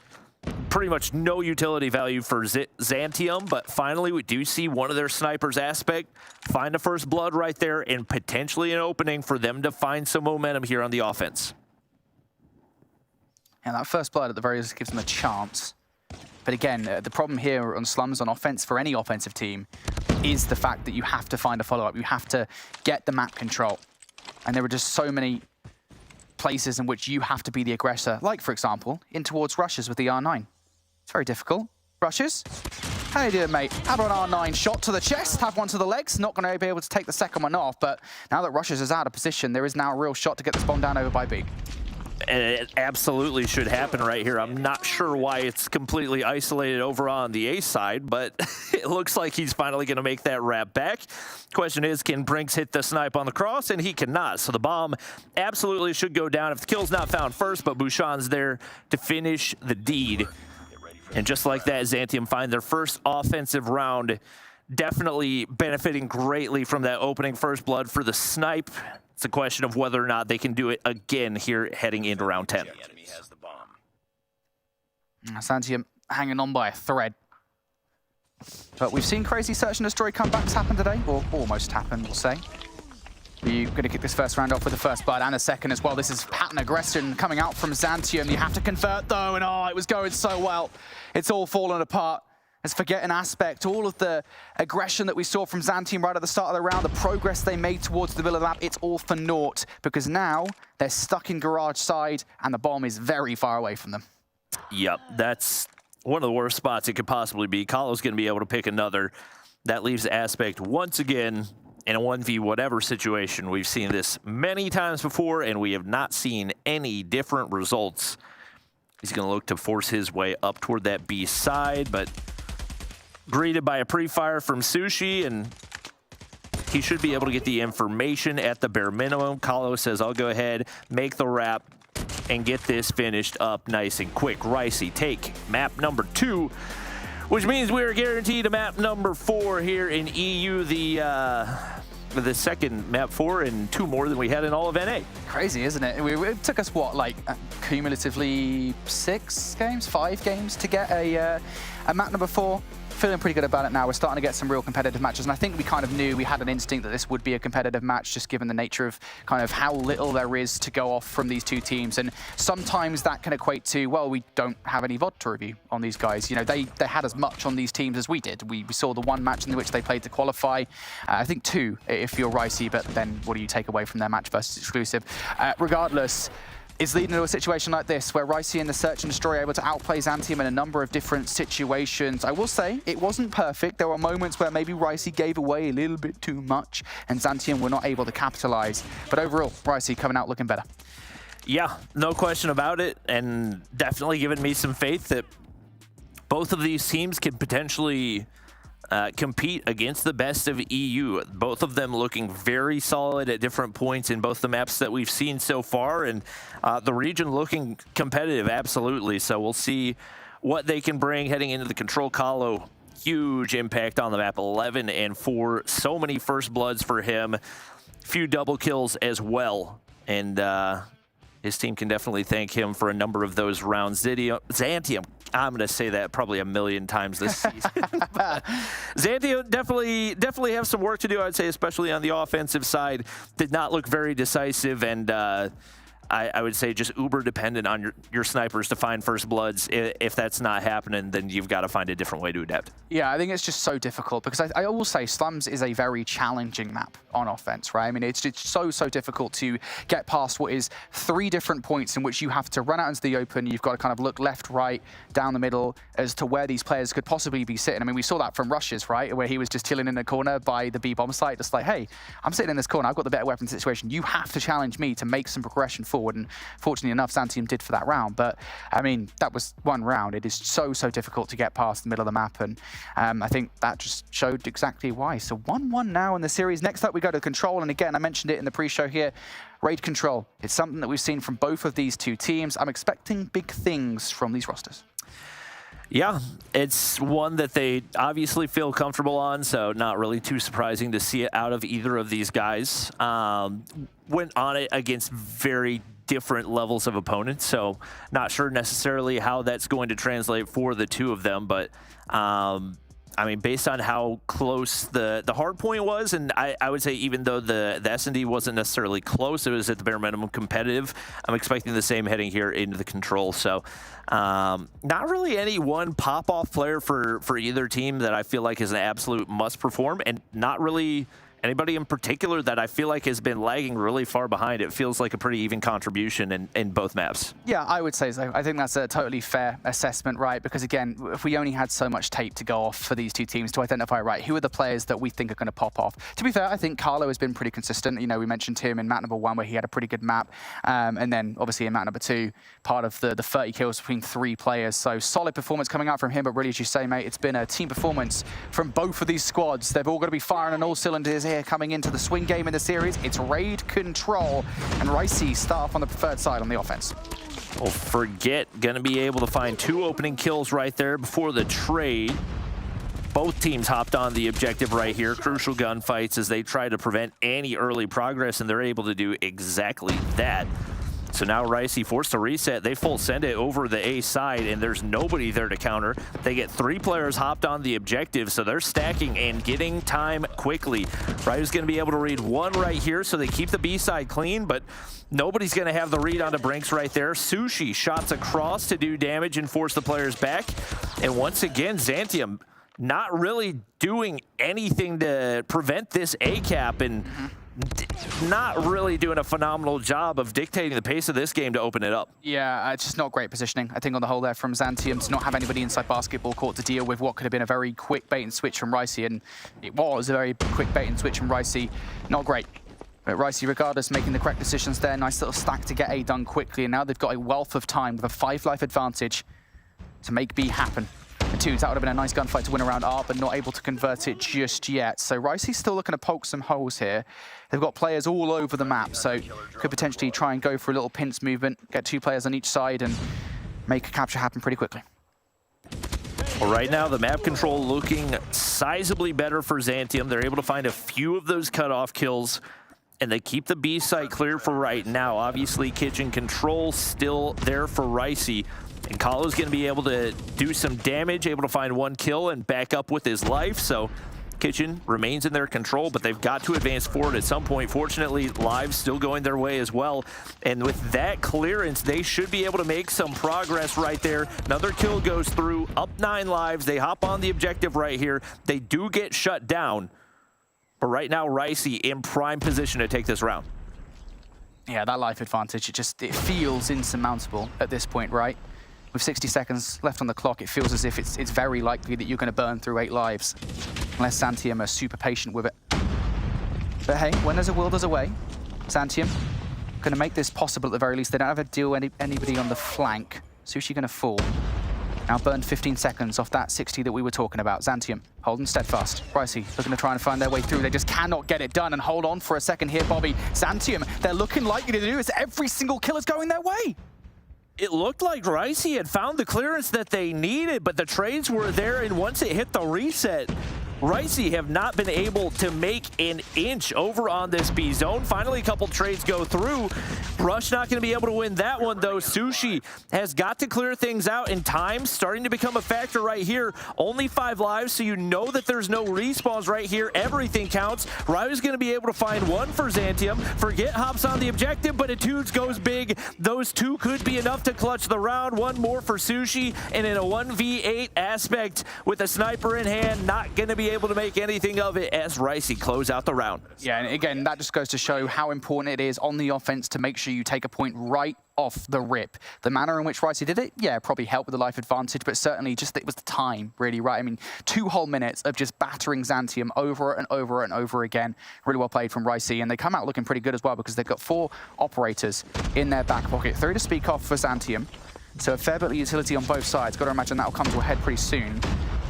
pretty much no utility value for Xantium, but finally we do see one of their snipers aspect find a first blood right there and potentially an opening for them to find some momentum here on the offense. And that first blood at the very least gives them a chance. But again, the problem here on Slums on offense for any offensive team is the fact that you have to find a follow-up. You have to get the map control. And there are just so many places in which you have to be the aggressor, like, for example, in towards Rushes with the R9. It's very difficult. Rushes, how you doing, mate? Have an R9 shot to the chest, have one to the legs. Not going to be able to take the second one off, but now that Rushes is out of position, there is now a real shot to get this bomb down over by B. And it absolutely should happen right here. I'm not sure why it's completely isolated over on the A side, but it looks like he's finally going to make that wrap back. Question is, can Brinks hit the snipe on the cross? And he cannot. So the bomb absolutely should go down if the kill's not found first, but Bouchon's there to finish the deed. And just like that, Xantium find their first offensive round, definitely benefiting greatly from that opening first blood for the snipe. It's a question of whether or not they can do it again here heading into round 10. The enemy has the bomb. Xantium hanging on by a thread. But we've seen crazy search and destroy comebacks happen today, or almost happen, we'll say. You're going to kick this first round off with the first blood and a second as well. This is pattern aggression coming out from Xantium. You have to convert though, and oh, it was going so well. It's all fallen apart. Let's forget an aspect, all of the aggression that we saw from Xantium right at the start of the round, the progress they made towards the middle of the map, it's all for naught, because now they're stuck in garage side and the bomb is very far away from them. Yep, that's one of the worst spots it could possibly be. Kahlo's going to be able to pick another. That leaves Aspect once again in a 1v whatever situation. We've seen this many times before, and we have not seen any different results. He's going to look to force his way up toward that B side, but greeted by a pre-fire from Sushi, and he should be able to get the information at the bare minimum. Kahlo says, I'll go ahead, make the wrap, and get this finished up nice and quick. Ricey take map number 2, which means we're guaranteed a map number 4 here in EU, the second map 4 and 2 more than we had in all of NA. Crazy, isn't it? It took us, what, like cumulatively 5 games to get a map number 4. Feeling pretty good about it now. We're starting to get some real competitive matches, and I think we kind of knew, we had an instinct that this would be a competitive match, just given the nature of kind of how little there is to go off from these two teams. And sometimes that can equate to, well, we don't have any VOD to review on these guys. You know, they had as much on these teams as we did. We saw the one match in which they played to qualify. I think 2 if you're Ricey, but then what do you take away from their match versus exclusive? Regardless, is leading to a situation like this where Ricey and the Search and Destroy are able to outplay Xantium in a number of different situations. I will say it wasn't perfect. There were moments where maybe Ricey gave away a little bit too much and Xantium were not able to capitalize. But overall, Ricey coming out looking better. Yeah, no question about it, and definitely giving me some faith that both of these teams can potentially compete against the best of EU. Both of them looking very solid at different points in both the maps that we've seen so far, and the region looking competitive, absolutely. So we'll see what they can bring heading into the Control. Kahlo, huge impact on the map, 11 and 4. So many first bloods for him, few double kills as well, and his team can definitely thank him for a number of those rounds. Xantium, I'm going to say that probably a million times this season. Xantium definitely have some work to do, I'd say, especially on the offensive side. Did not look very decisive, and I would say just uber dependent on your snipers to find first bloods. If that's not happening, then you've got to find a different way to adapt. I think it's just so difficult, because I will say Slums is a very challenging map on offense, right? I mean, it's so difficult to get past what is 3 different points in which you have to run out into the open. You've got to kind of look left, right, down the middle as to where these players could possibly be sitting. I mean, we saw that from Rushes, right? Where he was just chilling in the corner by the B bomb site, just like, hey, I'm sitting in this corner. I've got the better weapon situation. You have to challenge me to make some progression forward. forward. And fortunately enough, Zantium did for that round. But, I mean, that was one round. It is so difficult to get past the middle of the map. And I think that just showed exactly why. So 1-1 now in the series. Next up, we go to Control. And again, I mentioned it in the pre-show here. Raid Control. It's something that we've seen from both of these two teams. I'm expecting big things from these rosters. Yeah, it's one that they obviously feel comfortable on, so not really too surprising to see it out of either of these guys. Went on it against very different levels of opponents, so not sure necessarily how that's going to translate for the two of them, but I mean, based on how close the Hardpoint was, and I would say even though the S&D wasn't necessarily close, it was at the bare minimum competitive. I'm expecting the same heading here into the Control. So not really any one pop-off player for either team that I feel like is an absolute must perform, and not really anybody in particular that I feel like has been lagging really far behind. It feels like a pretty even contribution in both maps. Yeah, I would say so. I think that's a totally fair assessment, right? Because again, if we only had so much tape to go off for these two teams to identify, right, who are the players that we think are going to pop off? To be fair, I think Carlo has been pretty consistent. You know, we mentioned him in map number 1 where he had a pretty good map. And then obviously in map number 2, part of the 30 kills between 3 players. So solid performance coming out from him. But really, as you say, mate, it's been a team performance from both of these squads. They've all got to be firing on all cylinders here coming into the swing game in the series. It's Raid Control, and Ricey start off on the preferred side on the offense. Well, forget going to be able to find 2 opening kills right there before the trade. Both teams hopped on the objective right here. Crucial gunfights as they try to prevent any early progress, and they're able to do exactly that. So now Ricey forced to reset. They full send it over the A side, and there's nobody there to counter. They get 3 players hopped on the objective, so they're stacking and getting time quickly. Ryu's going to be able to read 1 right here, so they keep the B side clean, but nobody's going to have the read onto Brinks right there. Sushi shots across to do damage and force the players back. And once again, Zantium not really doing anything to prevent this A cap, and not really doing a phenomenal job of dictating the pace of this game to open it up. Yeah, it's just not great positioning, I think, on the whole there from Zantium to not have anybody inside basketball court to deal with what could have been a very quick bait and switch from Ricey, and it was a very quick bait and switch from Ricey. Not great. But Ricey, regardless, making the correct decisions there. Nice little stack to get A done quickly, and now they've got a wealth of time with a 5-life advantage to make B happen. The 2s, that would have been a nice gunfight to win around R, but not able to convert it just yet. So Ricey's still looking to poke some holes here. They've got players all over the map, so could potentially try and go for a little pinch movement, get 2 players on each side, and make a capture happen pretty quickly. Well, right now, the map control looking sizably better for Zantium. They're able to find a few of those cutoff kills, and they keep the B site clear for right now. Obviously, Kitchen control still there for Ricey. And Kahlo's going to be able to do some damage, able to find 1 kill and back up with his life. So Kitchen remains in their control, but they've got to advance forward at some point. Fortunately, Live's still going their way as well. And with that clearance, they should be able to make some progress right there. Another kill goes through, up 9 lives. They hop on the objective right here. They do get shut down. But right now, Ricey in prime position to take this round. Yeah, that life advantage, it feels insurmountable at this point, right? With 60 seconds left on the clock, it feels as if it's very likely that you're going to burn through 8 lives, unless Zantium are super patient with it. But hey, when there's a will, there's a way. Zantium going to make this possible at the very least. They don't have to deal with anybody on the flank. Sushi going to fall. Now burned 15 seconds off that 60 that we were talking about. Zantium holding steadfast. Ricey looking to try and find their way through. They just cannot get it done. And hold on for a second here, Bobby. Zantium, they're looking likely to do is every single kill is going their way. It looked like Ricey had found the clearance that they needed, but the trades were there, and once it hit the reset, Ricey have not been able to make an inch over on this B zone. Finally, a couple trades go through. Rush not going to be able to win that one, though. Sushi has got to clear things out, and time starting to become a factor right here. Only 5 lives, so you know that there's no respawns right here. Everything counts. Ryu's going to be able to find 1 for Zantium. Forget hops on the objective, but Etudes goes big. Those 2 could be enough to clutch the round. 1 more for Sushi, and in a 1v8 aspect with a sniper in hand, not going to be able to make anything of it as Ricey close out the round. Yeah, and again, that just goes to show how important it is on the offense to make sure you take a point right off the rip. The manner in which Ricey did it, yeah, probably helped with the life advantage, but certainly just it was the time, really, right? I mean, 2 whole minutes of just battering Xantium over and over and over again. Really well played from Ricey, and they come out looking pretty good as well because they've got 4 operators in their back pocket. 3 to speak of for Xantium, so a fair bit of utility on both sides. Got to imagine that'll come to a head pretty soon.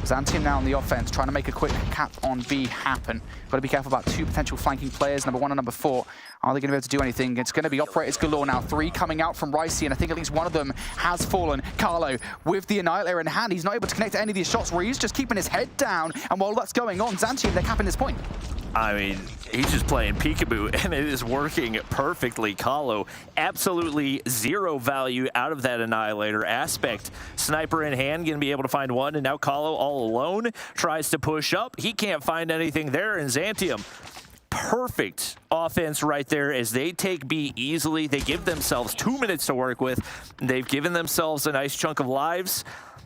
Xantium now on the offense, trying to make a quick cap on B happen. Got to be careful about 2 potential flanking players, number 1 and number 4. Are they going to be able to do anything? It's going to be operators galore now. 3 coming out from Ricey, and I think at least one of them has fallen. Carlo with the Annihilator in hand. He's not able to connect to any of these shots where he's just keeping his head down. And while that's going on, Xantium, they're capping this point. I mean, he's just playing peekaboo, and it is working perfectly. Kahlo, absolutely 0 value out of that Annihilator aspect. Sniper in hand, going to be able to find one, and now Kahlo all alone tries to push up. He can't find anything there, and Xantium, perfect offense right there as they take B easily. They give themselves 2 minutes to work with. They've given themselves a nice chunk of lives.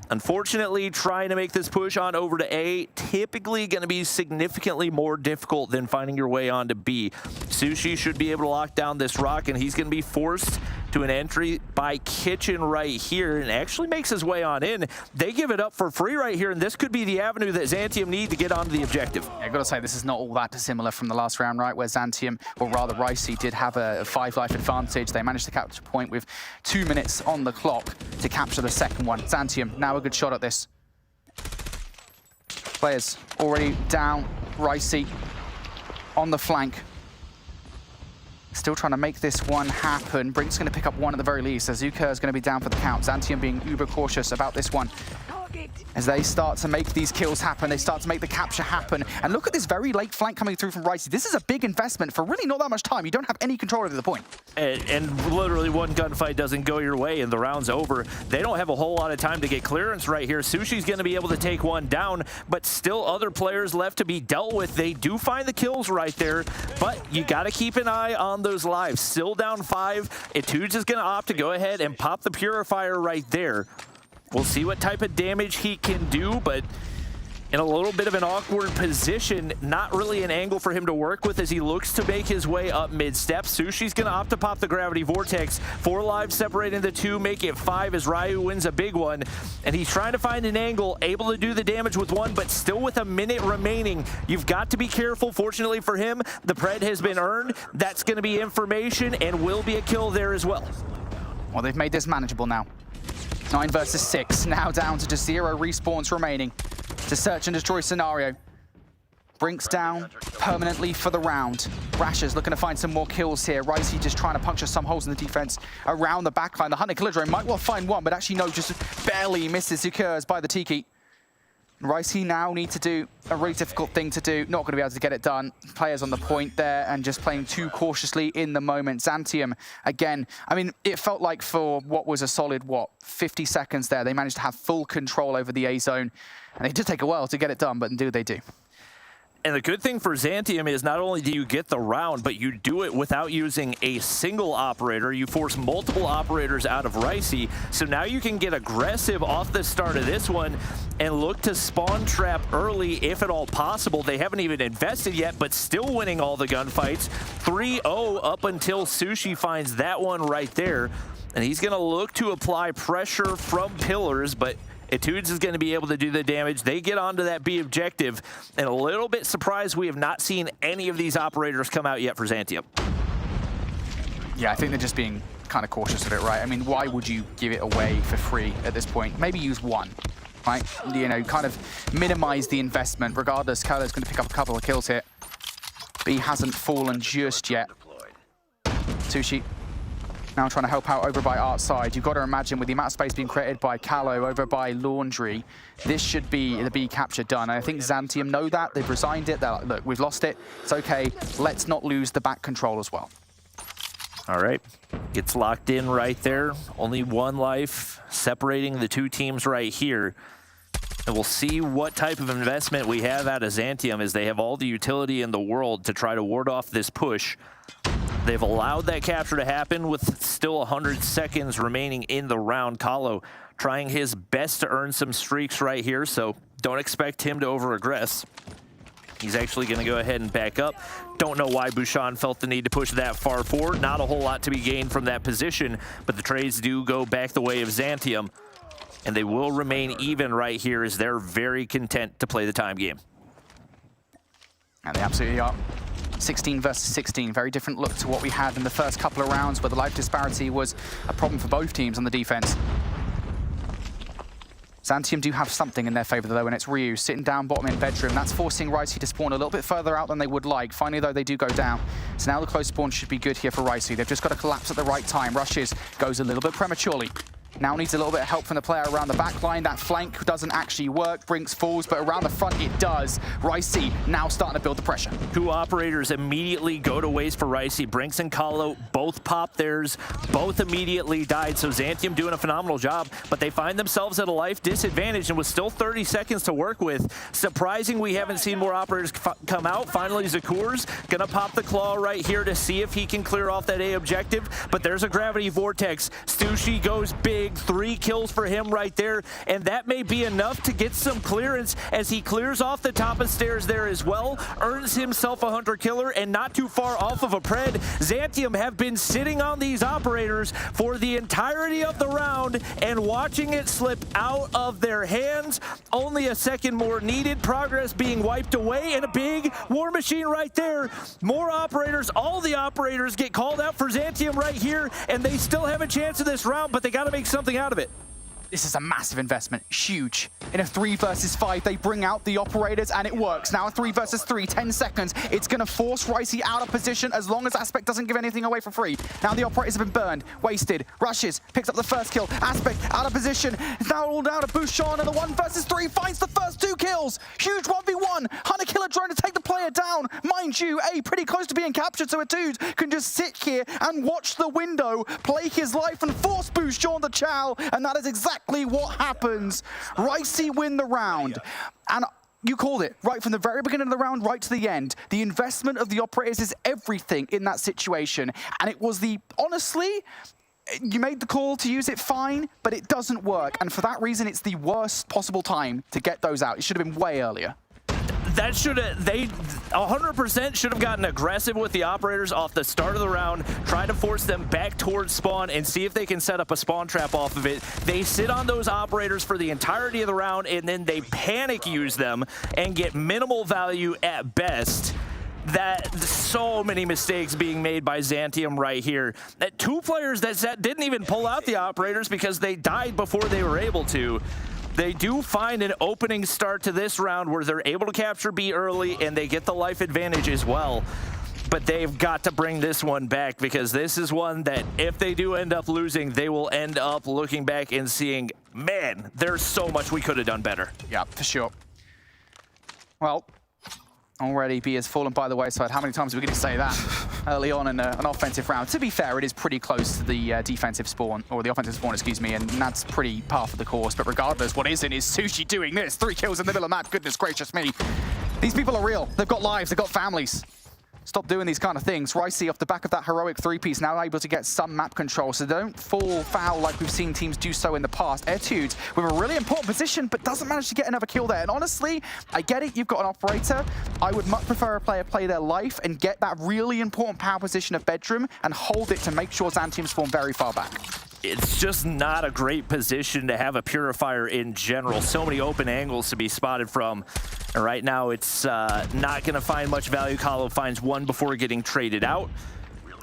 Unfortunately, trying to make this push on over to A, typically going to be significantly more difficult than finding your way onto B. Sushi should be able to lock down this rock, and he's going to be forced to an entry by Kitchen right here, and actually makes his way on in. They give it up for free right here, and this could be the avenue that Xantium need to get onto the objective. Yeah, I've got to say, this is not all that dissimilar from the last round, right, where Xantium, or rather Ricey, did have a 5-life advantage. They managed to capture a point with 2 minutes on the clock to capture the second one. Xantium, now a good shot at this. Players already down. Ricey on the flank. Still trying to make this one happen. Brink's going to pick up one at the very least. Azuka is going to be down for the count. Xantium being uber cautious about this one. As they start to make these kills happen, they start to make the capture happen. And look at this very late flank coming through from Ricey. This is a big investment for really not that much time. You don't have any control over the point. And literally one gunfight doesn't go your way and the round's over. They don't have a whole lot of time to get clearance right here. Sushi's going to be able to take one down, but still other players left to be dealt with. They do find the kills right there, but you got to keep an eye on those lives. Still down 5. Etudes is going to opt to go ahead and pop the Purifier right there. We'll see what type of damage he can do, but in a little bit of an awkward position, not really an angle for him to work with as he looks to make his way up mid-step. Sushi's going to opt to pop the Gravity Vortex. 4 lives separating the 2, make it 5 as Ryu wins a big one. And he's trying to find an angle, able to do the damage with 1, but still with a minute remaining. You've got to be careful. Fortunately for him, the Pred has been earned. That's going to be information and will be a kill there as well. Well, they've made this manageable now. 9 versus 6, now down to just 0 respawns remaining. To search and destroy scenario. Brink's down permanently for the round. Rasher's looking to find some more kills here. Ricey just trying to puncture some holes in the defense around the backline. The Hunter Killer Drone might well find one, but actually no, just barely misses Zukurs by the Tiki. Ricey now need to do a really difficult thing to do. Not going to be able to get it done. Players on the point there and just playing too cautiously in the moment. Xantium, again, I mean, it felt like for what was a solid, 50 seconds there, they managed to have full control over the A zone. And it did take a while to get it done, but indeed they do. And the good thing for Xantium is not only do you get the round, but you do it without using a single operator. You force multiple operators out of Ricey. So now you can get aggressive off the start of this one and look to spawn trap early if at all possible. They haven't even invested yet, but still winning all the gunfights. 3-0 up until Sushi finds that one right there. And he's going to look to apply pressure from pillars, but Etudes is going to be able to do the damage. They get onto that B objective, and a little bit surprised we have not seen any of these operators come out yet for Xantium. Yeah, I think they're just being kind of cautious of it, right? I mean, why would you give it away for free at this point? Maybe use 1, right? You know, kind of minimize the investment. Regardless, Kylo's going to pick up a couple of kills here. B hasn't fallen just yet. Sushi now trying to help out over by Art's side. You've got to imagine with the amount of space being created by Callow over by Laundry, this should be the B capture done. And I think Xantium know that. They've resigned it. They're like, look, we've lost it. It's okay. Let's not lose the back control as well. All right. Gets locked in right there. Only 1 life separating the 2 teams right here. And we'll see what type of investment we have out of Xantium as they have all the utility in the world to try to ward off this push. They've allowed that capture to happen with still 100 seconds remaining in the round. Kahlo trying his best to earn some streaks right here, so don't expect him to over-aggress. He's actually going to go ahead and back up. Don't know why Bouchon felt the need to push that far forward. Not a whole lot to be gained from that position, but the trades do go back the way of Xantium, and they will remain even right here as they're very content to play the time game. And they absolutely are. 16 versus 16, very different look to what we had in the first couple of rounds where the life disparity was a problem for both teams on the defense. Xantium do have something in their favor though, and it's Ryu sitting down bottom in bedroom. That's forcing Ricey to spawn a little bit further out than they would like. Finally though, they do go down. So now the close spawn should be good here for Ricey. They've just got to collapse at the right time. Rushes, goes a little bit prematurely. Now needs a little bit of help from the player around the back line. That flank doesn't actually work. Brinks falls, but around the front it does. Ricey now starting to build the pressure. 2 operators immediately go to waste for Ricey. Brinks and Kahlo both popped theirs. Both immediately died. So Xantium doing a phenomenal job, but they find themselves at a life disadvantage and with still 30 seconds to work with. Surprising we haven't seen more operators come out. Finally, Zakur's gonna pop the claw right here to see if he can clear off that A objective, but there's a gravity vortex. Stushi goes big. 3 kills for him right there, and that may be enough to get some clearance as he clears off the top of stairs there as well, earns himself a hunter killer, and not too far off of a pred. Xantium have been sitting on these operators for the entirety of the round and watching it slip out of their hands. Only a second more needed, progress being wiped away, and a big war machine right there. More operators, all the operators get called out for Xantium right here, and they still have a chance in this round, but they got to make something out of it. This is a massive investment, huge. In a 3 versus 5, they bring out the operators and it works. Now a 3 versus 3, 10 seconds. It's gonna force Ricey out of position as long as Aspect doesn't give anything away for free. Now the operators have been burned, wasted. Rushes, picks up the first kill. Aspect out of position. It's now all down to Bouchon, and the 1 versus 3 finds the first 2 kills. Huge 1v1. Hunter killer drone to take the player down. Mind you, A pretty close to being captured, so a dude can just sit here and watch the window, play his life and force Bouchon the chow, and that is exactly what happens. Ricey win the round. And you called it right from the very beginning of the round right to the end. The investment of the operators is everything in that situation. And it was honestly, you made the call to use it fine, but it doesn't work. And for that reason, it's the worst possible time to get those out. It should have been way earlier. That they 100% should have gotten aggressive with the operators off the start of the round, try to force them back towards spawn and see if they can set up a spawn trap off of it. They sit on those operators for the entirety of the round, and then they panic use them and get minimal value at best. That so many mistakes being made by Xantium right here. That 2 players that didn't even pull out the operators because they died before they were able to. They do find an opening start to this round where they're able to capture B early and they get the life advantage as well. But they've got to bring this one back, because this is one that if they do end up losing, they will end up looking back and seeing, man, there's so much we could have done better. Yeah, for sure. Well, already B has fallen by the wayside. How many times are we going to say that early on in an offensive round? To be fair, it is pretty close to the defensive spawn, or the offensive spawn, excuse me, and that's pretty par for the course. But regardless, what isn't is Sushi doing this. 3 kills in the middle of the map. Goodness gracious me. These people are real. They've got lives. They've got families. Stop doing these kind of things. Ricey, off the back of that heroic 3-piece, now able to get some map control, so they don't fall foul like we've seen teams do so in the past. Etude with a really important position, but doesn't manage to get another kill there. And honestly, I get it, you've got an operator. I would much prefer a player play their life and get that really important power position of bedroom and hold it to make sure Xantium spawn very far back. It's just not a great position to have a purifier in general. So many open angles to be spotted from. And right now, it's not going to find much value. Kahlo finds one before getting traded out.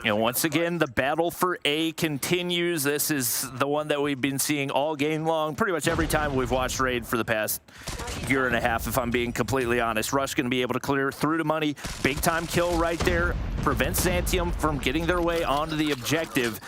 You know, once again, the battle for A continues. This is the one that we've been seeing all game long, pretty much every time we've watched Raid for the past year and a half, if I'm being completely honest. Rush going to be able to clear through to money. Big time kill right there. Prevents Xantium from getting their way onto the objective.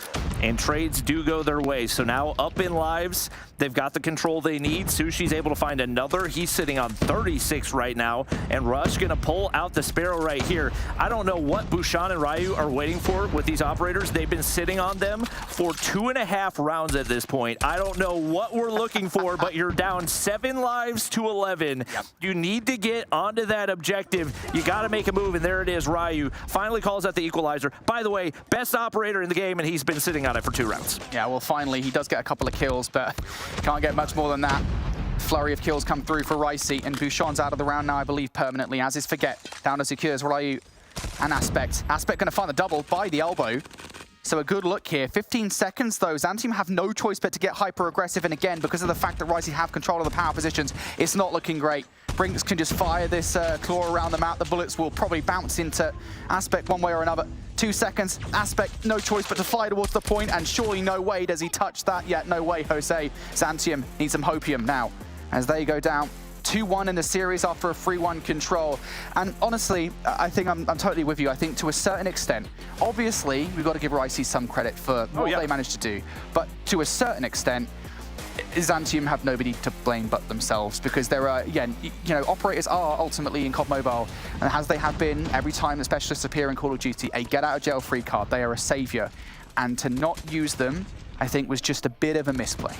And trades do go their way. So now up in lives, they've got the control they need. Sushi's able to find another. He's sitting on 36 right now. And Rush going to pull out the Sparrow right here. I don't know what Bouchon and Ryu are waiting for with these operators. They've been sitting on them for 2.5 rounds at this point. I don't know what we're looking for, but you're down 7 lives to 11. Yep. You need to get onto that objective. You got to make a move, and there it is. Ryu finally calls out the equalizer. By the way, best operator in the game, and he's been sitting on it for 2 rounds. Yeah, well, finally, he does get a couple of kills, but can't get much more than that. Flurry of kills come through for Ricey, and Bouchon's out of the round now, I believe, permanently, as is Forget. Down to Secures, Ryu and Aspect. Aspect going to find the double by the elbow. So a good look here. 15 seconds, though. Zantium have no choice but to get hyper-aggressive, and again, because of the fact that Ricey have control of the power positions, it's not looking great. Brinks can just fire this claw around the map. The bullets will probably bounce into Aspect one way or another. 2 seconds, Aspect, no choice but to fly towards the point, and surely no way does he touch that yet. No way, Jose. Zantium needs some hopium now as they go down 2-1 in the series after a 3-1 control. And honestly, I think I'm totally with you. I think to a certain extent, obviously, we've got to give Ricey some credit for what they managed to do. But to a certain extent, Zantium have nobody to blame but themselves, because there are, again, you know, operators are ultimately in COD Mobile, and as they have been every time the specialists appear in Call of Duty, a get-out-of-jail-free card. They are a savior, and to not use them, I think, was just a bit of a misplay.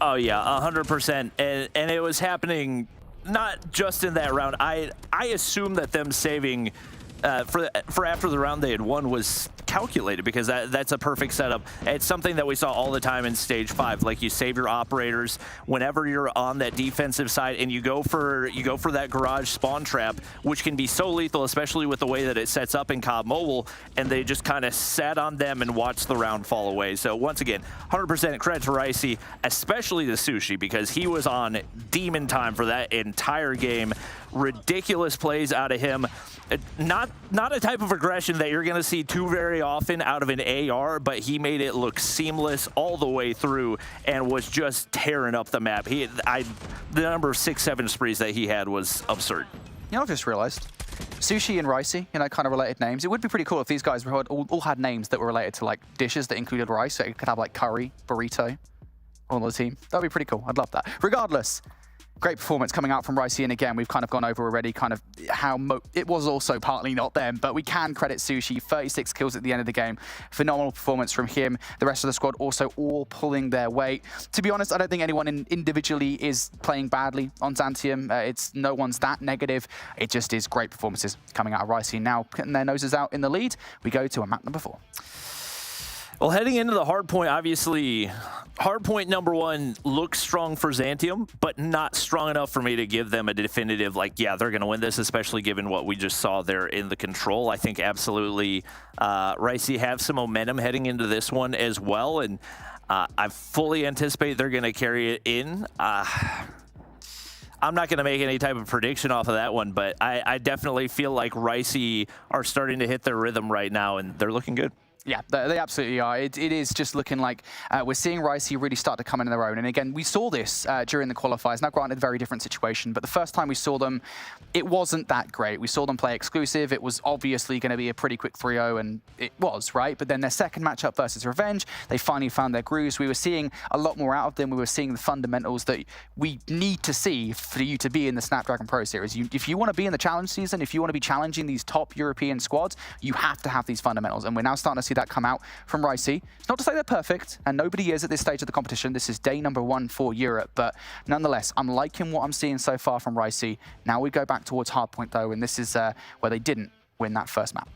Oh yeah, 100%, and it was happening not just in that round. I assume that them saving for after the round they had won was calculated, because that's a perfect setup. It's something that we saw all the time in Stage 5. Like, you save your operators whenever you're on that defensive side, and you go for that garage spawn trap, which can be so lethal, especially with the way that it sets up in COD Mobile, and they just kind of sat on them and watched the round fall away. So once again, 100% credit to Ricey, especially the Sushi, because he was on demon time for that entire game. Ridiculous plays out of him. Not a type of aggression that you're going to see too very often out of an AR, but he made it look seamless all the way through and was just tearing up the map. The number of 6-7 sprees that he had was absurd. You know, I've just realized, Sushi and Ricey, you know, kind of related names. It would be pretty cool if these guys all had names that were related to, like, dishes that included rice. So it could have, like, curry, burrito on the team. That would be pretty cool. I'd love that. Regardless, great performance coming out from Ricey, and again, we've kind of gone over already kind of how it was also partly not them, but we can credit Sushi, 36 kills at the end of the game. Phenomenal performance from him. The rest of the squad also all pulling their weight. To be honest, I don't think anyone individually is playing badly on Zantium. No one's that negative. It just is great performances coming out of Ricey. Now, putting their noses out in the lead, we go to a map number 4. Well, heading into the Hardpoint, obviously, Hardpoint number 1 looks strong for Zantium, but not strong enough for me to give them a definitive, like, yeah, they're going to win this, especially given what we just saw there in the control. I think absolutely Ricey have some momentum heading into this one as well, and I fully anticipate they're going to carry it in. I'm not going to make any type of prediction off of that one, but I definitely feel like Ricey are starting to hit their rhythm right now, and they're looking good. Yeah, they absolutely are. It is just looking like we're seeing Ricey really start to come in their own. And again, we saw this during the qualifiers. Now, granted, a very different situation, but the first time we saw them, it wasn't that great. We saw them play exclusive. It was obviously going to be a pretty quick 3-0, and it was, right? But then their second matchup versus Revenge, they finally found their grooves. We were seeing a lot more out of them. We were seeing the fundamentals that we need to see for you to be in the Snapdragon Pro Series. If you want to be in the challenge season, if you want to be challenging these top European squads, you have to have these fundamentals. And we're now starting to see that come out from Ricey. It's not to say they're perfect, and nobody is at this stage of the competition. This is day number 1 for Europe, but nonetheless, I'm liking what I'm seeing so far from Ricey. Now we go back towards Hardpoint, though, and this is where they didn't win that first map.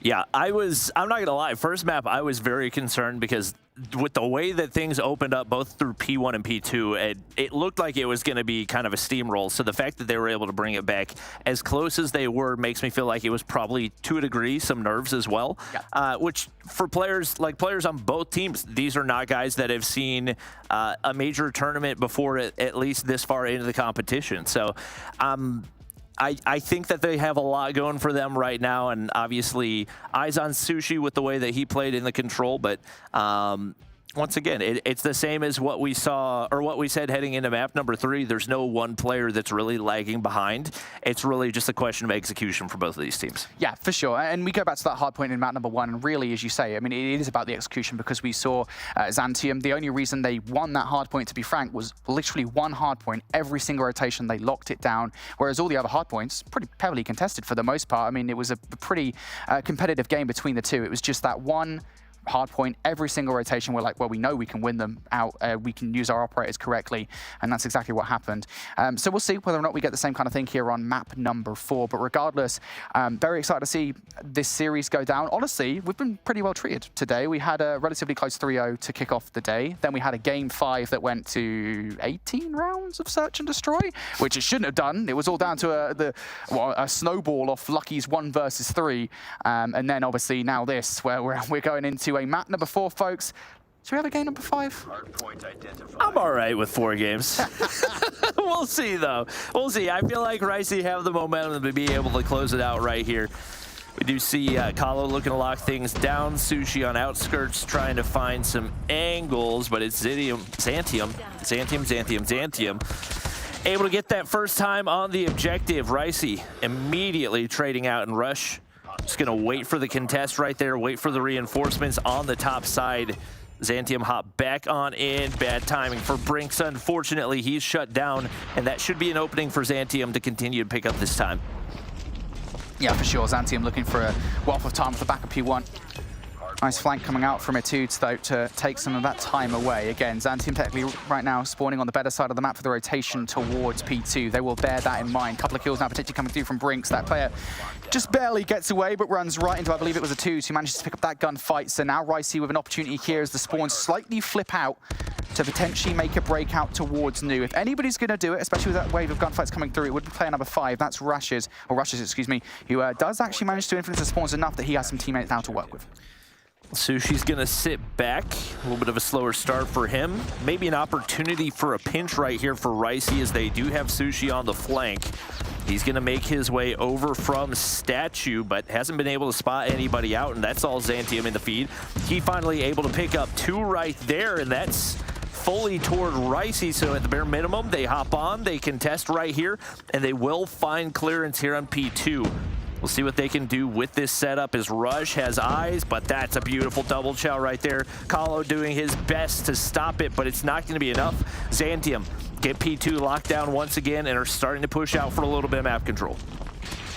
Yeah, I'm not going to lie. First map, I was very concerned because with the way that things opened up both through P1 and P2, it looked like it was going to be kind of a steamroll. So the fact that they were able to bring it back as close as they were makes me feel like it was probably, to a degree, some nerves as well. Yeah. Which for players on both teams, these are not guys that have seen a major tournament before, at least this far into the competition. So I think that they have a lot going for them right now, and obviously eyes on Sushi with the way that he played in the control, but once again, it's the same as what we saw, or what we said heading into map number 3. There's no one player that's really lagging behind. It's really just a question of execution for both of these teams. Yeah, for sure. And we go back to that hard point in map number 1, and really, as you say, I mean, it is about the execution, because we saw Zantium, the only reason they won that hard point, to be frank, was literally one hard point. Every single rotation, they locked it down, whereas all the other hard points, pretty heavily contested for the most part. I mean, it was a pretty competitive game between the two. It was just that one Hardpoint, every single rotation, we're like, well, we know we can win them out. We can use our operators correctly, and that's exactly what happened. So we'll see whether or not we get the same kind of thing here on map number 4. But regardless, very excited to see this series go down. Honestly, we've been pretty well treated today. We had a relatively close 3-0 to kick off the day. Then we had a game 5 that went to 18 rounds of search and destroy, which it shouldn't have done. It was all down to a snowball off Lucky's 1 versus 3. And then obviously now this, where we're going into a map number 4, folks. Should we have a game number 5? I'm all right with 4 games. We'll see, though. We'll see. I feel like Ricey have the momentum to be able to close it out right here. We do see Kahlo looking to lock things down. Sushi on outskirts trying to find some angles, but it's Zantium able to get that first time on the objective. Ricey immediately trading out and rush. Just going to wait for the contest right there, wait for the reinforcements on the top side. Zantium hop back on in. Bad timing for Brinks. Unfortunately, he's shut down, and that should be an opening for Zantium to continue to pick up this time. Yeah, for sure. Zantium looking for a wealth of time off the back of P1. Nice flank coming out from Etudes, though, to take some of that time away. Again, Zantium technically right now spawning on the better side of the map for the rotation towards P2. They will bear that in mind. Couple of kills now potentially coming through from Brinks. That player just barely gets away, but runs right into, I believe it was Etudes, who manages to pick up that gunfight. So now Ricey with an opportunity here as the spawns slightly flip out to potentially make a breakout towards Nu. If anybody's going to do it, especially with that wave of gunfights coming through, it would be player number 5. That's Rushes, excuse me, who does actually manage to influence the spawns enough that he has some teammates now to work with. Sushi's going to sit back. A little bit of a slower start for him. Maybe an opportunity for a pinch right here for Ricey as they do have Sushi on the flank. He's going to make his way over from Statue, but hasn't been able to spot anybody out, and that's all Zantium in the feed. He finally able to pick up 2 right there, and that's fully toward Ricey, so at the bare minimum, they hop on, they contest right here, and they will find clearance here on P2. We'll see what they can do with this setup as Rush has eyes, but that's a beautiful double chow right there. Kahlo doing his best to stop it, but it's not going to be enough. Zantium get P2 locked down once again and are starting to push out for a little bit of map control.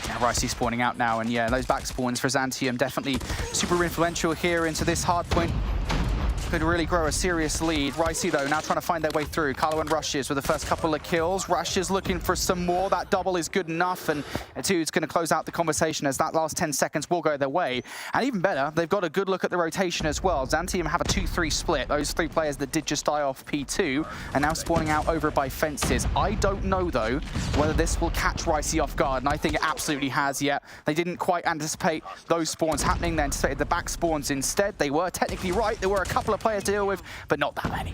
Yeah, Ricey spawning out now, and yeah, those back spawns for Zantium definitely super influential here into this Hardpoint. Could really grow a serious lead. Ricey, though, now trying to find their way through. Kahlo and Rushes with the first couple of kills. Rushes looking for some more. That double is good enough, and Etudes going to close out the conversation as that last 10 seconds will go their way. And even better, they've got a good look at the rotation as well. Zantium have a 2-3 split. Those 3 players that did just die off P2 are now spawning out over by fences. I don't know, though, whether this will catch Ricey off guard, and I think it absolutely has yet. They didn't quite anticipate those spawns happening. They anticipated the back spawns instead. They were technically right. There were a couple of players to deal with, but not that many.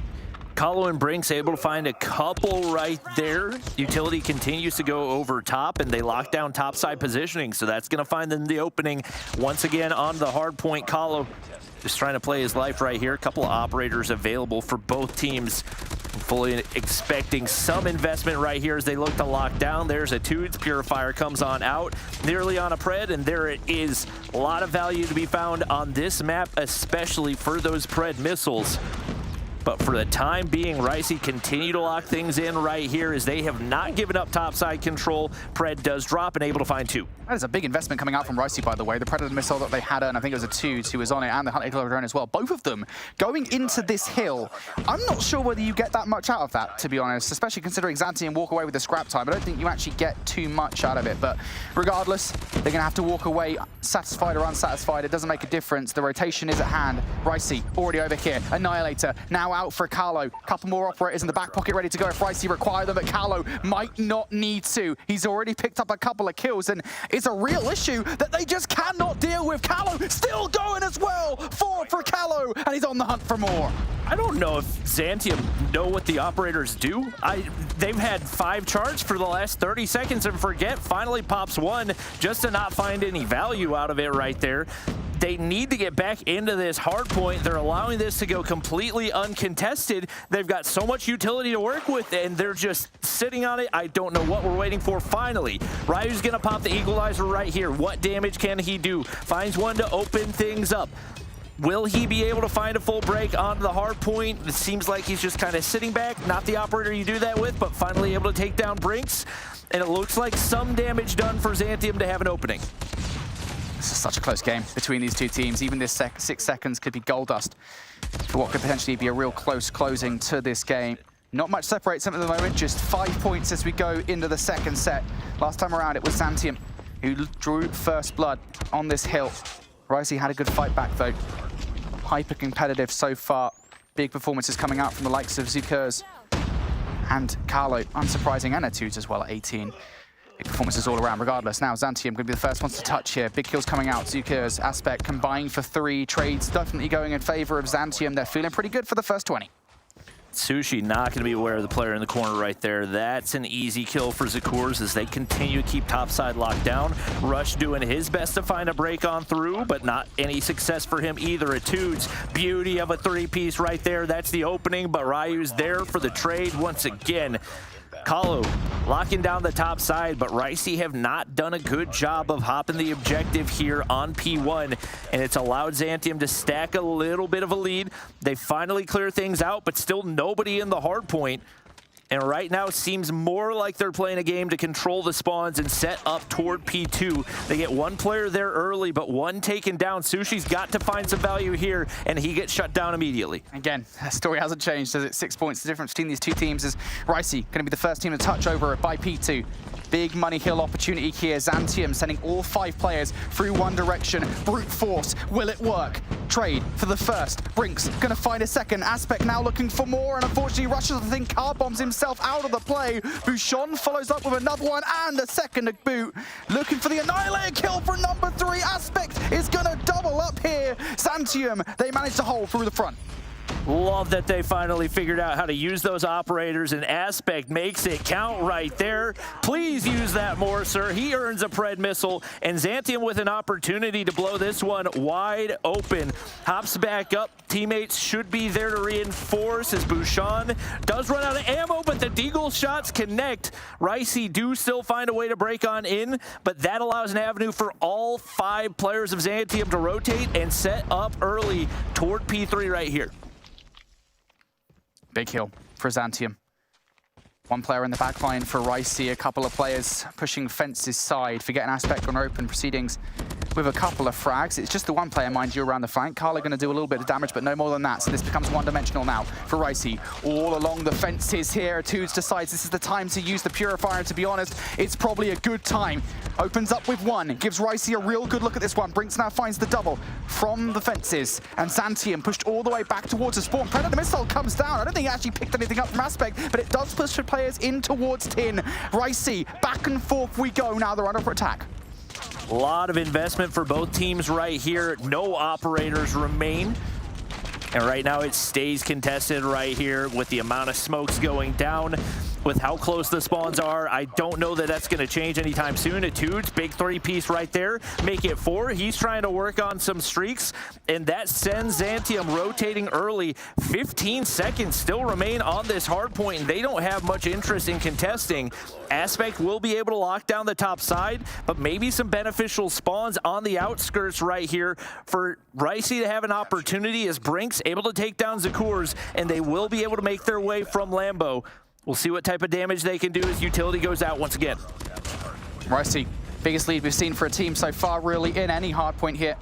Kahlo and Brinks able to find a couple right there. Utility continues to go over top, and they lock down topside positioning, so that's going to find them the opening once again on the hard point. Kahlo just trying to play his life right here. A couple of operators available for both teams. Fully expecting some investment right here as they look to lock down. There's Etudes. Purifier comes on out, nearly on a Pred, and there it is. A lot of value to be found on this map, especially for those Pred missiles. But for the time being, Ricey continue to lock things in right here as they have not given up topside control. Pred does drop and able to find 2. That is a big investment coming out from Ricey, by the way. The Predator missile that they had, and I think it was Etudes who was on it, and the Hunter drone as well. Both of them going into this hill. I'm not sure whether you get that much out of that, to be honest, especially considering Zantium walk away with the scrap time. I don't think you actually get too much out of it, but regardless, they're going to have to walk away satisfied or unsatisfied. It doesn't make a difference. The rotation is at hand. Ricey already over here. Annihilator now out for Kahlo. Couple more operators in the back pocket ready to go if Ricey require them, but Kahlo might not need to. He's already picked up a couple of kills, and it's a real issue that they just cannot deal with. Kahlo still going as well. 4 for Kahlo, and he's on the hunt for more. I don't know if Zantium know what the operators do. They've had 5 charts for the last 30 seconds, and Forget finally pops 1 just to not find any value out of it right there. They need to get back into this hard point. They're allowing this to go completely uncontested. They've got so much utility to work with, and they're just sitting on it. I don't know what we're waiting for. Finally, Ryu's going to pop the equalizer right here. What damage can he do? Finds one to open things up. Will he be able to find a full break onto the hard point? It seems like he's just kind of sitting back. Not the operator you do that with, but finally able to take down Brinks. And it looks like some damage done for Zantium to have an opening. This is such a close game between these two teams. Even this 6 seconds could be gold dust for what could potentially be a real close closing to this game. Not much separates them at the moment, just 5 points as we go into the second set. Last time around, it was Zantium who drew first blood on this hill. Ricey had a good fight back, though. Hyper competitive so far. Big performances coming out from the likes of Zukurs and Carlo, unsurprising, and Etudes as well at 18. Big performances all around, regardless. Now, Zantium going to be the first ones to touch here. Big kills coming out. Zukurs, Aspect combining for 3. Trades definitely going in favor of Zantium. They're feeling pretty good for the first 20. Sushi not going to be aware of the player in the corner right there. That's an easy kill for Zukurs as they continue to keep topside locked down. Rush doing his best to find a break on through, but not any success for him either. Etudes, beauty of a 3-piece right there. That's the opening, but Ryu's there for the trade once again. Kalu locking down the top side, but Ricey have not done a good job of hopping the objective here on P1, and it's allowed Zantium to stack a little bit of a lead. They finally clear things out, but still nobody in the hard point. And right now it seems more like they're playing a game to control the spawns and set up toward P2. They get one player there early, but one taken down. Sushi's got to find some value here, and he gets shut down immediately. Again, the story hasn't changed, does it? 6 points. The difference between these two teams is Ricey going to be the first team to touch over by P2. Big money hill opportunity here. Zantium sending all 5 players through one direction. Brute force. Will it work? Trade for the first. Brinks going to find a second. Aspect now looking for more, and unfortunately rushes, I think, car bombs himself out of the play. Bouchon follows up with another one and a second to boot. Looking for the Annihilator kill for number 3. Aspect is going to double up here. Zantium, they managed to hold through the front. Love that they finally figured out how to use those operators, and Aspect makes it count right there. Please use that more, sir. He earns a Pred missile, and Zantium with an opportunity to blow this one wide open. Hops back up. Teammates should be there to reinforce as Bouchon does run out of ammo, but the Deagle shots connect. Ricey do still find a way to break on in, but that allows an avenue for all 5 players of Zantium to rotate and set up early toward P3 right here. Big kill for Zantium. One player in the backline for Ricey, a couple of players pushing fences side, forgetting Aspect on open proceedings with a couple of frags. It's just the one player, mind you, around the flank. Carla going to do a little bit of damage, but no more than that. So this becomes one-dimensional now for Ricey. All along the fences here, Etudes decides this is the time to use the Purifier, and to be honest, it's probably a good time. Opens up with one, gives Ricey a real good look at this one. Brinks now finds the double from the fences, and Zantium pushed all the way back towards the spawn. Predator missile comes down. I don't think he actually picked anything up from Aspect, but it does push the players in towards Tin. Ricey, back and forth we go. Now they're under attack. A lot of investment for both teams right here. No operators remain. And right now it stays contested right here with the amount of smokes going down. With how close the spawns are, I don't know that that's going to change anytime soon. Etudes, big 3-piece right there. Make it 4. He's trying to work on some streaks, and that sends Zantium rotating early. 15 seconds still remain on this hard point, and they don't have much interest in contesting. Aspect will be able to lock down the top side, but maybe some beneficial spawns on the outskirts right here for Ricey to have an opportunity as Brinks able to take down Zukurs, and they will be able to make their way from Lambo. We'll see what type of damage they can do as utility goes out once again. Ricey, biggest lead we've seen for a team so far, really, in any hard point here.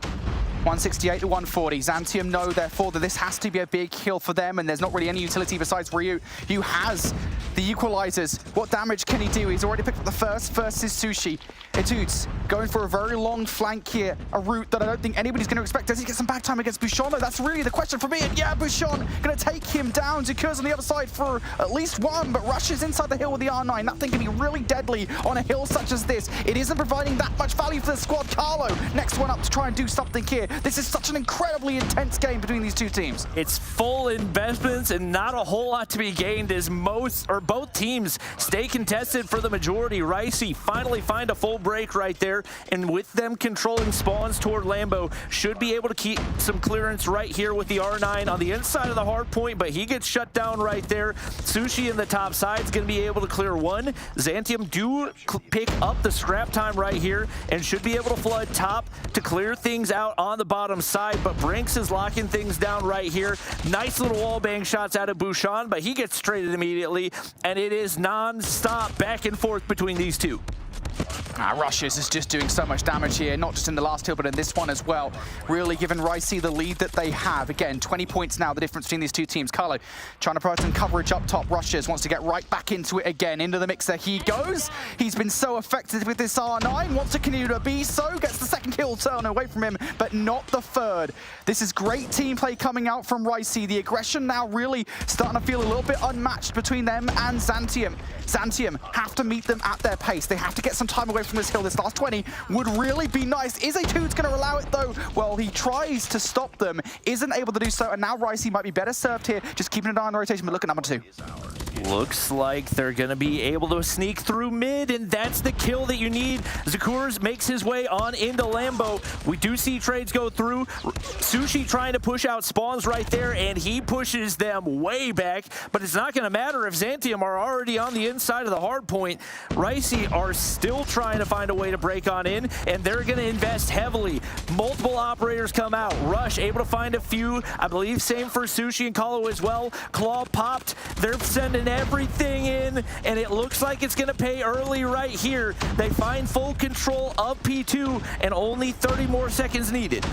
168 to 140. Zantium know, therefore, that this has to be a big kill for them, and there's not really any utility besides Ryu, who has the equalizers. What damage can he do? He's already picked up the first. First is Sushi. Etudes going for a very long flank here, a route that I don't think anybody's going to expect. Does he get some back time against Bouchon? No, that's really the question for me. And yeah, Bouchon going to take him down. Zukurs on the other side for at least one, but rushes inside the hill with the R9. That thing can be really deadly on a hill such as this. It isn't providing that much value for the squad. Carlo, next one up to try and do something here. This is such an incredibly intense game between these two teams. It's full investments and not a whole lot to be gained as both teams stay contested for the majority. Ricey finally find a full break right there, and with them controlling spawns toward Lambo, should be able to keep some clearance right here with the R9 on the inside of the hard point, but he gets shut down right there. Sushi in the top side is going to be able to clear one. Zantium do pick up the scrap time right here and should be able to flood top to clear things out on the bottom side, but Brinks is locking things down right here. Nice little wall bang shots out of Bouchon, but he gets traded immediately, and it is non-stop back and forth between these two. Rushes is just doing so much damage here, not just in the last hill, but in this one as well. Really giving Ricey the lead that they have. Again, 20 points now, the difference between these two teams. Carlo trying to provide some coverage up top. Rushes wants to get right back into it again. Into the mixer he goes. He's been so effective with this R9. Wants to continue to be so. Gets the second kill turn away from him, but not the third. This is great team play coming out from Ricey. The aggression now really starting to feel a little bit unmatched between them and Zantium. Zantium have to meet them at their pace. They have to get some time away from this hill. This last 20 would really be nice. Is A2's going to allow it though? Well, he tries to stop them, isn't able to do so, and now Ricey might be better served here, just keeping an eye on the rotation, but look at number 2. Looks like they're going to be able to sneak through mid, and that's the kill that you need. Zakurs makes his way on into Lambo. We do see trades go through. Sushi trying to push out spawns right there, and he pushes them way back, but it's not going to matter if Zantium are already on the inside of the hard point. Ricey are still trying to find a way to break on in, and they're going to invest heavily. Multiple operators come out. Rush able to find a few. I believe same for Sushi and Kalo as well. Claw popped. They're sending everything in, and it looks like it's going to pay early right here. They find full control of P2, and only 30 more seconds needed.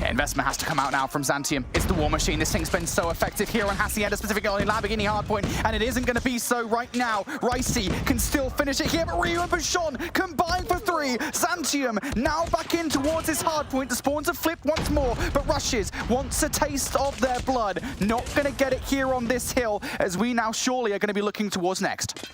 Yeah, investment has to come out now from Zantium. It's the War Machine. This thing's been so effective here on Hacienda, specifically on Lamborghini Hardpoint, and it isn't going to be so right now. Ricey can still finish it here, but Ryu and Bouchon combine for 3. Zantium now back in towards his Hardpoint. The spawns have flipped once more, but Rushes wants a taste of their blood. Not going to get it here on this hill, as we now surely are going to be looking towards next.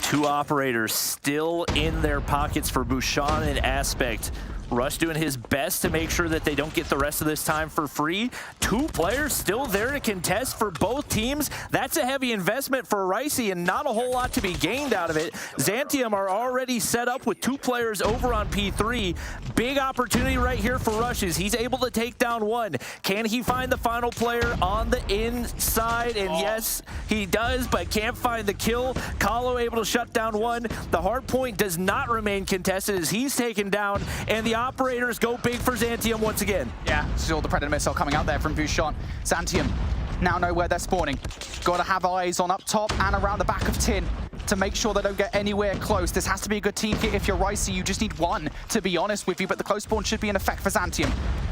2 operators still in their pockets for Bouchon and Aspect. Rush doing his best to make sure that they don't get the rest of this time for free. 2 players still there to contest for both teams. That's a heavy investment for Ricey and not a whole lot to be gained out of it. Zantium are already set up with 2 players over on P3. Big opportunity right here for Rushes. He's able to take down 1. Can he find the final player on the inside? And yes, he does, but can't find the kill. Kalo able to shut down 1. The hard point does not remain contested as he's taken down, and the operators go big for Zantium once again. Yeah, still the Predator missile coming out there from Bouchon. Zantium now know where they're spawning. Got to have eyes on up top and around the back of Tin to make sure they don't get anywhere close. This has to be a good team kit. If you're Ricey, you just need 1, to be honest with you, but the close spawn should be in effect for Zantium.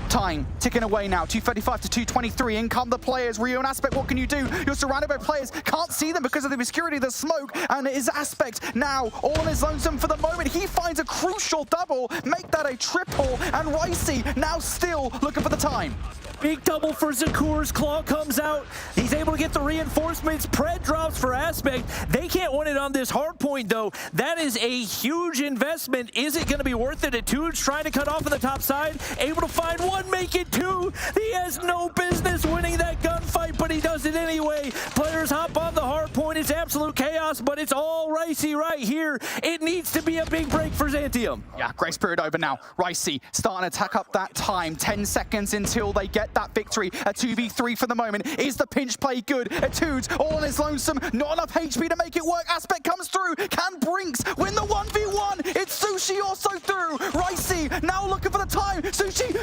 Time ticking away now, 235 to 223. In come the players. Rio and Aspect, what can you do? You're surrounded by players, can't see them because of the obscurity, the smoke, and it is Aspect now all on his lonesome for the moment. He finds a crucial double, make that a triple, and Ricey now still looking for the time. Big double for Zakurs. Claw comes out. He's able to get the reinforcements. Pred drops for Aspect. They can't win it on this hard point, though. That is a huge investment. Is it going to be worth it? Atude's trying to cut off on the top side. Able to find 1, make it 2. He has no business winning that gunfight, but he does it anyway. Players hop on the hard point. It's absolute chaos, but it's all Ricey right here. It needs to be a big break for Zantium. Yeah, Grace Period over now. Ricey starting to tack up that time. 10 seconds until they get that victory. A 2v3 for the moment. Is the pinch play good? Etudes all on his lonesome. Not enough HP to make it work. Aspect comes through. Can Brinks win the 1v1? It's Sushi also through. Ricey now looking for the time. Sushi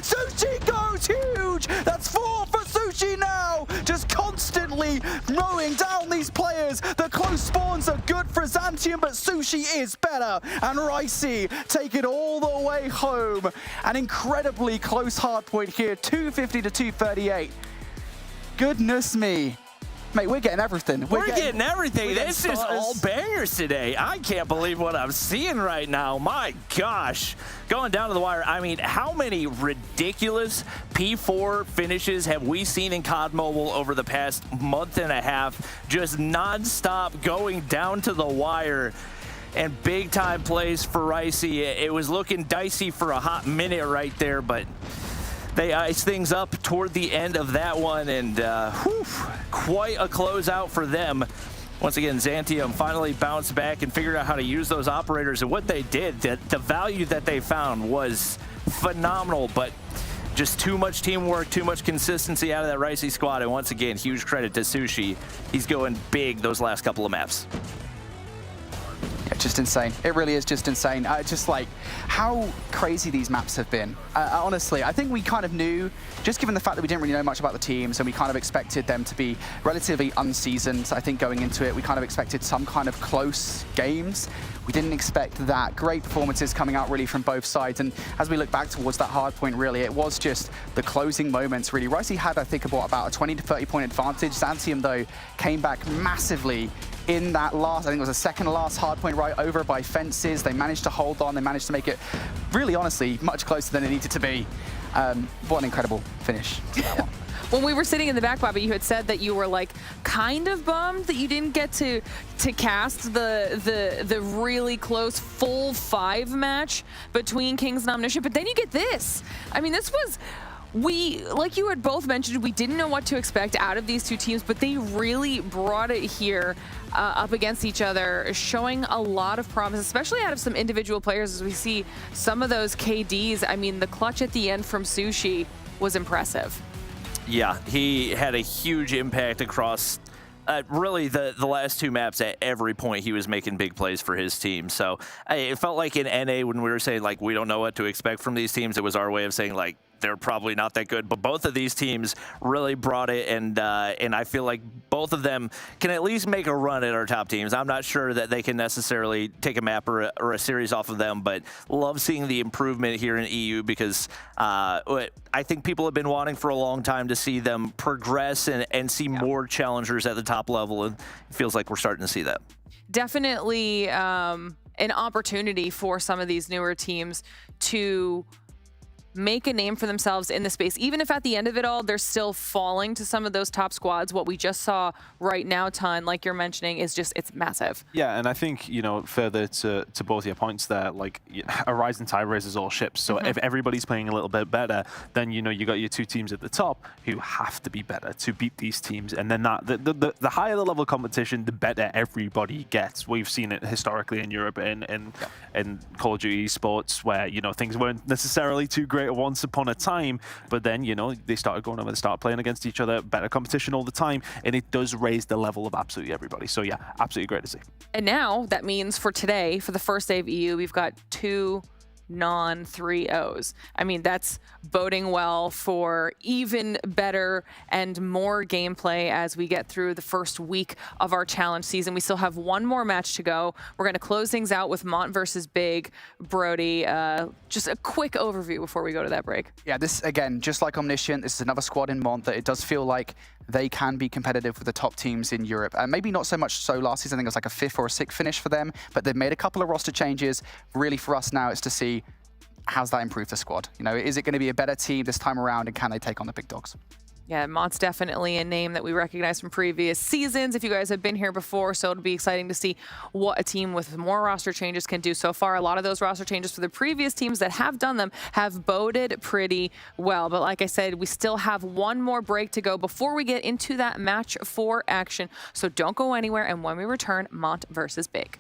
goes huge. That's 4 for Sushi now. Just constantly mowing down these players. The close spawns are good for Zantium, but Sushi is better. And Ricey take it all the way home. An incredibly close hard point here. 250 to 238. Goodness me. Mate, we're getting everything. We're getting everything. This is all bangers today. I can't believe what I'm seeing right now. My gosh. Going down to the wire, I mean, how many ridiculous P4 finishes have we seen in COD Mobile over the past month and a half? Just non-stop going down to the wire. And big-time plays for Ricey. It was looking dicey for a hot minute right there, but they iced things up toward the end of that one, and quite a closeout for them. Once again, Zantium finally bounced back and figured out how to use those operators, and what they did, the value that they found was phenomenal, but just too much teamwork, too much consistency out of that Ricey squad, and once again, huge credit to Sushi. He's going big those last couple of maps. It's just insane. It really is just insane. Just like how crazy these maps have been. Honestly, I think we kind of knew, just given the fact that we didn't really know much about the teams and we kind of expected them to be relatively unseasoned. I think going into it, we kind of expected some kind of close games. We didn't expect that. Great performances coming out really from both sides. And as we look back towards that hard point, really, it was just the closing moments, really. Ricey had, I think, about a 20 to 30 point advantage. Xantium, though, came back massively in that last, I think it was the second to last hard point, right over by fences. They managed to hold on. They managed to make it, really, honestly, much closer than it needed to be. What an incredible finish to that one. When we were sitting in the back, Bobby, you had said that you were like kind of bummed that you didn't get to cast the really close full 5 match between Kings and Omniscient, but then you get this. I mean, this was, like you had both mentioned, we didn't know what to expect out of these two teams, but they really brought it here up against each other, showing a lot of promise, especially out of some individual players as we see some of those KDs. I mean, the clutch at the end from Sushi was impressive. Yeah, he had a huge impact across really the last 2 maps. At every point he was making big plays for his team. So it felt like in NA when we were saying like we don't know what to expect from these teams, it was our way of saying like they're probably not that good, but both of these teams really brought it, and I feel like both of them can at least make a run at our top teams. I'm not sure that they can necessarily take a map or a series off of them, but love seeing the improvement here in EU because I think people have been wanting for a long time to see them progress and see more challengers at the top level, and it feels like we're starting to see that. Definitely an opportunity for some of these newer teams to make a name for themselves in the space, even if at the end of it all they're still falling to some of those top squads. What we just saw right now, Ton, like you're mentioning, is just, it's massive. Yeah, and I think, you know, further to both your points there, like a rising tide raises all ships. So if everybody's playing a little bit better, then, you know, you got your 2 teams at the top who have to be better to beat these teams. And then the higher the level of competition, the better everybody gets. We've seen it historically in Europe and Call of Duty Esports, where, you know, things weren't necessarily too great once upon a time, but then, you know, they started going over and start playing against each other, better competition all the time, and it does raise the level of absolutely everybody. So yeah, absolutely great to see. And now that means for today, for the first day of EU, we've got 2 non-3-0s. I mean, that's boding well for even better and more gameplay as we get through the first week of our challenge season. We still have 1 more match to go. We're going to close things out with Mont versus Big. Brody, just a quick overview before we go to that break. Yeah, this, again, just like Omniscient, this is another squad in Mont that it does feel like they can be competitive with the top teams in Europe. Maybe not so much so last season. I think it was like a 5th or a 6th finish for them, but they've made a couple of roster changes. Really, for us now, it's to see how's that improve the squad. You know, is it going to be a better team this time around, and can they take on the big dogs? Yeah, Mont's definitely a name that we recognize from previous seasons. If you guys have been here before, so it'll be exciting to see what a team with more roster changes can do. So far, a lot of those roster changes for the previous teams that have done them have boded pretty well. But like I said, we still have 1 more break to go before we get into that match 4 action. So don't go anywhere. And when we return, Mont versus Big.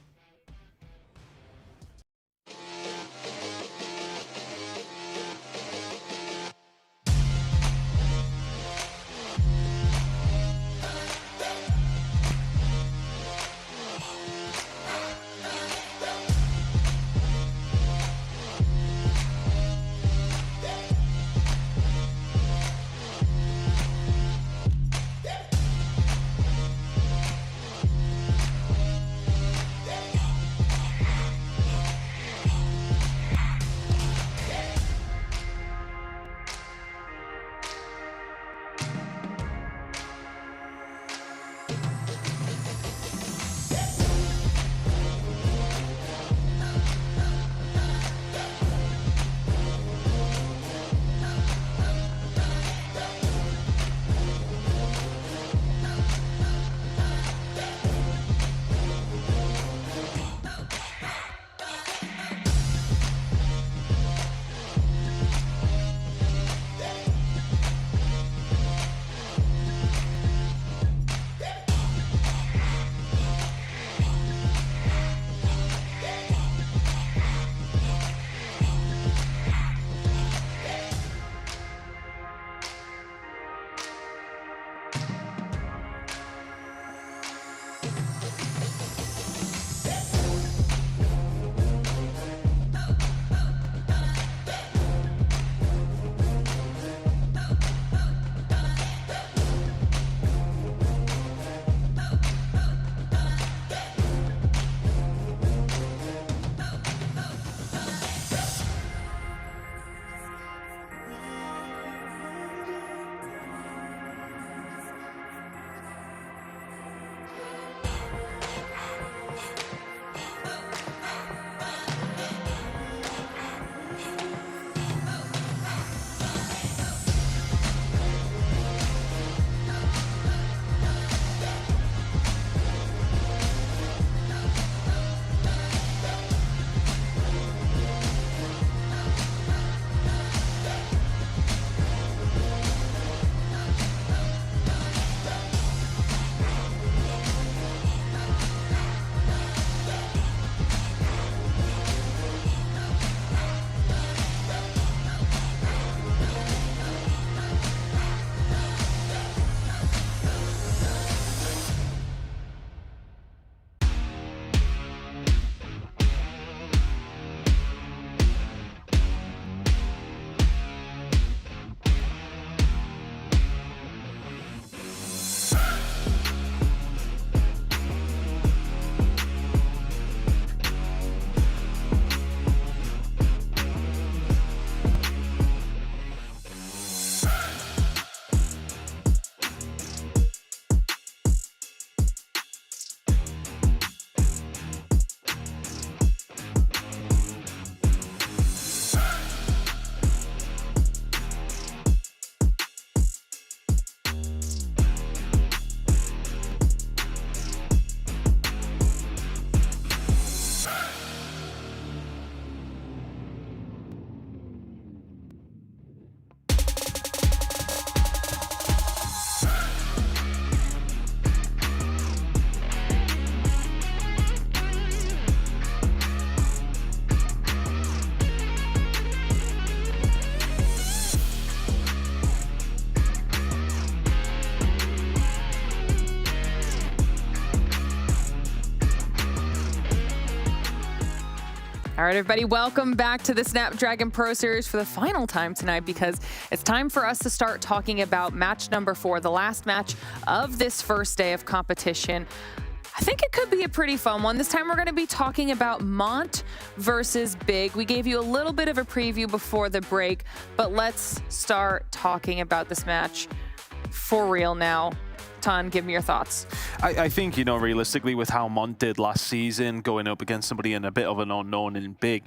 All right, everybody, welcome back to the Snapdragon Pro Series for the final time tonight, because it's time for us to start talking about match number 4, the last match of this first day of competition. I think it could be a pretty fun one. This time we're going to be talking about Mont versus Big. We gave you a little bit of a preview before the break, but let's start talking about this match for real now. Ton, give me your thoughts. I think, you know, realistically, with how Mont did last season, going up against somebody in a bit of an unknown in Big,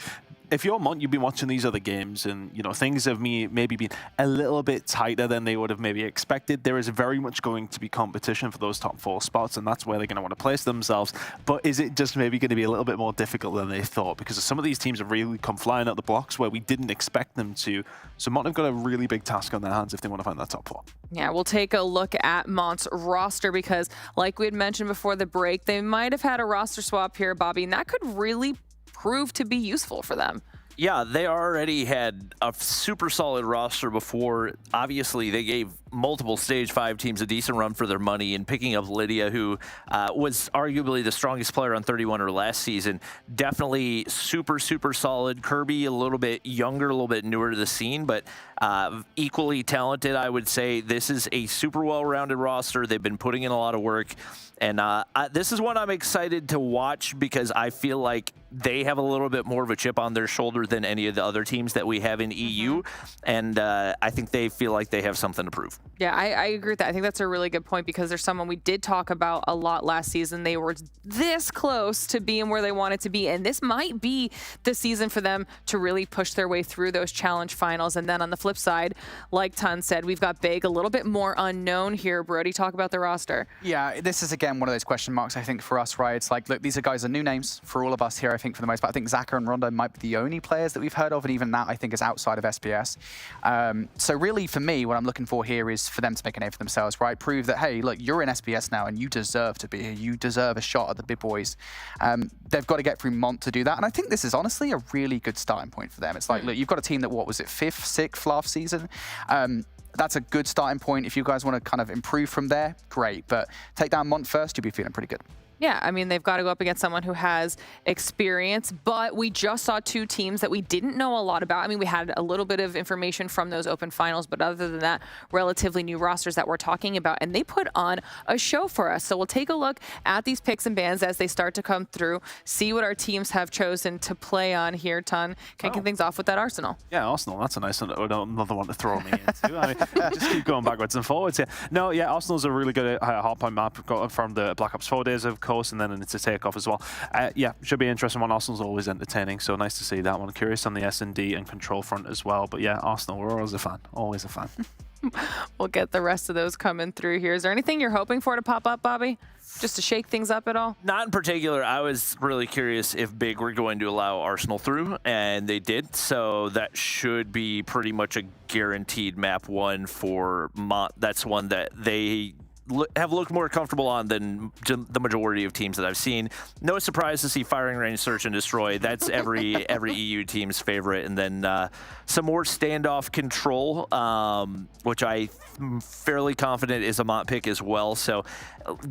if you're Mont, you've been watching these other games and, you know, things have maybe been a little bit tighter than they would have maybe expected. There is very much going to be competition for those top 4 spots, and that's where they're going to want to place themselves. But is it just maybe going to be a little bit more difficult than they thought? Because some of these teams have really come flying out the blocks where we didn't expect them to. So Mont have got a really big task on their hands if they want to find that top 4. Yeah, we'll take a look at Mont's roster because, like we had mentioned before the break, they might have had a roster swap here, Bobby, and that could really prove to be useful for them. Yeah, they already had a super solid roster before. Obviously, they gave multiple Stage 5 teams a decent run for their money, and picking up Lydia, who was arguably the strongest player on 31er last season. Definitely super, super solid. Kirby, a little bit younger, a little bit newer to the scene, but equally talented, I would say. This is a super well-rounded roster. They've been putting in a lot of work, and this is one I'm excited to watch because I feel like they have a little bit more of a chip on their shoulder than any of the other teams that we have in EU, and I think they feel like they have something to prove. Yeah, I agree with that. I think that's a really good point because there's someone we did talk about a lot last season. They were this close to being where they wanted to be, and this might be the season for them to really push their way through those challenge finals. And then on the flip side, like Ton said, we've got Big, a little bit more unknown here. Brody, talk about the roster. Yeah, this is, again, one of those question marks, I think, for us, right? It's like, look, these are guys are new names for all of us here, I think, for the most part. I think Zaka and Rondo might be the only players that we've heard of, and even that, I think, is outside of SPS. So really, for me, what I'm looking for here is for them to make a name for themselves, right? Prove that, hey, look, you're in SPS now, and you deserve to be here. You deserve a shot at the big boys. They've got to get through Mont to do that, and I think this is honestly a really good starting point for them. It's like, look, you've got a team that, what was it, 5th, 6th last season? That's a good starting point. If you guys want to kind of improve from there, great. But take down Mont first, you'll be feeling pretty good. Yeah, I mean, they've got to go up against someone who has experience, but we just saw 2 teams that we didn't know a lot about. I mean, we had a little bit of information from those open finals, but other than that, relatively new rosters that we're talking about, and they put on a show for us. So we'll take a look at these picks and bans as they start to come through, see what our teams have chosen to play on here. Ton, kicking things off with that Arsenal. Yeah, Arsenal, that's a nice one, another one to throw me into. I mean, just keep going backwards and forwards here. No, yeah, Arsenal's a really good hardpoint map got from the Black Ops 4 days, of course, and then it's a takeoff as well. Yeah, should be interesting one. Arsenal's always entertaining, so nice to see that one. Curious on the S&D and control front as well. But yeah, Arsenal, we're always a fan. Always a fan. We'll get the rest of those coming through here. Is there anything you're hoping for to pop up, Bobby? Just to shake things up at all? Not in particular. I was really curious if Big were going to allow Arsenal through, and they did. So that should be pretty much a guaranteed map 1 for Mont. That's one that they have looked more comfortable on than the majority of teams that I've seen. No surprise to see firing range, search, and destroy. That's every EU team's favorite. And then some more standoff control, which I'm fairly confident is a Mont pick as well. So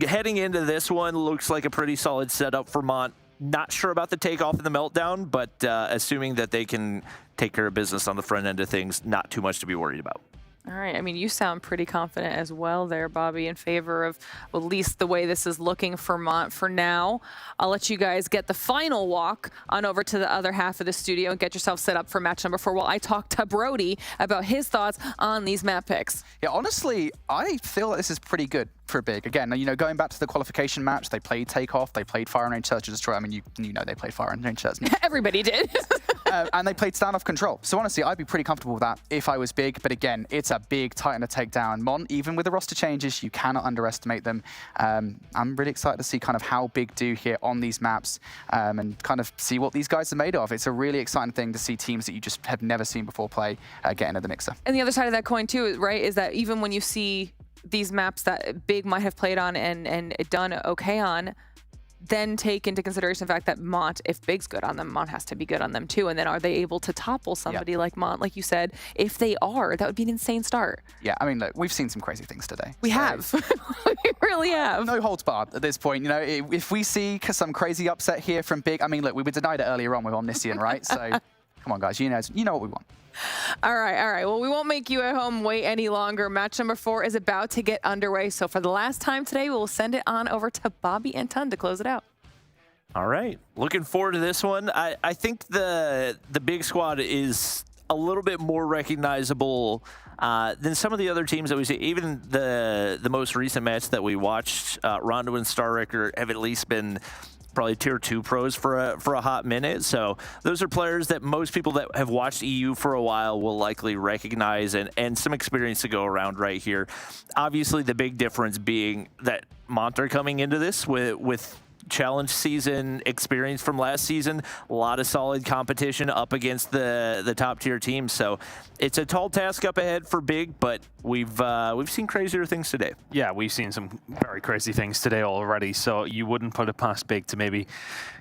heading into this one, looks like a pretty solid setup for Mont. Not sure about the takeoff and the meltdown, but assuming that they can take care of business on the front end of things, not too much to be worried about. All right. I mean, you sound pretty confident as well there, Bobby, in favor of at least the way this is looking for Mont for now. I'll let you guys get the final walk on over to the other half of the studio and get yourself set up for match number 4 while I talk to Brody about his thoughts on these map picks. Yeah, honestly, I feel like this is pretty good for Big. Again, you know, going back to the qualification match, they played Takeoff, they played Fire and Range Search and Destroy. I mean, you know they played Fire and Range Search. Everybody did. And they played Standoff Control. So honestly, I'd be pretty comfortable with that if I was Big. But again, it's a big Titan to take down. Mont, even with the roster changes, you cannot underestimate them. I'm really excited to see kind of how Big do here on these maps and kind of see what these guys are made of. It's a really exciting thing to see teams that you just have never seen before play get into the mixer. And the other side of that coin too, right, is that even when you see these maps that Big might have played on and done okay on, then take into consideration the fact that Mont, if Big's good on them, Mont has to be good on them too. And then are they able to topple somebody like Mont, like you said? If they are, that would be an insane start. Yeah, I mean, look, we've seen some crazy things today. We have. We really have. No holds barred at this point. You know, if we see some crazy upset here from Big, I mean, look, we were denied it earlier on with Omniscient, right? So come on, guys, you know what we want. All right. Well, we won't make you at home wait any longer. Match number 4 is about to get underway. So for the last time today, we'll send it on over to Bobby and Tun to close it out. All right. Looking forward to this one. I think the Big squad is a little bit more recognizable than some of the other teams that we see. Even the most recent match that we watched, Rondo and Starrecker have at least been probably tier 2 pros for a hot minute. So those are players that most people that have watched EU for a while will likely recognize, and some experience to go around right here. Obviously, the big difference being that Mont are coming into this with challenge season experience from last season, a lot of solid competition up against the top tier teams. So it's a tall task up ahead for Big, but we've seen crazier things today. Yeah, we've seen some very crazy things today already, so you wouldn't put it past Big to maybe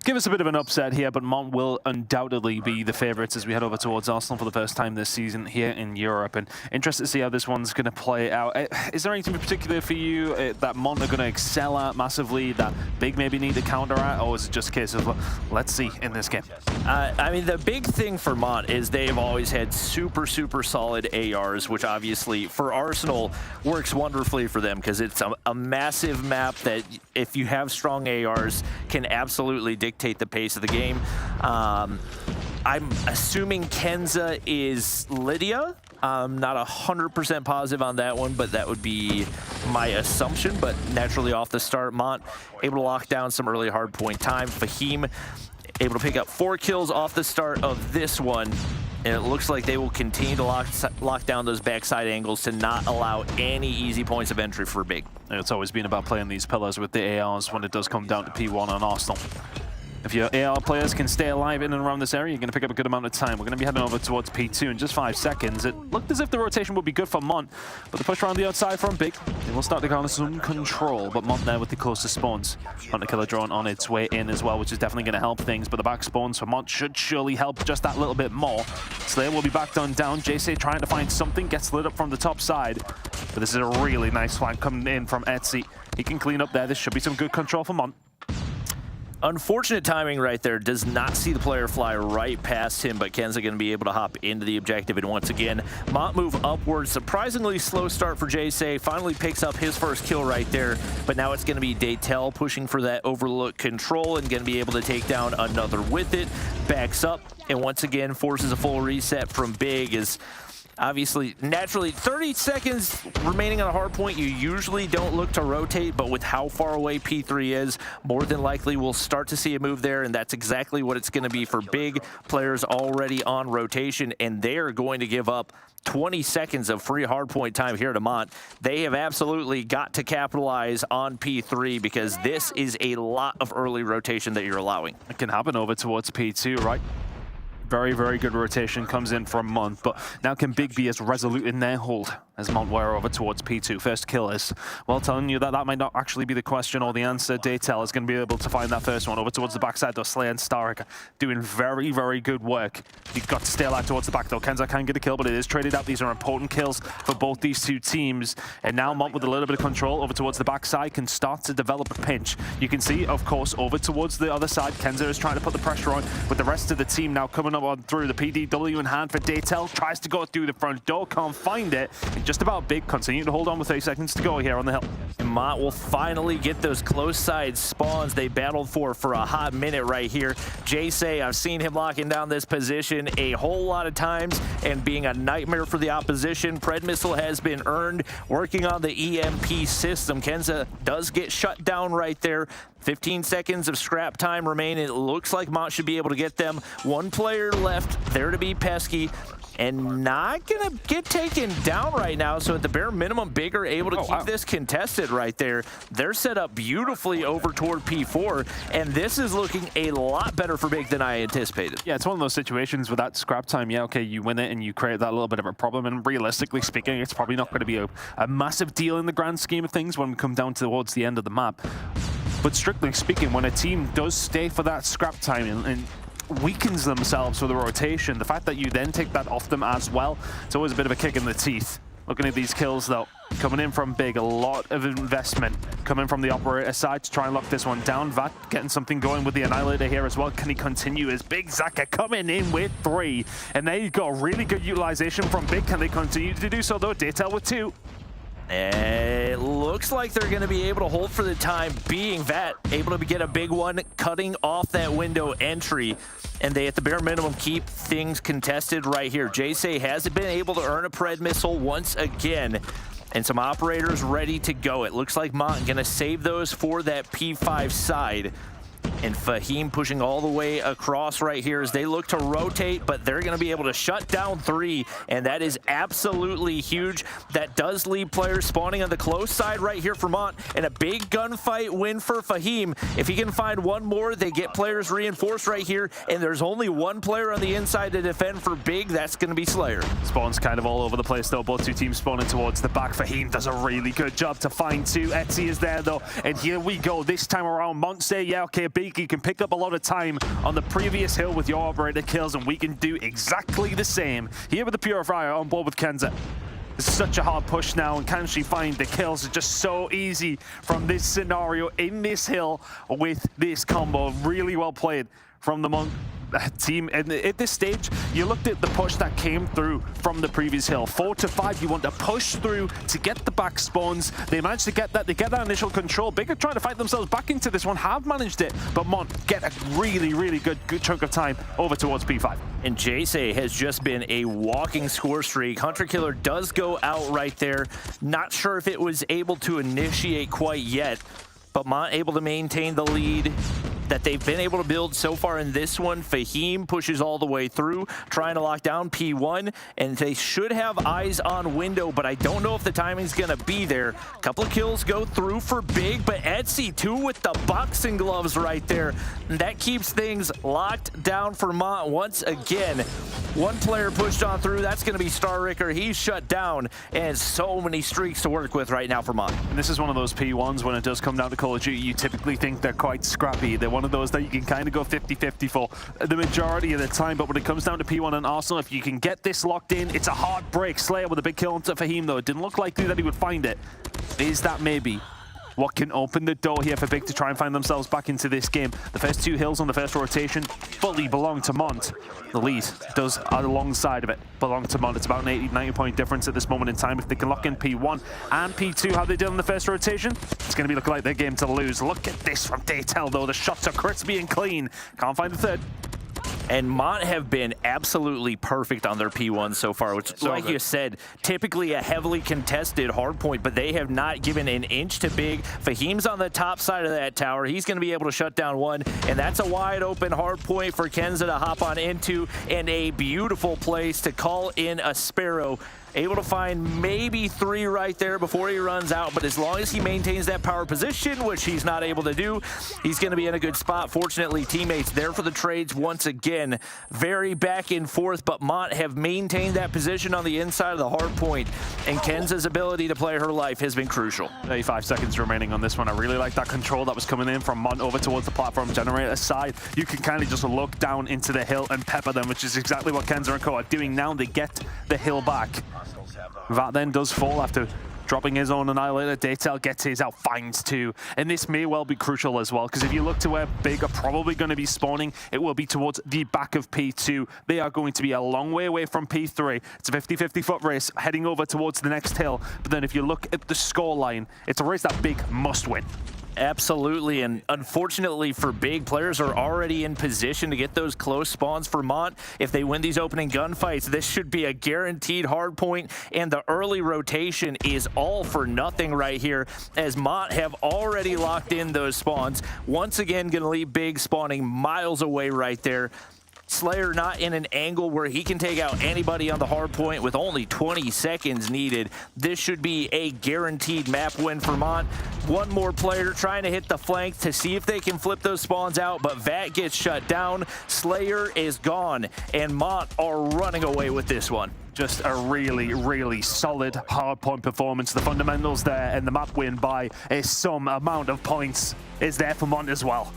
give us a bit of an upset here, but Mont will undoubtedly be the favorites as we head over towards Arsenal for the first time this season here in Europe, and interested to see how this one's going to play out. Is there anything in particular for you that Mont are going to excel at massively, that Big maybe need to counter at, or is it just a case of let's see in this game? I mean, the big thing for Mont is they've always had super solid ARs, which obviously for Arsenal works wonderfully for them because it's a massive map that, if you have strong ARs, can absolutely dictate the pace of the game. I'm assuming Kenza is Lydia. I'm not 100% positive on that one, but that would be my assumption. But naturally off the start, Mont able to lock down some early hardpoint time. Fahim able to pick up 4 kills off the start of this one. And it looks like they will continue to lock down those backside angles to not allow any easy points of entry for Big. It's always been about playing these pillars with the ARs when it does come down to P1 on Arsenal. If your AR players can stay alive in and around this area, you're going to pick up a good amount of time. We're going to be heading over towards P2 in just 5 seconds. It looked as if the rotation would be good for Mont, but the push around the outside from Big, they will start to garner some control, but Mont there with the closest spawns. Hunter Killer drone on its way in as well, which is definitely going to help things, but the back spawns for Mont should surely help just that little bit more. Slayer will be back on down. JC trying to find something, gets lit up from the top side, but this is a really nice flank coming in from Etsy. He can clean up there. This should be some good control for Mont. Unfortunate timing right there. Does not see the player fly right past him, but Ken's going to be able to hop into the objective. And once again, Mont move upwards. Surprisingly slow start for JC. Finally picks up his first kill right there. But now it's going to be Daytel pushing for that overlook control and going to be able to take down another with it. Backs up and once again forces a full reset from Big as obviously, naturally, 30 seconds remaining on a hard point, you usually don't look to rotate, but with how far away P3 is, more than likely we'll start to see a move there, and that's exactly what it's going to be for Big. Players already on rotation, and they're going to give up 20 seconds of free hardpoint time here to Mont. They have absolutely got to capitalize on P3 because this is a lot of early rotation that you're allowing. It can happen over towards P2, right? Very good rotation comes in from Mont, but now can Big be as resolute in their hold as Mont were over towards P2. First kill is, well, telling you that that might not actually be the question or the answer. Daytel is going to be able to find that first one over towards the backside, though. Slayer and Starrick doing very good work. You've got to stay alive towards the back, though. Kenza can get a kill, but it is traded out. These are important kills for both these two teams, and now Mont with a little bit of control over towards the backside can start to develop a pinch. You can see, of course, over towards the other side, Kenza is trying to put the pressure on, with the rest of the team now coming up on through. The PDW in hand for Daytel, tries to go through the front door, can't find it, and just about Big continue to hold on with 30 seconds to go here on the hill. And Mont will finally get those close side spawns they battled for a hot minute right here. JC, I've seen him locking down this position a whole lot of times and being a nightmare for the opposition. Pred missile has been earned, working on the EMP system. Kenza does get shut down right there. 15 seconds of scrap time remain. It looks like Mont should be able to get them. One player left there to be pesky and not gonna get taken down right now. So at the bare minimum, Big are able to keep this contested right there. They're set up beautifully over toward P4, and this is looking a lot better for Big than I anticipated. Yeah, it's one of those situations with that scrap time. Yeah, okay, you win it and you create that little bit of a problem, and realistically speaking, it's probably not going to be a massive deal in the grand scheme of things when we come down towards the end of the map. But strictly speaking, when a team does stay for that scrap time and weakens themselves for the rotation, the fact that you then take that off them as well, it's always a bit of a kick in the teeth. Looking at these kills though, coming in from Big, a lot of investment coming from the operator side to try and lock this one down. Vat getting something going with the Annihilator here as well. Can he continue? As Big Zaka coming in with 3. And there you go, really good utilization from Big. Can they continue to do so though? Detail with 2. It looks like they're going to be able to hold for the time being. Vat able to get a big one, cutting off that window entry. And they, at the bare minimum, keep things contested right here. Jay hasn't been able to earn a Pred missile once again. And some operators ready to go. It looks like Mont going to save those for that P5 side. And Fahim pushing all the way across right here as they look to rotate, but they're going to be able to shut down 3, and that is absolutely huge. That does leave players spawning on the close side right here for Mont, and a big gunfight win for Fahim. If he can find one more, they get players reinforced right here, and there's only one player on the inside to defend for Big. That's going to be Slayer. Spawns kind of all over the place though. Both 2 teams spawning towards the back. Fahim does a really good job to find 2. Etsy is there though, and here we go. This time around, Mont's there. Yeah, okay, Big, you can pick up a lot of time on the previous hill with your operator kills, and we can do exactly the same here with the Purifier on board with Kenza. It's such a hard push now, and can she find the kills? It's just so easy from this scenario in this hill with this combo. Really well played from the Mont team. And at this stage, you looked at the push that came through from the previous hill. 4 to 5, you want to push through to get the back spawns. They managed to get that. They get that initial control. Big are trying to fight themselves back into this one, have managed it, but Mont get a really, really good chunk of time over towards P5. And Jay has just been a walking score streak. Hunter Killer does go out right there. Not sure if it was able to initiate quite yet, but Mont able to maintain the lead that they've been able to build so far in this one. Fahim pushes all the way through, trying to lock down P1, and they should have eyes on window, but I don't know if the timing's gonna be there. A couple of kills go through for Big, but Etsy too with the boxing gloves right there. And that keeps things locked down for Mont once again. One player pushed on through, that's gonna be Star Ricker. He's shut down, and so many streaks to work with right now for Mont. And this is one of those P1s when it does come down to Call of Duty, you typically think they're quite scrappy. They're one of those that you can kind of go 50-50 for the majority of the time, but when it comes down to P1 and Arsenal, if you can get this locked in, it's a hard break. Slayer with a big kill onto Fahim though. It didn't look likely that he would find it. Is that maybe what can open the door here for Big to try and find themselves back into this game? The first 2 hills on the first rotation fully belong to Mont. The lead does, alongside of it, belong to Mont. It's about an 80-90 point difference at this moment in time. If they can lock in P1 and P2, how they did on the first rotation, it's going to be looking like their game to lose. Look at this from Daytel though. The shots are crispy and clean. Can't find the third. And Mont have been absolutely perfect on their P1 so far, which, so like you said, typically a heavily contested hardpoint, but they have not given an inch to Big. Fahim's on the top side of that tower. He's going to be able to shut down one, and that's a wide open hardpoint for Kenza to hop on into, and a beautiful place to call in a Sparrow. Able to find maybe 3 right there before he runs out, but as long as he maintains that power position, which he's not able to do, he's going to be in a good spot. Fortunately, teammates there for the trades once again. Very back and forth, but Mont have maintained that position on the inside of the hard point, and Kenza's ability to play her life has been crucial. 35 seconds remaining on this one. I really like that control that was coming in from Mont over towards the platform generator side. You can kind of just look down into the hill and pepper them, which is exactly what Kenza and Co are doing now. They get the hill back. Vat then does fall after dropping his own Annihilator. Daytel gets his out, finds 2. And this may well be crucial as well, because if you look to where Big are probably going to be spawning, it will be towards the back of P2. They are going to be a long way away from P3. It's a 50-50 foot race heading over towards the next hill. But then if you look at the scoreline, it's a race that Big must win. Absolutely, and unfortunately for Big, players are already in position to get those close spawns for Mont. If they win these opening gunfights, this should be a guaranteed hard point, and the early rotation is all for nothing right here, as Mont have already locked in those spawns. Once again, going to leave Big spawning miles away right there. Slayer not in an angle where he can take out anybody on the hard point with only 20 seconds needed. This should be a guaranteed map win for Mont. One more player trying to hit the flank to see if they can flip those spawns out, but Vat gets shut down. Slayer is gone, and Mont are running away with this one. just a really, really solid hardpoint performance. The fundamentals there and the map win by some amount of points is there for Mont as well.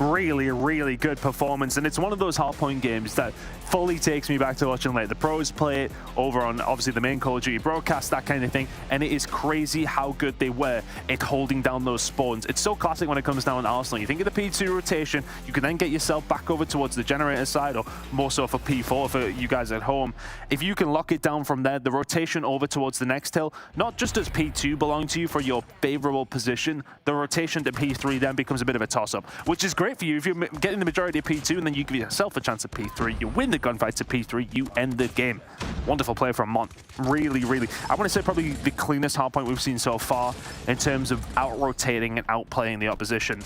Really, really good performance, and it's one of those hardpoint games that fully takes me back to watching like the pros play it over on obviously the main Call of Duty broadcast, that kind of thing, and it is crazy how good they were at holding down those spawns. It's so classic when it comes down to Arsenal. You think of the P2 rotation, you can then get yourself back over towards the generator side, or more so for P4 for you guys at home. If you can lock it down from there, the rotation over towards the next hill, not just does P2 belong to you for your favorable position, the rotation to P3 then becomes a bit of a toss-up, which is great for you. If you're getting the majority of P2 and then you give yourself a chance at P3, you win the gunfight to P3, you end the game. Wonderful play from Mont. Really, really, I want to say probably the cleanest hardpoint we've seen so far in terms of out-rotating and outplaying the opposition.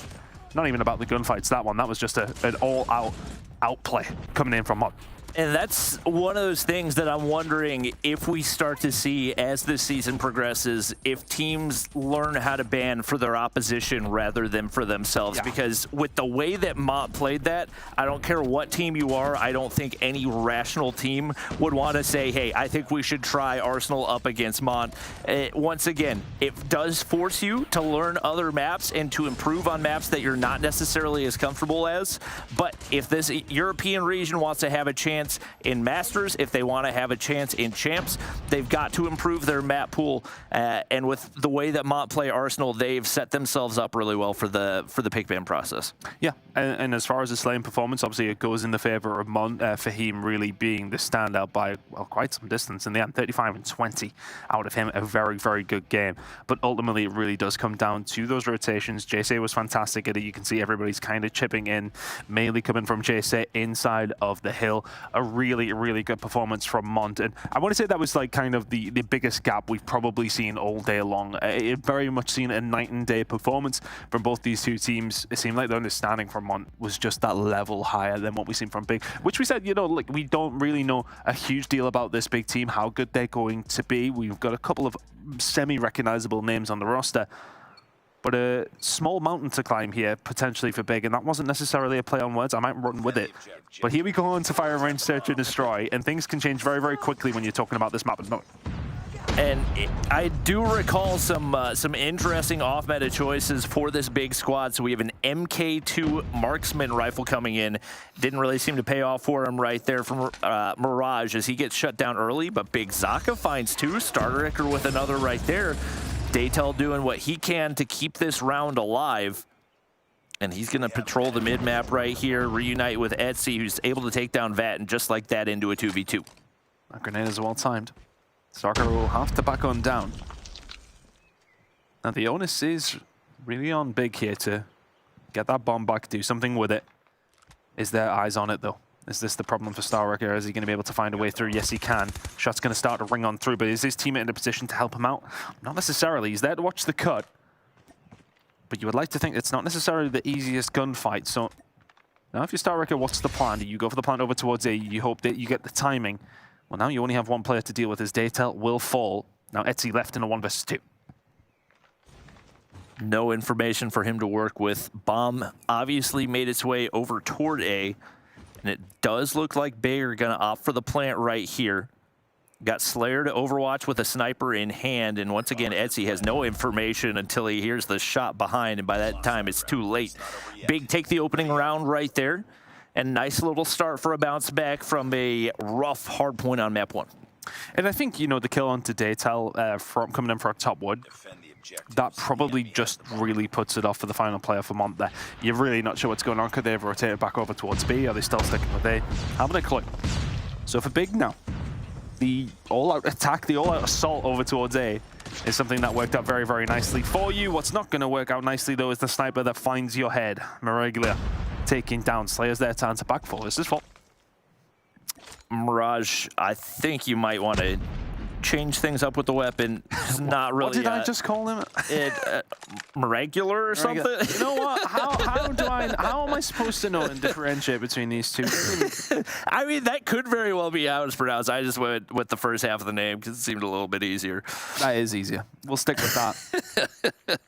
Not even about the gunfights, that one. That was just an all-out outplay coming in from Mont. And that's one of those things that I'm wondering if we start to see as this season progresses, if teams learn how to ban for their opposition rather than for themselves. Yeah. Because with the way that Mont played that, I don't care what team you are, I don't think any rational team would want to say, hey, I think we should try Arsenal up against Mont. Once again, it does force you to learn other maps and to improve on maps that you're not necessarily as comfortable as. But if this European region wants to have a chance in Masters, if they want to have a chance in Champs, they've got to improve their map pool. And with the way that Mont play Arsenal, they've set themselves up really well for the pick ban process. Yeah, and as far as the slaying performance, obviously it goes in the favor of Mont, Fahim really being the standout by, well, quite some distance in the end. 35 and 20 out of him, a very, very good game. But ultimately, it really does come down to those rotations. JC was fantastic at it. You can see everybody's kind of chipping in, mainly coming from JC inside of the hill. A really, really good performance from Mont. And I want to say that was like kind of the biggest gap we've probably seen all day long. It very much seen a night and day performance from both these two teams. It seemed like the understanding from Mont was just that level higher than what we've seen from Big, which we said, you know, like we don't really know a huge deal about this Big team, how good they're going to be. We've got a couple of semi-recognizable names on the roster. But a small mountain to climb here, potentially for Big, and that wasn't necessarily a play on words. I might run with it. But here we go on to Fire and Range, Search and Destroy, and things can change very, very quickly when you're talking about this map. And I do recall some interesting off-meta choices for this Big squad. So we have an MK2 marksman rifle coming in. Didn't really seem to pay off for him right there from Mirage as he gets shut down early, but Big Zaka finds two. Starter with another right there. Daytel doing what he can to keep this round alive. And he's going to patrol the mid-map right here, reunite with Etsy, who's able to take down Vat, and just like that into a 2v2. That grenade is well timed. Stalker will have to back on down. Now the onus is really on Big here to get that bomb back, do something with it. Is there eyes on it though? Is this the problem for Starwrecker? Is he going to be able to find a way through? Yes, he can. Shot's going to start to ring on through, but is his teammate in a position to help him out? Not necessarily. He's there to watch the cut. But you would like to think it's not necessarily the easiest gunfight. So now if you're Starwrecker, what's the plan? Do you go for the plan over towards A? You hope that you get the timing. Well, now you only have one player to deal with. His Daytel will fall. Now Etsy left in a 1 versus 2. No information for him to work with. Bomb obviously made its way over toward A. And it does look like Bay are going to opt for the plant right here. Got Slayer to overwatch with a sniper in hand. And once again, Etsy has no information until he hears the shot behind. And by that time, it's too late. Big take the opening round right there. And nice little start for a bounce back from a rough hard point on map 1. And I think, you know, the kill onto Daytel from coming in for a top wood, that probably just really puts it off for the final player for Mont there. You're really not sure what's going on. Could they have rotated back over towards B? Are they still sticking with A? Haven't a clue. So for Big now, the all-out attack, the all-out assault over towards A is something that worked out very, very nicely for you. What's not going to work out nicely, though, is the sniper that finds your head. Maraglia taking down Slayer's there to answer back for. This is fault. Mirage, I think you might want to change things up with the weapon. It's not really. What did I just call him? Miragular or something? You know what? How am I supposed to know and differentiate between these two? I mean, that could very well be how it's pronounced. I just went with the first half of the name because it seemed a little bit easier. That is easier. We'll stick with that.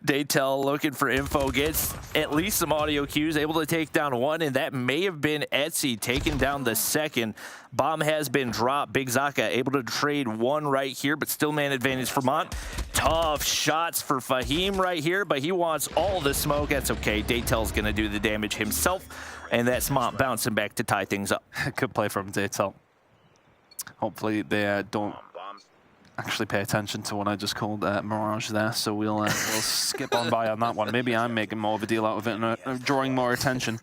Daytel looking for info, gets at least some audio cues, able to take down one, and that may have been Etsy taking down the second. Bomb has been dropped. Big Zaka able to trade one right here, but still man advantage for Mont. Tough shots for Fahim right here, but he wants all the smoke. That's okay. Daytel's going to do the damage himself, and that's Mont bouncing back to tie things up. Good play from Daytel. Hopefully they don't actually pay attention to what I just called Mirage there, so we'll skip on by on that one. Maybe I'm making more of a deal out of it and drawing more attention.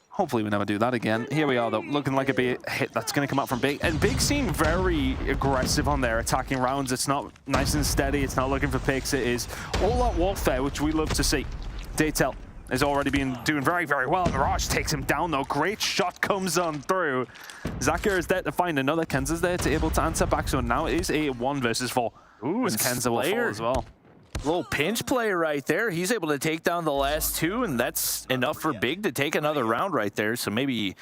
Hopefully we never do that again. Here we are though, looking like a big hit that's going to come out from Big. And Big seem very aggressive on their attacking rounds. It's not nice and steady. It's not looking for picks. It is all-out warfare, which we love to see. Daytel has already been doing very, very well. Mirage takes him down though. Great shot comes on through. Zaka is there to find another. Kenza's there to able to answer back. So now it is a 1 versus 4. Ooh, and Kenza will fall as well. Little pinch play right there. He's able to take down the last 2, and that's enough for Big to take another round right there. So maybe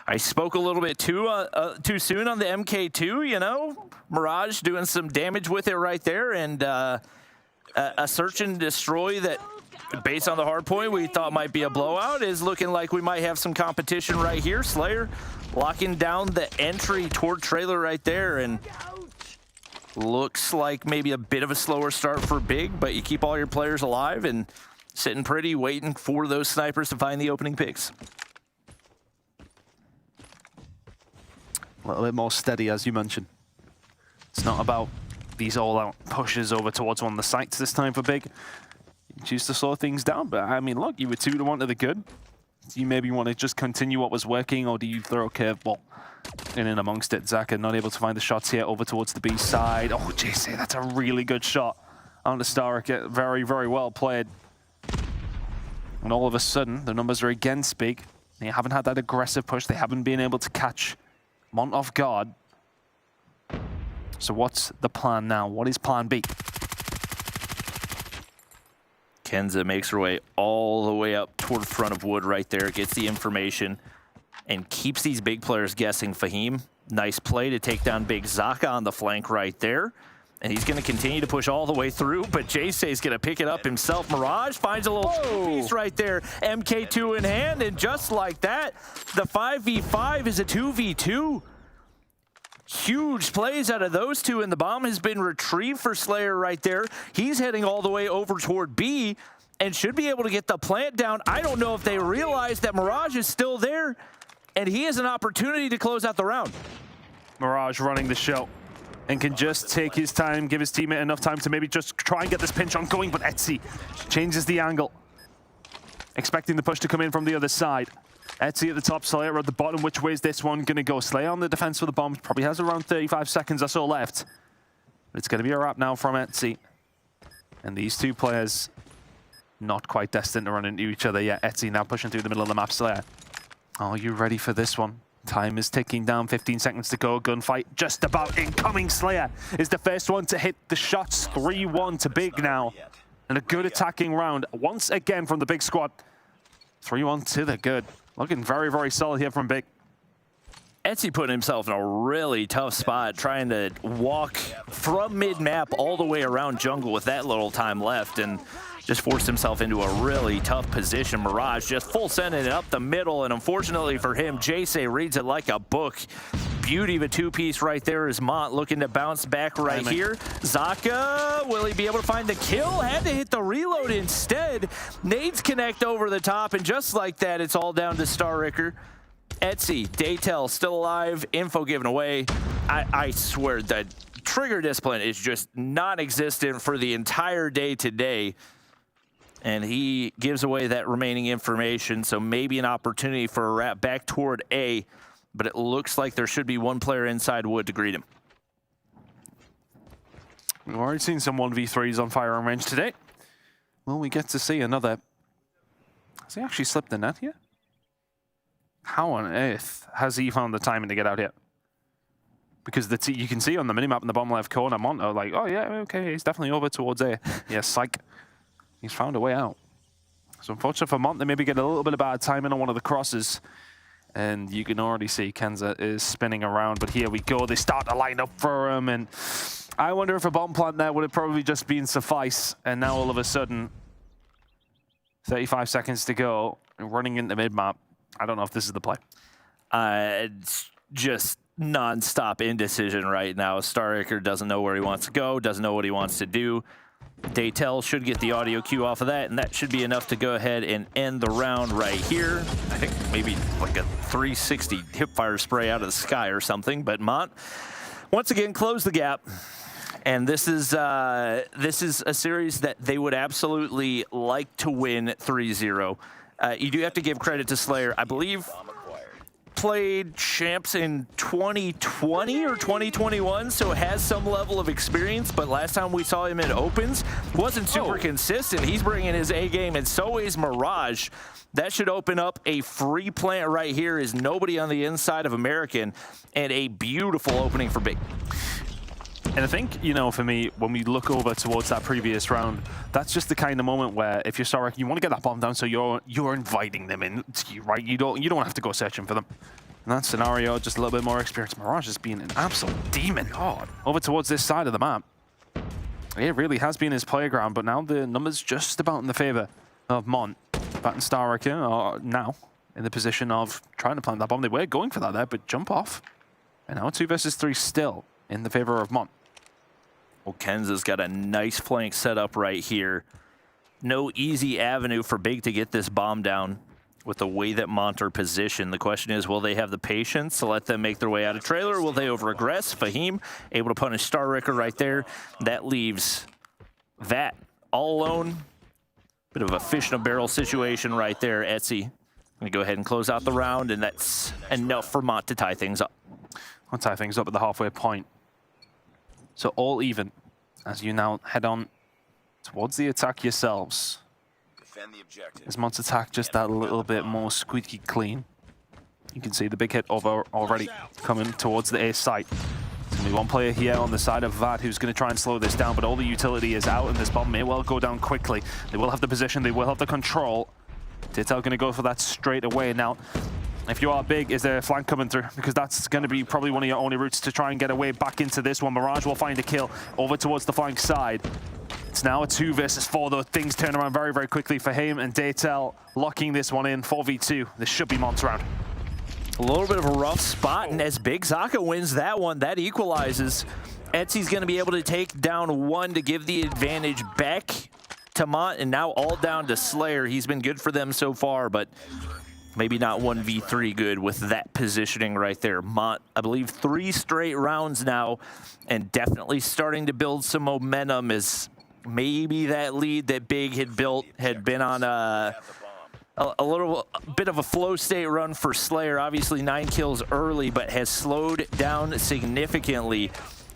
I spoke a little bit too soon on the MK2, you know? Mirage doing some damage with it right there, and a search and destroy that, based on the hard point, we thought might be a blowout, is looking like we might have some competition right here. Slayer locking down the entry toward trailer right there, and looks like maybe a bit of a slower start for Big, but you keep all your players alive and sitting pretty, waiting for those snipers to find the opening picks. A little bit more steady, as you mentioned. It's not about these all-out pushes over towards one of the sites this time for Big. You choose to slow things down, but I mean, look, you were 2-1 to the good. Do you maybe want to just continue what was working, or do you throw a curveball in and amongst it? Zaka not able to find the shots here over towards the B side. Oh, JC, that's a really good shot on the Starrick. Very, very well played. And all of a sudden, the numbers are against Big. They haven't had that aggressive push. They haven't been able to catch Mont off guard. So what's the plan now? What is plan B? Kenza makes her way all the way up toward the front of Wood right there, gets the information, and keeps these Big players guessing. Fahim, nice play to take down Big Zaka on the flank right there. And he's going to continue to push all the way through, but Jayce's going to pick it up himself. Mirage finds a little piece right there. MK2 in hand, and just like that, the 5v5 is a 2v2. Huge plays out of those two, and the bomb has been retrieved for Slayer right there. He's heading all the way over toward B and should be able to get the plant down. I don't know if they realize that Mirage is still there, and he has an opportunity to close out the round. Mirage running the show and can just take his time, give his teammate enough time to maybe just try and get this pinch on going, but Etsy changes the angle, expecting the push to come in from the other side. Etsy at the top, Slayer at the bottom. Which way is this one going to go? Slayer on the defense for the bomb. Probably has around 35 seconds or so left. But it's going to be a wrap now from Etsy. And these two players not quite destined to run into each other yet. Etsy now pushing through the middle of the map. Slayer, are you ready for this one? Time is ticking down, 15 seconds to go. Gunfight just about incoming. Slayer is the first one to hit the shots. 3-1 to Big now. And a good attacking round once again from the Big squad. 3-1 to the good. Looking very, very solid here from Big. Etsy putting himself in a really tough spot, trying to walk from mid-map all the way around jungle with that little time left, and just forced himself into a really tough position. Mirage just full sending it up the middle, and unfortunately for him, Jayce reads it like a book. Beauty of a two-piece right there is Mont looking to bounce back right here. Zaka, will he be able to find the kill? Had to hit the reload instead. Nades connect over the top, and just like that, it's all down to Starricker. Etsy, Daytel still alive, info given away. I swear that trigger discipline is just non-existent for the entire day today. And he gives away that remaining information, so maybe an opportunity for a wrap back toward A. But it looks like there should be one player inside Wood to greet him. We've already seen some 1v3s on firearm range today. Will we get to see another? Has he actually slipped the net here? How on earth has he found the timing to get out here? Because you can see on the minimap in the bottom left corner, Monto, like, oh yeah, okay, he's definitely over towards A. Yeah, psych. He's found a way out. So unfortunately for Mont, they maybe get a little bit of bad timing on one of the crosses. And you can already see Kenza is spinning around, but here we go. They start to line up for him, and I wonder if a bomb plant there would have probably just been suffice. And now all of a sudden, 35 seconds to go. Running into mid-map. I don't know if this is the play. It's just non-stop indecision right now. Starricker doesn't know where he wants to go, doesn't know what he wants to do. Daytel should get the audio cue off of that, and that should be enough to go ahead and end the round right here. I think maybe like a 360 hipfire spray out of the sky or something, but Mont once again closed the gap. And this is a series that they would absolutely like to win 3-0. You do have to give credit to Slayer. I believe played champs in 2020 or 2021, so has some level of experience, but last time we saw him in opens, wasn't super consistent. He's bringing his A game, and so is Mirage. That should open up a free plant right here. Is nobody on the inside of American, and a beautiful opening for Big. And I think, you know, for me, when we look over towards that previous round, that's just the kind of moment where if you're Starrick, you want to get that bomb down, so you're inviting them in to you, right? You don't have to go searching for them. In that scenario, just a little bit more experience. Mirage has been an absolute demon. Over towards this side of the map. It really has been his playground, but now the numbers just about in the favor of Mont. Bat and Starricker are now in the position of trying to plant that bomb. They were going for that there, but jump off. And now 2 versus 3 still in the favor of Mont. Well, Kenza's got a nice flank set up right here. No easy avenue for Big to get this bomb down with the way that Mont are positioned. The question is, will they have the patience to let them make their way out of trailer? Or will they over-aggress? Fahim able to punish Starricker right there. That leaves that all alone. Bit of a fish in a barrel situation right there. Etsy gonna go ahead and close out the round, and that's enough for Mont to tie things up. I'll tie things up at the halfway point. So all even as you now head on towards the attack yourselves. Defend the objective. Is Mont's attack just that little bit more squeaky clean? You can see the big hit over already coming towards the A site. There's only one player here on the side of Vad who's going to try and slow this down, but all the utility is out, and this bomb may well go down quickly. They will have the position, they will have the control. Daytel going to go for that straight away. Now, if you are Big, is there a flank coming through? Because that's going to be probably one of your only routes to try and get away back into this one. Mirage will find a kill over towards the flank side. It's now a 2 versus 4, though. Things turn around very, very quickly for him, and Daytel locking this one in. 4v2. This should be Mont's round. A little bit of a rough spot, and as Big Zaka wins that one, that equalizes. Etsy's going to be able to take down 1 to give the advantage back to Mont, and now all down to Slayer. He's been good for them so far, but maybe not 1v3 good with that positioning right there. Mont, I believe 3 straight rounds now, and definitely starting to build some momentum as maybe that lead that Big had built had been on a little bit of a flow state run for Slayer. Obviously 9 kills early, but has slowed down significantly.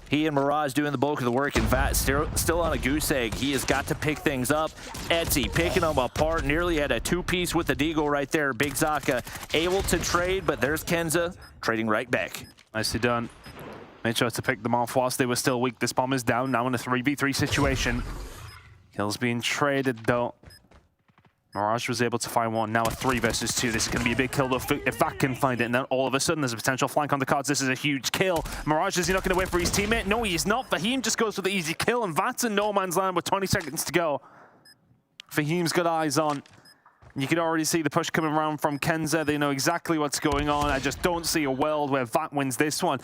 He and Mirage doing the bulk of the work, and Vat still on a goose egg. He has got to pick things up. Etsy picking them apart, nearly had a 2-piece with the Deagle right there. Big Zaka able to trade, but there's Kenza trading right back. Nicely done. Made sure to pick them off whilst they were still weak. This bomb is down, now in a 3v3 situation. Kills being traded though. Mirage was able to find one, now a 3 versus 2. This is going to be a big kill though if Vat can find it, and then all of a sudden there's a potential flank on the cards. This is a huge kill. Mirage, is he not going to wait for his teammate? No, he is not. Fahim just goes for the easy kill, and Vat's in no man's land with 20 seconds to go. Fahim's got eyes on. You can already see the push coming around from Kenza. They know exactly what's going on. I just don't see a world where Vat wins this one.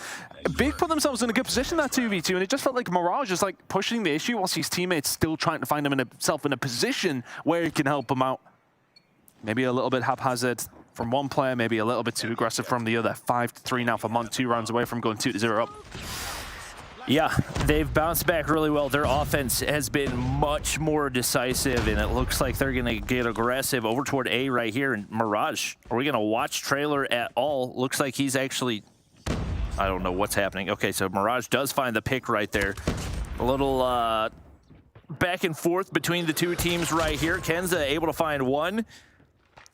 Big put themselves in a good position, that 2v2, and it just felt like Mirage is like pushing the issue whilst his teammates still trying to find himself in a position where he can help him out. Maybe a little bit haphazard from one player, maybe a little bit too aggressive from the other. 5-3 now for Mont, 2 rounds away from going 2-0 up. Yeah, they've bounced back really well. Their offense has been much more decisive, and it looks like they're going to get aggressive over toward A right here. And Mirage, are we going to watch trailer at all? Looks like he's actually, I don't know what's happening. Okay, so Mirage does find the pick right there. A little back and forth between the 2 teams right here. Kenza able to find 1.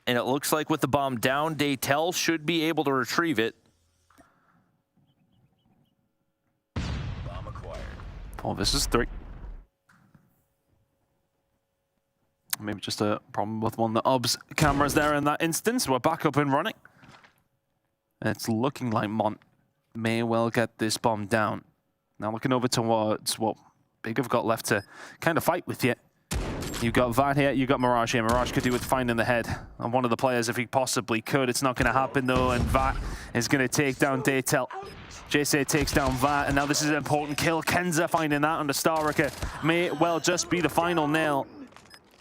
And it looks like with the bomb down, Daytel should be able to retrieve it. Bomb acquired. 4 versus 3. Maybe just a problem with one of the OBS cameras there in that instance. We're back up and running. It's looking like Mont may well get this bomb down. Now looking over towards what Big have got left to kind of fight with yet. You've got Vat here, you've got Mirage here. Mirage could do with finding the head on one of the players if he possibly could. It's not going to happen though, and Vat is going to take down Daytel. JC takes down Vat, and now this is an important kill. Kenza finding that under Starricker may well just be the final nail,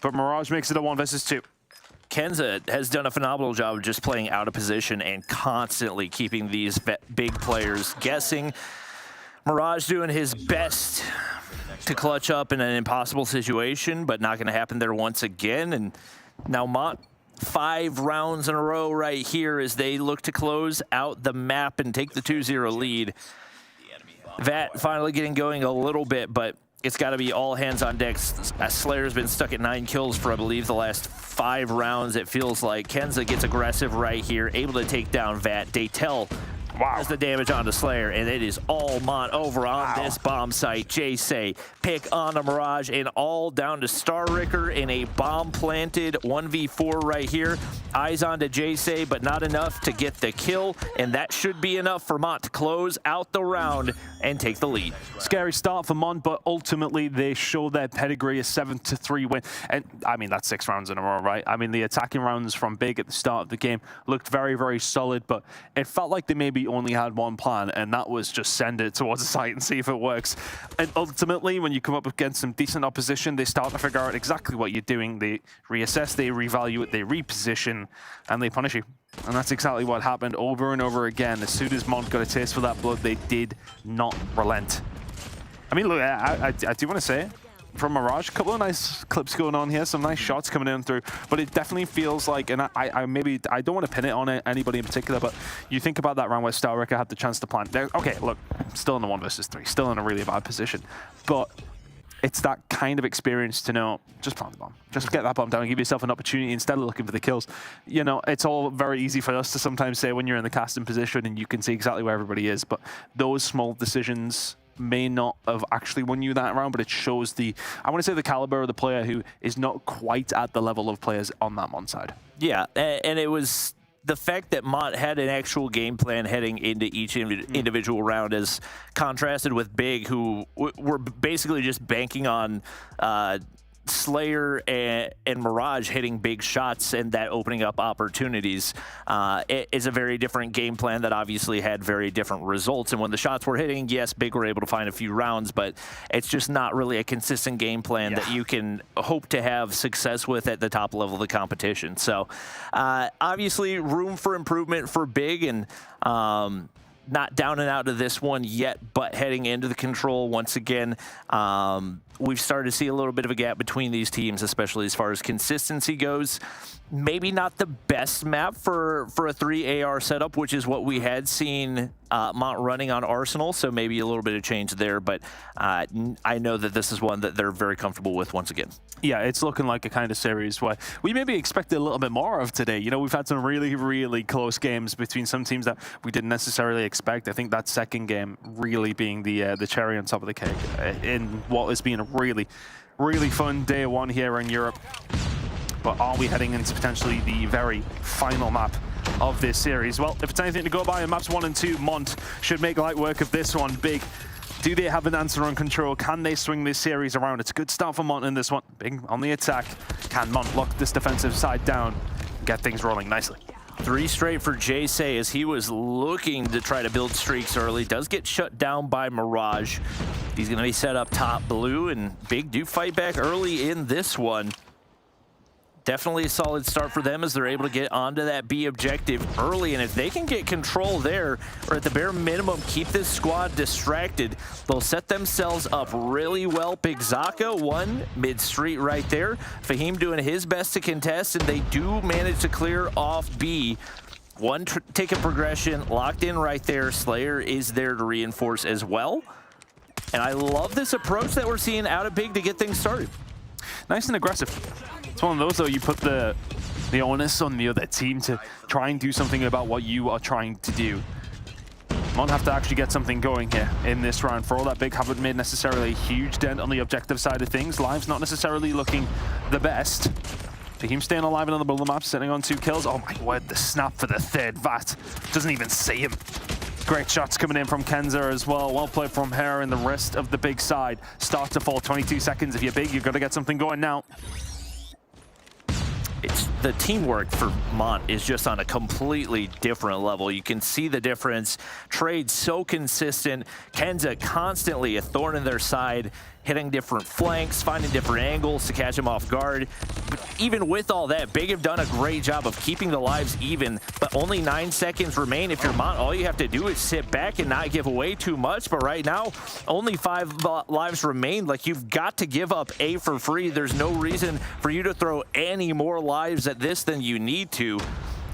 but Mirage makes it a 1 versus 2. Kenza has done a phenomenal job of just playing out of position and constantly keeping these big players guessing. Mirage doing his best to clutch up in an impossible situation, but not going to happen there once again. And now Mont, 5 rounds in a row right here as they look to close out the map and take the 2-0 lead. Vat finally getting going a little bit, but it's got to be all hands on deck. Slayer's been stuck at 9 kills for, I believe, the last 5 rounds. It feels like Kenza gets aggressive right here, able to take down Vat. Daytel does the damage onto Slayer, and it is all Mont over on this bomb site. Jay pick on the Mirage, and all down to Starricker in a bomb-planted 1v4 right here. Eyes on to Jay, but not enough to get the kill, and that should be enough for Mont to close out the round and take the lead. Scary start for Mont, but ultimately they show their pedigree, a 7-3 win. And I mean, that's 6 rounds in a row, right? I mean, the attacking rounds from Big at the start of the game looked very, very solid, but it felt like they maybe only had one plan, and that was just send it towards the site and see if it works. And ultimately, when you come up against some decent opposition, they start to figure out exactly what you're doing. They reassess, they revalue it, they reposition, and they punish you. And that's exactly what happened over and over again. As soon as Mont got a taste for that blood, they did not relent. I mean, look, I do want to say, from Mirage, a couple of nice clips going on here, some nice shots coming in through, but it definitely feels like, and I don't want to pin it on anybody in particular, but you think about that round where Starricker had the chance to plant. Okay, look, still in the 1 versus 3, still in a really bad position, but it's that kind of experience to know, just plant the bomb. Just get that bomb down and give yourself an opportunity instead of looking for the kills. You know, it's all very easy for us to sometimes say when you're in the casting position and you can see exactly where everybody is, but those small decisions may not have actually won you that round, but it shows I want to say the caliber of the player who is not quite at the level of players on that Mont side. Yeah, and it was the fact that Mont had an actual game plan heading into each individual round as contrasted with Big, who were basically just banking on Slayer and Mirage hitting big shots and that opening up opportunities. It is a very different game plan that obviously had very different results. And when the shots were hitting, yes, Big were able to find a few rounds, but it's just not really a consistent game plan that you can hope to have success with at the top level of the competition. So obviously room for improvement for Big, and not down and out of this one yet, but heading into the control once again. We've started to see a little bit of a gap between these teams, especially as far as consistency goes. Maybe not the best map for a 3 AR setup, which is what we had seen Mont running on Arsenal, so maybe a little bit of change there, but I know that this is one that they're very comfortable with once again. Yeah, it's looking like a kind of series where we maybe expected a little bit more of today. You know, we've had some really, really close games between some teams that we didn't necessarily expect. I think that second game really being the cherry on top of the cake in what has been a really, really fun day 1 here in Europe. But are we heading into potentially the very final map of this series? Well, if it's anything to go by in maps 1 and 2, Mont should make light work of this one. Big, do they have an answer on control? Can they swing this series around? It's a good start for Mont in this one. Big on the attack. Can Mont lock this defensive side down and get things rolling nicely? 3 straight for Jay as he was looking to try to build streaks early. Does get shut down by Mirage. He's going to be set up top blue, and Big do fight back early in this one. Definitely a solid start for them as they're able to get onto that B objective early, and if they can get control there, or at the bare minimum keep this squad distracted, they'll set themselves up really well. Big Zaka, 1 mid-street right there. Fahim doing his best to contest, and they do manage to clear off B. 1 ticket progression locked in right there. Slayer is there to reinforce as well. And I love this approach that we're seeing out of Big to get things started. Nice and aggressive. It's one of those, though, you put the onus on the other team to try and do something about what you are trying to do. Mont have to actually get something going here in this round. For all that Big haven't made necessarily a huge dent on the objective side of things. Live's not necessarily looking the best. Fahim staying alive on the middle of the map, sitting on 2 kills. Oh my word, the snap for the third. Vat doesn't even see him. Great shots coming in from Kenza as well. Well played from her and the rest of the big side. Start to fall 22 seconds. If you're big, you've got to get something going now. It's the teamwork for Mont is just on a completely different level. You can see the difference. Trade so consistent. Kenza constantly a thorn in their side, hitting different flanks, finding different angles to catch him off guard. But even with all that, Big have done a great job of keeping the lives even, but only 9 seconds remain. If you're Mont, all you have to do is sit back and not give away too much. But right now, only 5 lives remain. Like, you've got to give up A for free. There's no reason for you to throw any more lives at this than you need to.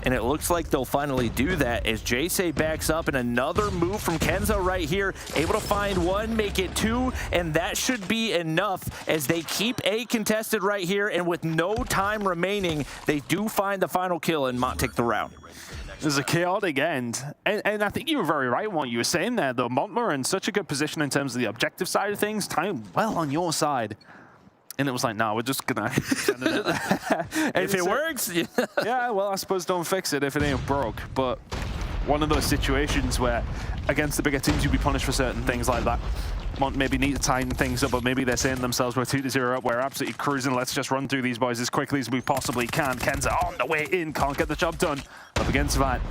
And it looks like they'll finally do that as Jayce backs up, and another move from Kenza right here, able to find 1, make it 2, and that should be enough as they keep A contested right here, and with no time remaining, they do find the final kill and Mont take the round. There's a chaotic end, and I think you were very right in what you were saying there, though. Mont were in such a good position in terms of the objective side of things, time well on your side. And it was like, no, we're just gonna send it. If it works, yeah, well, I suppose don't fix it if it ain't broke. But one of those situations where against the bigger teams you'd be punished for certain things like that. Mont maybe need to tighten things up, but maybe they're saying to themselves, we're 2-0 up, we're absolutely cruising, let's just run through these boys as quickly as we possibly can. Kenza on the way in, can't get the job done. Up against that,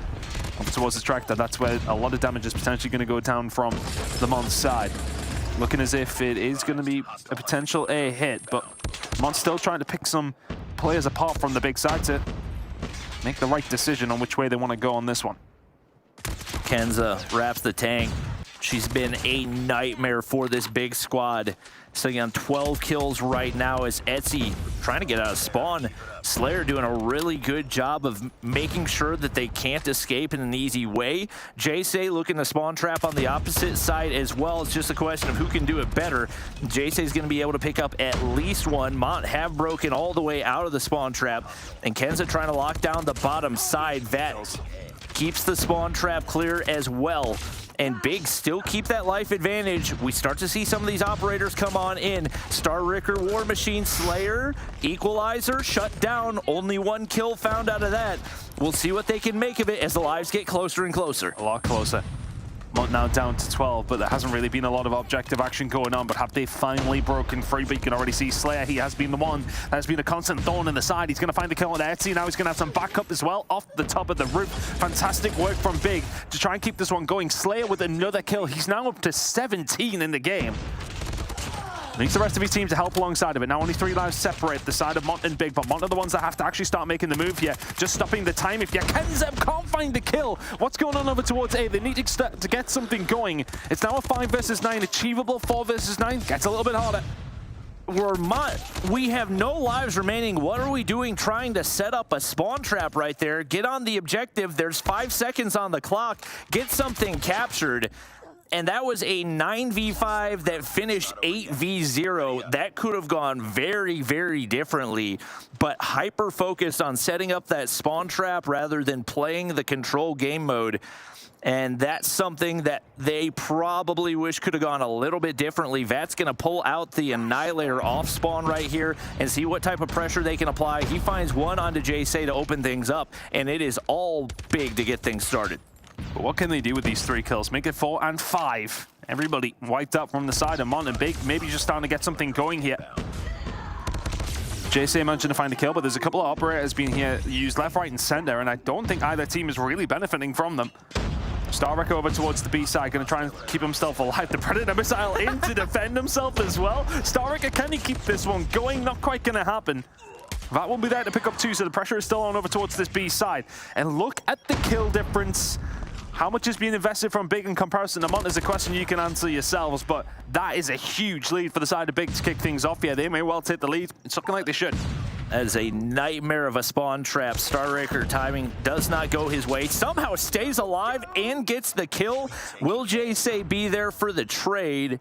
up towards the tractor, that's where a lot of damage is potentially going to go down from the Mont side. Looking as if it is going to be a potential A hit, but Mont's still trying to pick some players apart from the big side to make the right decision on which way they want to go on this one. Kenza wraps the tank. She's been a nightmare for this big squad. Sitting on 12 kills right now as Etsy trying to get out of spawn. Slayer doing a really good job of making sure that they can't escape in an easy way. Jayce looking to spawn trap on the opposite side as well. It's just a question of who can do it better. Jayce is going to be able to pick up at least 1. Mont have broken all the way out of the spawn trap. And Kenza trying to lock down the bottom side. That keeps the spawn trap clear as well. And Big still keep that life advantage. We start to see some of these operators come on in. Star Ricker, War Machine, Slayer, Equalizer, shut down. Only 1 kill found out of that. We'll see what they can make of it as the lives get closer and closer. A lot closer. Mont now down to 12, but there hasn't really been a lot of objective action going on. But have they finally broken free? But you can already see Slayer, he has been the one that has been a constant thorn in the side. He's going to find the kill on Etsy. Now he's going to have some backup as well off the top of the roof. Fantastic work from Big to try and keep this one going. Slayer with another kill. He's now up to 17 in the game. Needs the rest of his team to help alongside of it. Now only 3 lives separate the side of Mont and Big, but Mont are the ones that have to actually start making the move here. Just stopping the time. If you Kenza can't find the kill, what's going on over towards A? They need to get something going. It's now a 5 versus 9, achievable. 4 versus 9 gets a little bit harder. We're Mont. We have no lives remaining. What are we doing trying to set up a spawn trap right there? Get on the objective. There's 5 seconds on the clock. Get something captured. And that was a 9v5 that finished 8v0. That could have gone very, very differently, but hyper-focused on setting up that spawn trap rather than playing the control game mode. And that's something that they probably wish could have gone a little bit differently. Vat's going to pull out the Annihilator off spawn right here and see what type of pressure they can apply. He finds 1 onto Jayce to open things up, and it is all Big to get things started. But what can they do with these 3 kills? Make it 4 and 5. Everybody wiped out from the side of Mont and Big. Maybe just starting to get something going here. Jayce managed to find a kill, but there's a couple of operators being here used left, right, and center, and I don't think either team is really benefiting from them. Starrick over towards the B side, going to try and keep himself alive. The Predator missile in to defend himself as well. Starrick, can he keep this one going? Not quite going to happen. That will be there to pick up 2, so the pressure is still on over towards this B side. And look at the kill difference. How much is being invested from Big in comparison to Mont is a question you can answer yourselves, but that is a huge lead for the side of Big to kick things off. Yeah, they may well take the lead. It's looking like they should. That is a nightmare of a spawn trap. Starraker timing does not go his way. Somehow stays alive and gets the kill. Will Jayce be there for the trade?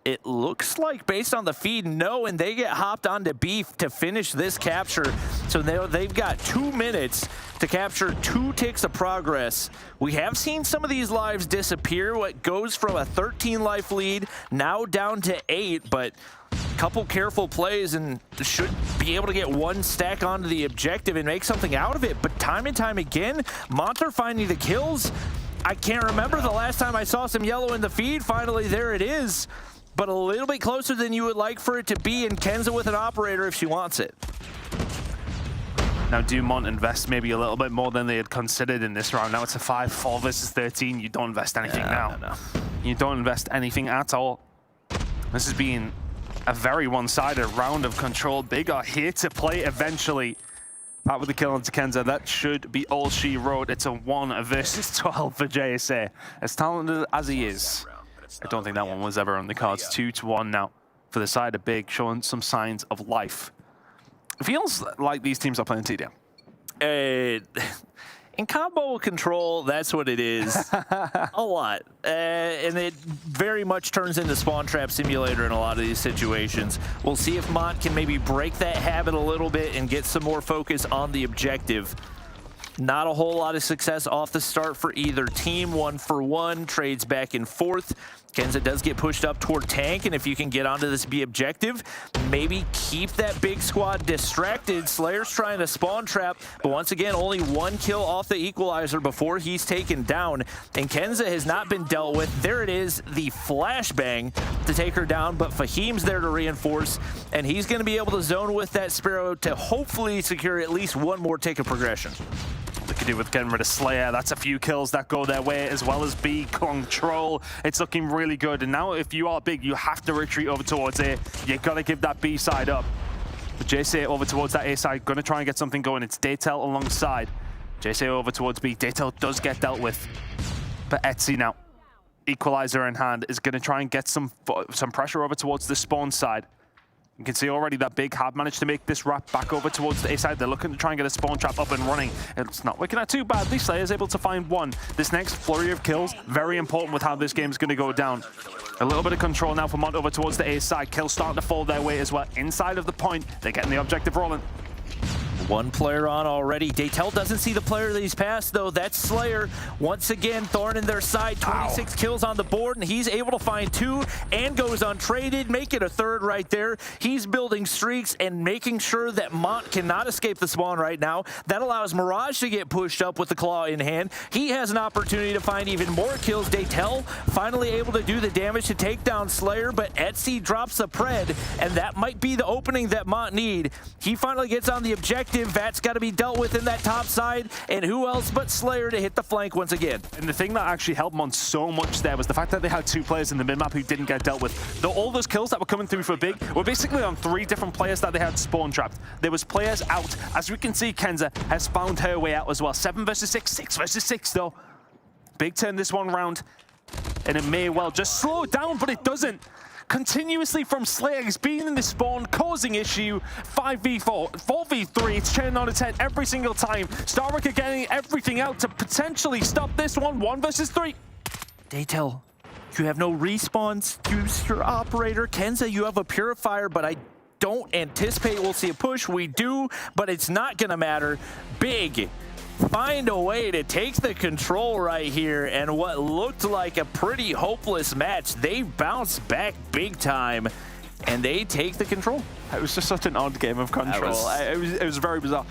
It looks like, based on the feed, no, and they get hopped onto B to finish this capture. So they've got 2 minutes to capture 2 ticks of progress. We have seen some of these lives disappear. What goes from a 13-life lead now down to 8, but a couple careful plays and should be able to get 1 stack onto the objective and make something out of it. But time and time again, Mont are finding the kills. I can't remember the last time I saw some yellow in the feed. Finally, there it is. But a little bit closer than you would like for it to be, and Kenza with an operator if she wants it. Now, do Mont invest maybe a little bit more than they had considered in this round? Now it's a 5-4 versus 13. You don't invest anything now. No. You don't invest anything at all. This has been a very one-sided round of control. Big are here to play eventually. Back with the kill onto Kenza. That should be all she wrote. It's a 1 versus 12 for JSA. As talented as he is, I don't think that one was ever on the cards. 2-1 now for the side of Big, showing some signs of life. It feels like these teams are playing TDM. In combo control, that's what it is. A lot. And it very much turns into Spawn Trap Simulator in a lot of these situations. We'll see if Mont can maybe break that habit a little bit and get some more focus on the objective. Not a whole lot of success off the start for either team. 1-for-1, trades back and forth. Kenza does get pushed up toward tank, and if you can get onto this B objective, maybe keep that big squad distracted. Slayer's trying to spawn trap, but once again, only 1 kill off the equalizer before he's taken down, and Kenza has not been dealt with. There it is, the flashbang to take her down, but Fahim's there to reinforce, and he's going to be able to zone with that Sparrow to hopefully secure at least 1 more tick of progression. They could do with getting rid of Slayer. That's a few kills that go their way, as well as B control. It's looking really good. And now if you are Big, you have to retreat over towards A. You got to give that B side up. But JC over towards that A side, going to try and get something going. It's Daytel alongside. JC over towards B. Daytel does get dealt with. But Etsy now, equalizer in hand, is going to try and get some pressure over towards the spawn side. You can see already that Big have managed to make this wrap back over towards the A side. They're looking to try and get a spawn trap up and running. It's not working out too badly. Slayer's able to find 1. This next flurry of kills, very important with how this game's going to go down. A little bit of control now for Mont over towards the A side. Kills starting to fall their way as well. Inside of the point, they're getting the objective rolling. 1 player on already. Daytel doesn't see the player that he's passed, though. That's Slayer. Once again, Thorn in their side. 26 kills on the board, and he's able to find 2 and goes untraded, make it a 3rd right there. He's building streaks and making sure that Mont cannot escape the spawn right now. That allows Mirage to get pushed up with the claw in hand. He has an opportunity to find even more kills. Daytel finally able to do the damage to take down Slayer, but Etsy drops a pred, and that might be the opening that Mont need. He finally gets on the objective. That's got to be dealt with in that top side, and who else but Slayer to hit the flank once again. And the thing that actually helped Mont so much there was the fact that they had 2 players in the mid-map who didn't get dealt with. All those kills that were coming through for Big were basically on 3 different players that they had spawn trapped. There was players out. As we can see, Kenza has found her way out as well. 7 versus 6, 6 versus 6 though. Big turn this one round, and it may well just slow down, but it doesn't. Continuously from Slayer, he's been in the spawn, causing issue. 5v4, 4v3, it's turning on its head every single time. Starwick are getting everything out to potentially stop this one. 1 versus 3. Daytel, you have no respawns. Use your operator. Kenza, you have a purifier, but I don't anticipate we'll see a push. We do, but it's not gonna matter. Big find a way to take the control right here, and what looked like a pretty hopeless match, they bounce back big time, and they take the control. It was just such an odd game of control. It was very bizarre.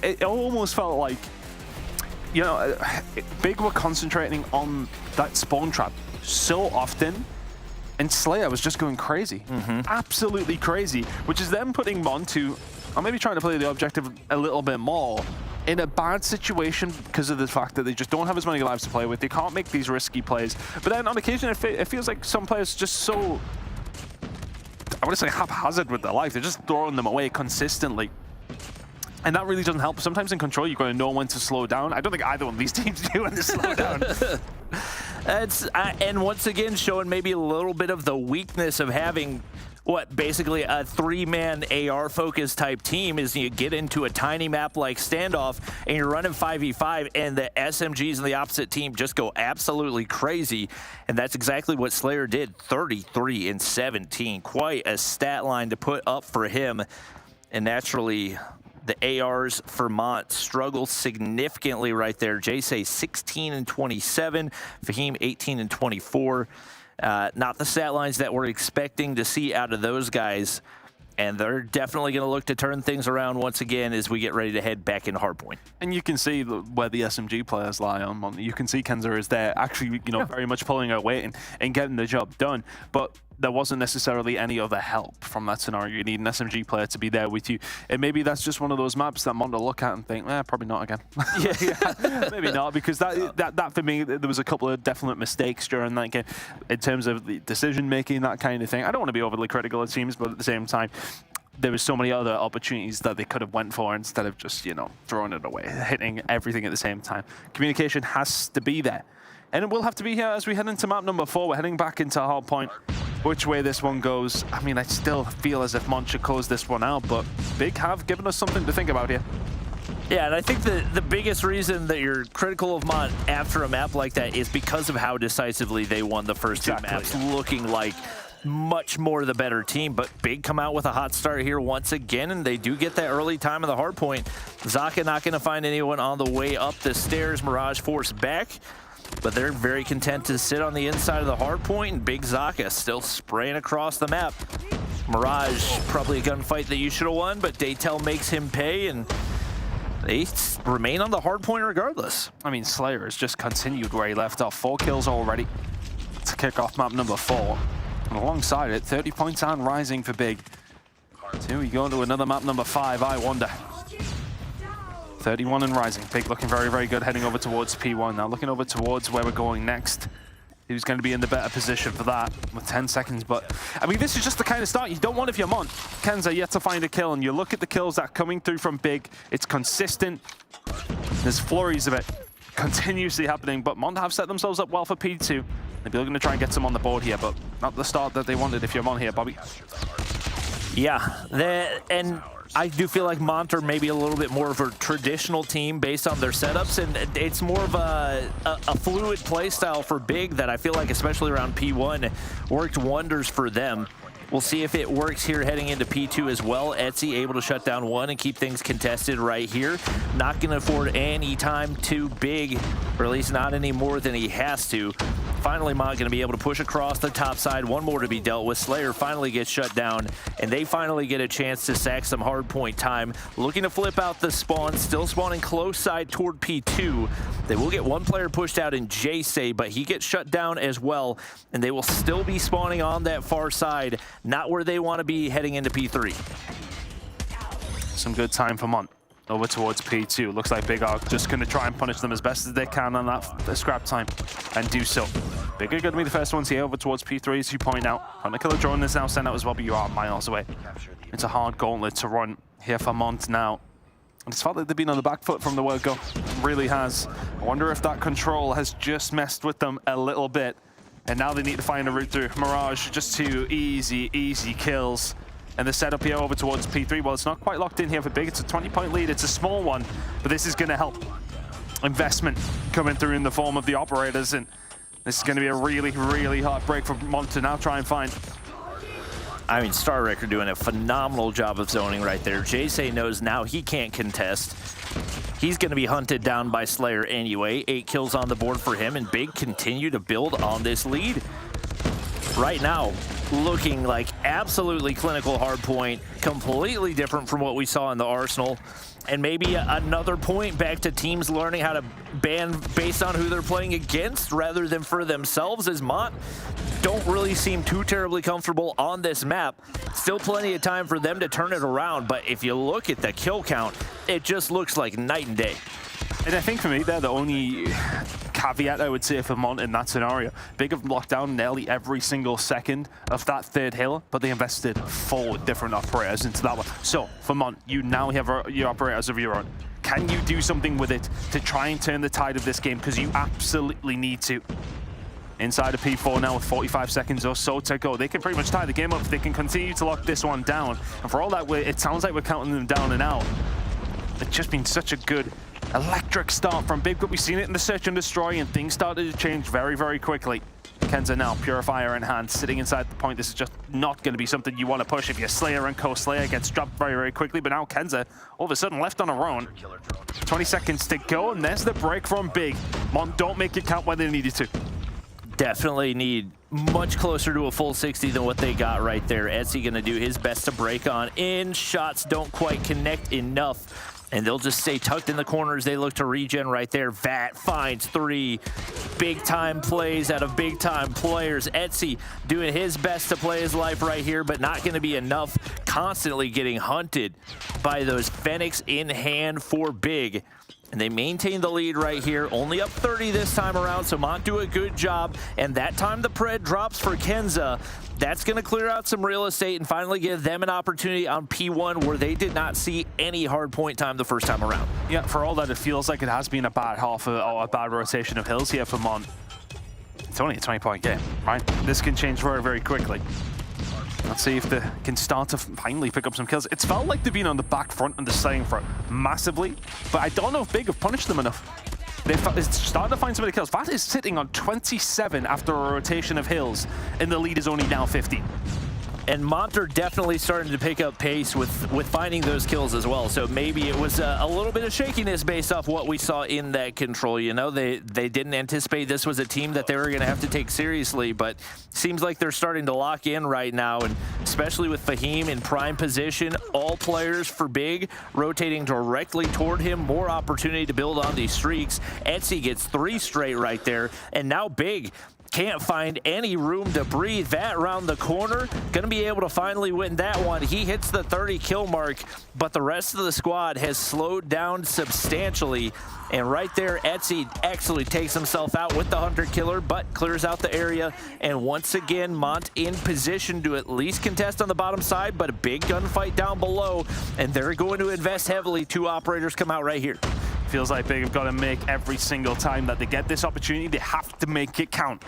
It almost felt like, you know, Big were concentrating on that spawn trap so often, and Slayer was just going crazy. Absolutely crazy, which is them putting Mont to, or maybe trying to play the objective a little bit more, in a bad situation because of the fact that they just don't have as many lives to play with. They can't make these risky plays. But then on occasion, it feels like some players just so, I want to say haphazard with their life. They're just throwing them away consistently. And that really doesn't help. Sometimes in control, you've got to know when to slow down. I don't think either one of these teams do when to slow down. And once again, showing maybe a little bit of the weakness of having basically a 3-man AR-focused type team is you get into a tiny map like Standoff and you're running 5v5 and the SMGs in the opposite team just go absolutely crazy. And that's exactly what Slayer did, 33 and 17. Quite a stat line to put up for him. And naturally, the ARs for Mont struggle significantly right there. Jay 16 and 27, Fahim 18 and 24. Not the stat lines that we're expecting to see out of those guys. And they're definitely going to look to turn things around once again as we get ready to head back into Hardpoint. And you can see where the SMG players lie on Mont. You can see Kenza is there, actually, very much pulling her weight and getting the job done. But there wasn't necessarily any other help from that scenario. You need an SMG player to be there with you. And maybe that's just one of those maps that Mont will look at and think, probably not again. yeah, maybe not, because that for me, there was a couple of definite mistakes during that game in terms of the decision-making, that kind of thing. I don't want to be overly critical of teams, but at the same time, there was so many other opportunities that they could have went for instead of just, throwing it away, hitting everything at the same time. Communication has to be there. And it will have to be here as we head into map number 4. We're heading back into Hardpoint. Which way this one goes, I mean, I still feel as if Mont should close this one out, but Big have given us something to think about here. Yeah, and I think the biggest reason that you're critical of Mont after a map like that is because of how decisively they won the first two maps, looking like much more the better team. But Big come out with a hot start here once again, and they do get that early time of the hard point. Zaka not going to find anyone on the way up the stairs. Mirage forced back, but they're very content to sit on the inside of the hard point, and Big Zaka still spraying across the map. Mirage, probably a gunfight that you should have won, but Daytel makes him pay, and they remain on the hard point regardless. I mean, Slayer has just continued where he left off. 4 kills already to kick off map number 4. And alongside it, 30 points and rising for Big. So we go into another map number 5, I wonder. 31 and rising. Big looking very, very good, heading over towards P1. Now looking over towards where we're going next. Who's going to be in the better position for that with 10 seconds. But, I mean, this is just the kind of start you don't want if you're Mont. Kenza yet to find a kill, and you look at the kills that are coming through from Big. It's consistent. There's flurries of it continuously happening, but Mont have set themselves up well for P2. They're looking to try and get some on the board here, but not the start that they wanted if you're Mont here, Bobby. Yeah, and I do feel like Mont are maybe a little bit more of a traditional team based on their setups, and it's more of a fluid play style for Big that I feel like, especially around P1, worked wonders for them. We'll see if it works here heading into P2 as well. Etsy able to shut down one and keep things contested right here. Not going to afford any time to Big, or at least not any more than he has to. Finally, Mont going to be able to push across the top side. One more to be dealt with. Slayer finally gets shut down, and they finally get a chance to sack some hard point time. Looking to flip out the spawn, still spawning close side toward P2. They will get one player pushed out in J-Say, but he gets shut down as well, and they will still be spawning on that far side. Not where they want to be heading into P3. Some good time for Mont. Over towards P2. Looks like Big are just going to try and punish them as best as they can on that scrap time, and do so. Big are going to be the first ones here over towards P3, as you point out. Hunter Killer drone is now sent out as well, but you are miles away. It's a hard gauntlet to run here for Mont now. And it's felt like they've been on the back foot from the word go. It really has. I wonder if that control has just messed with them a little bit. And now they need to find a route through. Mirage, just 2 easy kills. And the setup here over towards P3, well, it's not quite locked in here for Big. It's a 20-point lead. It's a small one, but this is going to help. Investment coming through in the form of the operators, and this is going to be a really, really hard break for Mont to now try and find. I mean, Star Wrecker doing a phenomenal job of zoning right there. J-Say knows now he can't contest. He's going to be hunted down by Slayer anyway. 8 kills on the board for him, and Big continue to build on this lead. Right now, looking like absolutely clinical hardpoint, completely different from what we saw in the Arsenal. And maybe another point back to teams learning how to ban based on who they're playing against rather than for themselves, as Mont don't really seem too terribly comfortable on this map. Still plenty of time for them to turn it around, but if you look at the kill count, it just looks like night and day. And I think for me, they're the only caveat I would say for Mont in that scenario. Big have locked down nearly every single second of that third hill, but they invested 4 different operators into that one. So for Mont, you now have your operators of your own. Can you do something with it to try and turn the tide of this game? Because you absolutely need to. Inside of P4 now with 45 seconds or so to go. They can pretty much tie the game up if they can continue to lock this one down. And for all that, it sounds like we're counting them down and out. It's just been such a good electric start from Big, but we've seen it in the search and destroy, and things started to change very, very quickly. Kenza now, Purifier in hand, sitting inside the point. This is just not going to be something you want to push if you're Slayer and co. Slayer gets dropped very, very quickly, but now Kenza, all of a sudden, left on her own. 20 seconds to go, and there's the break from Big. Mont don't make it count when they needed to. Definitely need much closer to a full 60 than what they got right there. Etsy gonna do his best to break on in. Shots don't quite connect enough. And they'll just stay tucked in the corners. They look to regen right there. Vat finds 3 big-time plays out of big-time players. Etsy doing his best to play his life right here, but not going to be enough. Constantly getting hunted by those Fenix in hand for Big. And they maintain the lead right here. Only up 30 this time around, so Mont do a good job. And that time the pred drops for Kenza. That's going to clear out some real estate and finally give them an opportunity on P1 where they did not see any hard point time the first time around. Yeah, for all that, it feels like it has been a bad half or a bad rotation of hills here for Mont. It's only a 20-point game, right? This can change very, very quickly. Let's see if they can start to finally pick up some kills. It's felt like they've been on the back front and the slaying front massively, but I don't know if Big have punished them enough. They're starting to find some of the kills. Vat is sitting on 27 after a rotation of hills, and the lead is only now 50. And Mont are definitely starting to pick up pace with finding those kills as well. So maybe it was a little bit of shakiness based off what we saw in that control. You know, they didn't anticipate this was a team that they were going to have to take seriously, but seems like they're starting to lock in right now, and especially with Fahim in prime position, all players for Big rotating directly toward him, more opportunity to build on these streaks. Etsy gets 3 straight right there, and now Big can't find any room to breathe. Vat around the corner, gonna be able to finally win that one. He hits the 30 kill mark, but the rest of the squad has slowed down substantially. And right there, Etsy actually takes himself out with the Hunter Killer, but clears out the area. And once again, Mont in position to at least contest on the bottom side, but a big gunfight down below. And they're going to invest heavily. 2 operators come out right here. Feels like Big have got to make every single time that they get this opportunity, they have to make it count.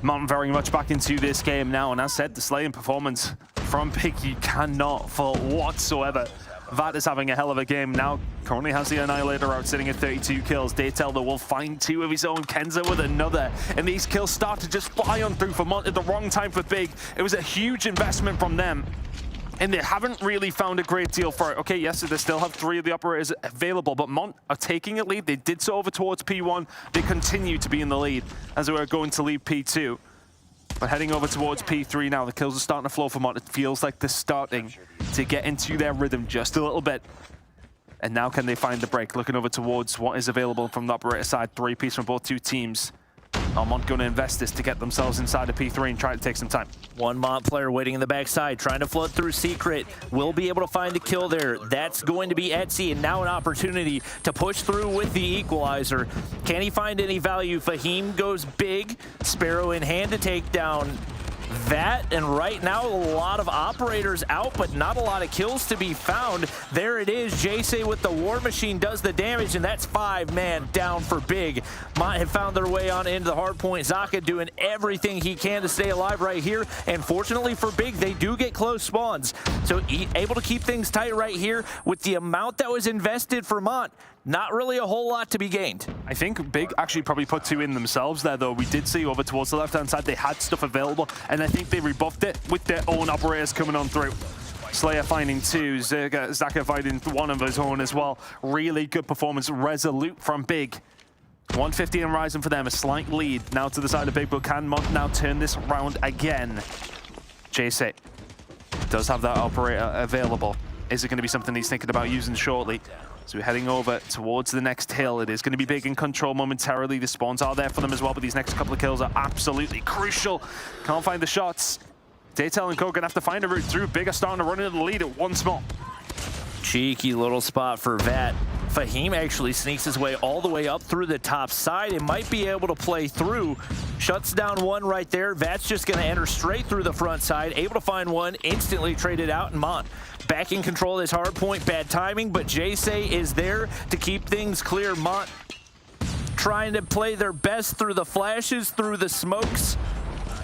Mont very much back into this game now, and as said, the slaying performance from Big, you cannot fault whatsoever. Vat is having a hell of a game now. Currently has the Annihilator out, sitting at 32 kills. Daytel, though, will find 2 of his own. Kenza with another. And these kills start to just fly on through for Mont at the wrong time for Big. It was a huge investment from them, and they haven't really found a great deal for it. Okay, yes, they still have 3 of the operators available, but Mont are taking a lead. They did so over towards P1. They continue to be in the lead as they were going to leave P2. But heading over towards P3 now, the kills are starting to flow for Mont. It feels like they're starting to get into their rhythm just a little bit. And now can they find the break? Looking over towards what is available from the operator side. 3-piece from both 2 teams. Are Mont going to invest this to get themselves inside of P3 and try to take some time? One Mont player waiting in the backside, trying to flood through Secret. Will be able to find the kill there. That's going to be Etsy, and now an opportunity to push through with the equalizer. Can he find any value? Fahim goes big. Sparrow in hand to take down Vat, and right now a lot of operators out, but not a lot of kills to be found. There it is. Jayce with the War Machine does the damage, and that's 5 man down for Big. Mont have found their way on into the hard point. Zaka doing everything he can to stay alive right here, and fortunately for Big, they do get close spawns. So able to keep things tight right here with the amount that was invested for Mont. Not really a whole lot to be gained. I think Big actually probably put 2 in themselves there, though. We did see over towards the left-hand side, they had stuff available, and I think they rebuffed it with their own operators coming on through. Slayer finding 2, Zaka finding 1 of his own as well. Really good performance, resolute from Big. 150 and rising for them, a slight lead now to the side of Big, but can Mont now turn this round again? Jayce does have that operator available. Is it going to be something he's thinking about using shortly? So we're heading over towards the next hill. It is going to be Big in control momentarily. The spawns are there for them as well, but these next couple of kills are absolutely crucial. Can't find the shots. Daytel and Co going to have to find a route through. Big are starting to run into the lead at once more. Cheeky little spot for Vat. Fahim actually sneaks his way all the way up through the top side and might be able to play through. Shuts down 1 right there. Vat's just going to enter straight through the front side. Able to find 1, instantly traded out, and Mont back in control of this hard point. Bad timing, but Jayce is there to keep things clear. Mont trying to play their best through the flashes, through the smokes.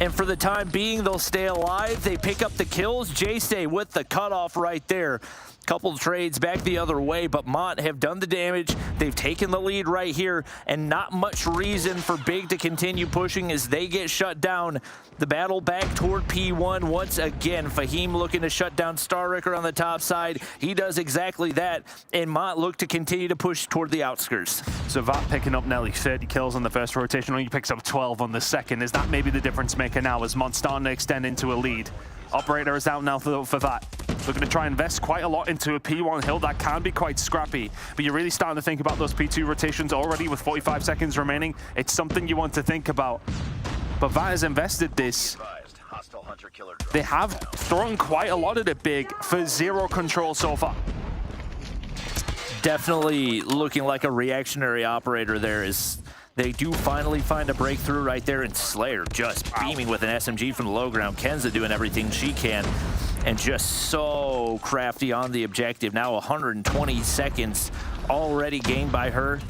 And for the time being, they'll stay alive. They pick up the kills. Jayce with the cutoff right there. Couple trades back the other way, but Mont have done the damage. They've taken the lead right here, and not much reason for Big to continue pushing as they get shut down. The battle back toward P1 once again. Fahim looking to shut down Starricker on the top side. He does exactly that, and Mont look to continue to push toward the outskirts. So Vat picking up nearly 30 kills on the first rotation, only picks up 12 on the second. Is that maybe the difference maker now as Mont starting to extend into a lead? Operator is out now for that. We're going to try and invest quite a lot into a P1 hill that can be quite scrappy, but you're really starting to think about those P2 rotations already with 45 seconds remaining. It's something you want to think about. But Vat has invested this. They have thrown quite a lot at it Big for zero control so far. Definitely looking like a reactionary operator there is. They do finally find a breakthrough right there, and Slayer just beaming with an SMG from the low ground. Kenza doing everything she can, and just so crafty on the objective. Now 120 seconds already gained by her.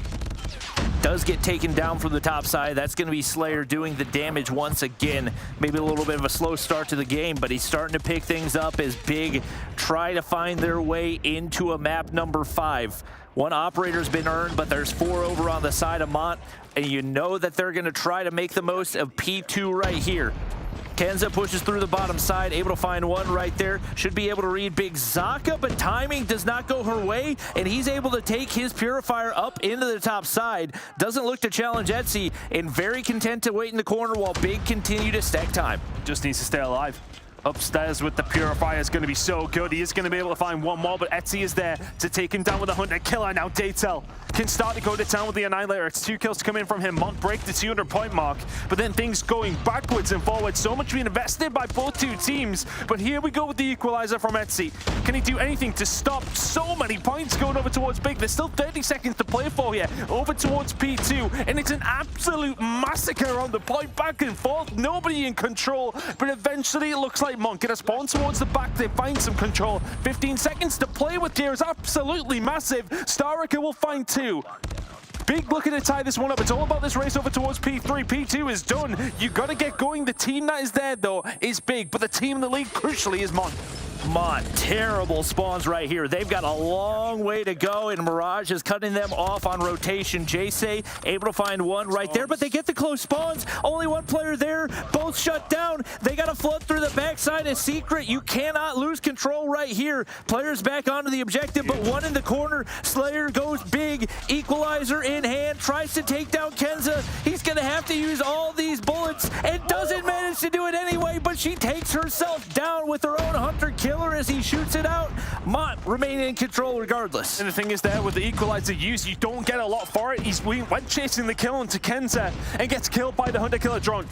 Does get taken down from the top side. That's going to be Slayer doing the damage once again. Maybe a little bit of a slow start to the game, but he's starting to pick things up as Big try to find their way into a map number 5. One operator's been earned, but there's 4 over on the side of Mont, and you know that they're going to try to make the most of P2 right here. Kenza pushes through the bottom side, able to find one right there. Should be able to read Big Zaka, but timing does not go her way, and he's able to take his Purifier up into the top side. Doesn't look to challenge Etsy, and very content to wait in the corner while Big continue to stack time. Just needs to stay alive. Upstairs with the Purifier is going to be so good. He is going to be able to find one more, but Etsy is there to take him down with a Hunter Killer. Now Daytel can start to go to town with the Annihilator. It's 2 kills to come in from him. Mont break the 200-point mark, but then things going backwards and forwards. So much being invested by both two teams, but here we go with the equalizer from Etsy. Can he do anything to stop so many points going over towards Big? There's still 30 seconds to play for here. Over towards P2, and it's an absolute massacre on the point, back and forth. Nobody in control, but eventually it looks like Mont get a spawn towards the back. They find some control. 15 seconds to play with here is absolutely massive. Starricker will find 2. Big looking to tie this one up. It's all about this race over towards P3. P2 is done. You got to get going. The team that is there, though, is Big, but the team in the league, crucially, is Mont. Mont, terrible spawns right here. They've got a long way to go, and Mirage is cutting them off on rotation. Jayce able to find one right there, but they get the close spawns. Only one player there, both shut down. They got to flood through the backside. A secret, you cannot lose control right here. Players back onto the objective, but one in the corner. Slayer goes Big, equalizer in hand, tries to take down Kenza. He's going to have to use all these bullets and doesn't manage to do it anyway, but she takes herself down with her own Hunter Killer as he shoots it out. Mont remaining in control regardless. And the thing is there with the equalizer use, you don't get a lot for it. He went chasing the kill into Kenza and gets killed by the Hunter Killer drone.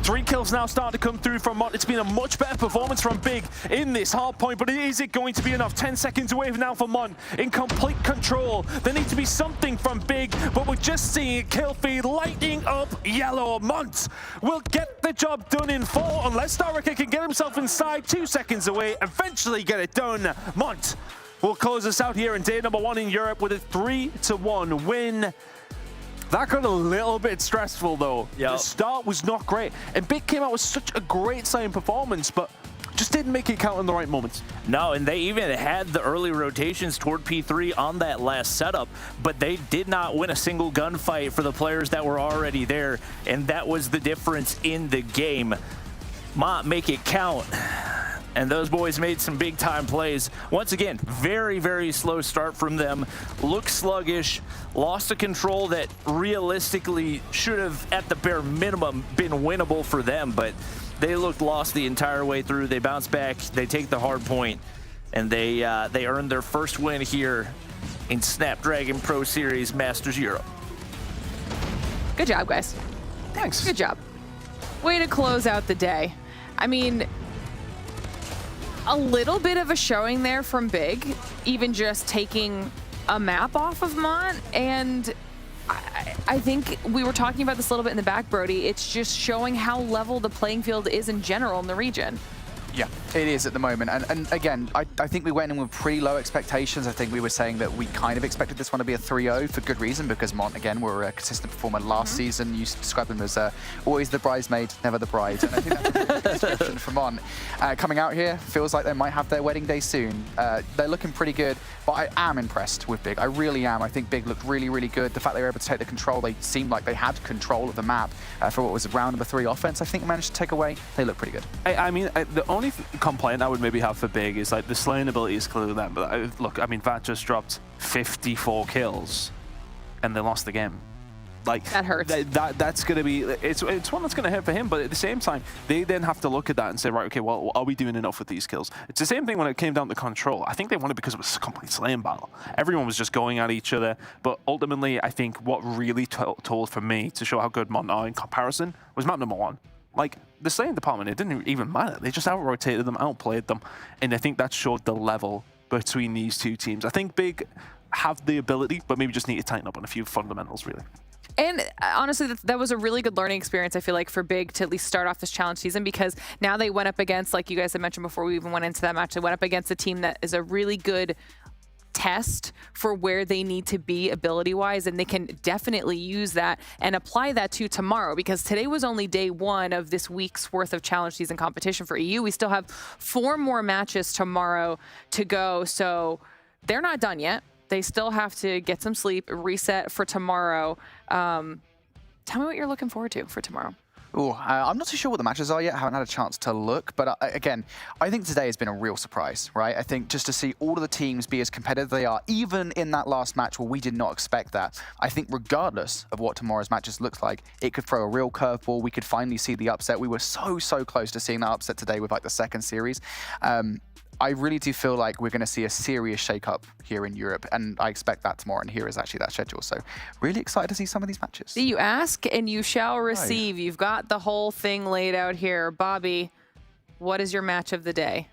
3 kills now starting to come through from Mont. It's been a much better performance from Big in this Hardpoint, but is it going to be enough? 10 seconds away now for Mont in complete control. There needs to be something from Big, but we're just seeing kill feed lighting up yellow. Mont will get the job done in 4 unless Starricker can get himself inside. 2 seconds away, eventually get it done. Mont will close us out here in day number 1 in Europe with a 3-1 win. That got a little bit stressful though. Yep. The start was not great, and Big came out with such a great sign performance, but just didn't make it count in the right moments. No, and they even had the early rotations toward P3 on that last setup, but they did not win a single gunfight for the players that were already there, and that was the difference in the game. Mont make it count. And those boys made some big time plays. Once again, very, very slow start from them. Looked sluggish, lost a control that realistically should have, at the bare minimum, been winnable for them, but they looked lost the entire way through. They bounce back, they take the hard point, and they earned their first win here in Snapdragon Pro Series Masters Europe. Good job, guys. Thanks. Good job. Way to close out the day. I mean, a little bit of a showing there from Big, even just taking a map off of Mont, and I think we were talking about this a little bit in the back, Brody. It's just showing how level the playing field is in general in the region. Yeah, it is at the moment. And again, I think we went in with pretty low expectations. I think we were saying that we kind of expected this one to be a 3-0 for good reason, because Mont, again, were a consistent performer last season. You described them as always the bridesmaid, never the bride. And I think that's a good description for Mont. Coming out here, feels like they might have their wedding day soon. They're looking pretty good, but I am impressed with Big. I really am. I think Big looked really, really good. The fact they were able to take the control, they seemed like they had control of the map for what was round number 3 offense. I think they managed to take away. They look pretty good. I mean, the only complaint I would maybe have for Big is like the slaying ability is clearly them. But look, I mean, Vat just dropped 54 kills and they lost the game. Like that hurts. That's going to be, it's one that's going to hurt for him. But at the same time, they then have to look at that and say, right, okay, well, are we doing enough with these kills? It's the same thing when it came down to control. I think they won it because it was a complete slaying battle. Everyone was just going at each other. But ultimately, I think what really told for me to show how good Mont are in comparison was map number 1. Like, the slaying department, it didn't even matter. They just out-rotated them, outplayed them. And I think that showed the level between these two teams. I think Big have the ability, but maybe just need to tighten up on a few fundamentals, really. And honestly, that was a really good learning experience, I feel like, for Big to at least start off this challenge season, because now they went up against, like you guys had mentioned before we even went into that match, they went up against a team that is a really good test for where they need to be ability-wise, and they can definitely use that and apply that to tomorrow, because today was only day 1 of this week's worth of challenge season competition for EU. We still have 4 more matches tomorrow to go, so they're not done yet. They still have to get some sleep, reset for tomorrow. Tell me what you're looking forward to for tomorrow. Ooh, I'm not too sure what the matches are yet. I haven't had a chance to look. But again, I think today has been a real surprise, right? I think just to see all of the teams be as competitive they are, even in that last match where we did not expect that. I think regardless of what tomorrow's matches looks like, it could throw a real curveball. We could finally see the upset. We were so close to seeing that upset today with like the second series. I really do feel like we're going to see a serious shake-up here in Europe, and I expect that tomorrow, and here is actually that schedule. So really excited to see some of these matches. You ask and you shall receive. You've got the whole thing laid out here. Bobby, what is your match of the day?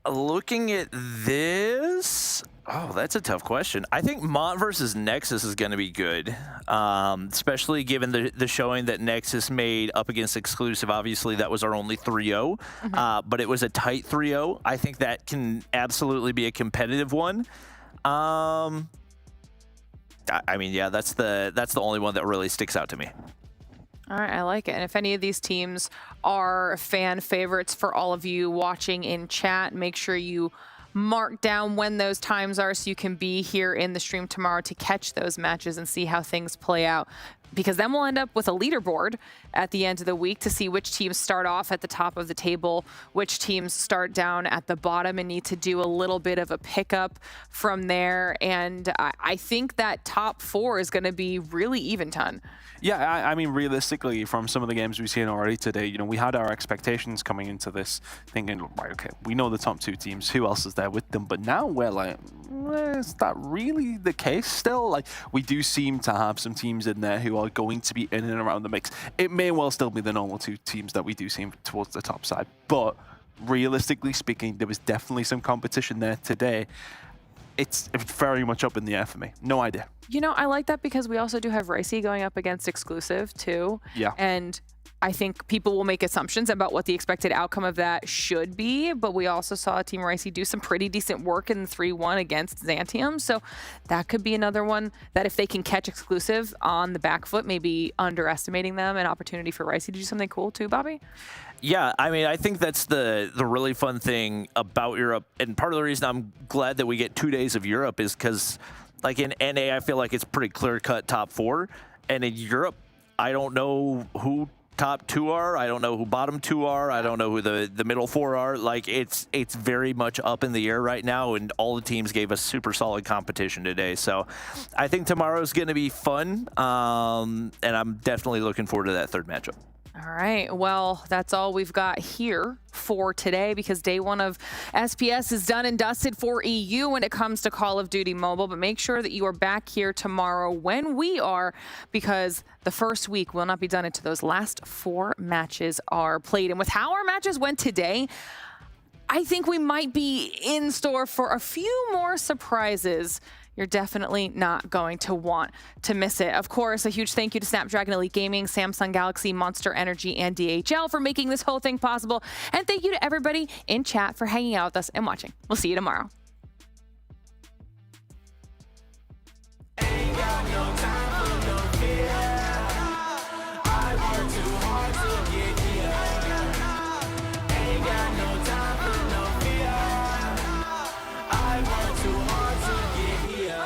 Looking at this, that's a tough question. I think Mont versus Nexus is going to be good, especially given the showing that Nexus made up against Exclusive. Obviously, that was our only 3-0, but it was a tight 3-0. I think that can absolutely be a competitive one. I mean, yeah, that's the only one that really sticks out to me. All right, I like it. And if any of these teams are fan favorites for all of you watching in chat, make sure you mark down when those times are so you can be here in the stream tomorrow to catch those matches and see how things play out. Because then we'll end up with a leaderboard at the end of the week to see which teams start off at the top of the table, which teams start down at the bottom and need to do a little bit of a pickup from there. And I think that top 4 is going to be really even ton. Yeah, I mean, realistically, from some of the games we've seen already today, you know, we had our expectations coming into this, thinking, right, okay, we know the top 2 teams, who else is there with them? But now we're like, is that really the case still? Like, we do seem to have some teams in there who are going to be in and around the mix. It may well still be the normal 2 teams that we do see towards the top side, but realistically speaking, there was definitely some competition there today. It's very much up in the air for me. No idea. You know, I like that because we also do have Ricey going up against Exclusive too. Yeah. And I think people will make assumptions about what the expected outcome of that should be, but we also saw Team Ricey do some pretty decent work in the 3-1 against Xantium. So that could be another one that if they can catch Exclusive on the back foot, maybe underestimating them, an opportunity for Ricey to do something cool too, Bobby? Yeah, I mean, I think that's the really fun thing about Europe. And part of the reason I'm glad that we get 2 days of Europe is because, like in NA, I feel like it's pretty clear-cut top 4. And in Europe, I don't know who top 2 are. I don't know who bottom 2 are. I don't know who the middle 4 are. Like, it's very much up in the air right now, and all the teams gave us super solid competition today. So I think tomorrow's going to be fun, and I'm definitely looking forward to that 3rd matchup. All right, well, that's all we've got here for today because day 1 of SPS is done and dusted for EU when it comes to Call of Duty Mobile. But make sure that you are back here tomorrow when we are, because the first week will not be done until those last 4 matches are played. And with how our matches went today, I think we might be in store for a few more surprises you're definitely not going to want to miss it. Of course, a huge thank you to Snapdragon Elite Gaming, Samsung Galaxy, Monster Energy, and DHL for making this whole thing possible. And thank you to everybody in chat for hanging out with us and watching. We'll see you tomorrow. Ain't got no time for no fear. I work too hard to get here. Ain't got no time for no fear. I work too hard to get here.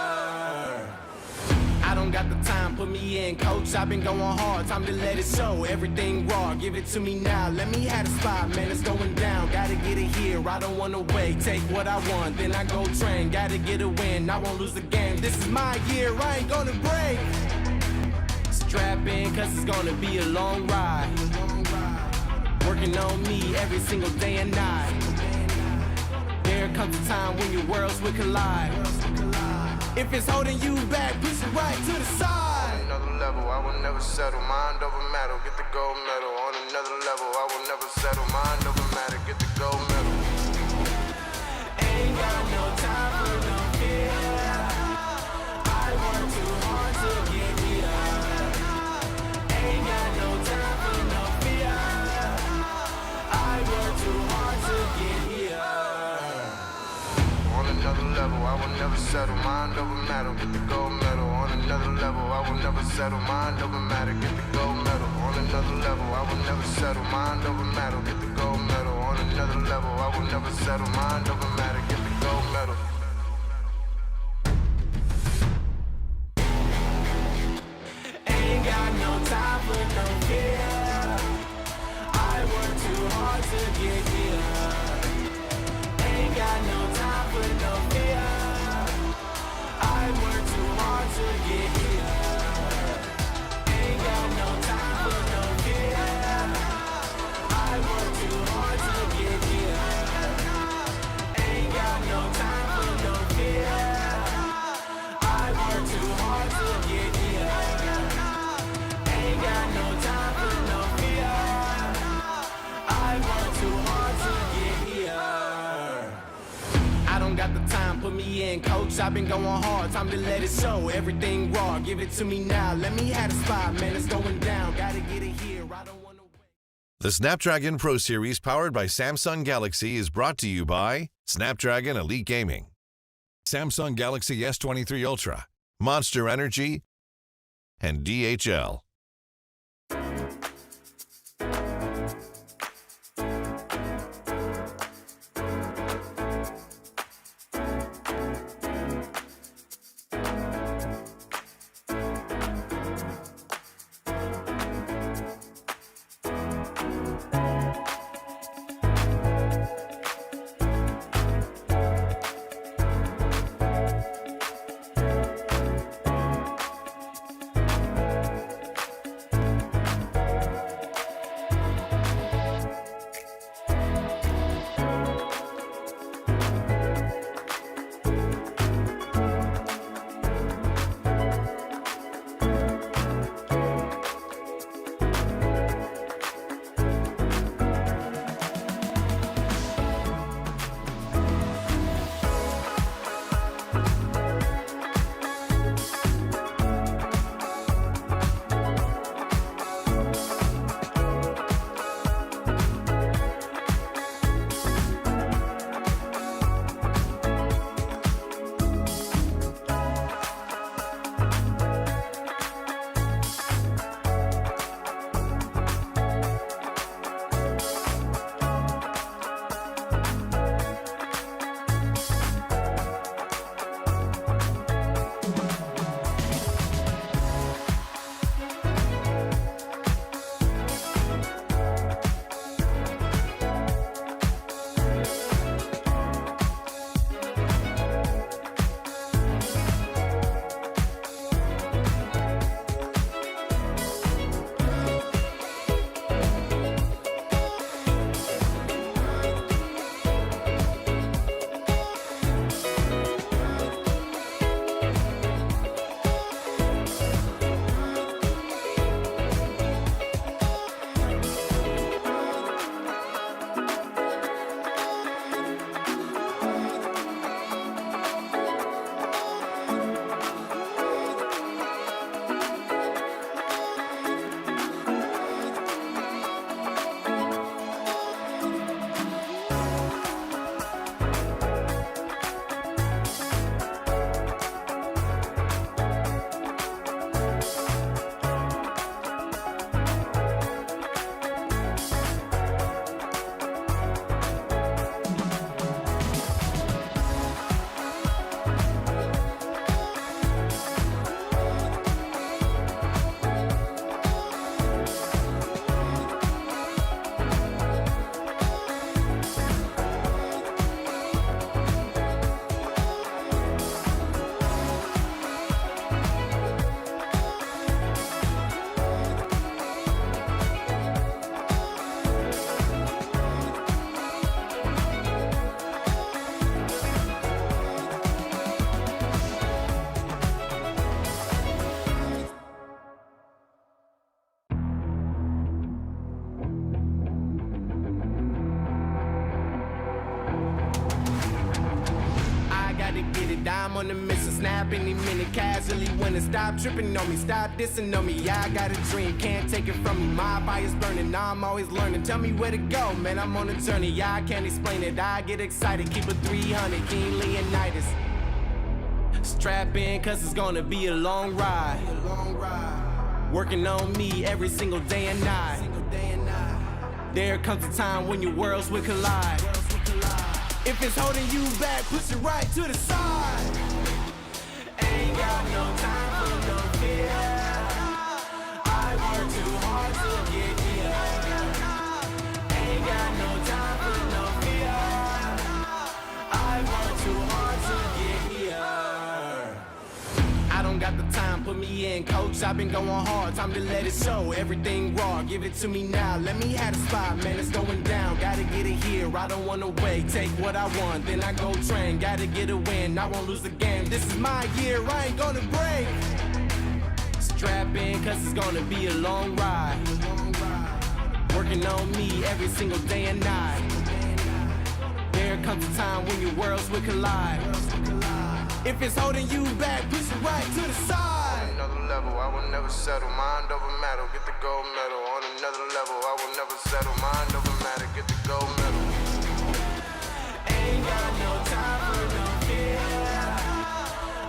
I don't got the time, put me in, coach. I've been going hard, time to let it show. Everything raw, give it to me now. Let me have the spot, man, it's going down. Gotta get it here, I don't wanna wait. Take what I want, then I go train. Gotta get a win, I won't lose the game. This is my year, I ain't gonna break. Strap in, cause it's gonna be a long ride. Working on me every single day and night. There comes a time when your worlds will collide. If it's holding you back, push it right to the side. On another level, I will never settle. Mind over matter, get the gold medal. On another level, I will never settle. Mind over matter, get the gold medal. Ain't got no time for no fear. I work too hard to get here. Ain't got no time for no fear. I work too hard to get here. On another level, I will never settle. Mind over matter, get the gold medal. On another level, I will never settle. Mind over matter, get the gold medal. On another level, I will never settle. Mind over matter, get the gold medal. On another level, I will never settle. Mind over matter, get the gold medal. Ain't got no time for no fear. I work too hard to get here. Ain't got no time for no fear. I work too hard to get here. Ain't got no time for no fear. I work too hard to get here. Ain't got no time for no fear. I work too hard to get here. Ain't got no time for no fear. I work too hard to get here. I don't got the time, put me in, coach. I've been going hard, time to let it show. Everything raw, give it to me now. Let me have the spot, man, it's going down. Gotta get it here, I don't wanna wait. The Snapdragon Pro Series powered by Samsung Galaxy is brought to you by Snapdragon Elite Gaming, Samsung Galaxy S23 Ultra, Monster Energy, and DHL. I'm on the mission, snap any minute, casually winning. Stop tripping on me, stop dissing on me. Yeah, I got a dream, can't take it from me. My fire's burning, I'm always learning. Tell me where to go, man, I'm on a journey. Yeah, I can't explain it, I get excited. Keep it 300, King Leonidas. Strap in, cause it's gonna be a long ride. Working on me every single day and night. There comes a time when your worlds will collide. If it's holding you back, push it right to the side. Ain't got no time for no fear. I work too hard to get here. Ain't got no time for no fear. I work too hard to get here. I don't got the time, put me in, coach. I've been going hard, time to let it show. Everything raw, give it to me now. Let me have the spot, man, it's going down. Gotta get it here, I don't wanna wait. Take what I want, then I go train. Gotta get a win, I won't lose the game. This is my year, I ain't gonna break. Strap in, cause it's gonna be a long ride. Working on me every single day and night. There comes a time when your worlds will collide. If it's holding you back, push it right to the side. On another level, I will never settle. Mind over matter, get the gold medal. On another level, I will never settle. Mind over matter, get the gold medal. Ain't got no time for no fear.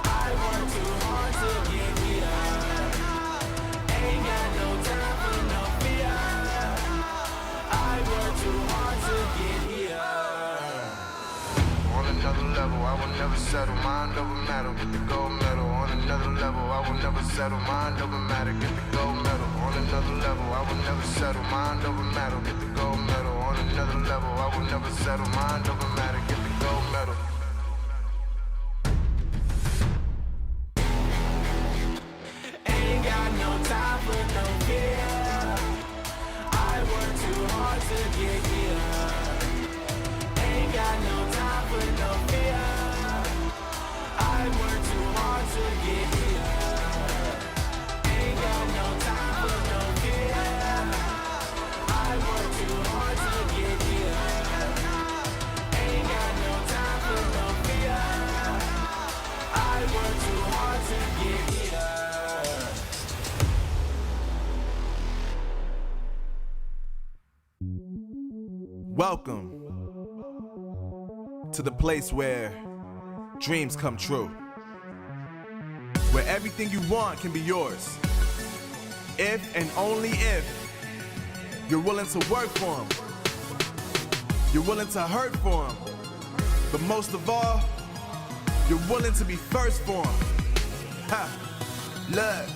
I work too hard to get here. Ain't got no time for no fear. I work too hard to get here. On another level, I will never settle. Mind over matter, get the gold medal. On another level, I will never settle. Mind over matter, get the gold medal. On another level, I will never settle. Mind over matter, get the gold medal. On another level, I will never settle. Mind over matter, get the gold medal. Ain't got no time for no fear. I work too hard to get here. Ain't got no time for no fear. I work too hard to get here. Ain't got no time for no fear. I work too hard to get here. Ain't got no time for no fear. I work too hard to get here. Welcome to the place where dreams come true. Where everything you want can be yours. If and only if you're willing to work for them. You're willing to hurt for them. But most of all, you're willing to be first for them. Ha! Look,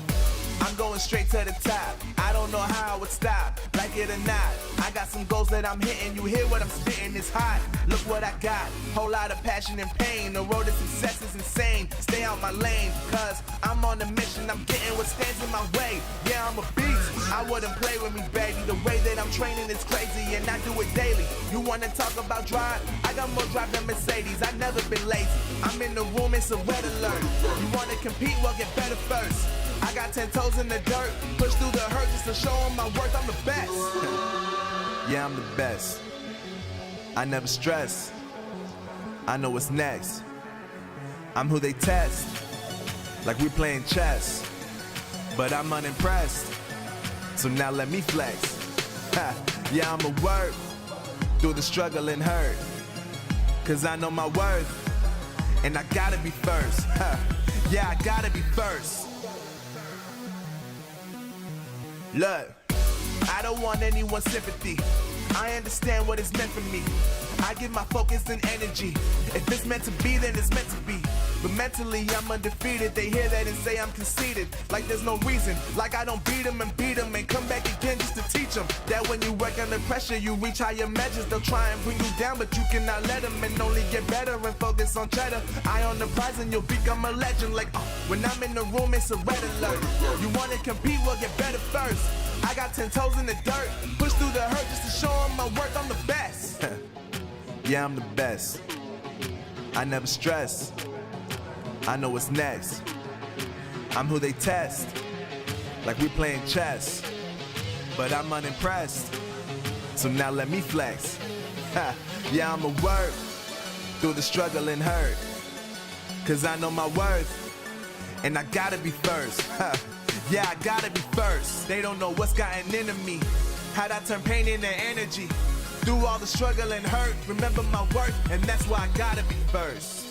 I'm going straight to the top. I don't know how I would stop, like it or not. I got some goals that I'm hitting. You hear what I'm spitting, it's hot. Look what I got, whole lot of passion and pain. The road to success is insane. Stay out my lane, cause I'm on a mission. I'm getting what stands in my way. Yeah, I'm a beast, I wouldn't play with me, baby. The way that I'm training is crazy and I do it daily. You wanna talk about drive? I got more drive than Mercedes, I've never been lazy. I'm in the room, it's a red alert. You wanna compete, well get better first. I got 10 toes in the dirt, push through the hurt just to show them my worth. I'm the best. Yeah, I'm the best. I never stress. I know what's next. I'm who they test, like we playing chess. But I'm unimpressed, so now let me flex. Ha, yeah, I'ma work through the struggle and hurt, cause I know my worth, and I gotta be first. Ha, yeah, I gotta be first. Look, I don't want anyone's sympathy. I understand what it's meant for me. I give my focus and energy. If it's meant to be, then it's meant to be. But mentally, I'm undefeated. They hear that and say I'm conceited. Like there's no reason. Like I don't beat them and come back again just to teach them that when you work under pressure, you reach higher measures. They'll try and bring you down, but you cannot let them, and only get better and focus on cheddar. Eye on the prize and you'll become a legend. Like, when I'm in the room, it's a red alert. You wanna compete, well get better first. I got 10 toes in the dirt, push through the hurt just to show them my worth. I'm the best. Yeah, I'm the best. I never stress. I know what's next. I'm who they test, like we playing chess. But I'm unimpressed, so now let me flex. Ha, yeah, I'ma work through the struggle and hurt, cause I know my worth, and I gotta be first. Yeah, I gotta be first. They don't know what's gotten into me, how'd I turn pain into energy. Through all the struggle and hurt, remember my worth, and that's why I gotta be first.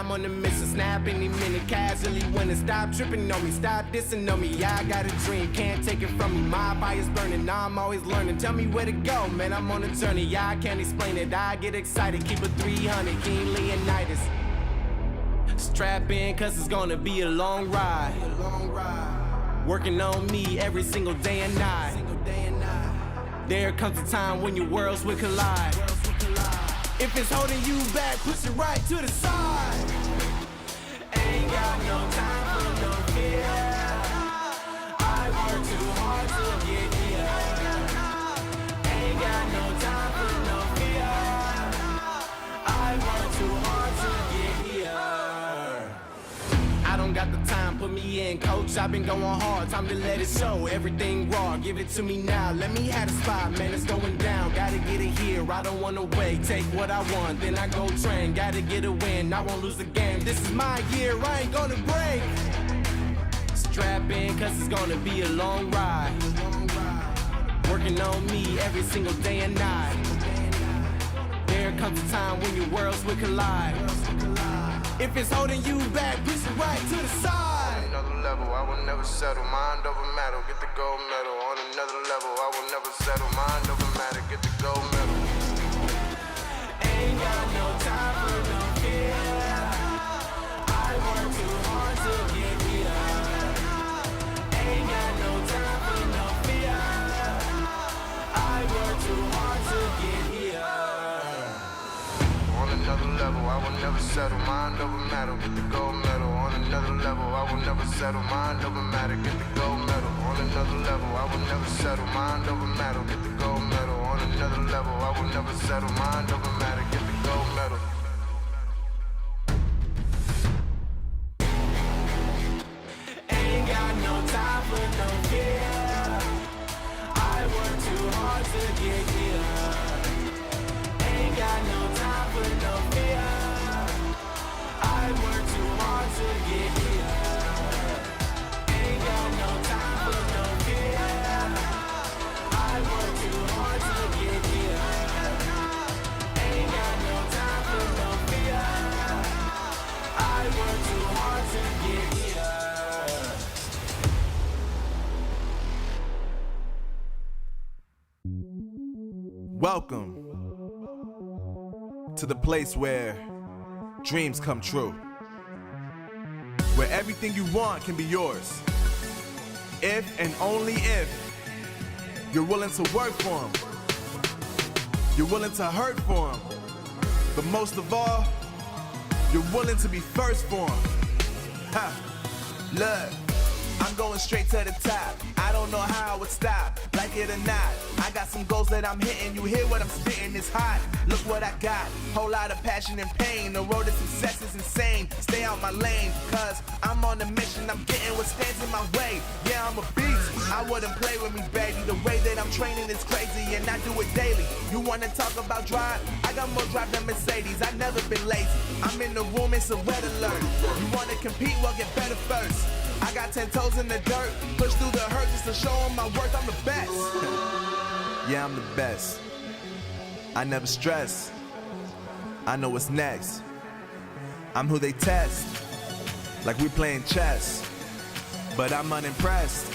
I'm on the mission, snap any minute, casually winning. Stop tripping on me, stop dissing on me. Yeah, I got a dream, can't take it from me. My fire's burning, I'm always learning. Tell me where to go, man, I'm on a journey. Yeah, I can't explain it, I get excited. Keep it 300, King Leonidas. Strap in, cause it's gonna be a long ride. Working on me every single day and night. There comes a time when your worlds will collide. If it's holding you back, push it right to the side. Ain't got no time for no fear. I work too hard to get here. Ain't got no time for no fear. I work too hard to get here. I don't got the time, put me in, coach. I've been going hard, time to let it show. Everything raw, give it to me now. Let me have the spot, man, it's going down. Gotta get it here, I don't wanna wait. Take what I want, then I go train. Gotta get a win, I won't lose the game. This is my year, I ain't gonna break. Strap in, cause it's gonna be a long ride. Working on me every single day and night. There comes a time when your worlds will collide. If it's holding you back, push it right to the side. On another level, I will never settle. Mind over matter, get the gold medal. On another level, I will never settle. Mind over matter, get the gold medal. Ain't got no time for no fear. I work too hard to get here. Ain't got no time for no fear. I work too hard to get here. On another level, I will never settle. Mind over matter, get the gold medal. On another level, I will never settle. Mind over matter, get the gold medal. On another level, I will never settle. Mind over matter, get the gold medal. On another level, I will never settle. Mind over matter, get the gold medal. Ain't got no time for no fear. I work too hard to get here. Ain't got no time for no fear. I work too hard to get here. Ain't got no time for no fear. I work too hard to get here. Ain't got no time for no fear. I work too hard to get here. Welcome to the place where dreams come true, where everything you want can be yours, if and only if you're willing to work for them, you're willing to hurt for them, but most of all, you're willing to be first for them. Ha! Look, I'm going straight to the top. I don't know how I would stop, like it or not. I got some goals that I'm hitting. You hear what I'm spitting, it's hot. Look what I got, whole lot of passion and pain. The road to success is insane. Stay out my lane, cause I'm on a mission. I'm getting what stands in my way. Yeah, I'm a beast, I wouldn't play with me, baby. The way that I'm training is crazy and I do it daily. You wanna talk about drive? I got more drive than Mercedes, I've never been lazy. I'm in the room, it's a red alert. You wanna compete, well get better first. I got 10 toes in the dirt, push through the hurt just to show them my worth. I'm the best. Yeah, I'm the best. I never stress. I know what's next. I'm who they test, like we playing chess. But I'm unimpressed,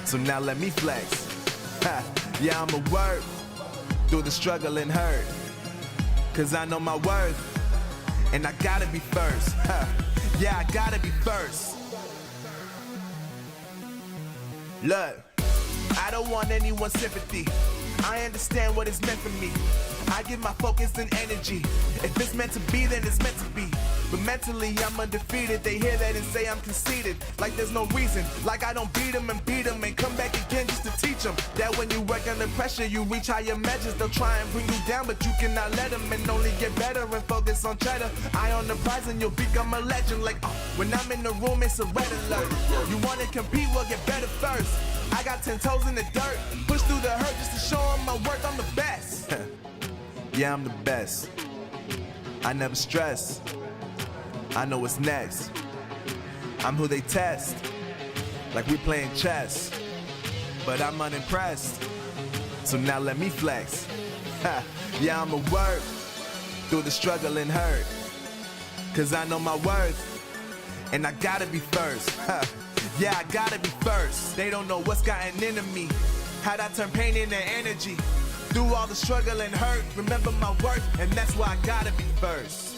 so now let me flex. Ha, yeah, I'ma work through the struggle and hurt, cause I know my worth, and I gotta be first. Ha, yeah, I gotta be first. Look, I don't want anyone's sympathy. I understand what it's meant for me. I give my focus and energy. If it's meant to be, then it's meant to be. But mentally, I'm undefeated. They hear that and say I'm conceited. Like there's no reason. Like I don't beat them and come back again just to teach them that when you work under pressure, you reach higher measures. They'll try and bring you down, but you cannot let them, and only get better and focus on cheddar. Eye on the prize and you'll become a legend. Like, when I'm in the room, it's a red alert. You wanna compete, well get better first. I got 10 toes in the dirt, push through the hurt just to show them my worth. I'm the best. Yeah, I'm the best. I never stress. I know what's next. I'm who they test, like we playing chess. But I'm unimpressed, so now let me flex. Ha, yeah, I'ma work through the struggle and hurt, cause I know my worth, and I gotta be first. Yeah, I gotta be first. They don't know what's gotten into me, how'd I turn pain into energy. Through all the struggle and hurt, remember my worth, and that's why I gotta be first.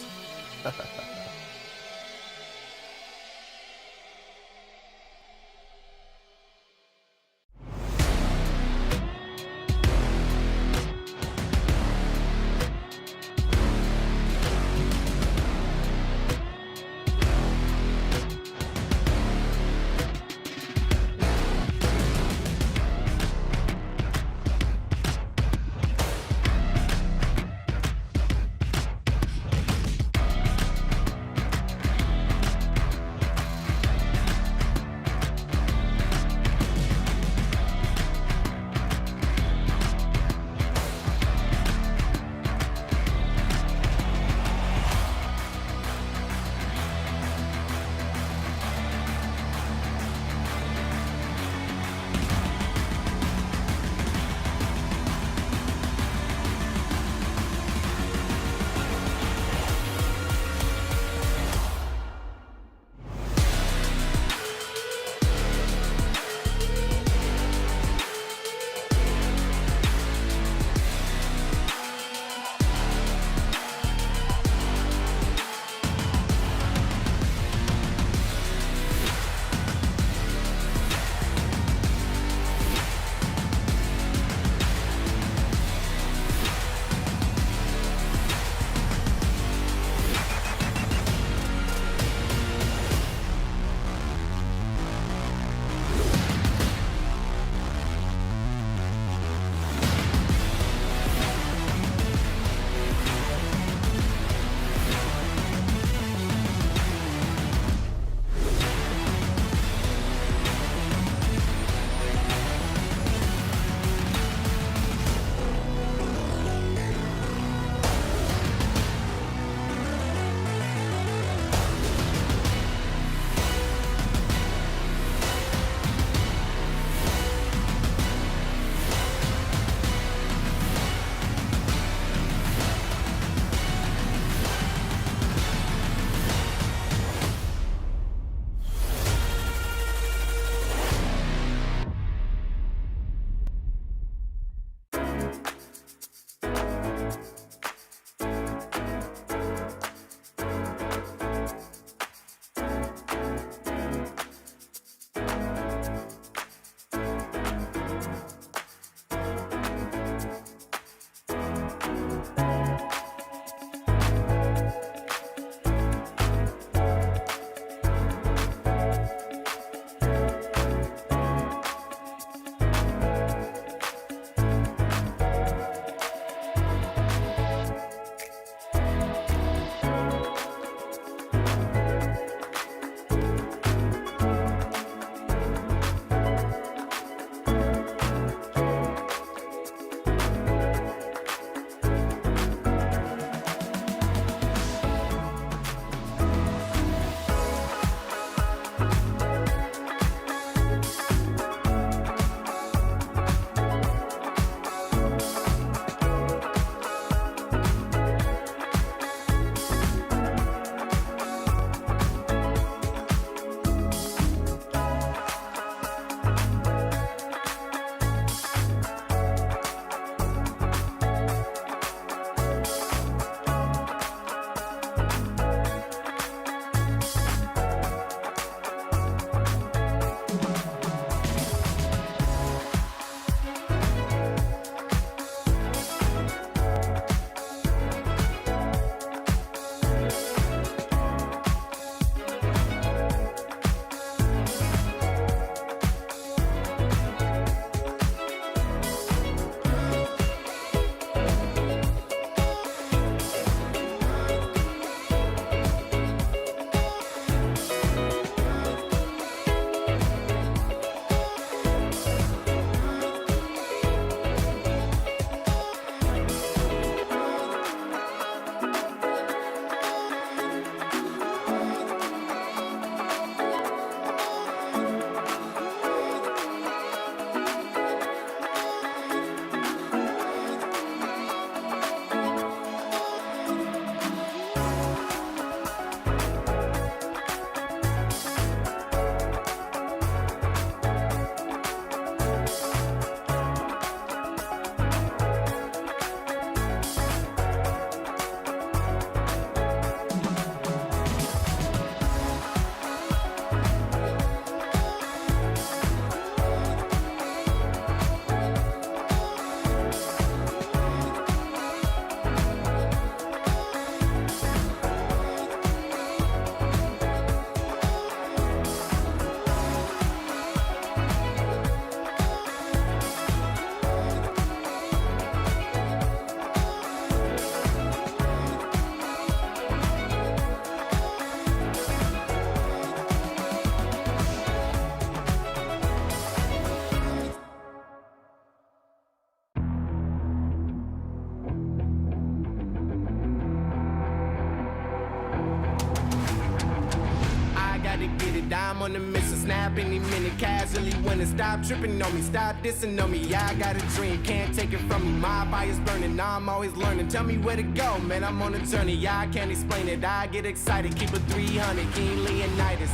die, I'm on a mission. Snap any minute, casually winning. Stop tripping on me, stop dissing on me. Yeah, I got a dream, can't take it from me. My fire's burning, now I'm always learning. Tell me where to go, man, I'm on a journey. Yeah, I can't explain it, I get excited. Keep it 300, King Leonidas.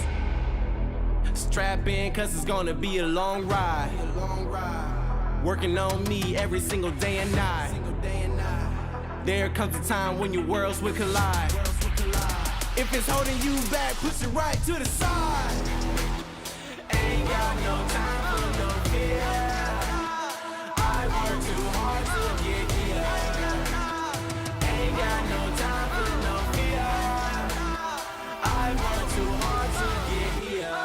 Strap in, cause it's gonna be a long ride. Working on me every single day and night. There comes a time when your worlds will collide. If it's holding you back, push it right to the side. Ain't got no time for no fear. I work too hard to get here. Ain't got no time for no fear. I work too hard to get here.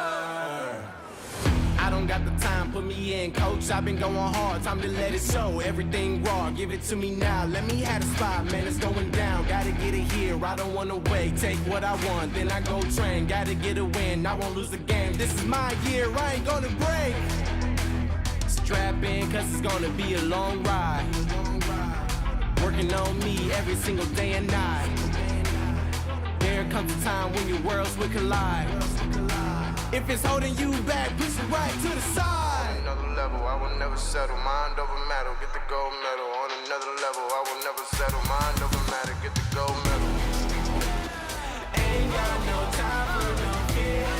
I don't got the time, put me in, coach. I've been going hard, time to let it show. Everything raw, give it to me now. Let me have the spot, man, it's going down. Gotta get it here, I don't wanna wait. Take what I want, then I go train. Gotta get a win, I won't lose the game. This is my year, I ain't gonna break. Strap in, cause it's gonna be a long ride. Working on me every single day and night. There comes a time when your worlds will collide. If it's holding you back, push it right to the side. Another level, I will never settle. Mind over matter, get the gold medal. On another level, I will never settle. Mind over matter, get the gold medal. Ain't got no time for no fear.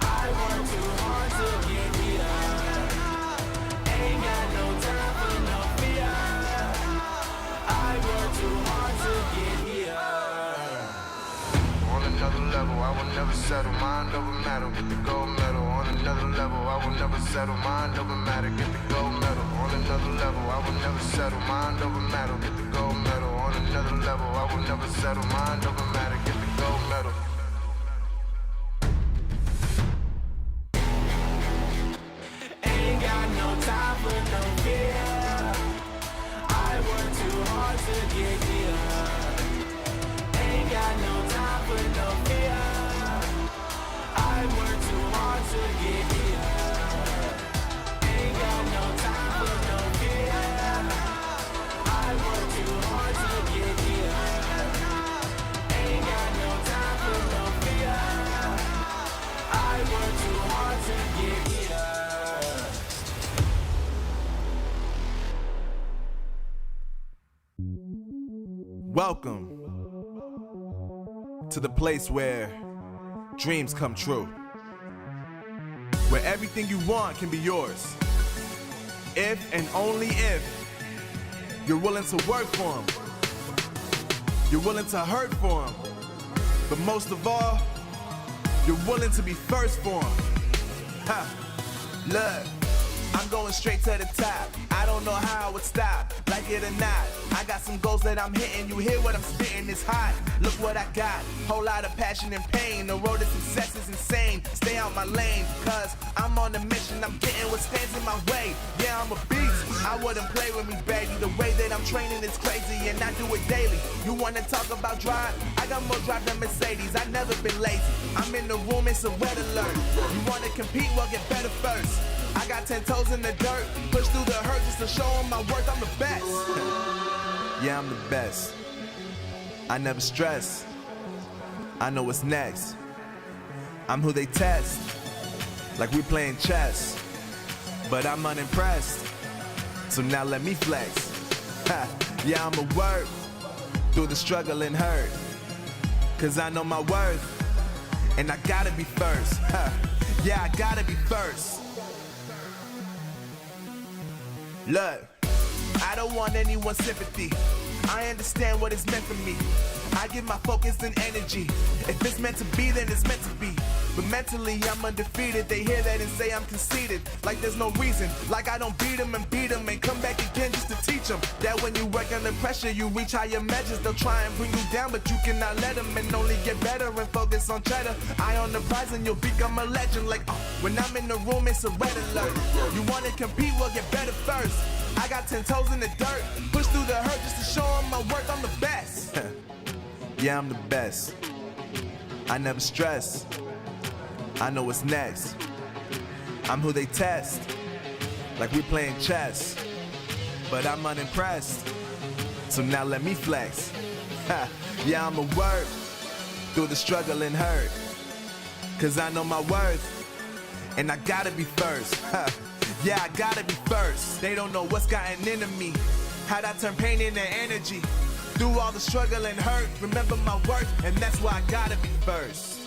I work too hard to get here. Ain't got no time for no fear. I work too hard to get here. On another level, I will never settle. Mind over matter, get the gold medal. On another level, I will never settle. Mind over matter, get the gold medal. On another level, I will never settle. Mind over matter, get the gold medal. On another level, I will never settle. Mind over matter, get the gold medal. Ain't got no time for no fear. I work too hard to get here. Ain't got no time for no fear. I work too hard to get here. Ain't got no time for no fear. I work too hard to get here. Ain't got no time for no fear. I work too hard to get here. Welcome to the place where dreams come true, where everything you want can be yours, if and only if you're willing to work for them, you're willing to hurt for them, but most of all, you're willing to be first for them. Ha! Look, I'm going straight to the top. I don't know how I would stop, like it or not. I got some goals that I'm hitting. You hear what I'm spitting? It's hot. Look what I got. Whole lot of passion and pain. The road to success is insane. Stay out my lane, cause I'm on a mission. I'm getting what stands in my way. Yeah, I'm a beast. I wouldn't play with me, baby. The way that I'm training is crazy, and I do it daily. You wanna talk about drive? I got more drive than Mercedes. I've never been lazy. I'm in the room, it's a red alert. You wanna compete? Well, get better first. I got 10 toes in the dirt, push through the hurt just to show them my worth. I'm the best. Yeah, I'm the best. I never stress. I know what's next. I'm who they test, like we playing chess. But I'm unimpressed, so now let me flex. Ha. Yeah, I'ma work through the struggle and hurt, cause I know my worth, and I gotta be first. Ha. Yeah, I gotta be first. Look, I don't want anyone's sympathy. I understand what it's meant for me. I give my focus and energy. If it's meant to be, then it's meant to be. But mentally, I'm undefeated. They hear that and say I'm conceited. Like there's no reason. Like I don't beat them and come back again just to teach them that when you work under pressure, you reach higher measures. They'll try and bring you down, but you cannot let them, and only get better and focus on cheddar. Eye on the prize and you'll become a legend. Like, when I'm in the room, it's a red alert. You wanna compete? Well, get better first. I got 10 toes in the dirt, push through the hurt just to show them my worth. I'm the best. Yeah, I'm the best. I never stress. I know what's next. I'm who they test, like we playing chess. But I'm unimpressed, so now let me flex. Ha. Yeah, I'ma work through the struggle and hurt, cause I know my worth, and I gotta be first. Yeah, I gotta be first. They don't know what's gotten into me, how'd I turn pain into energy. Through all the struggle and hurt, remember my worth, and that's why I gotta be first.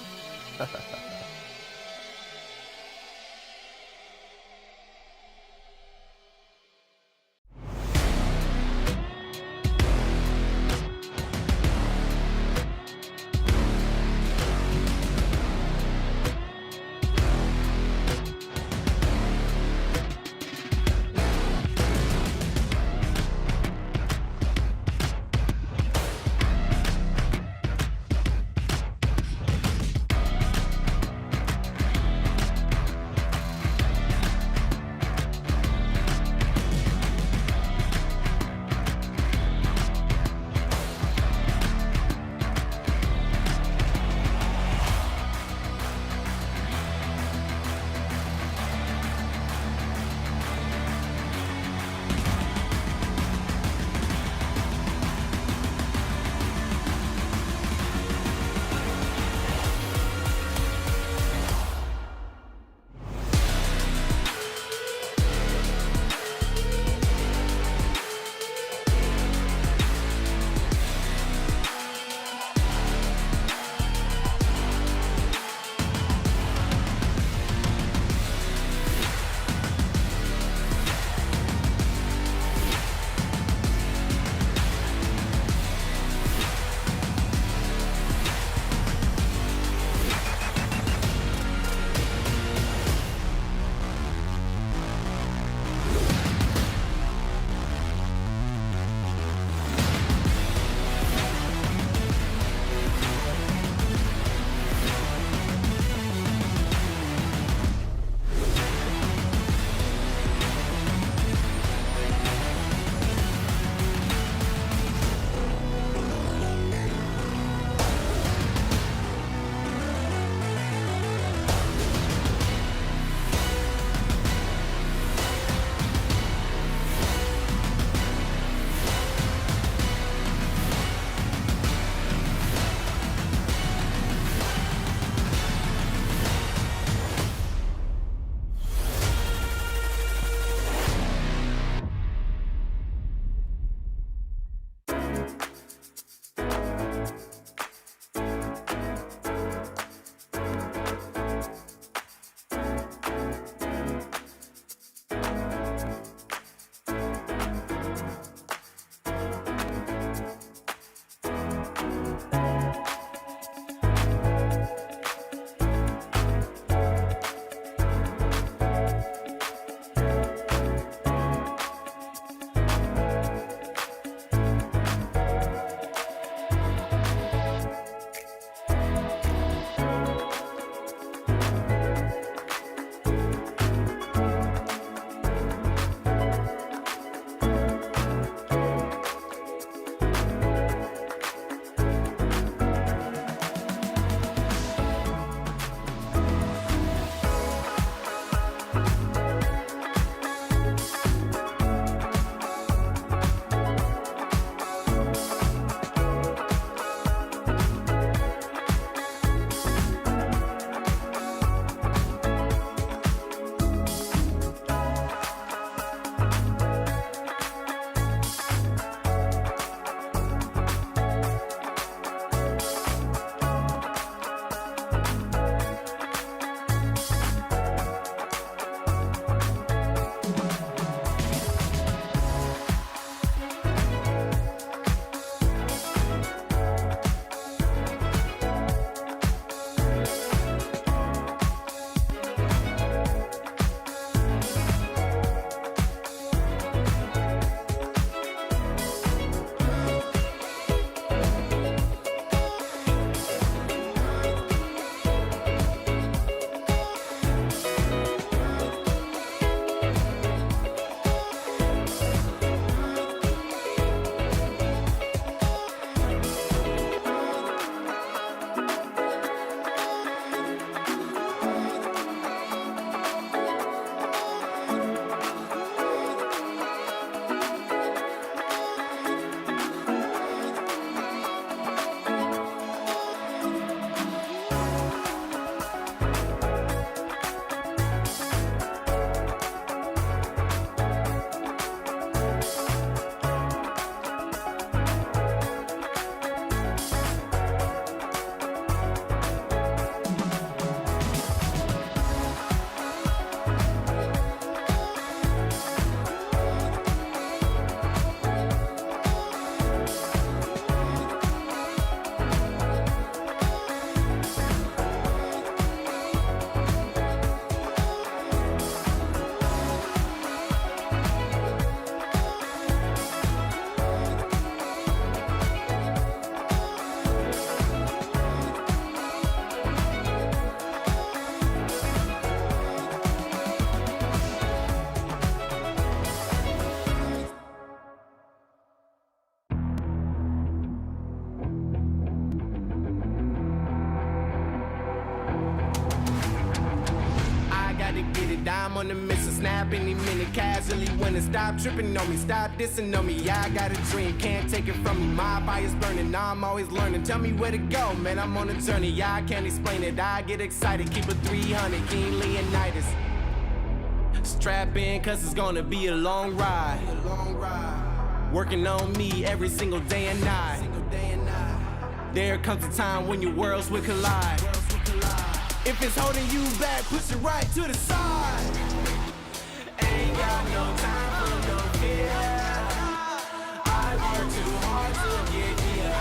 gotta get it. I'm on the mission, snap any minute, casually winning. Stop tripping on me, stop dissing on me. Yeah, I got a dream, can't take it from me. My fire's burning, I'm always learning. Tell me where to go, man, I'm on a journey. Yeah, I can't explain it, I get excited. Keep it 300, King Leonidas. Strap in, cause it's gonna be a long ride. Working on me every single day and night. There comes a time when your worlds will collide. If it's holding you back, push it right to the side. Ain't got no time for no fear. I work too hard to get here.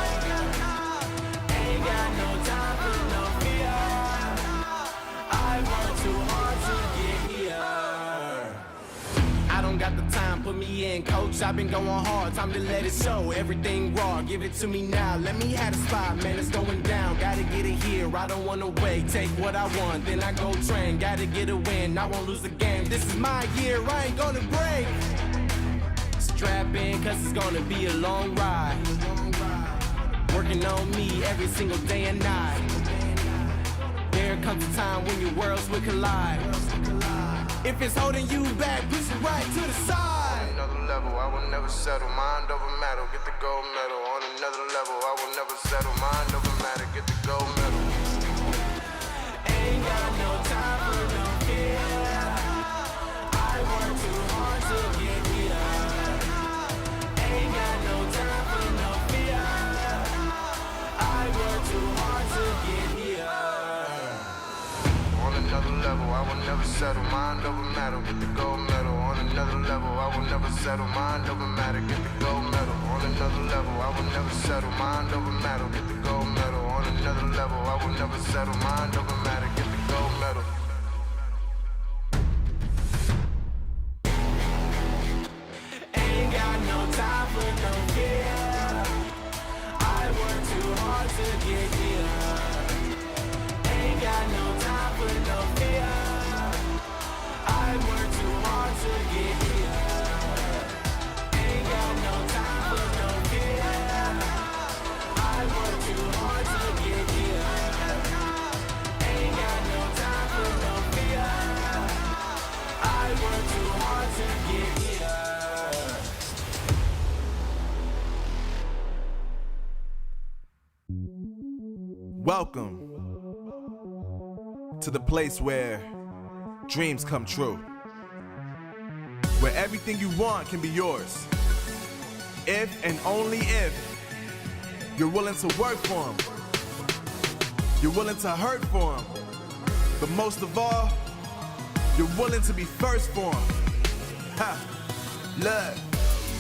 Ain't got no time for no fear. I work too hard to get here. I don't got the time, put me in, coach. I've been going hard, time to let it show. Everything raw, give it to me now. Let me have the spot, man, it's going down. Gotta get it here, I don't wanna wait. Take what I want, then I go train. Gotta get a win, I won't lose the game. This is my year, I ain't gonna break. Strap in, cause it's gonna be a long ride. Working on me every single day and night. There comes a time when your worlds will collide. If it's holding you back, push it right to the side. On another level, I will never settle. Mind over matter, get the gold medal. On another level, I will never settle. Mind over matter, get the gold medal. Ain't got no time for no fear. I work too hard to get here. Ain't got no time for no fear. I work too hard to get here. On another level, I will never settle. Mind over matter, get the gold medal. On another level, I will never settle. Mind over matter, get the gold medal. On another level, I will never settle. Mind over matter, get the gold medal. On another level, I will never settle. Mind over matter, get the gold medal. Ain't got no time for no fear. I work too hard to get here. Ain't got no time for no fear. I work too hard to get here. Ain't got no time for no fear. I work too hard to get here. Ain't got no time for no fear. I work too hard to get here. Welcome to the place where dreams come true, where everything you want can be yours, if and only if you're willing to work for them, you're willing to hurt for them, but most of all, you're willing to be first for them. Ha! Look,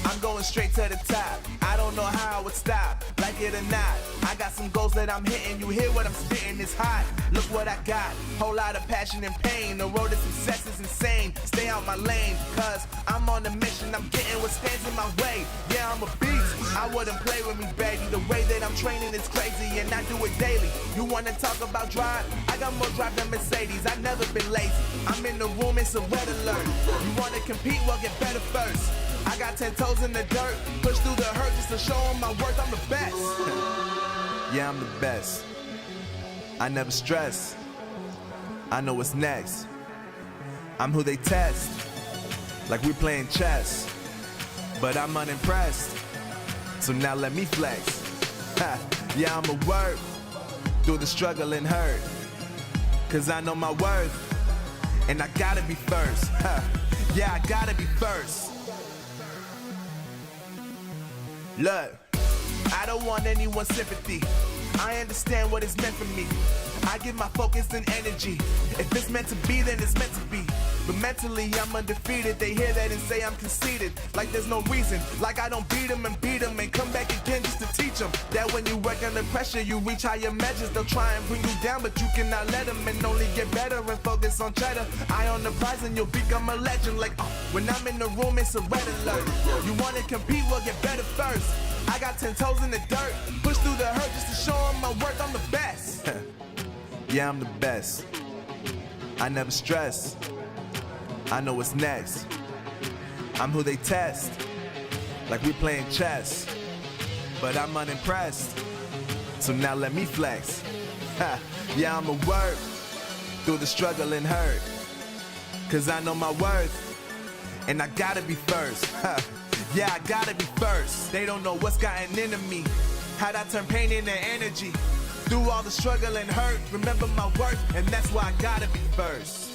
I'm going straight to the top. I don't know how I would stop, like it or not. I got some goals that I'm hitting. You hear what I'm spitting? It's hot. Look what I got. Whole lot of passion and pain. The road to success is insane. Stay out my lane, cause I'm on a mission. I'm getting what stands in my way. Yeah, I'm a beast. I wouldn't play with me, baby. The way that I'm training is crazy, and I do it daily. You wanna talk about drive? I got more drive than Mercedes. I've never been lazy. I'm in the room, it's a red alert. You wanna compete? Well, get better first. I got 10 toes in the dirt, push through the hurt just to show them my worth. I'm the best. Yeah, I'm the best. I never stress. I know what's next. I'm who they test, like we playing chess. But I'm unimpressed, so now let me flex. Ha. Yeah, I'ma work through the struggle and hurt, cause I know my worth, and I gotta be first. Ha. Yeah, I gotta be first. Look, I don't want anyone's sympathy. I understand what it's meant for me. I give my focus and energy. If it's meant to be, then it's meant to be. But mentally, I'm undefeated. They hear that and say I'm conceited. Like there's no reason. Like I don't beat them and come back again just to teach them that when you work under pressure, you reach higher measures. They'll try and bring you down, but you cannot let them, and only get better and focus on cheddar. Eye on the prize and you'll become a legend. Like, when I'm in the room, it's a red alert. You wanna compete, well, get better first. I got 10 toes in the dirt, push through the hurt just to show them my worth. I'm the best. Yeah, I'm the best. I never stress. I know what's next. I'm who they test, like we playing chess. But I'm unimpressed, so now let me flex. Ha. Yeah, I'ma work through the struggle and hurt, cause I know my worth, and I gotta be first. Yeah, I gotta be first. They don't know what's gotten into me, how'd I turn pain into energy. Through all the struggle and hurt, remember my worth, and that's why I gotta be first.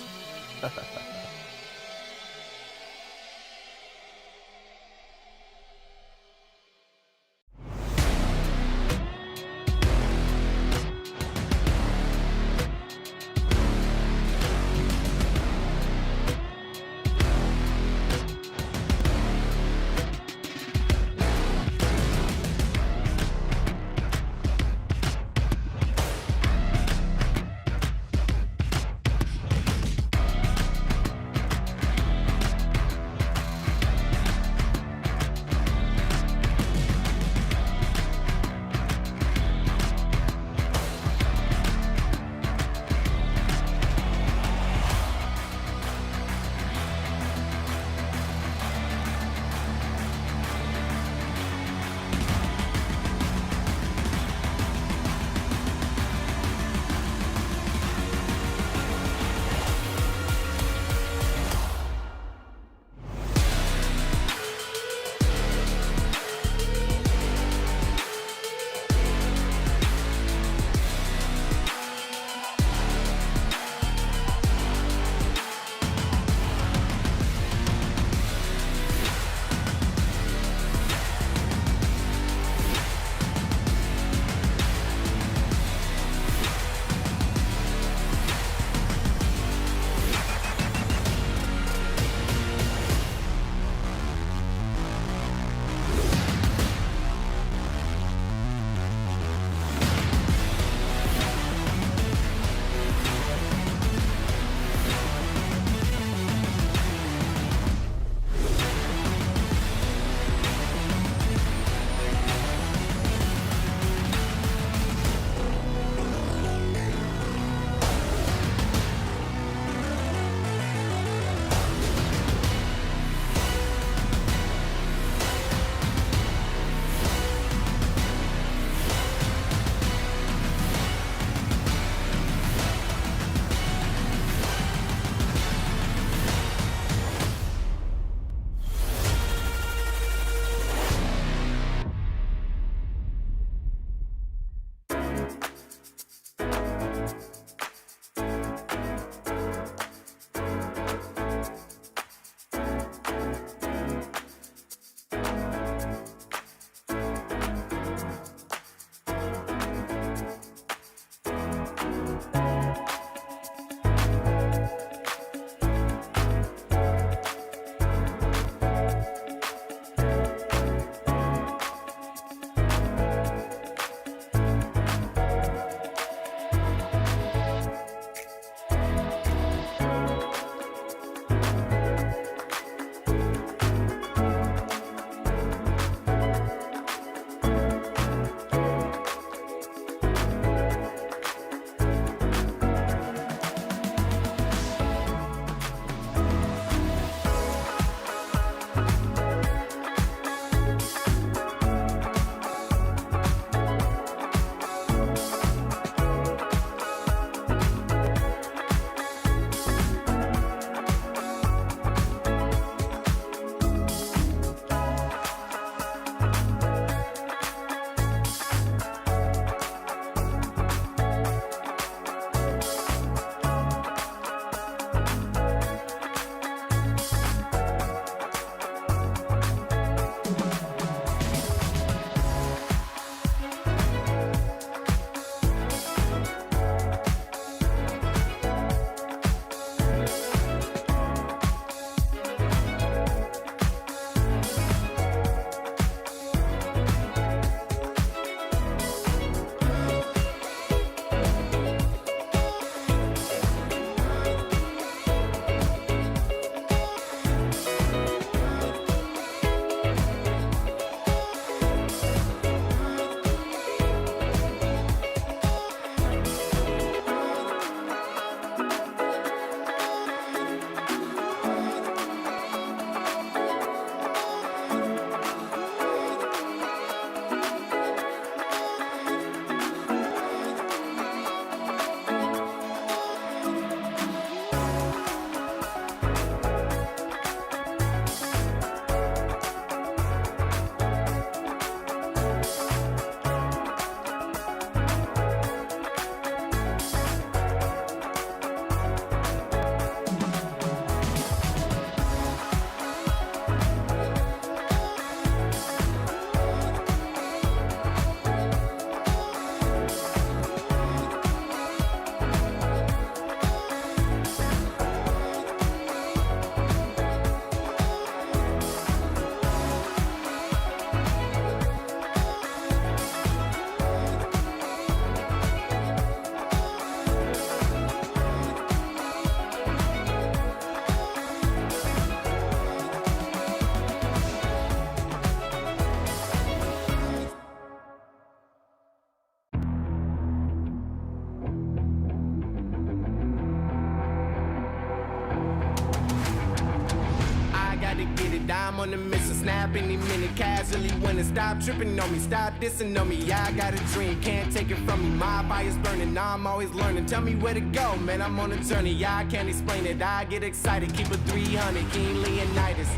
I'm on the mission, snap any minute, casually winning. Stop tripping on me, stop dissing on me. Yeah, I got a dream, can't take it from me. My fire's burning, I'm always learning. Tell me where to go, man, I'm on a journey. Yeah, I can't explain it, I get excited. Keep it 300, King Leonidas.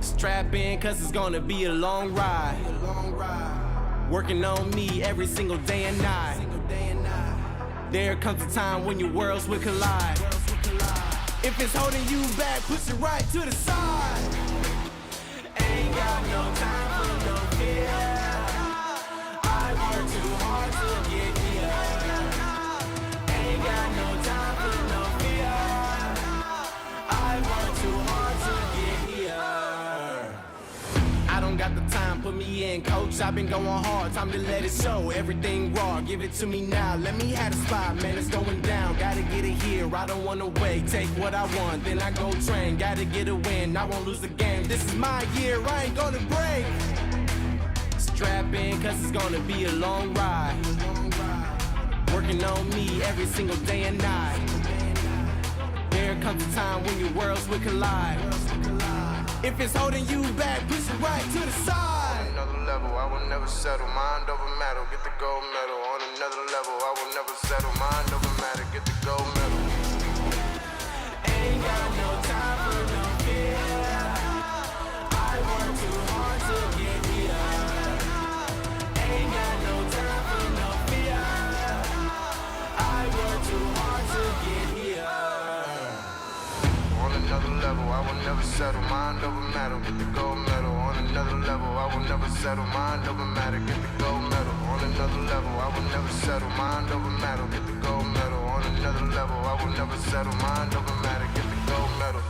Strap in, cause it's gonna be a long ride. Working on me every single day and night. There comes a time when your worlds will collide. If it's holding you back, push it right to the side. Ain't got no time for no fear. I work too hard to get here. Ain't got no time for no fear. I work too hard to get here. I don't got the time, put me in, coach. I've been going hard, time to let it show. Everything raw, give it to me now. Let me have the spot, man, it's going down. Gotta get it here, I don't wanna wait. Take what I want, then I go train. Gotta get a win, I won't lose the game. This is my year, I ain't gonna break. Strap in, cause it's gonna be a long ride. Working on me every single day and night. There comes a time when your worlds will collide. If it's holding you back, push it right to the side. On another level, I will never settle. Mind over matter, get the gold medal. On another level, I will never settle. Mind over matter, get the gold medal. Ain't got no time for no fear. I work too hard to get here. Ain't got no time for no fear. I work too hard to get here. On another level, I will never settle. Mind over matter, get the gold medal. On another level, I will never settle. Mind over matter, get the gold medal. On another level, I will never settle. Mind over matter, get the gold medal. On another level, I will never settle. Mind over matter, get the gold medal.